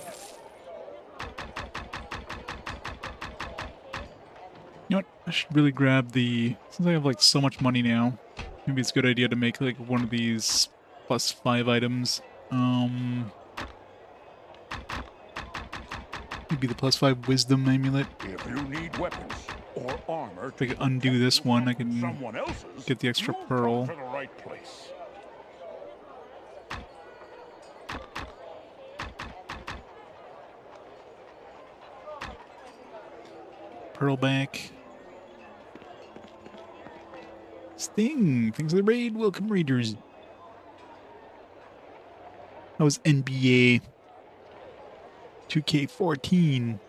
You know what? I should really grab the... Since I have like so much money now, maybe it's a good idea to make like one of these +5 items. Maybe the +5 wisdom amulet. If you need weapons or armor, If I could undo this one, I can someone else's, get the extra you've pearl. come to the right place. Pearl back. Sting! Thanks for the raid. Welcome, readers. That was NBA 2K14.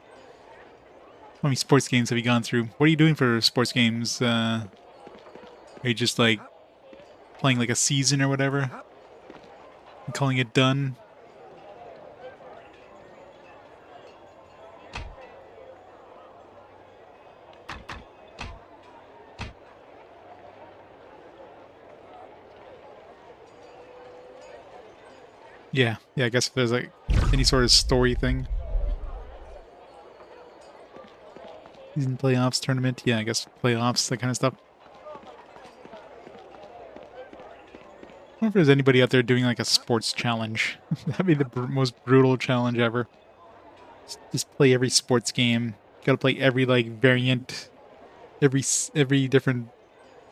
How many sports games have you gone through? What are you doing for sports games? Are you just like playing like a season or whatever? And calling it done? Yeah, I guess if there's like any sort of story thing. Season playoffs, tournament, yeah, I guess playoffs, that kind of stuff. I wonder if there's anybody out there doing like a sports challenge. That'd be the most brutal challenge ever. Just play every sports game. Gotta play every like variant, every different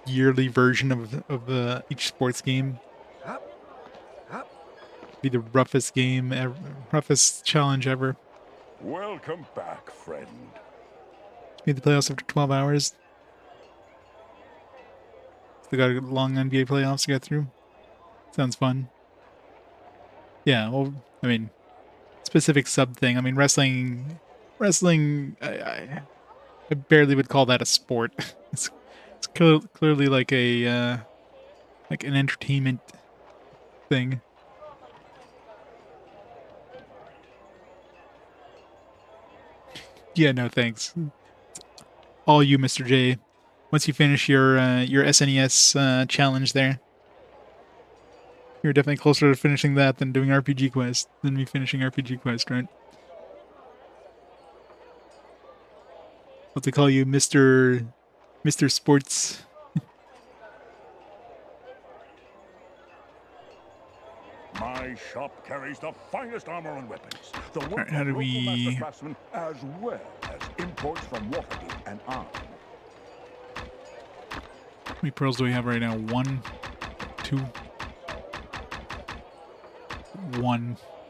yearly version of each sports game. Be the roughest game ever, roughest challenge ever. Welcome back, friend. Made the playoffs after 12 hours. Still got a long NBA playoffs to get through. Sounds fun. Yeah, well, I mean, specific sub thing. I mean, wrestling, I barely would call that a sport. It's clearly like a, like an entertainment thing. Yeah, no thanks. All you, Mr. J. Once you finish your SNES challenge there, you're definitely closer to finishing that than doing RPG Quest, than me finishing RPG Quest, right? What they call you, Mr. Sports. My shop carries the finest armor and weapons. The work Alright, how of do local we... master craftsmen, as well as imports from Waterdeep and Arm. How many pearls do we have right now? 1, 2, 1.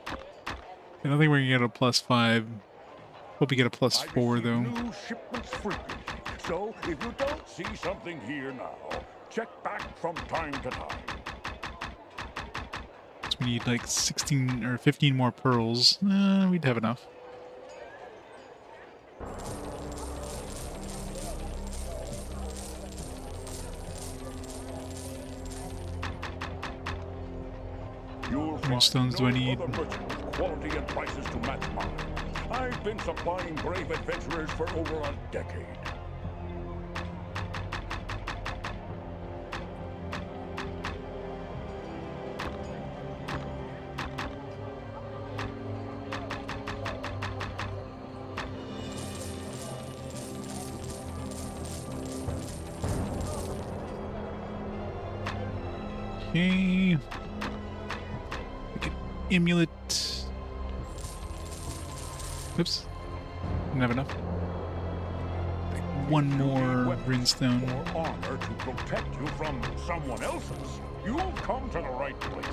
I don't think we're gonna get a +5. Hope we get a +4 though. New shipments frequently, so if you don't see something here now, check back from time to time. So we need like 16 or 15 more pearls. We'd have enough. How many stones do I need? Quality and prices to match mine. I've been supplying brave adventurers for over a decade. Okay. Amulet. Oops. Didn't have enough. One more Rinstone. Or armor to protect you from someone else's. You've come to the right place.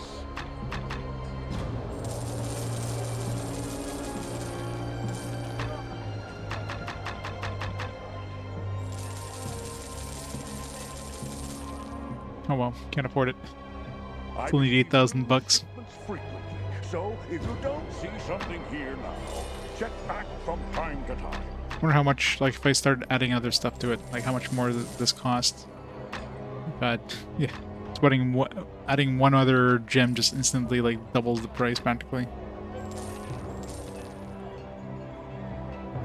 Oh well, can't afford it. It's only 8,000 bucks. So if you don't see something here now, check back from time to time. I wonder how much, like, if I start adding other stuff to it, like how much more this costs. But yeah, it's adding one other gem just instantly like doubles the price practically.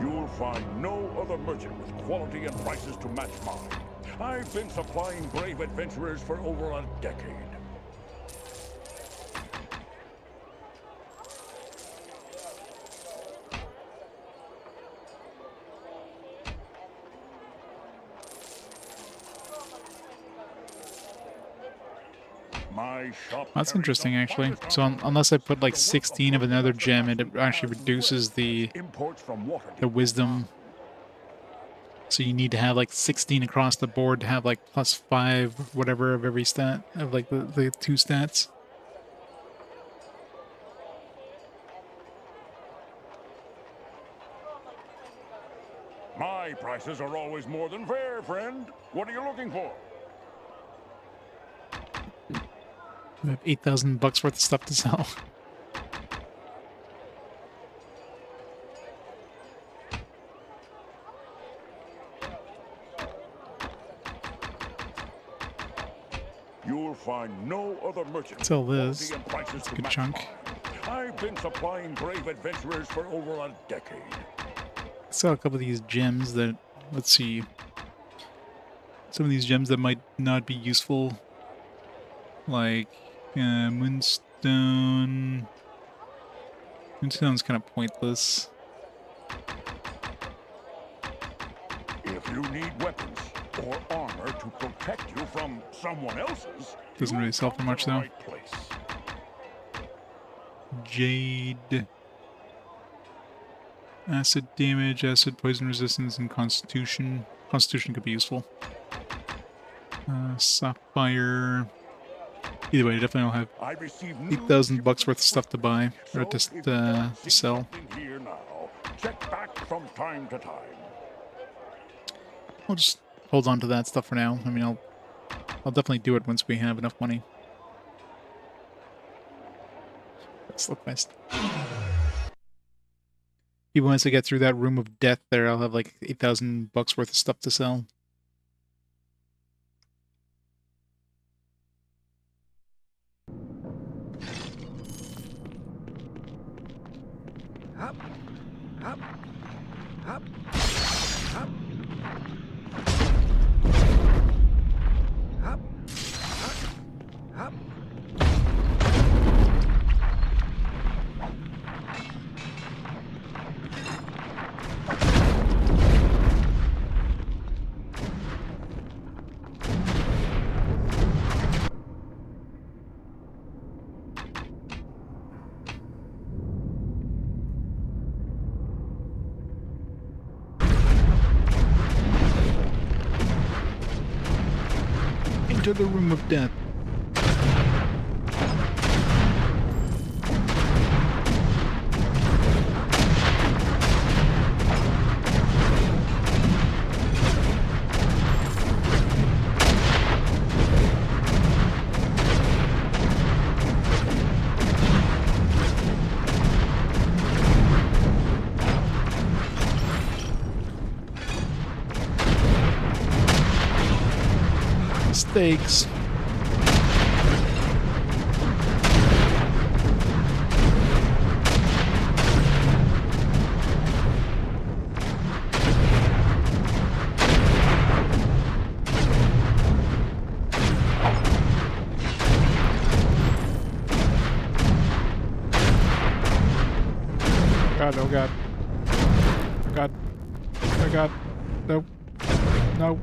You'll find no other merchant with quality and prices to match mine. I've been supplying brave adventurers for over a decade. That's interesting, actually. So unless I put like 16 of another gem, it actually reduces the wisdom. So you need to have like 16 across the board to have like +5 whatever of every stat of like the 2 stats. My prices are always more than fair, friend. What are you looking for? We have 8,000 bucks worth of stuff to sell. You'll find no other merchant. Sell this. That's a good chunk. I've been supplying brave adventurers for over a decade. Saw a couple of these gems that, let's see, some of these gems that might not be useful, like Moonstone. Moonstone's kind of pointless. If you need weapons or armor to protect you from someone else's, doesn't really sell for much though. Jade. Acid damage, acid poison resistance, and constitution. Constitution could be useful. Sapphire. Either way, I definitely don't have 8,000 bucks worth of stuff to buy or to sell. Here now. Check back from time to time. I'll just hold on to that stuff for now. I mean, I'll definitely do it once we have enough money. Let's look nice. Even once I get through that room of death there, I'll have like 8,000 bucks worth of stuff to sell. Into the room of death. Mistakes. God, oh God. Oh God. Oh God. Nope. No.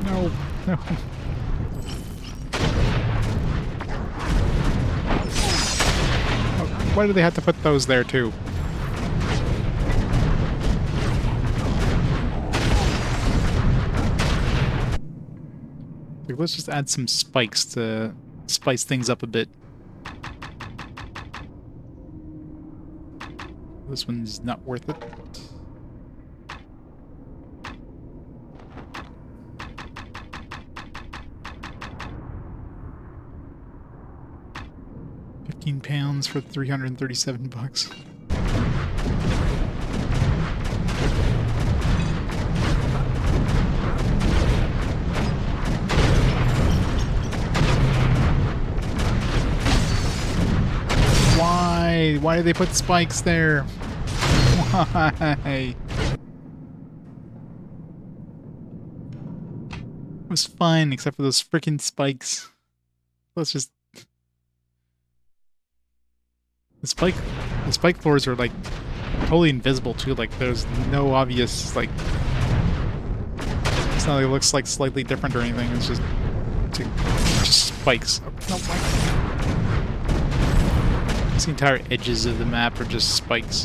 No. No. Oh, why do they have to put those there too? Like, let's just add some spikes to spice things up a bit. This one's not worth it. £15 for 337 bucks. Why? Why did they put spikes there? Why? It was fine, except for those freaking spikes. Let's just... The spike floors are, like, totally invisible, too. Like, there's no obvious, like... It's not like it looks, like, slightly different or anything. It's just spikes. Oh, no, the entire edges of the map are just spikes.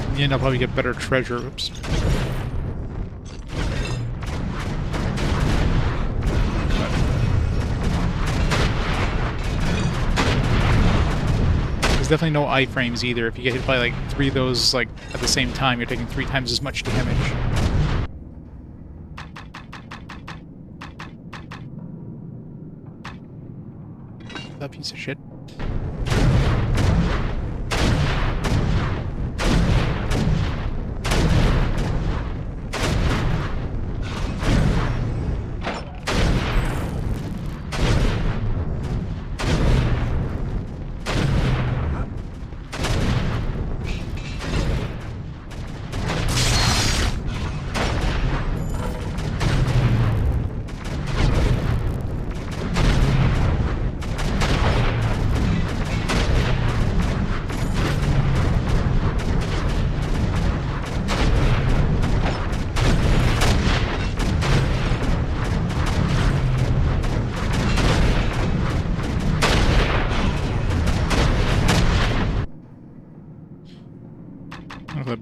In the end, I'll probably get better treasure. Oops. There's definitely no iframes either. If you get hit by like 3 of those like at the same time, you're taking 3 times as much damage. That piece of shit.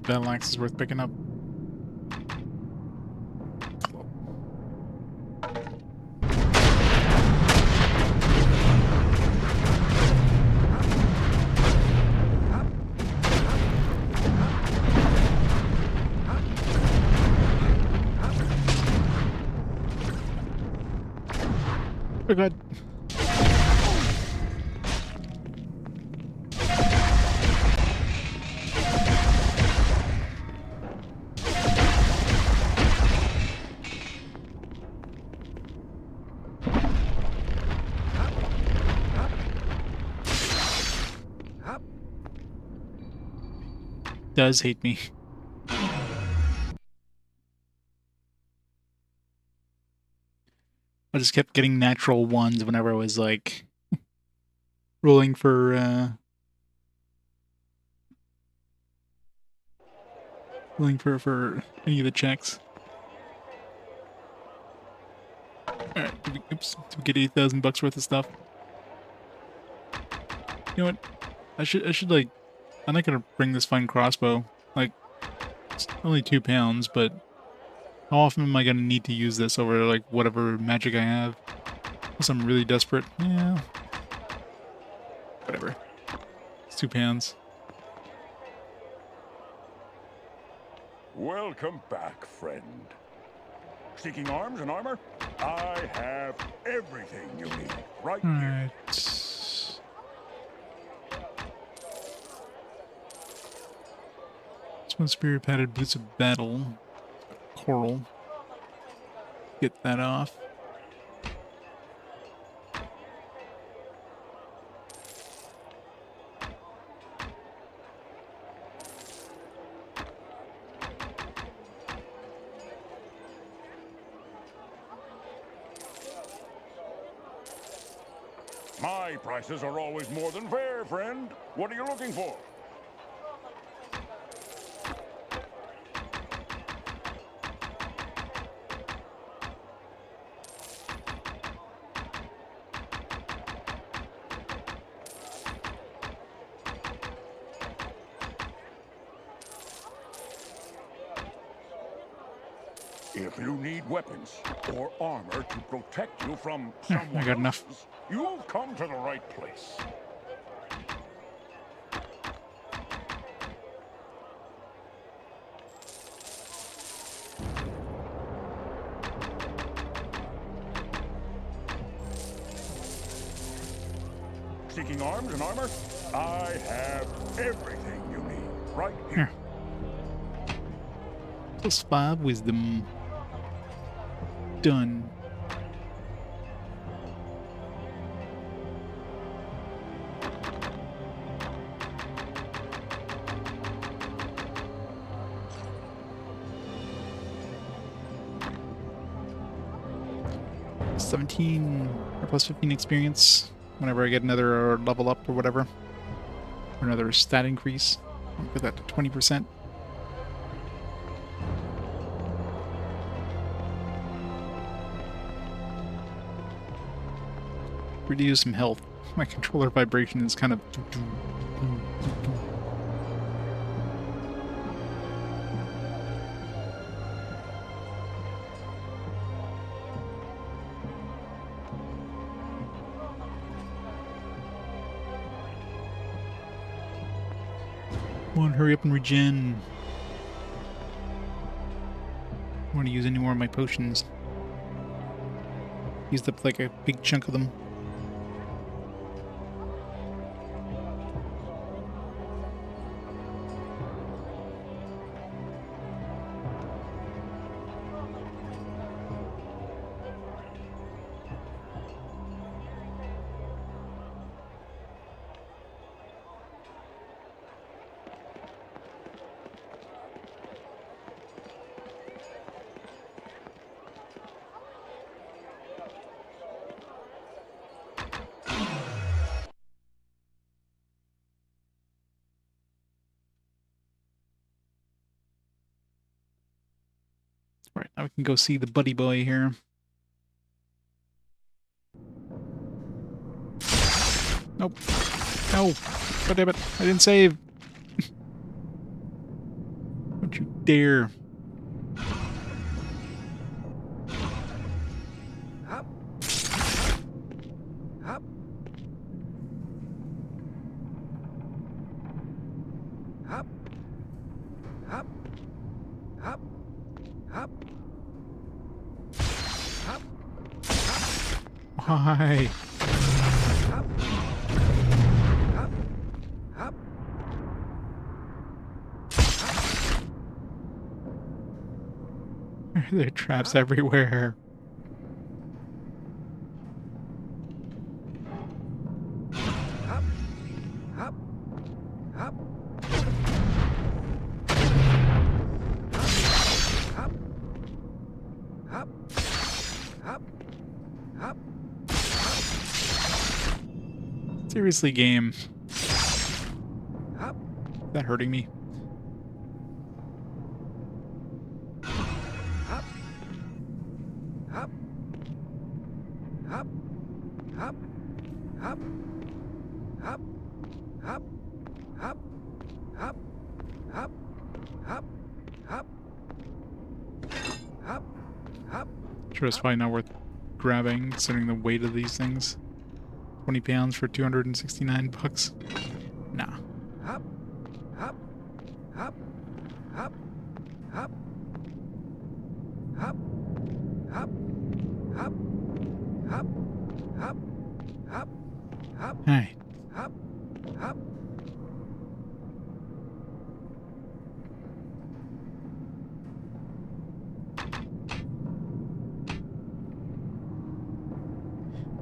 Battle axe is worth picking up. Oh god. does hate me. I just kept getting natural ones whenever I was like rolling for any of the checks. Alright, oops, did we get 8,000 bucks worth of stuff? You know what? I should like, I'm not gonna bring this fine crossbow. Like, it's only £2, but how often am I gonna need to use this over like whatever magic I have? Unless I'm really desperate. Yeah. Whatever. It's £2. Welcome back, friend. Seeking arms and armor? I have everything you need right here. This one's Spirit Padded Boots of Battle. Coral. Get that off. My prices are always more than fair, friend. What are you looking for? If you need weapons or armor to protect you from someone I got enough. else's, you've come to the right place. Seeking arms and armor? I have everything you need right here. +5 wisdom. Done. +17 or +15 experience whenever I get another level up or whatever. Or another stat increase. I'll put that to 20%. Reduce some health. My controller vibration is kind of... Come on, hurry up and regen. I don't want to use any more of my potions. Used up like a big chunk of them. Right, now we can go see the buddy boy here. Nope. No. God damn it. I didn't save. Don't you dare. Up. Up. Up. Up. Up. Up. Up. Why? Up. Up. Up. There are traps everywhere. Up. Up. Up. Seriously, game. Is that hurting me? Sure, it's probably not worth grabbing, considering the weight of these things. 20 pounds for 269 bucks. Nah. Hey.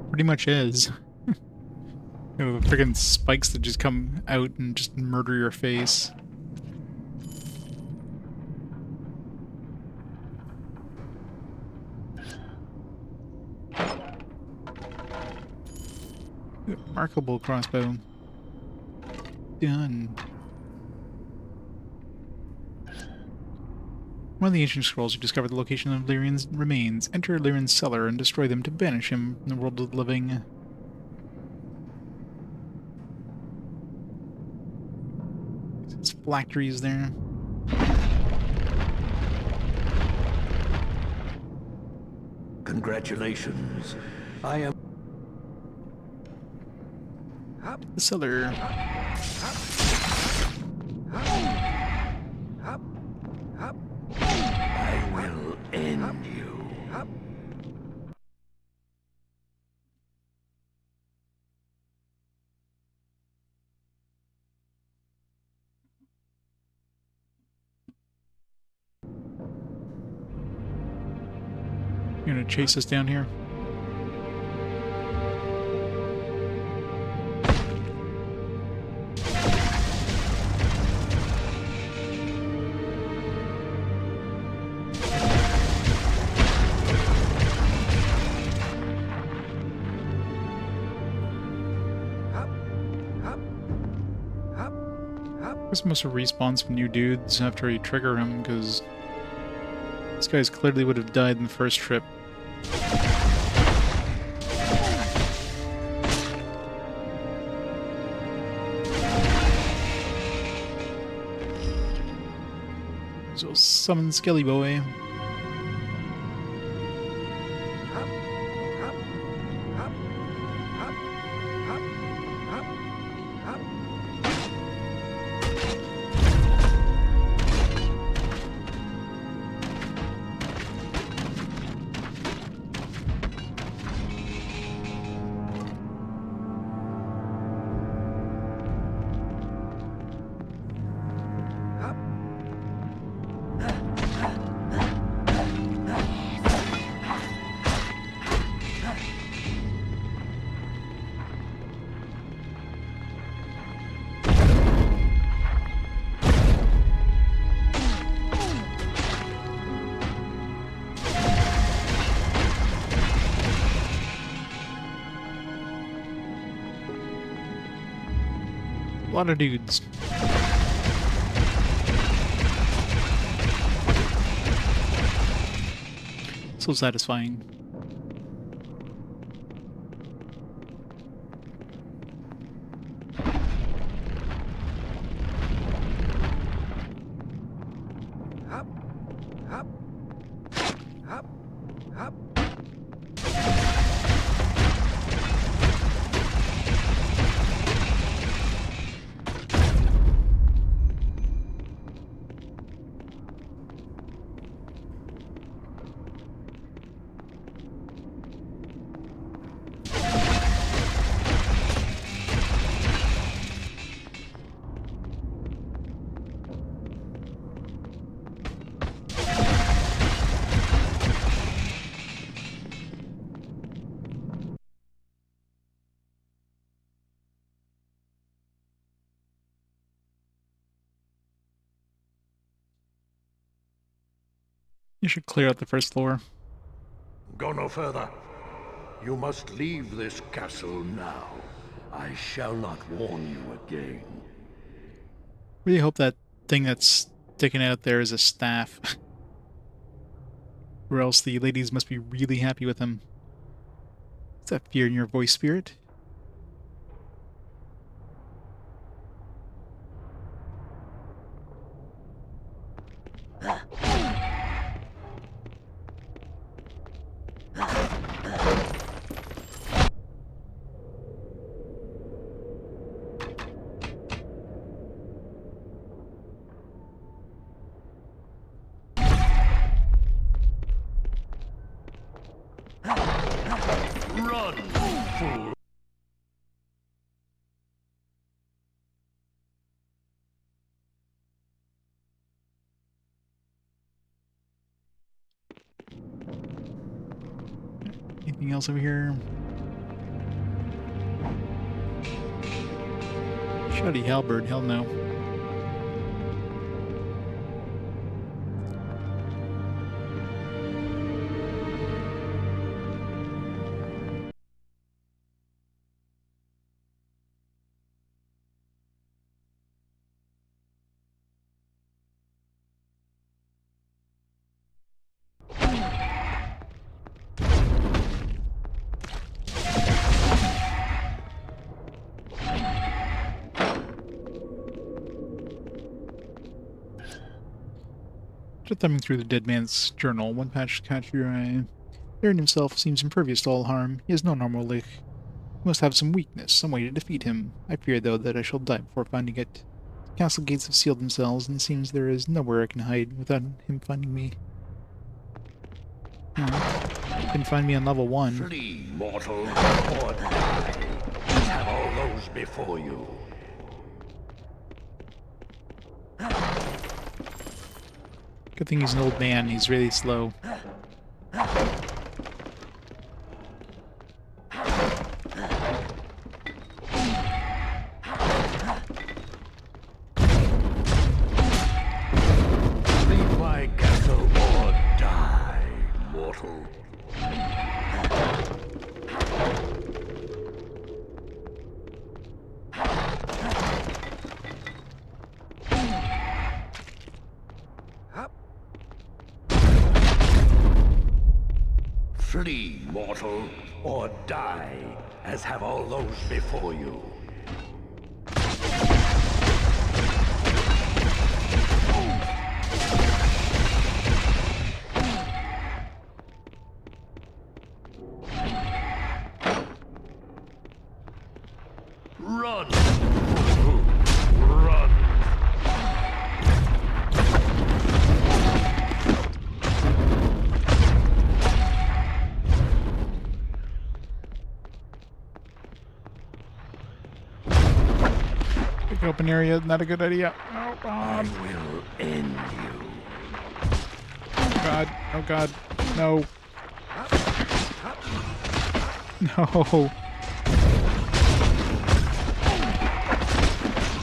Pretty much is. You know, the friggin' spikes that just come out and just murder your face. Remarkable crossbow. Done. One of the ancient scrolls, you discover the location of Lyrian's remains. Enter Lyrian's cellar and destroy them to banish him from the world of the living. There's phylacteries there. Congratulations. I am... The cellar. I will end you. You're gonna chase us down here? This must have respawns from new dudes after you trigger him, because these guys clearly would have died in the first trip. So summon Skelly Boy. A lot of dudes. So satisfying. You should clear out the first floor. Go no further. You must leave this castle now. I shall not warn you again. Really hope that thing that's sticking out there is a staff. Or else the ladies must be really happy with him. Is that fear in your voice, Spirit? Run, fool! Anything else over here? Shoddy halberd, hell no. After thumbing through the dead man's journal, one patch caught your eye. Aaron himself seems impervious to all harm. He has no normal lich. He must have some weakness, some way to defeat him. I fear, though, that I shall die before finding it. The castle gates have sealed themselves, and it seems there is nowhere I can hide without him finding me. He can find me on level 1. Flee, mortal, or die. Have all those before you. Good thing he's an old man, he's really slow. Leave my castle or die, mortal. Flee, mortal, or die, as have all those before you. Run! Run! Big open area, not a good idea. Oh, I will end you. Oh god, oh god, no. No.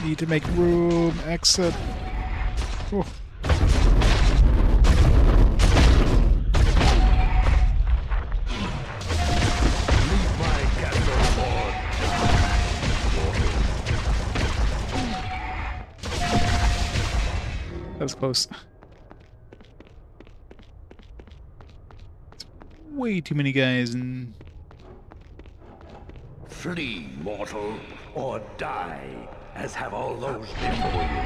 Need to make room, exit. Oh. Leave my castle or That was close. Way too many guys and... Flee, mortal, or die, as have all those before you.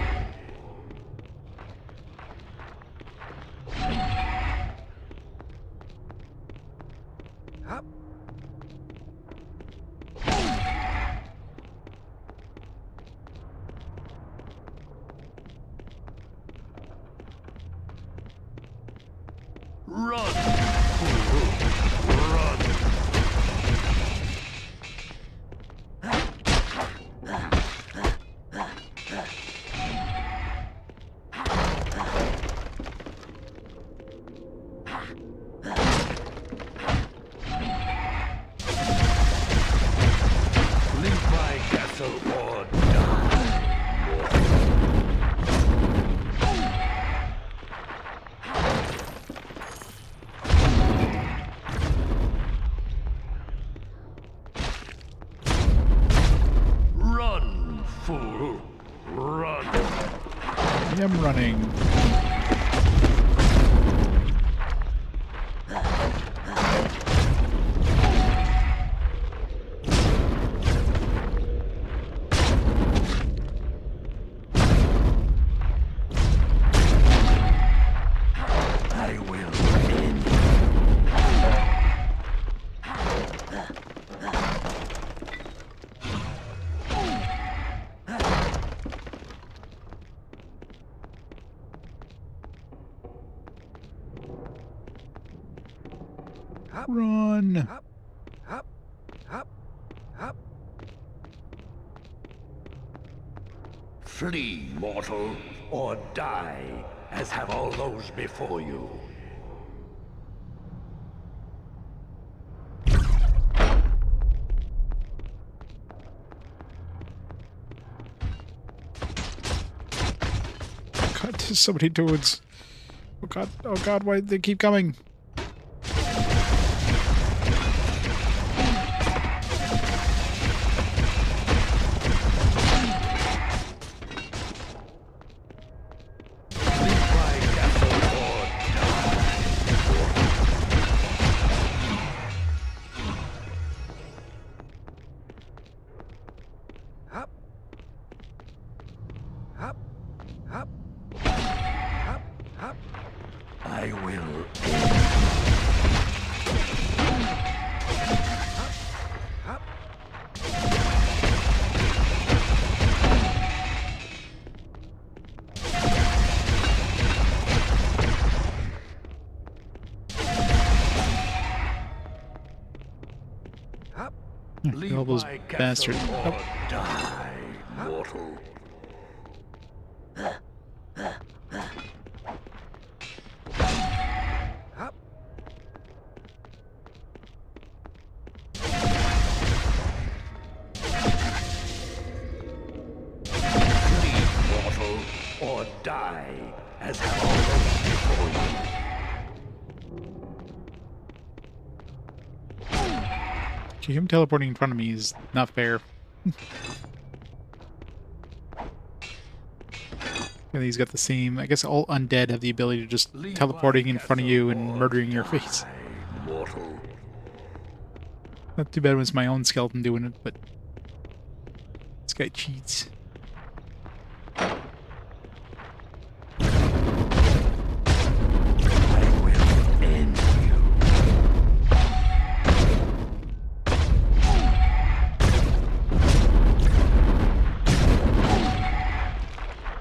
Run! Run! Leave my castle or fool. Run. I am running. I will end. Run. Flee, mortal, or die, as have all those before you. God, there's so many dudes. Oh god, why do they keep coming? I will. All those bastards. Or die, mortal. Or die, as have all those before you. Okay, him teleporting in front of me is not fair. And he's got the same... I guess all undead have the ability to just teleporting in front of you and murdering your face. Mortal. Not too bad when it's my own skeleton doing it, but... this guy cheats.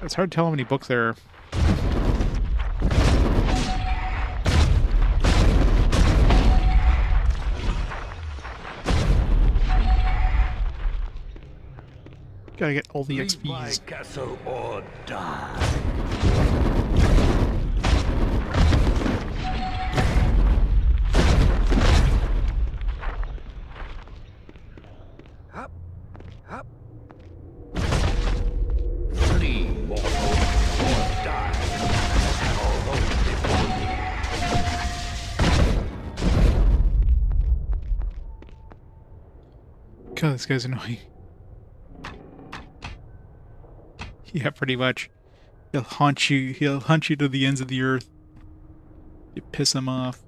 It's hard to tell how many books there are. Gotta get all the Leave my XPs. castle or die. Flee, mortal, or die. Have all those before you. God, this guy's annoying. Yeah, pretty much. He'll haunt you to the ends of the earth. You piss him off.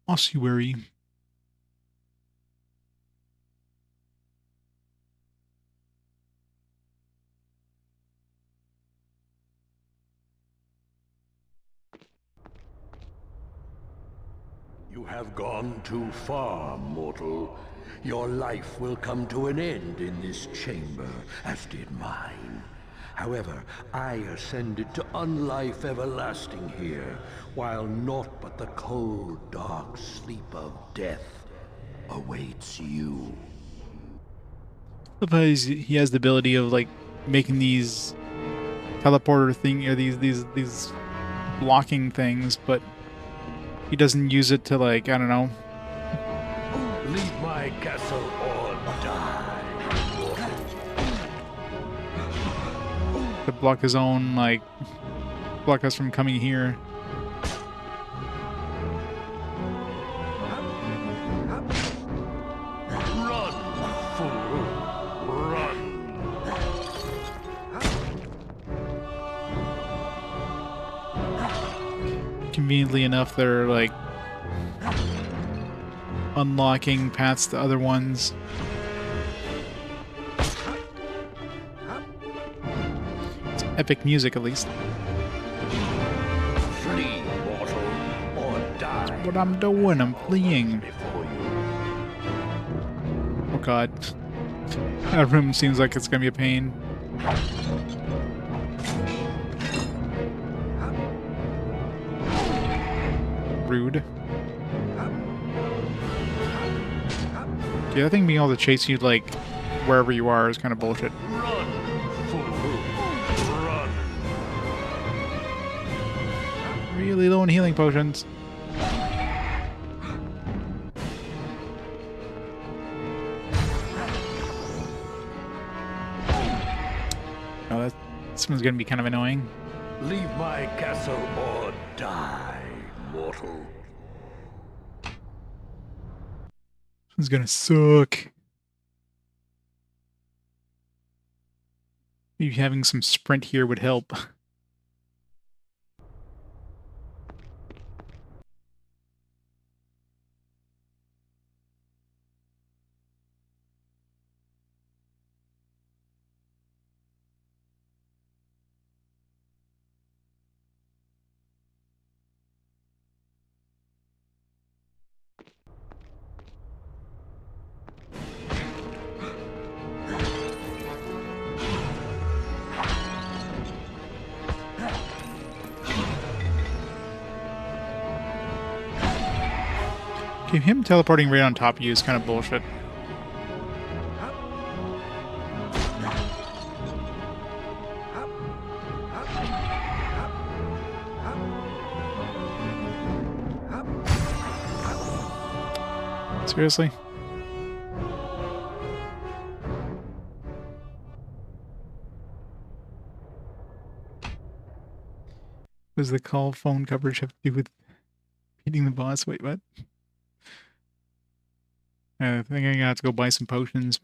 Ossuary. You have gone too far, mortal. Your life will come to an end in this chamber, as did mine. However, I ascended to unlife everlasting here, while naught but the cold, dark sleep of death awaits you. Sometimes he has the ability of like making these teleporter thing or these blocking things, but he doesn't use it to like, I don't know. Leave my castle or die. To block his own, like, block us from coming here. conveniently enough, they're like unlocking paths to other ones. It's epic music, at least. Flee, mortal, or die. That's what I'm doing. I'm fleeing. Oh god. That room seems like it's gonna be a pain. Rude. Yeah, I think being able to chase you, like, wherever you are is kind of bullshit. Run, fool. Run. Really low in healing potions. Oh, this one's gonna be kind of annoying. Leave my castle or die, mortal. This one's gonna suck. Maybe having some sprint here would help. Okay, him teleporting right on top of you is kind of bullshit. Seriously? What does the call phone coverage have to do with beating the boss? Wait, what? I think I'm gonna have to go buy some potions.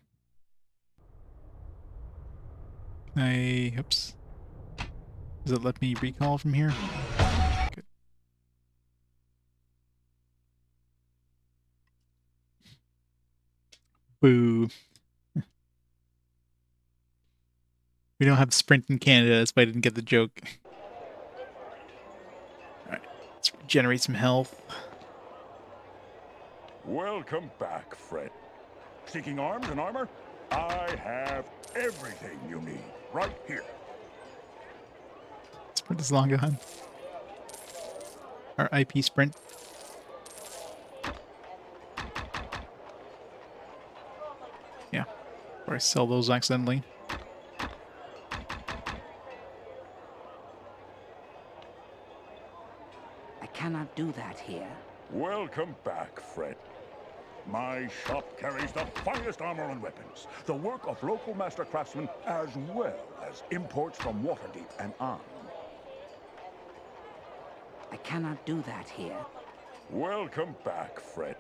Oops. Does it let me recall from here? Good. Boo. We don't have sprint in Canada, that's why I didn't get the joke. Alright, let's regenerate some health. Welcome back, friend. Seeking arms and armor? I have everything you need right here. Sprint is long gone. Our IP sprint. Yeah. Or I sell those accidentally. I cannot do that here. Welcome back, friend. My shop carries the finest armor and weapons, the work of local master craftsmen, as well as imports from Waterdeep and on. I cannot do that here. Welcome back, friend.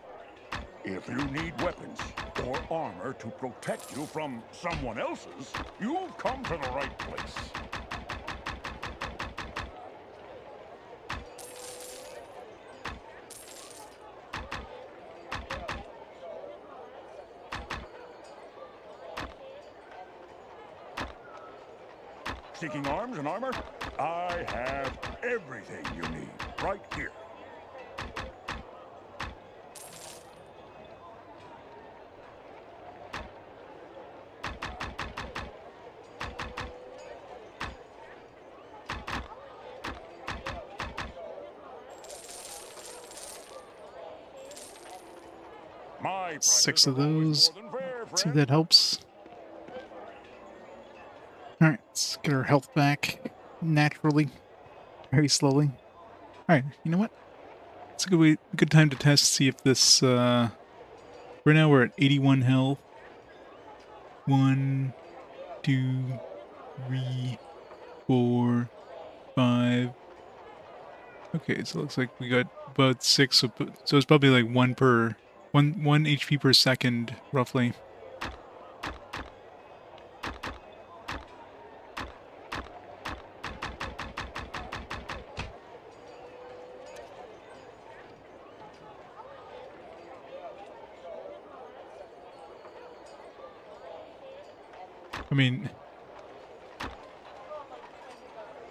If you need weapons or armor to protect you from someone else's, you've come to the right place. Seeking arms and armor? I have everything you need right here. My 6 of those. Let's see if that helps. Alright, let's get our health back naturally. Very slowly. Alright, you know what? It's a good time to test, see if this, right now we're at 81 health. 1, 2, 3, 4, 5. Okay, so it looks like we got about 6, so it's probably like 1 HP per second, roughly. I mean,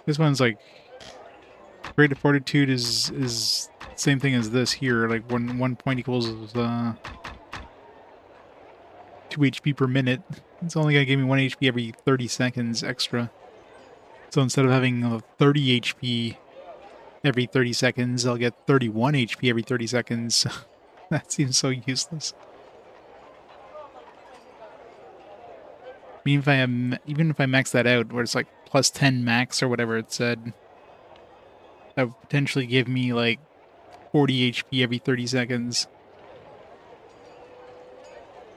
this one's like greater fortitude is same thing as this here. Like one point equals 2 HP per minute. It's only gonna give me 1 HP every 30 seconds extra. So instead of having 30 HP every 30 seconds, I'll get 31 HP every 30 seconds. That seems so useless. Even if I max that out, where it's like plus 10 max or whatever it said, that would potentially give me like 40 HP every 30 seconds.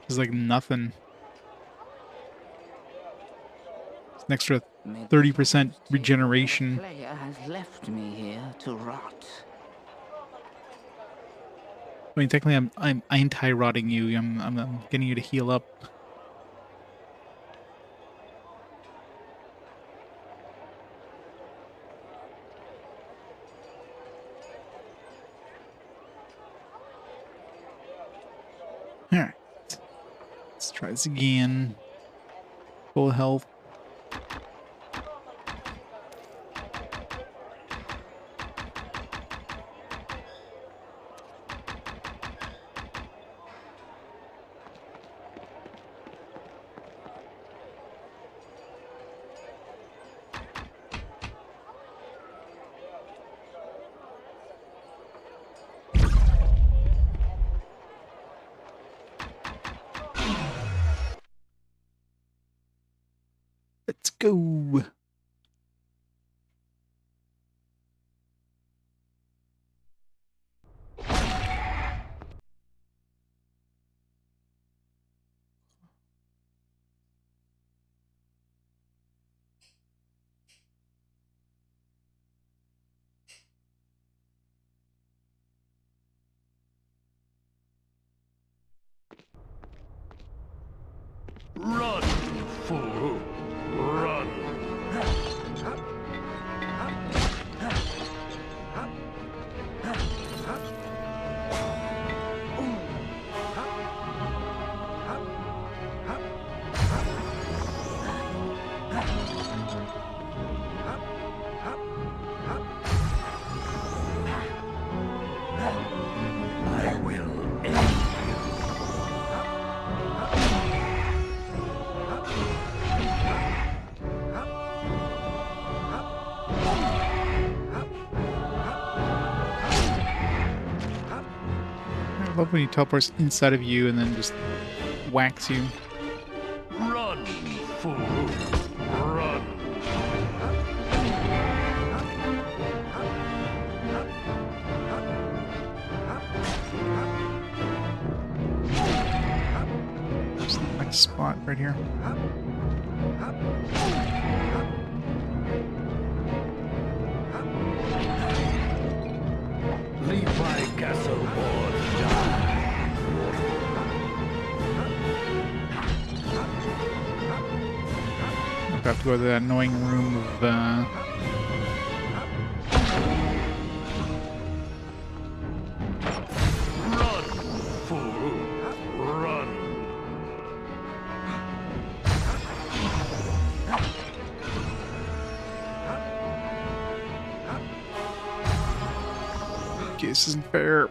It's like nothing. It's an extra 30% regeneration. Player has left me here to rot. I mean, technically, I'm anti-rotting you. I'm getting you to heal up. All right, let's try this again. Full health. Let's go. Run, fool! Run! I will end I love when he teleports inside of you and then just whacks you. Run, fool! Run! Just a nice spot right here. Leave my castle or die, mortal. I'll have to go to that annoying room of Run, fool! Run! okay, this isn't fair.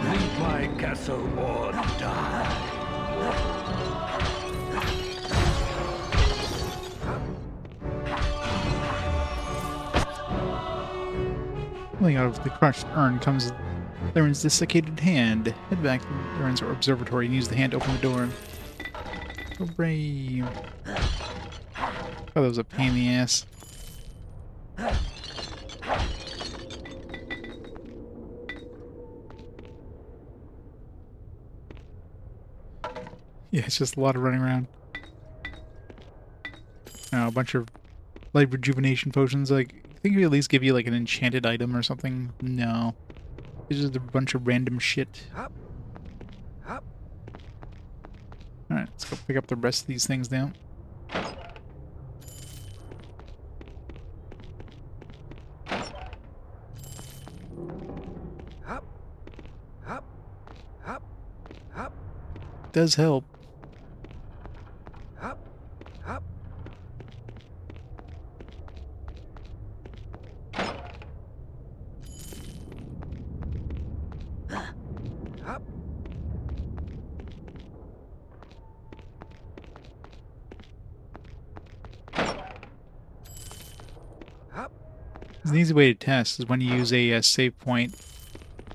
Leave my castle or die. Pulling out of the crushed urn comes Theron's desiccated hand. Head back to Theron's observatory and use the hand to open the door. Hooray. Oh, that was a pain in the ass. Yeah, it's just a lot of running around. A bunch of life rejuvenation potions. Like, I think we at least give you like an enchanted item or something. No. It's just a bunch of random shit. Alright, let's go pick up the rest of these things now. does help. An easy way to test is when you use a save point,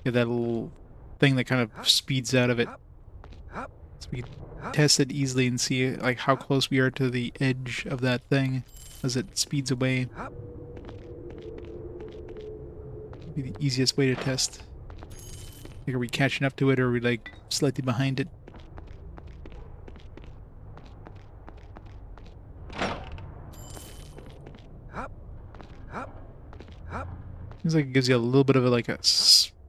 get that little thing that kind of speeds out of it. So we can test it easily and see like how close we are to the edge of that thing as it speeds away. Be the easiest way to test. Like, are we catching up to it, or are we like slightly behind it? Seems like it gives you a little bit of a, like a just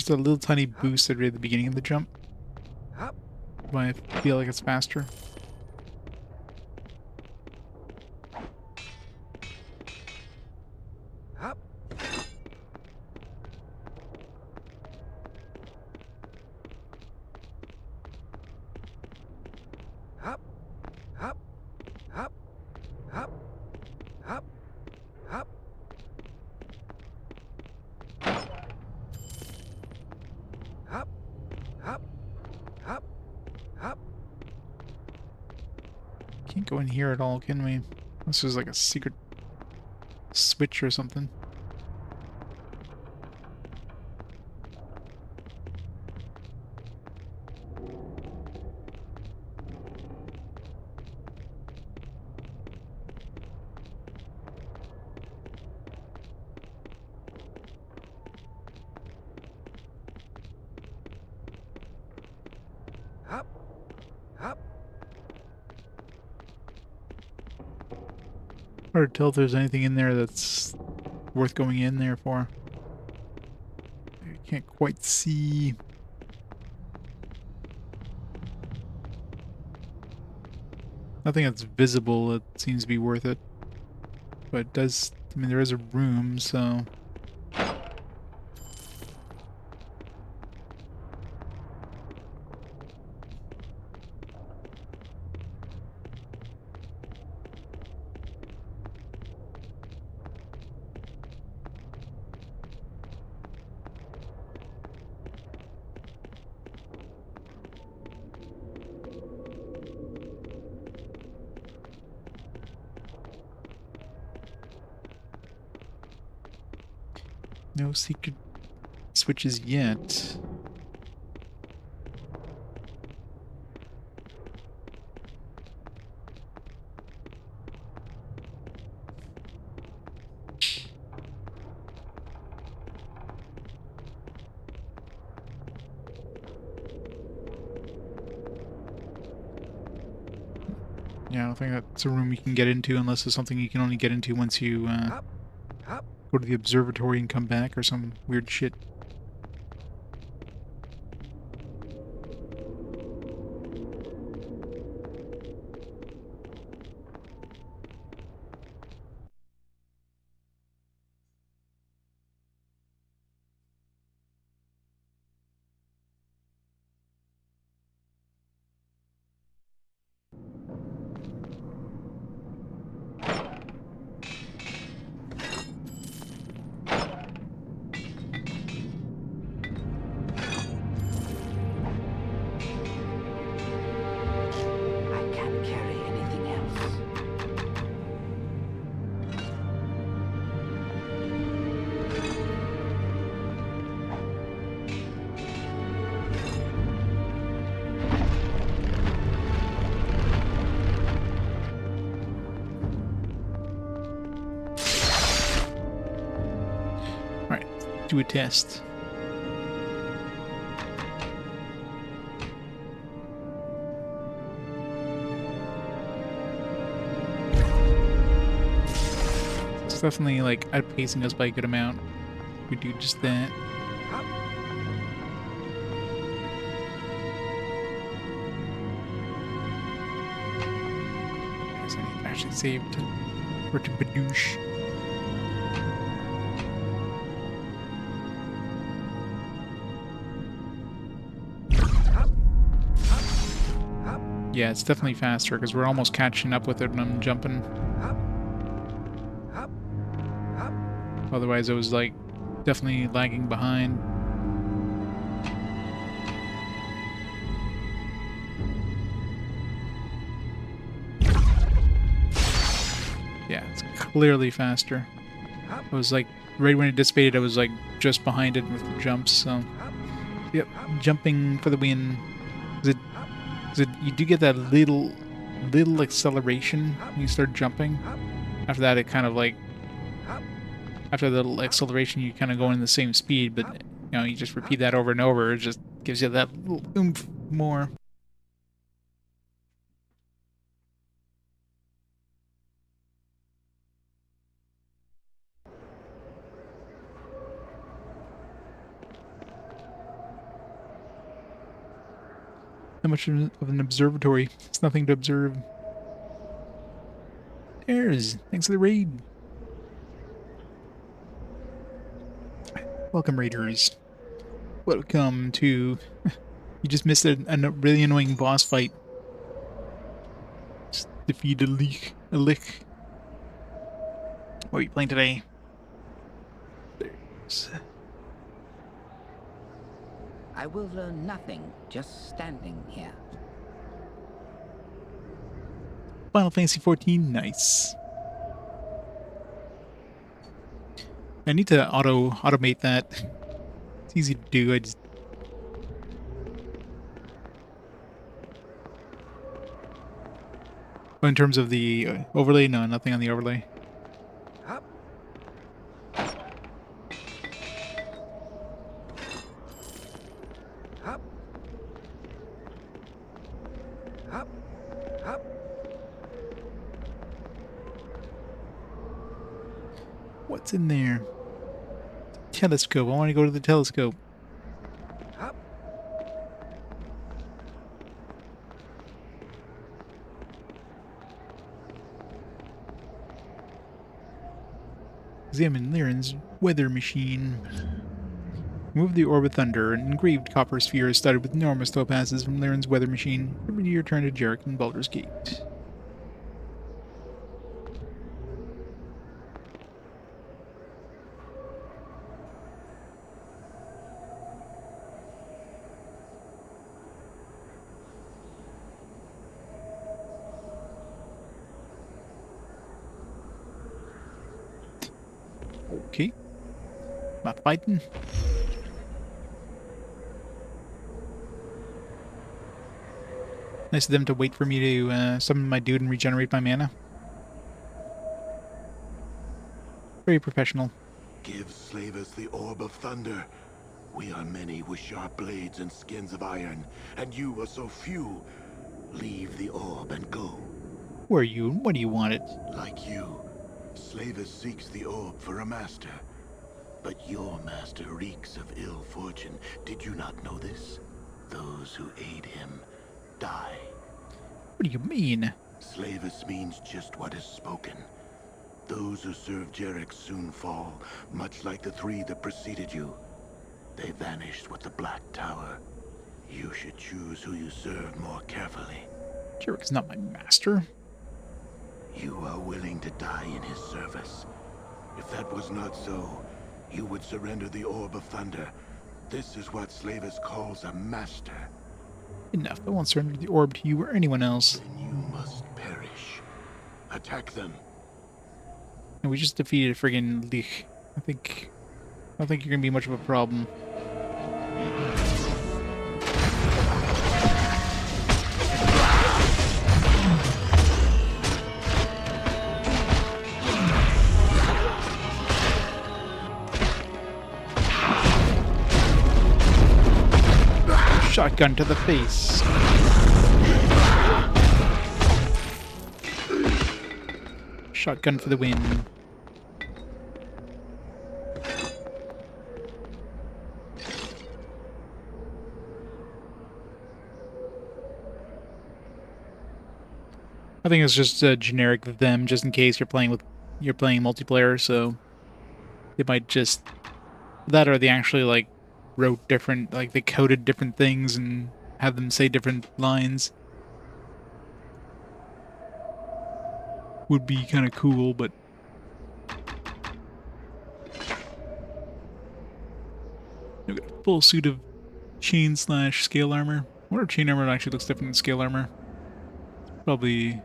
a little tiny boost at the beginning of the jump. Might feel like it's faster. Can't go in here at all, can we? This is like a secret switch or something. Hard to tell if there's anything in there that's worth going in there for. I can't quite see. Nothing that's visible that seems to be worth it. But it does, I mean, there is a room, so... No secret switches yet. Yeah, I don't think that's a room you can get into unless it's something you can only get into once you go to the observatory and come back or some weird shit. Do a test. It's definitely like outpacing us by a good amount. We do just that. I guess I need to actually save to badoosh. Yeah, it's definitely faster because we're almost catching up with it when I'm jumping. Otherwise, I was like definitely lagging behind. Yeah, it's clearly faster. I was like, right when it dissipated, I was like just behind it with the jumps, so. Yep, jumping for the win. You do get that little acceleration when you start jumping. After that, it kind of like, after the little acceleration, you kind of go in the same speed, but you know, you just repeat that over and over. It just gives you that little oomph more. Not much of an observatory. It's nothing to observe. There's. Thanks for the raid. Welcome, raiders. Welcome to... You just missed a really annoying boss fight. Just defeat a lick. What are you playing today? There's... I will learn nothing just standing here. Final Fantasy 14, nice. I need to automate that. It's easy to do. I just... Oh, in terms of the overlay, no, nothing on the overlay. What's in there? Telescope. I want to go to the telescope. Examine Lyran's weather machine. Remove the orb of thunder. An engraved copper sphere is studded with enormous topazes from Lyran's weather machine. Remedy your turn to Jarek and Baldur's Gate. Okay. Not fighting. Nice of them to wait for me to summon my dude and regenerate my mana. Very professional. Give slavers the orb of thunder. We are many with sharp blades and skins of iron, and you are so few. Leave the orb and go. Who are you? What do you want it? Like you, Slavers seeks the orb for a master. But your master reeks of ill fortune. Did you not know this? Those who aid him die. What do you mean? Slavus means just what is spoken. Those who serve Jarek soon fall, much like the three that preceded you. They vanished with the Black Tower. You should choose who you serve more carefully. Jarek is not my master. You are willing to die in his service. If that was not so, you would surrender the Orb of Thunder. This is what Slavus calls a master. Enough. I won't surrender the orb to you or anyone else. Then you must perish. Attack them. And we just defeated friggin' Lich. I don't think you're gonna be much of a problem. Shotgun to the face. Shotgun for the win. I think it's just a generic them, just in case you're playing multiplayer. So they might just that, or they actually like wrote different, like they coded different things and have them say different lines. would be kind of cool, but I've got a full suit of chain / scale armor. I wonder if chain armor actually looks different than scale armor. Probably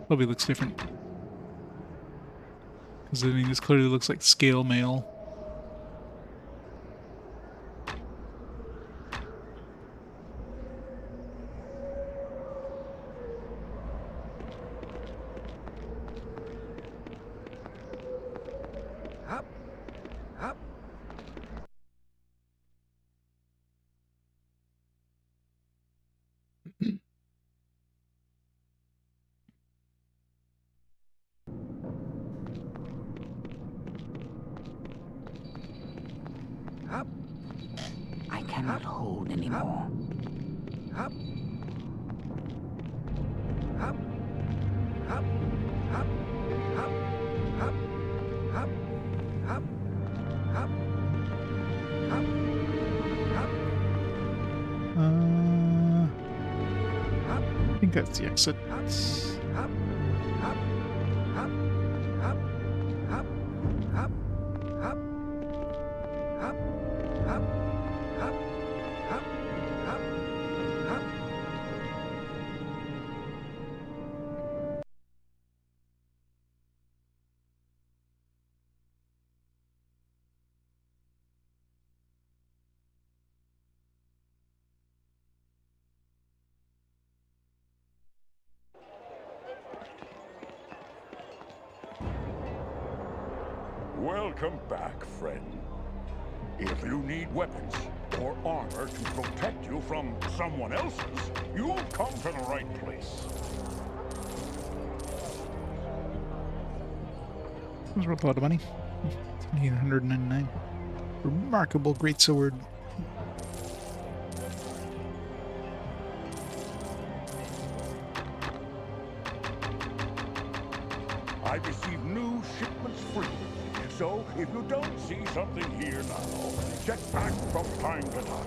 looks different. Because I mean, this clearly looks like scale mail. I cannot hold anymore. I think that's the exit. Welcome back, friend. If you need weapons or armor to protect you from someone else's, you've come to the right place. That was worth a lot of money. 1,899. Remarkable great sword. I receive new shipments frequently, so if you don't see something here now, check back from time to time.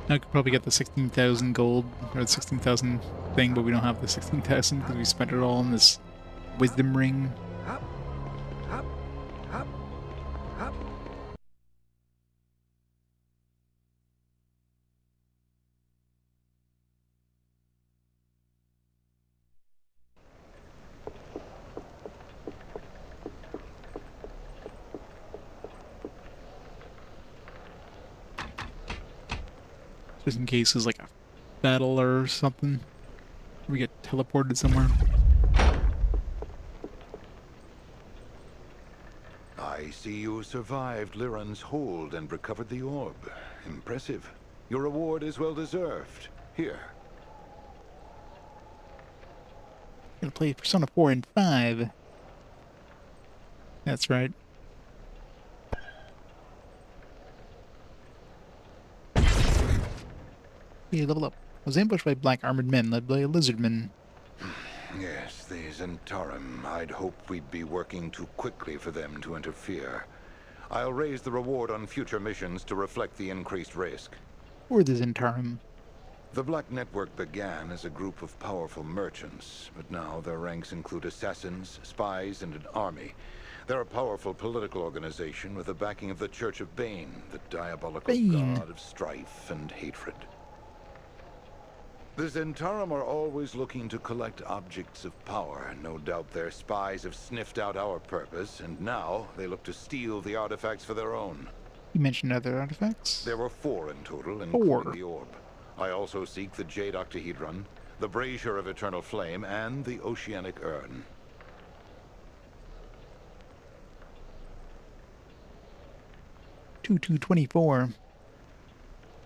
I could probably get the 16,000 gold, or the 16,000 thing, but we don't have the 16,000 because we spent it all on this wisdom ring. Just in case there's like a battle or something. We get teleported somewhere. I see you survived Liran's hold and recovered the orb. Impressive. Your reward is well deserved. Here. Gonna play Persona 4 and 5. That's right. Yeah, level up. Was ambushed by black armored men led by a lizardman. Yes, the Zentarum. I'd hoped we'd be working too quickly for them to interfere. I'll raise the reward on future missions to reflect the increased risk. Or the Zentarum. The Black Network began as a group of powerful merchants, but now their ranks include assassins, spies, and an army. They're a powerful political organization with the backing of the Church of Bane, the diabolical god of strife and hatred. The Zentarum are always looking to collect objects of power. No doubt their spies have sniffed out our purpose, and now they look to steal the artifacts for their own. You mentioned other artifacts? There were 4 in total, including the orb. I also seek the Jade Octahedron, the Brazier of Eternal Flame, and the Oceanic Urn. $2224.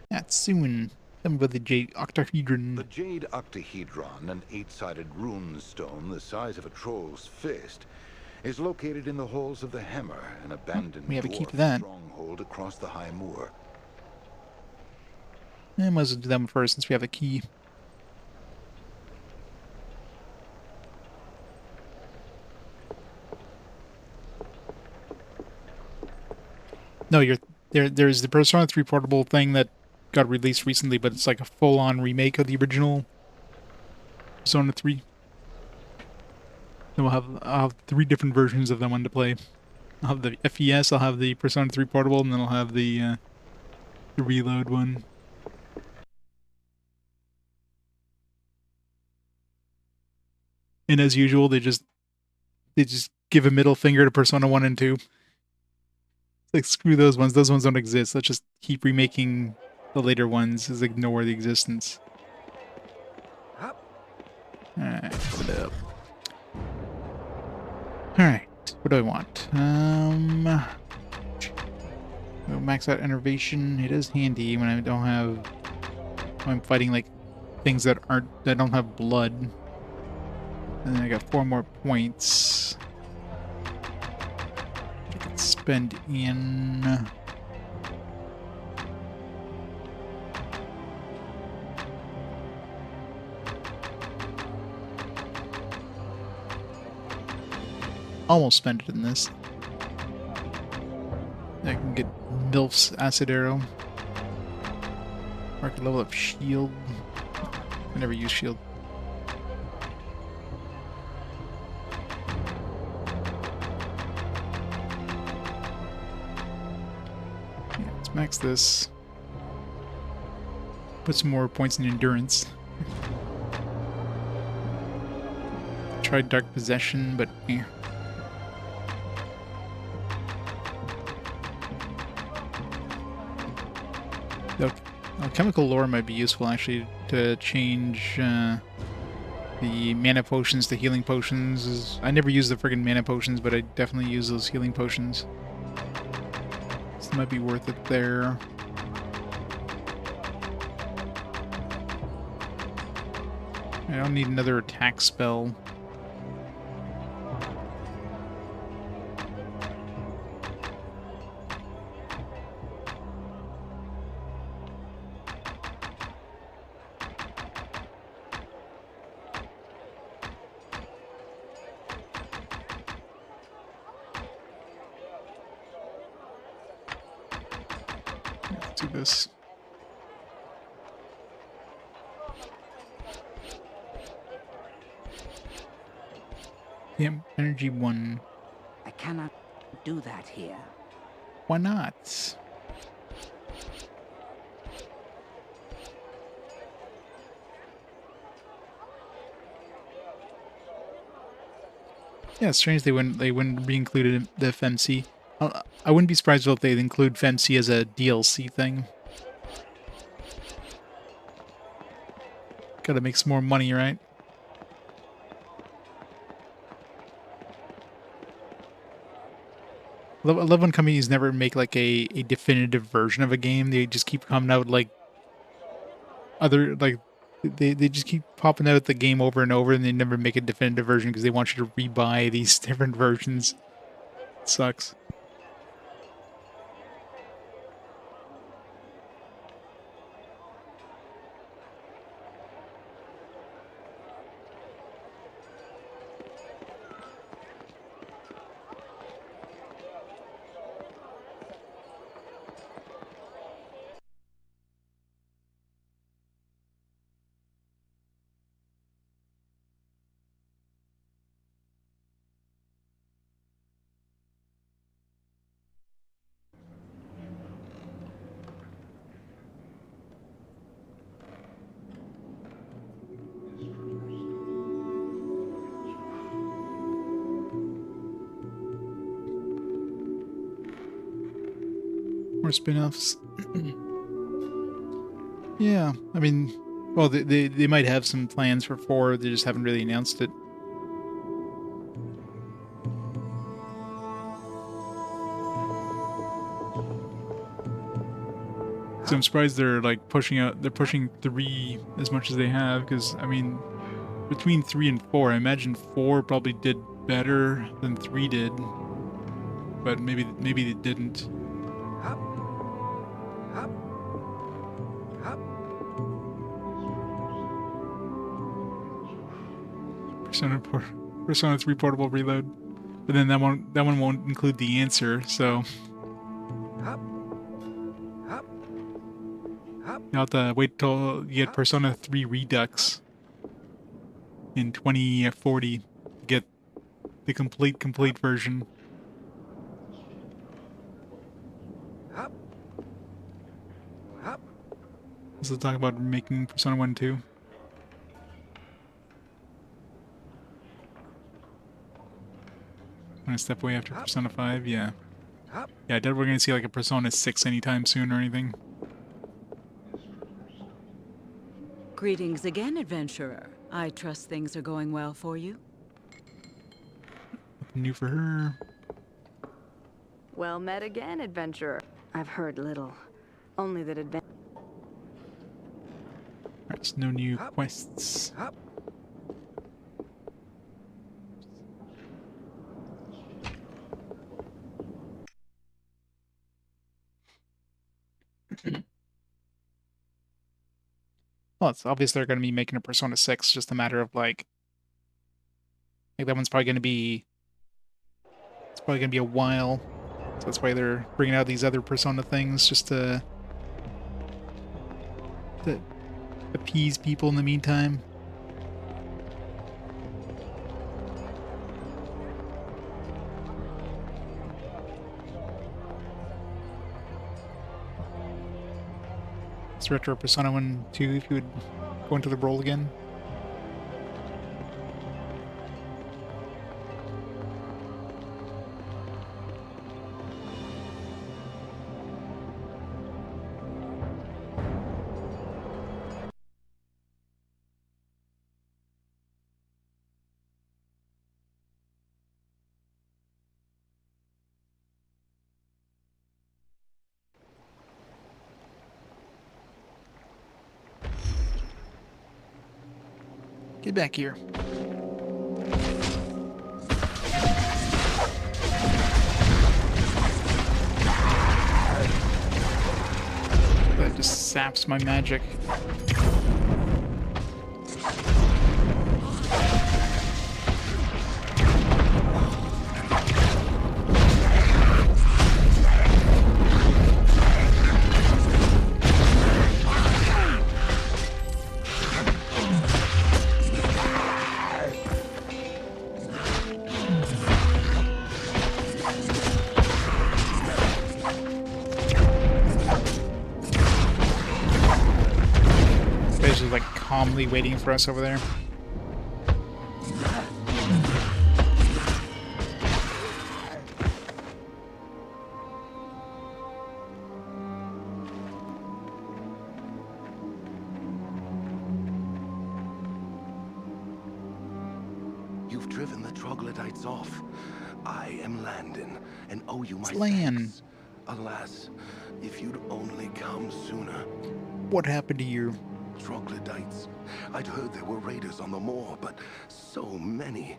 That's soon. Tell me about the Jade Octahedron. The Jade Octahedron, an 8-sided rune stone the size of a troll's fist, is located in the halls of the Hammer, an abandoned we have a key dwarf to that. stronghold across the High Moor. I might as well do that one first since we have a key. No, there's the Persona 3 portable thing that got released recently, but it's like a full-on remake of the original Persona 3. Then I'll have 3 different versions of that one to play. I'll have the FES, I'll have the Persona 3 Portable, and then I'll have the Reload one. And as usual, they just give a middle finger to Persona 1 and 2. It's like, screw those ones. Those ones don't exist. Let's just keep remaking the later ones. Just ignore the existence. Alright, what up? Alright, what do I want? We'll max out innervation. It is handy when I don't have... when I'm fighting, like, things that don't have blood. And then I got 4 more points. I can spend in... almost spend it in this. I can get Milf's Acid Arrow. Or I can level up Shield. I never use Shield. Yeah, let's max this. Put some more points in Endurance. Tried Dark Possession, but eh. Chemical lore might be useful, actually, to change the mana potions to healing potions. I never use the friggin' mana potions, but I definitely use those healing potions. So it might be worth it there. I don't need another attack spell. Let's do this. Damn, energy 1. I cannot do that here. Why not? Yeah, it's strange they wouldn't be included in the FMC. I wouldn't be surprised if they'd include FMC as a DLC thing. Gotta make some more money, right? I love when companies never make like a definitive version of a game. They just keep coming out like they just keep popping out the game over and over, and they never make a definitive version because they want you to rebuy these different versions. It sucks. More spin-offs. Yeah, I mean, well, they might have some plans for 4, they just haven't really announced it. So I'm surprised they're like pushing 3 as much as they have, because I mean, between 3 and 4, I imagine 4 probably did better than 3 did, but maybe they didn't. Persona 3 Portable Reload, but then that one won't include the answer, so You'll have to wait till you get Persona 3 Redux in 2040 to get the complete version. Let's talk about making Persona 1 2. I'm gonna step away after Persona 5, yeah. Yeah, I doubt we're gonna see like a Persona 6 anytime soon or anything. Greetings again, adventurer. I trust things are going well for you. Nothing new for her. Well met again, adventurer. I've heard little. Only that Alright, so no new quests. Well, it's obvious they're going to be making a Persona 6, just a matter of like that one's probably going to be, it's probably going to be a while. So that's why they're bringing out these other Persona things, just to appease people in the meantime. It's retro Persona 1 2 if you would go into the role again. Get back here. That just saps my magic. Just like calmly waiting for us over there. You've driven the troglodytes off. I am Landon and owe you my Lan. thanks. Alas, if you'd only come sooner. What happened to you? Troglodytes. I'd heard there were raiders on the moor, but so many.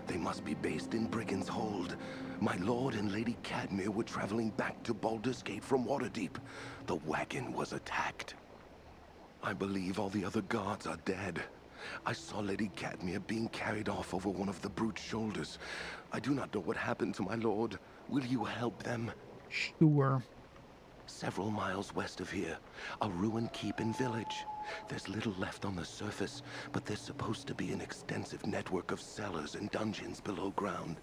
They must be based in Brigand's Hold. My lord and Lady Cadmere were traveling back to Baldur's Gate from Waterdeep. The wagon was attacked. I believe all the other guards are dead. I saw Lady Cadmere being carried off over one of the brute's shoulders. I do not know what happened to my lord. Will you help them? Sure. Several miles west of here, a ruined keep and village. There's little left on the surface, but there's supposed to be an extensive network of cellars and dungeons below ground.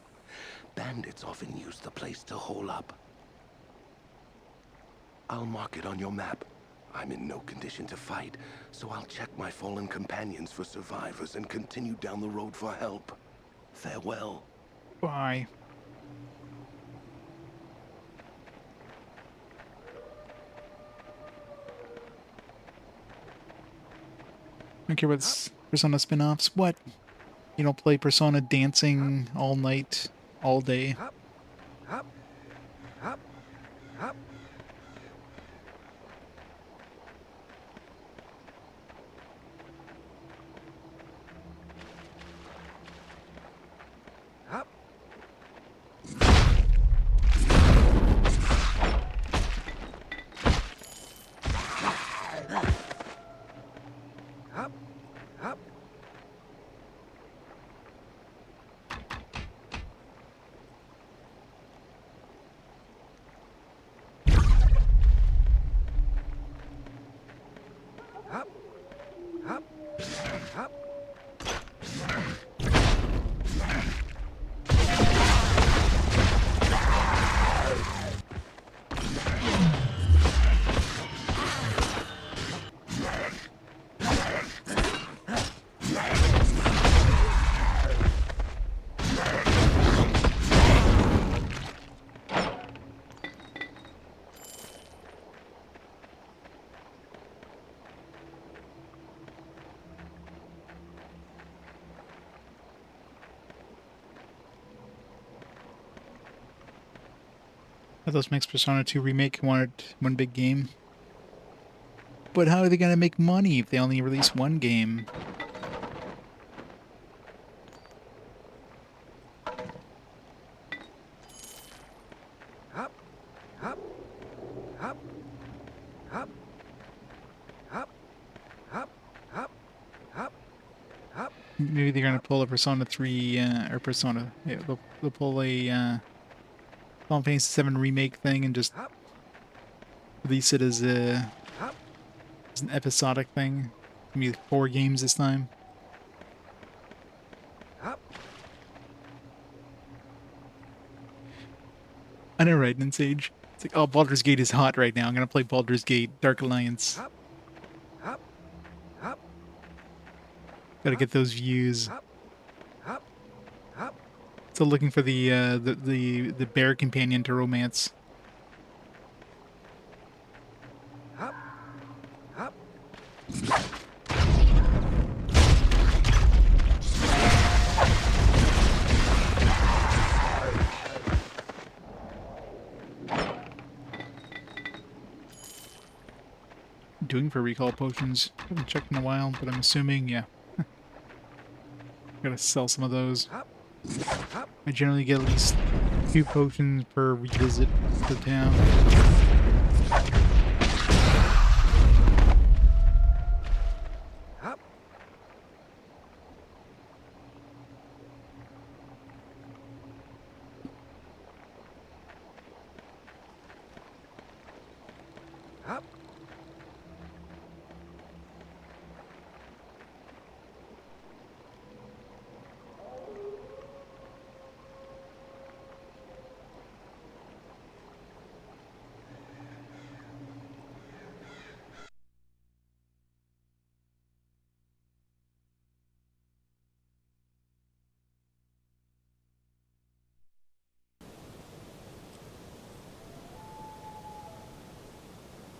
Bandits often use the place to hole up. I'll mark it on your map. I'm in no condition to fight, so I'll check my fallen companions for survivors and continue down the road for help. Farewell. Bye. I don't care about Persona spin-offs. What? You don't play Persona dancing all night, all day? Those makes Persona 2 Remake wanted one big game. But how are they gonna make money if they only release one game? Hop, hop, hop, hop, hop, hop, hop, hop, hop. Maybe they're gonna pull a Persona 3 or Persona. Yeah, they'll pull a Final Fantasy 7 remake thing and just release it as an episodic thing. Maybe 4 games this time. I know, right, Sage? It's like, oh, Baldur's Gate is hot right now. I'm gonna play Baldur's Gate Dark Alliance. Gotta get those views. Still looking for the bear companion to romance. Doing for recall potions? Haven't checked in a while, but I'm assuming, yeah. Gotta sell some of those. I generally get at least 2 potions per revisit to the town.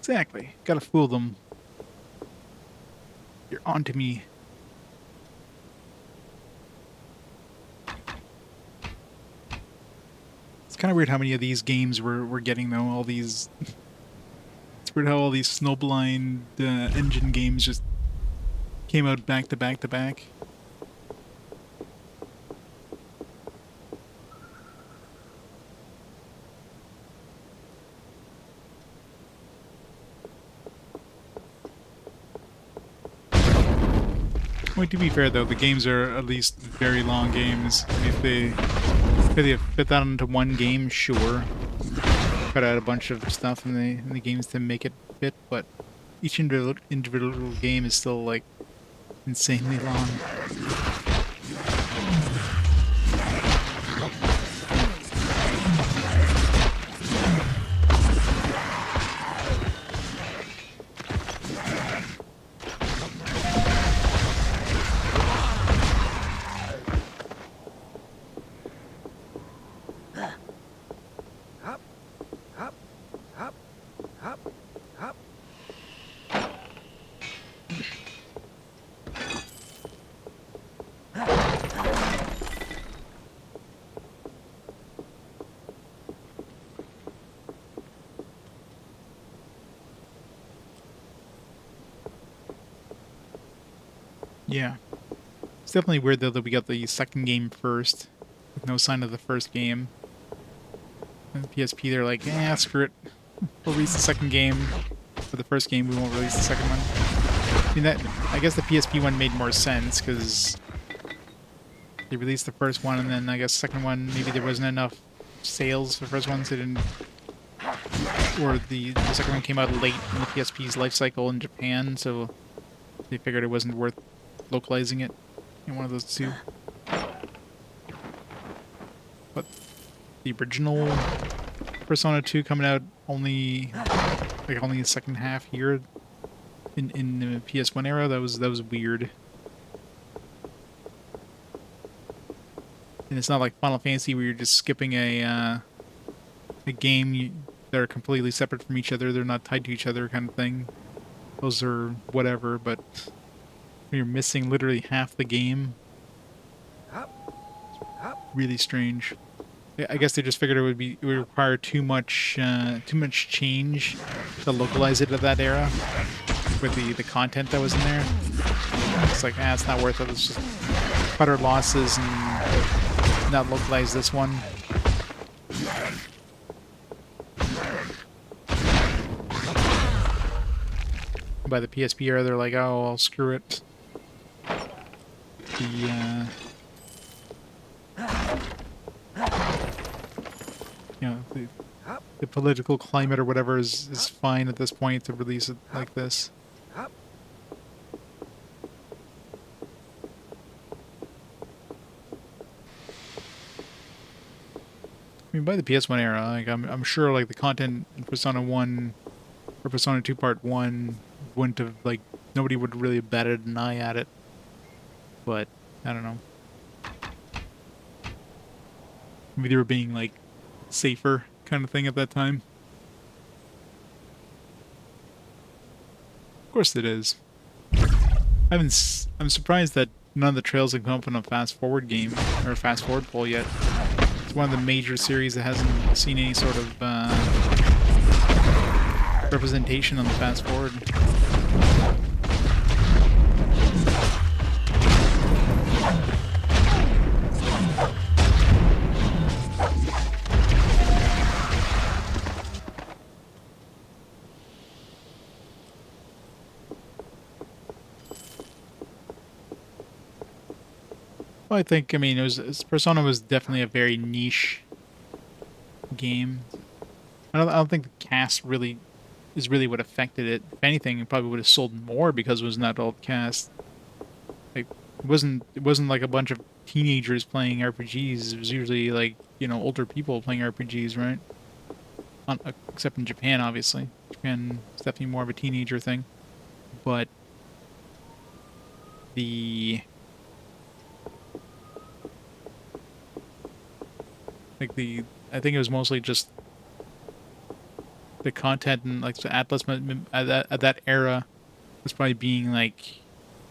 Exactly. Gotta fool them. You're onto me. It's kind of weird how many of these games we're getting, though. All these... It's weird how all these Snowblind engine games just came out back to back to back. Well, to be fair, though, the games are at least very long games. I mean, if they fit that into one game, sure. Cut out a bunch of stuff in the games to make it fit, but each individual game is still, like, insanely long. Yeah. It's definitely weird, though, that we got the second game first, with no sign of the first game. And the PSP, they're like, eh, screw it. We'll release the second game. For the first game, we won't release the second one. I mean, I guess the PSP one made more sense, because they released the first one, and then I guess the second one, maybe there wasn't enough sales for the first one, so they didn't... Or the second one came out late in the PSP's life cycle in Japan, so they figured it wasn't worth localizing it in one of those two. But the original Persona 2 coming out only the second half here in the PS1 era, that was weird. And it's not like Final Fantasy where you're just skipping a game that are completely separate from each other, they're not tied to each other kind of thing. Those are whatever, but you're missing literally half the game. Really strange. I guess they just figured it would require too much change to localize it to that era with the content that was in there. It's like, it's not worth it. Let's just cut our losses and not localize this one. By the PSP era, they're like, oh, well, screw it. The political climate or whatever is fine at this point to release it like this. I mean, by the PS1 era, like I'm sure like the content in Persona 1 or Persona 2 Part 1 wouldn't have, like, nobody would really have batted an eye at it. But I don't know. Maybe they were being like safer kind of thing at that time. Of course it is. I'm surprised that none of the trails have come up in a fast forward game or a fast forward poll yet. It's one of the major series that hasn't seen any sort of representation on the fast forward. Well, I mean, Persona was definitely a very niche game. I don't think the cast really is really what affected it. If anything, it probably would have sold more because it was an adult cast. Like, it wasn't like a bunch of teenagers playing RPGs. It was usually like, older people playing RPGs, right? Except in Japan, obviously. Japan is definitely more of a teenager thing. But I think it was mostly just the content, and like the Atlas at that era was probably being like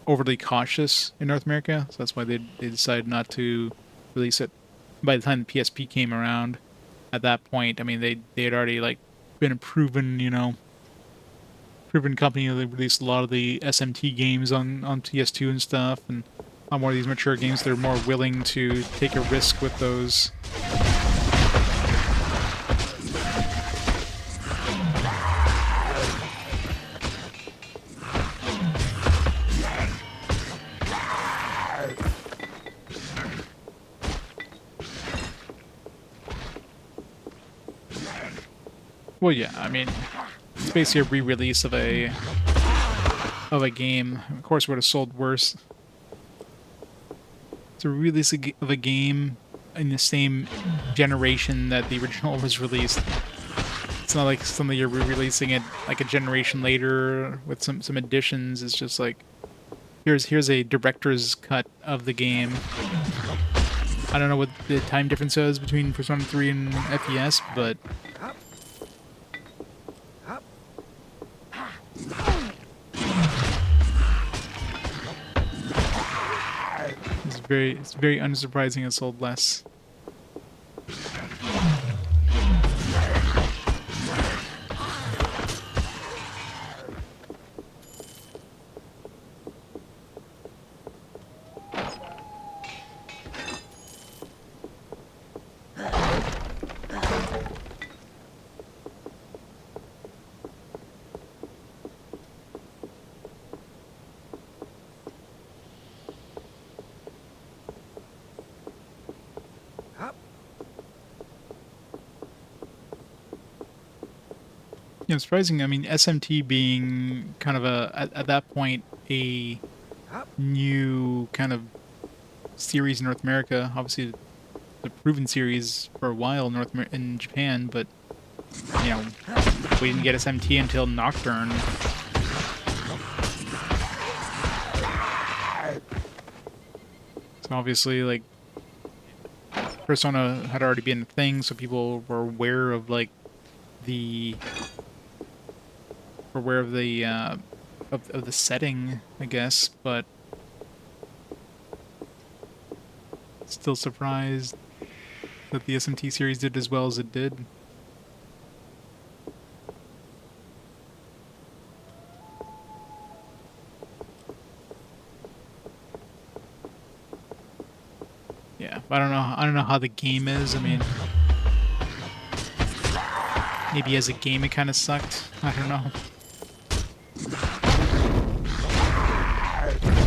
overly cautious in North America, so that's why they decided not to release it. By the time the PSP came around, at that point, I mean they had already like been a proven company. They released a lot of the SMT games on PS2 and stuff, and a lot more of these mature games. They're more willing to take a risk with those. Well, yeah, I mean, it's basically a re-release of a game. Of course, it would have sold worse. It's a release of a game in the same generation that the original was released. It's not like something you're re-releasing it like a generation later with some additions. It's just like, here's a director's cut of the game. I don't know what the time difference is between Persona 3 and FES, but it's very unsurprising it sold less. Yeah, surprising. I mean, SMT being kind of at that point a new kind of series in North America. Obviously, the proven series for a while in Japan, but we didn't get SMT until Nocturne. So obviously, like, Persona had already been a thing, so people were aware of like the of the setting, I guess, but still surprised that the SMT series did as well as it did. Yeah, I don't know. I don't know how the game is. I mean, maybe as a game it kind of sucked. I don't know.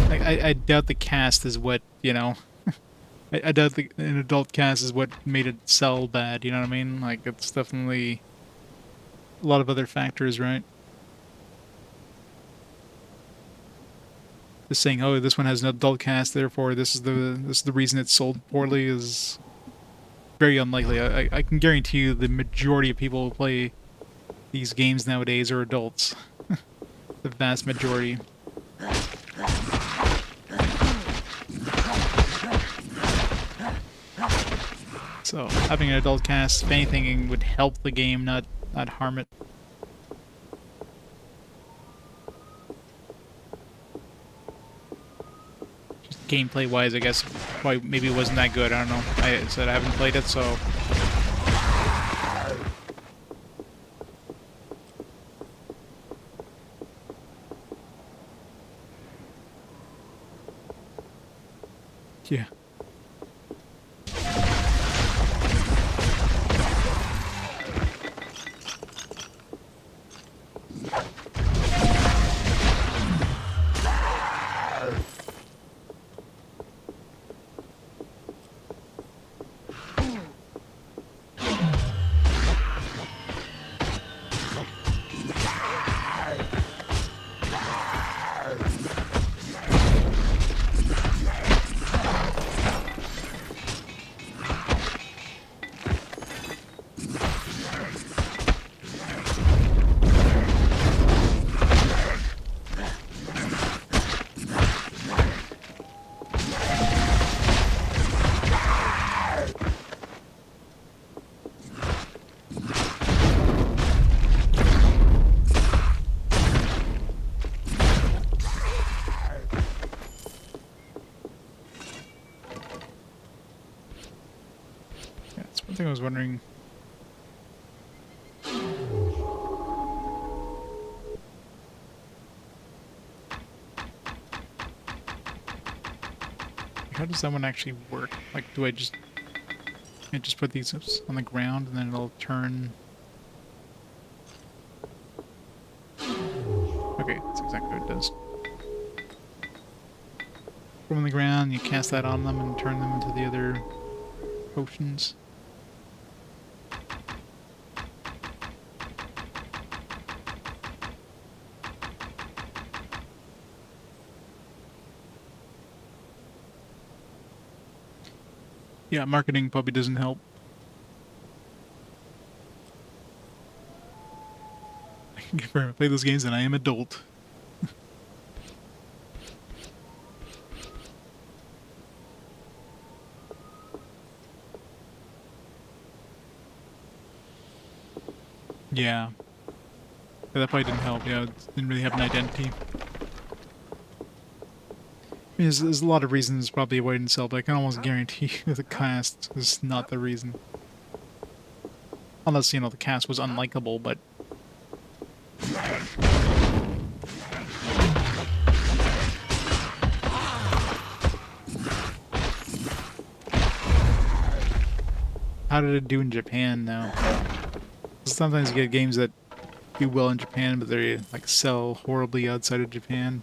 Like, I doubt the cast is what, you know. I doubt an adult cast is what made it sell bad. You know what I mean? Like, it's definitely a lot of other factors, right? Just saying, oh, this one has an adult cast, therefore this is the reason it's sold poorly is very unlikely. I can guarantee you the majority of people who play these games nowadays are adults. The vast majority. So having an adult cast, if anything, would help the game, not harm it. Gameplay wise, I guess probably maybe it wasn't that good. I don't know. I said I haven't played it, so yeah. One thing I was wondering. How does that one actually work? Like, do I just put these on the ground and then it'll turn? Okay, that's exactly what it does. Put them on the ground, you cast that on them and turn them into the other potions. Yeah, marketing probably doesn't help. I can confirm I play those games and I am adult. Yeah. That probably didn't help. Yeah, it didn't really have an identity. I mean, there's a lot of reasons probably why it didn't sell, but I can almost guarantee you the cast is not the reason. Unless, you know, the cast was unlikable, but... How did it do in Japan now? Sometimes you get games that do well in Japan, but they like sell horribly outside of Japan.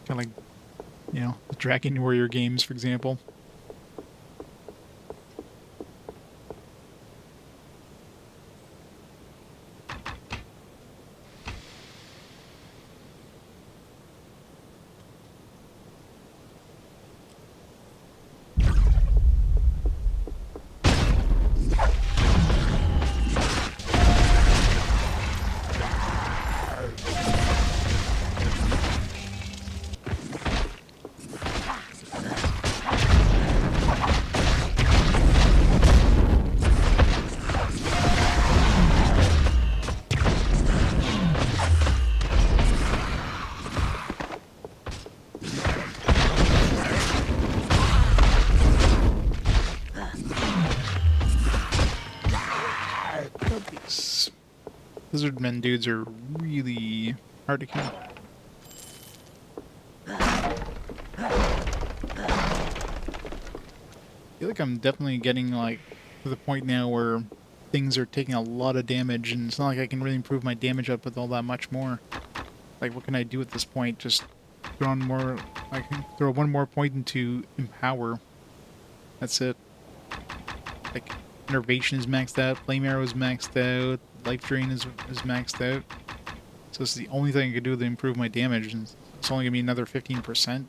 Kind of like, you know, the Dragon Warrior games, for example. lizardmen dudes are really hard to kill. I feel like I'm definitely getting, like, to the point now where things are taking a lot of damage, and it's not like I can really improve my damage up with all that much more. Like, what can I do at this point? Just throw on more... I can throw one more point into Empower. That's it. Like, Innervation is maxed out, Flame Arrow is maxed out, Life Drain is maxed out. So this is the only thing I can do to improve my damage, and it's only going to be another 15%.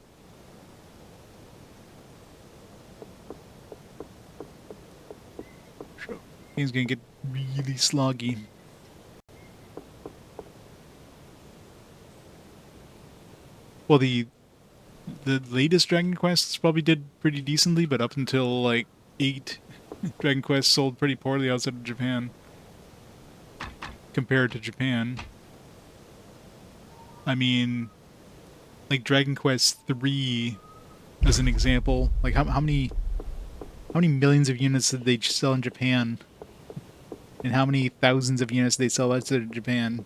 Game's gonna get really sloggy. Well, the latest Dragon Quests probably did pretty decently, but up until like 8, Dragon Quest sold pretty poorly outside of Japan. Compared to Japan. I mean, like Dragon Quest 3 as an example, like how many millions of units did they sell in Japan? And how many thousands of units they sell outside of Japan?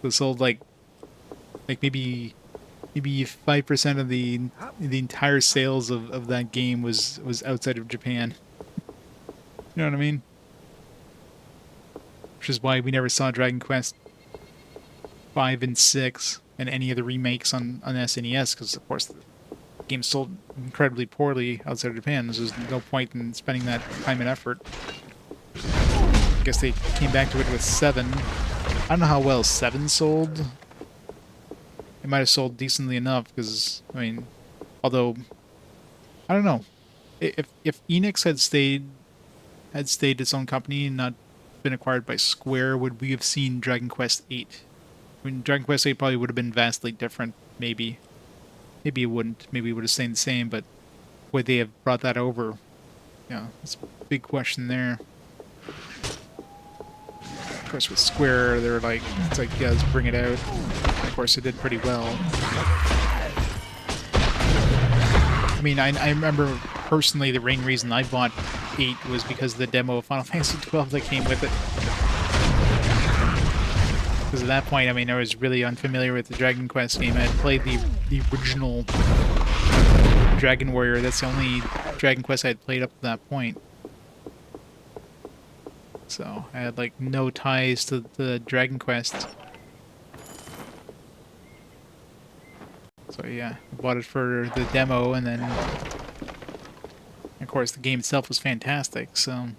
They sold like maybe 5% of the entire sales of that game was outside of Japan. You know what I mean? Which is why we never saw Dragon Quest 5 and 6 and any of the remakes on SNES, because of course the game sold incredibly poorly outside of Japan. So there's no point in spending that time and effort. I guess they came back to it with 7. I don't know how well 7 sold. It might have sold decently enough, because, I mean, although, I don't know. If Enix had stayed its own company and not been acquired by Square, would we have seen Dragon Quest 8? I mean, Dragon Quest 8 probably would have been vastly different, maybe. Maybe it wouldn't. Maybe it would have stayed the same, but would they have brought that over? Yeah, that's a big question there. Of course, with Square, they're like, it's like, yeah, let's bring it out. Of course, it did pretty well. I mean, I remember personally the main reason I bought 8 was because of the demo of Final Fantasy 12 that came with it. Because at that point, I mean, I was really unfamiliar with the Dragon Quest game. I had played the original Dragon Warrior. That's the only Dragon Quest I had played up to that point. So I had like no ties to the Dragon Quest. So yeah, I bought it for the demo, and then of course the game itself was fantastic. So.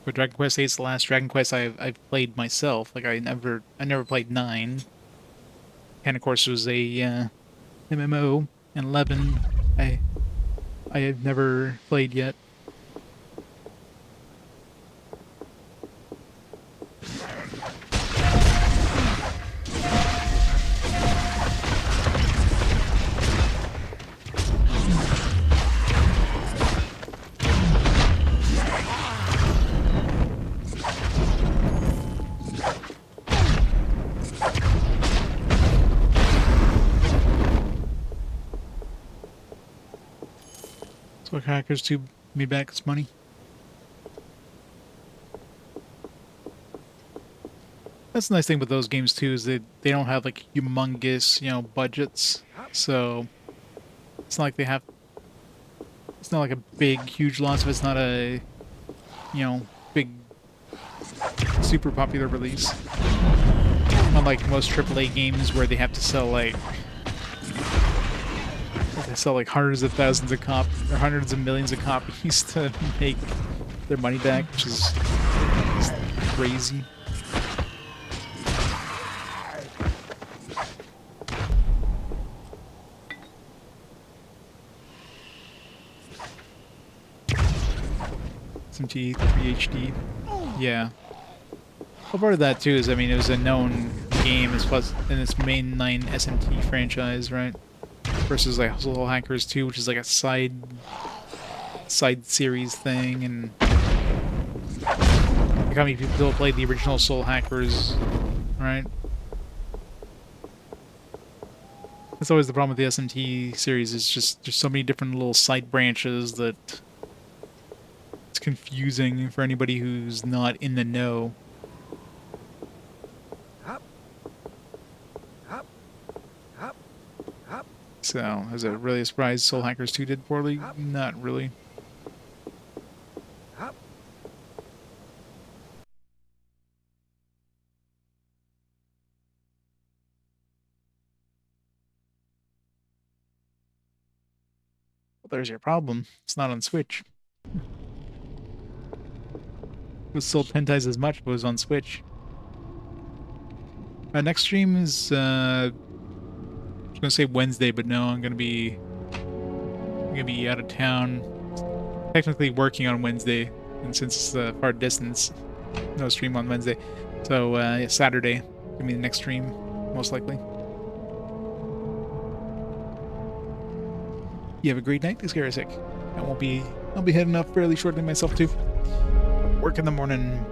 But Dragon Quest 8 is the last Dragon Quest I've played myself. Like I never played 9. And of course it was a MMO, and 11 I have never played yet. So hackers to made back its money. That's the nice thing with those games too, is that they don't have like humongous, you know, budgets. So it's not like they have. It's not like a big, huge loss if it's not a, you know, big, super popular release. Unlike most AAA games where they have to sell like. They sell like hundreds of thousands of copies, or hundreds of millions of copies to make their money back, which is crazy. SMT 3HD. Yeah. Well, part of that too is, I mean, it was a known game as far as in its mainline SMT franchise, right? Versus like Soul Hackers 2, which is like a side series thing, and like how many people played the original Soul Hackers, right? That's always the problem with the SMT series, is just there's so many different little side branches that it's confusing for anybody who's not in the know. So, is it really a surprise Soul Hackers 2 did poorly? Not really. Well, there's your problem. It's not on Switch. It was sold 10 times as much, but it was on Switch. Next stream is, I was gonna say Wednesday, but no, I'm gonna be out of town. Technically working on Wednesday, and since it's a far distance, no stream on Wednesday. So yeah, Saturday gonna be the next stream, most likely. You have a great night, Scarasic. I'll be heading up fairly shortly myself too. Work in the morning.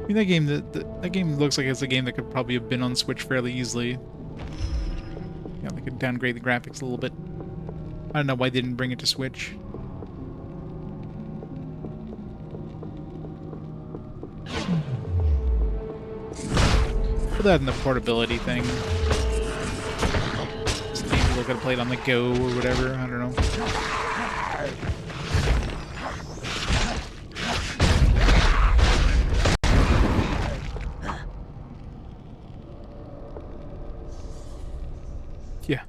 I mean, that game looks like it's a game that could probably have been on Switch fairly easily. Yeah, they could downgrade the graphics a little bit. I don't know why they didn't bring it to Switch. Put that in the portability thing. Just maybe people could play it on the go or whatever. I don't know. Yeah.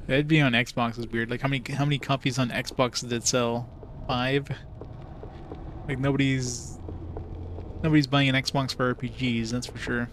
It'd be on Xbox is weird. Like how many copies on Xbox did it sell? 5? Like nobody's buying an Xbox for RPGs, that's for sure.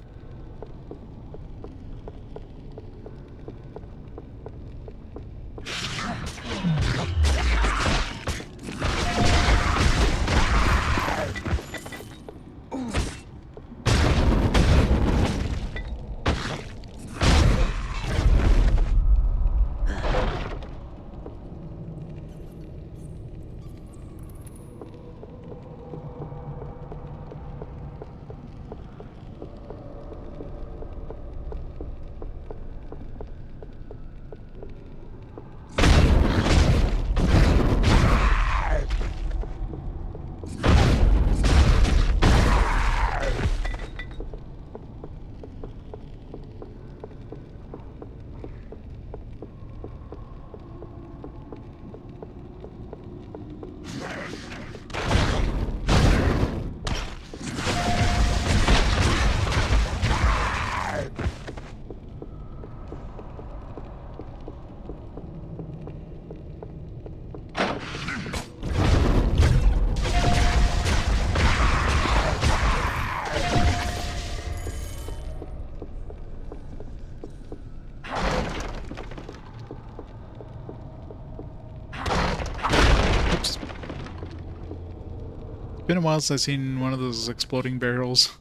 Been a while since I've seen one of those exploding barrels.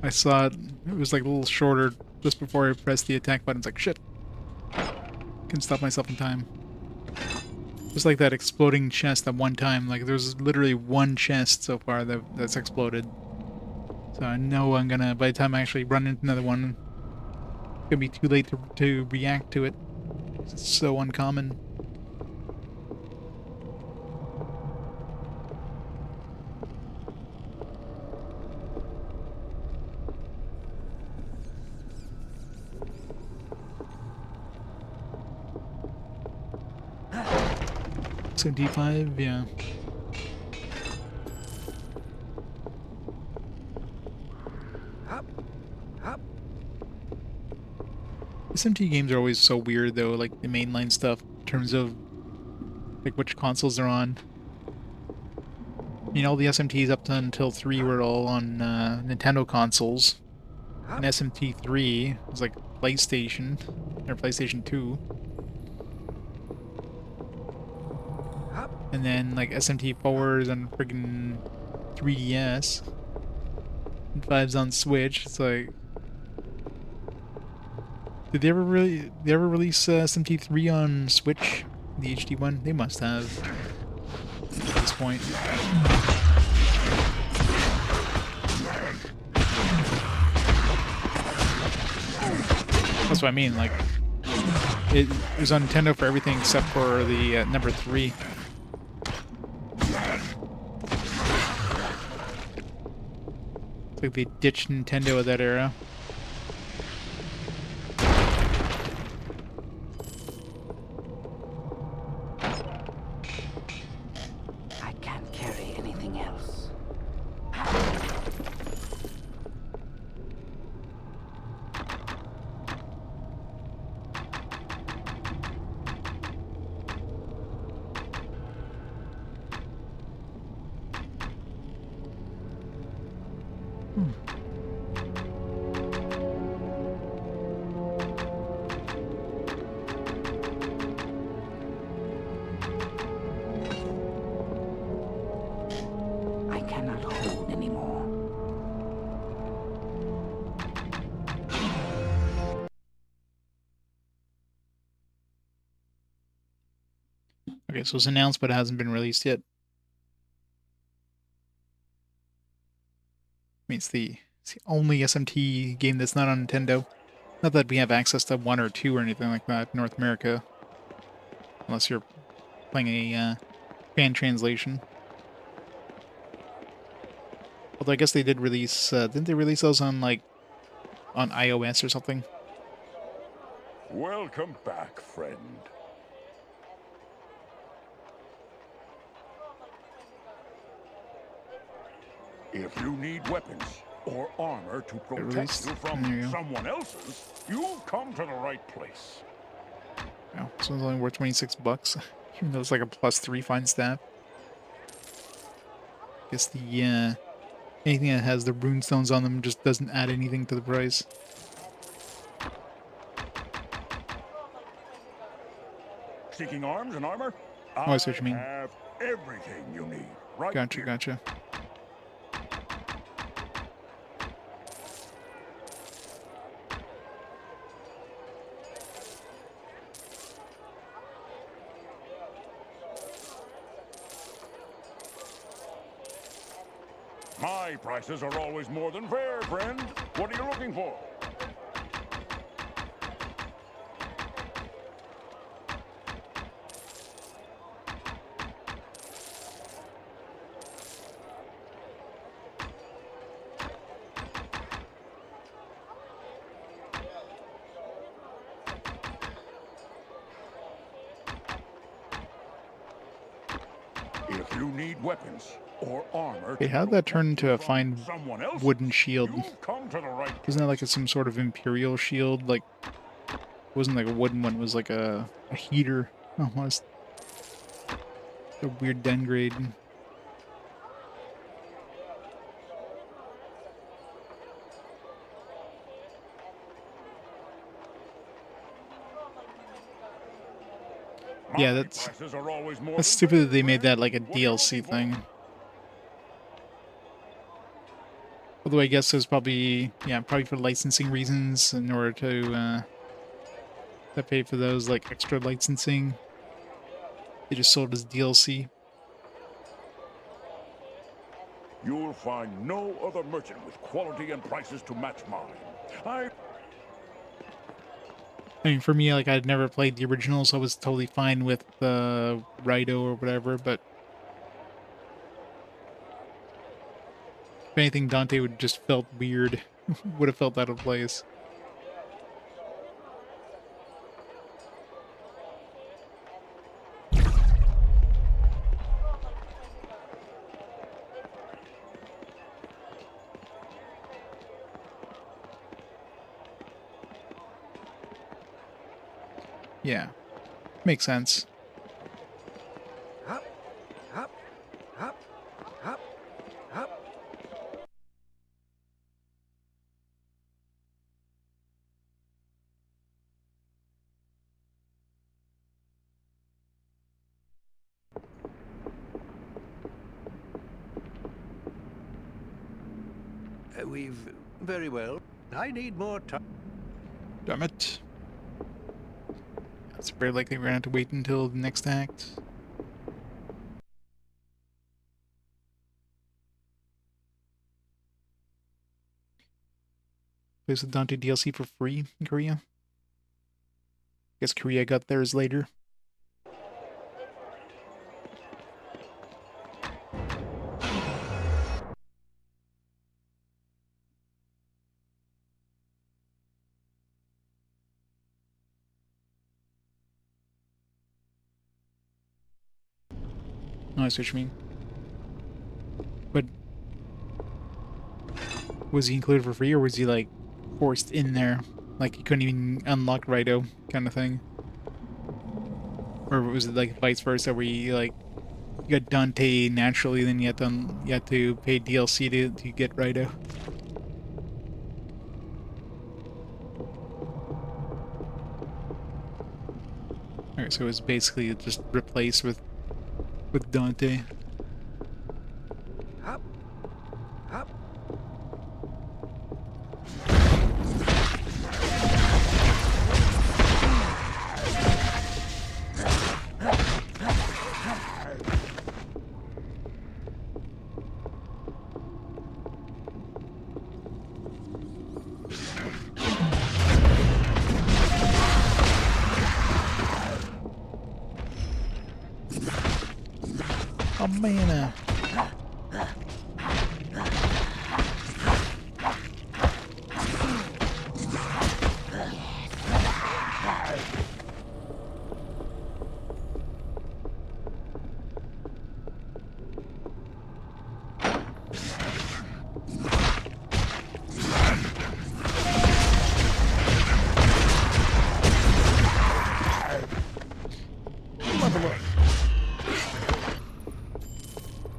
I saw it, it was like a little shorter just before I pressed the attack button. It's like, shit. Couldn't stop myself in time. Just like that exploding chest at one time. Like there's literally one chest so far that's exploded. So I know I'm gonna, by the time I actually run into another one, it's gonna be too late to react to it. It's so uncommon. So D5, yeah. SMT games are always so weird though, like the mainline stuff, in terms of like which consoles they're on. I mean, all the SMTs up to until 3 were all on Nintendo consoles. And SMT 3 was like PlayStation, or PlayStation 2. And then like SMT 4s on friggin' 3DS. And 5's on Switch. It's like, did they ever release SMT 3 on Switch? The HD one? They must have. At this point. that's what I mean. Like, it was on Nintendo for everything except for the number 3. It's like they ditched Nintendo at that era. I can't carry anything else. I cannot hold anymore. Okay, so it's announced, but it hasn't been released yet. I mean, it's the only SMT game that's not on Nintendo. Not that we have access to 1 or 2 or anything like that in North America. Unless you're playing a fan translation. Although I guess they did release, didn't they release those on, like, on iOS or something? Welcome back, friend. If you need weapons or armor to protect you from someone else's, you've come to the right place. Wow, this one's only worth 26 bucks. Even though it's like a +3 fine stat. Guess the, anything that has the runestones on them just doesn't add anything to the price. Seeking arms and armor? Oh, I see what you mean. Have everything you need. Right Gotcha, here. gotcha. My prices are always more than fair, friend. What are you looking for? If you need weapons or armor, Hey, how'd that turn into a fine wooden shield? come to the right. Isn't that like some sort of Imperial shield? Like, it wasn't like a wooden one, it was like a heater almost. A weird downgrade. Yeah, that's stupid that they made that like a DLC thing. Although I guess there's probably, yeah, probably for licensing reasons in order to pay for those like extra licensing. They just sold as DLC. You'll find no other merchant with quality and prices to match mine. I mean, for me, like, I'd never played the original, so I was totally fine with Rido or whatever, but if anything, Dante would just felt weird. Would have felt out of place. Yeah, makes sense. Up, up, up, up, up. We've... very well. I need more time. Damn it. It's very likely we're gonna have to wait until the next act. Plays the Dante DLC for free in Korea. guess Korea got theirs later. Oh, I see what you mean. But was he included for free, or was he like forced in there? Like he couldn't even unlock Raito kind of thing? Or was it like vice versa, where you like you got Dante naturally, then you had to pay DLC to get Raito? Alright, so it was basically just replaced with Dante. Up. Up. Oh man.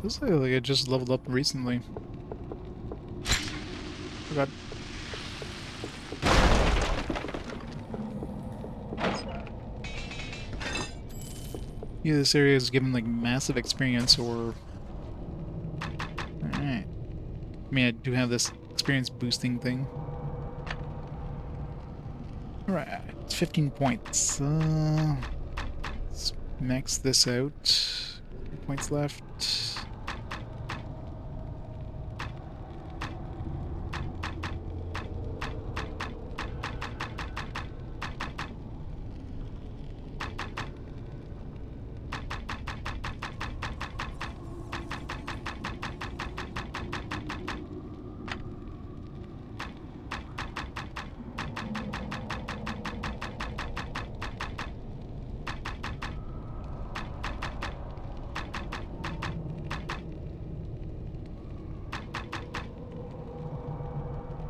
Looks like I just leveled up recently. Oh god. Yeah, this area is given like massive experience or... Alright. I mean, I do have this experience boosting thing. Alright, it's 15 points. Let's max this out. 3 points left.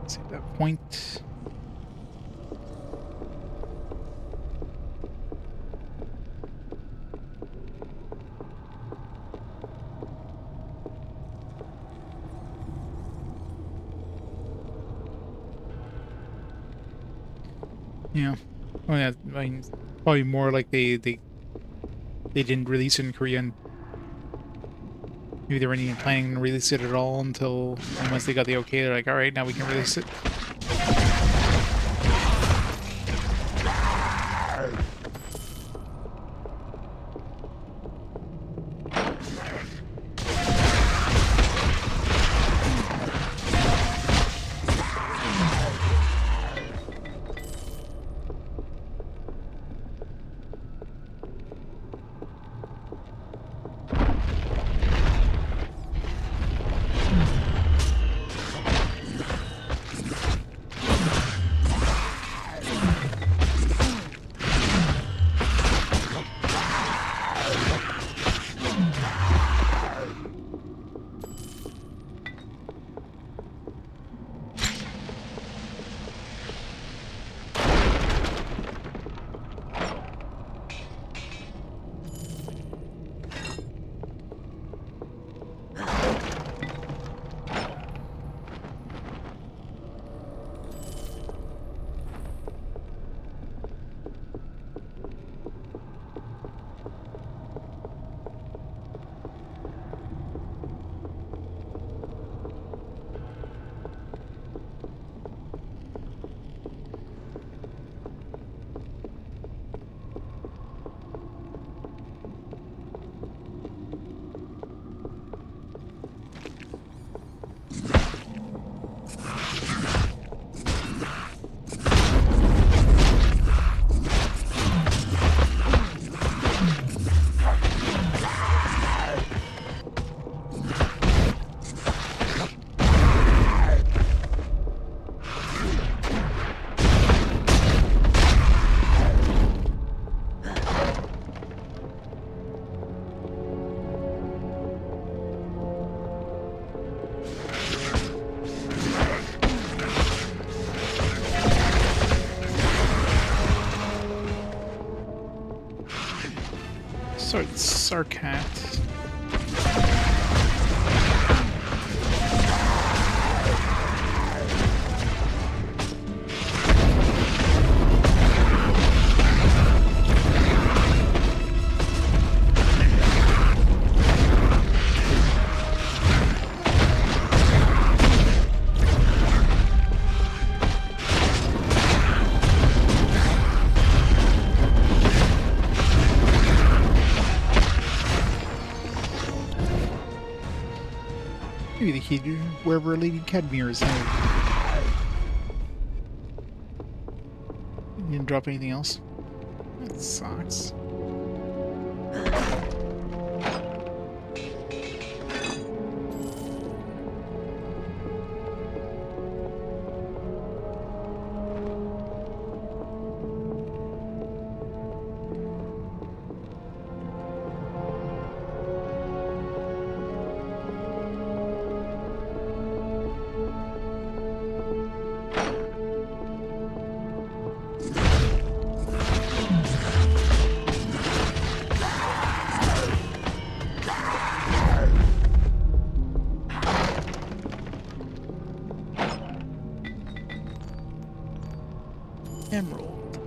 See that point. Yeah. Oh yeah, I mean, probably more like they didn't release it in Korea, and maybe they weren't even planning to release it at all until once they got the okay, they're like, alright, now we can release it. Sorry, it's our cat. Maybe the key to wherever Lady Cadmere is held. You didn't drop anything else? That sucks. Emerald.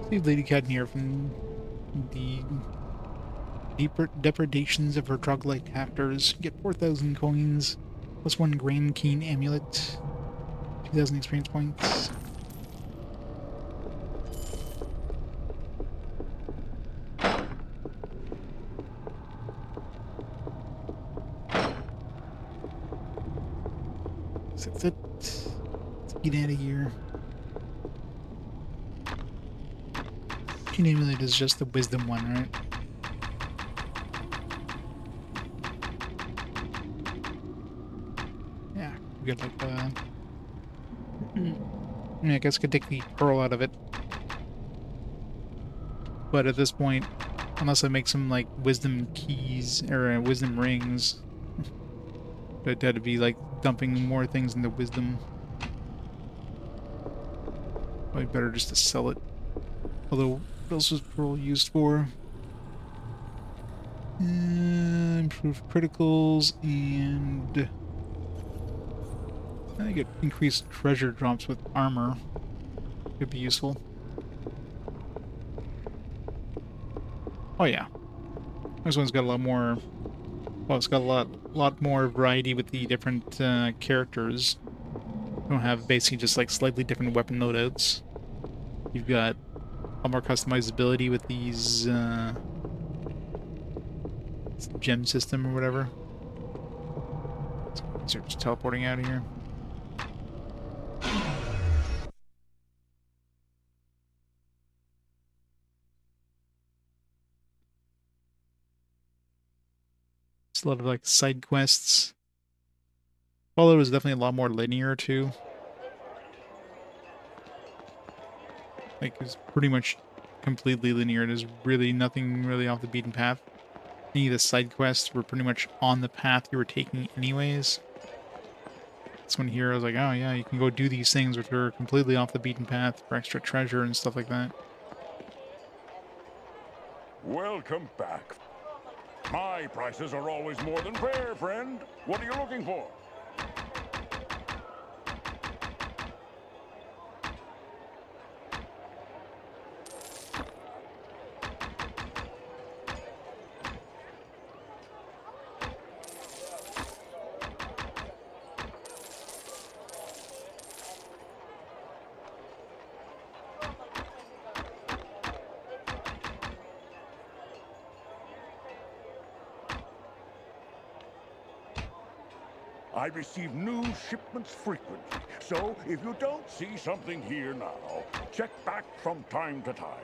Save Lady Cadmere from the depredations of her drug-like captors. Get 4,000 coins, plus 1 Grand Keen amulet, 2,000 experience points. That's it. Let's get out of here. Keen amulet is just the wisdom one, right? Yeah, we got like yeah, I guess I could take the pearl out of it. But at this point, unless I make some like wisdom keys or wisdom rings, I'd have to be like dumping more things into wisdom. Probably better just to sell it. Although, what else was pearl used for? Improved criticals and I get increased treasure drops with armor. Could be useful. Oh yeah, this one's got a lot more. Well, it's got a lot more variety with the different characters. You don't have basically just like slightly different weapon loadouts. You've got a lot more customizability with these gem system or whatever. So just teleporting out of here. It's a lot of like side quests. Baldur is definitely a lot more linear too. Like it's pretty much completely linear. There's really nothing really off the beaten path. Any of the side quests were pretty much on the path you were taking anyways. That's when here I was like, oh yeah, you can go do these things which are completely off the beaten path for extra treasure and stuff like that. Welcome back. My prices are always more than fair, friend. What are you looking for? I receive new shipments frequently, so if you don't see something here now, check back from time to time.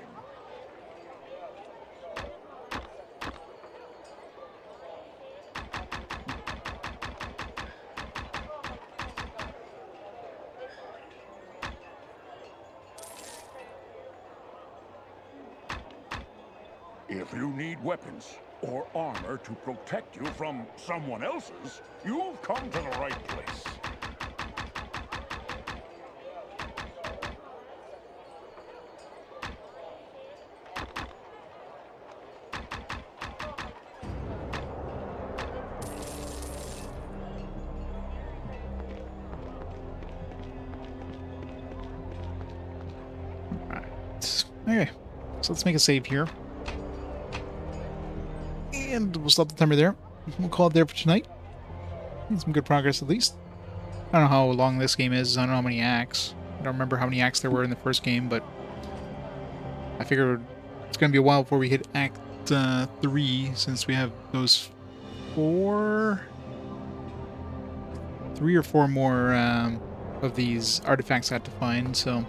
If you need weapons or armor to protect you from someone else's, you've come to the right place. Okay, so let's make a save here. And we'll stop the timer there. We'll call it there for tonight. Made some good progress at least. I don't know how long this game is. I don't know how many acts. I don't remember how many acts there were in the first game, but I figured it's going to be a while before we hit Act 3, since we have those 3 or 4 more of these artifacts I have to find, so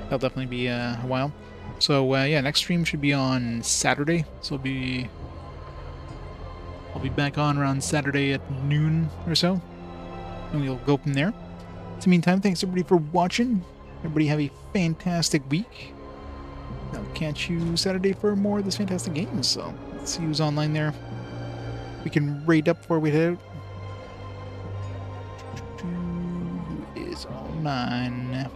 that'll definitely be a while. So yeah, next stream should be on Saturday, so I'll be back on around Saturday at noon or so, and we'll go from there. In the meantime, thanks everybody for watching. Everybody have a fantastic week. I'll catch you Saturday for more of this fantastic game, so let's see who's online there. We can raid up before we head out. Who is online?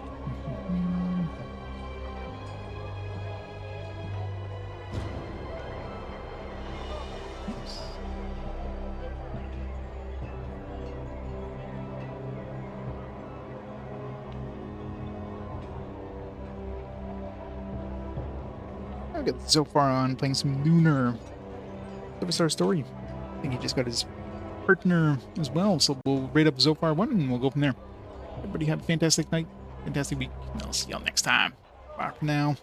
I've got Zofar on playing some Lunar 7-star story. I think he just got his partner as well, so we'll rate up Zofar 1 and we'll go from there. Everybody have a fantastic night, fantastic week, and I'll see y'all next time. Bye for now.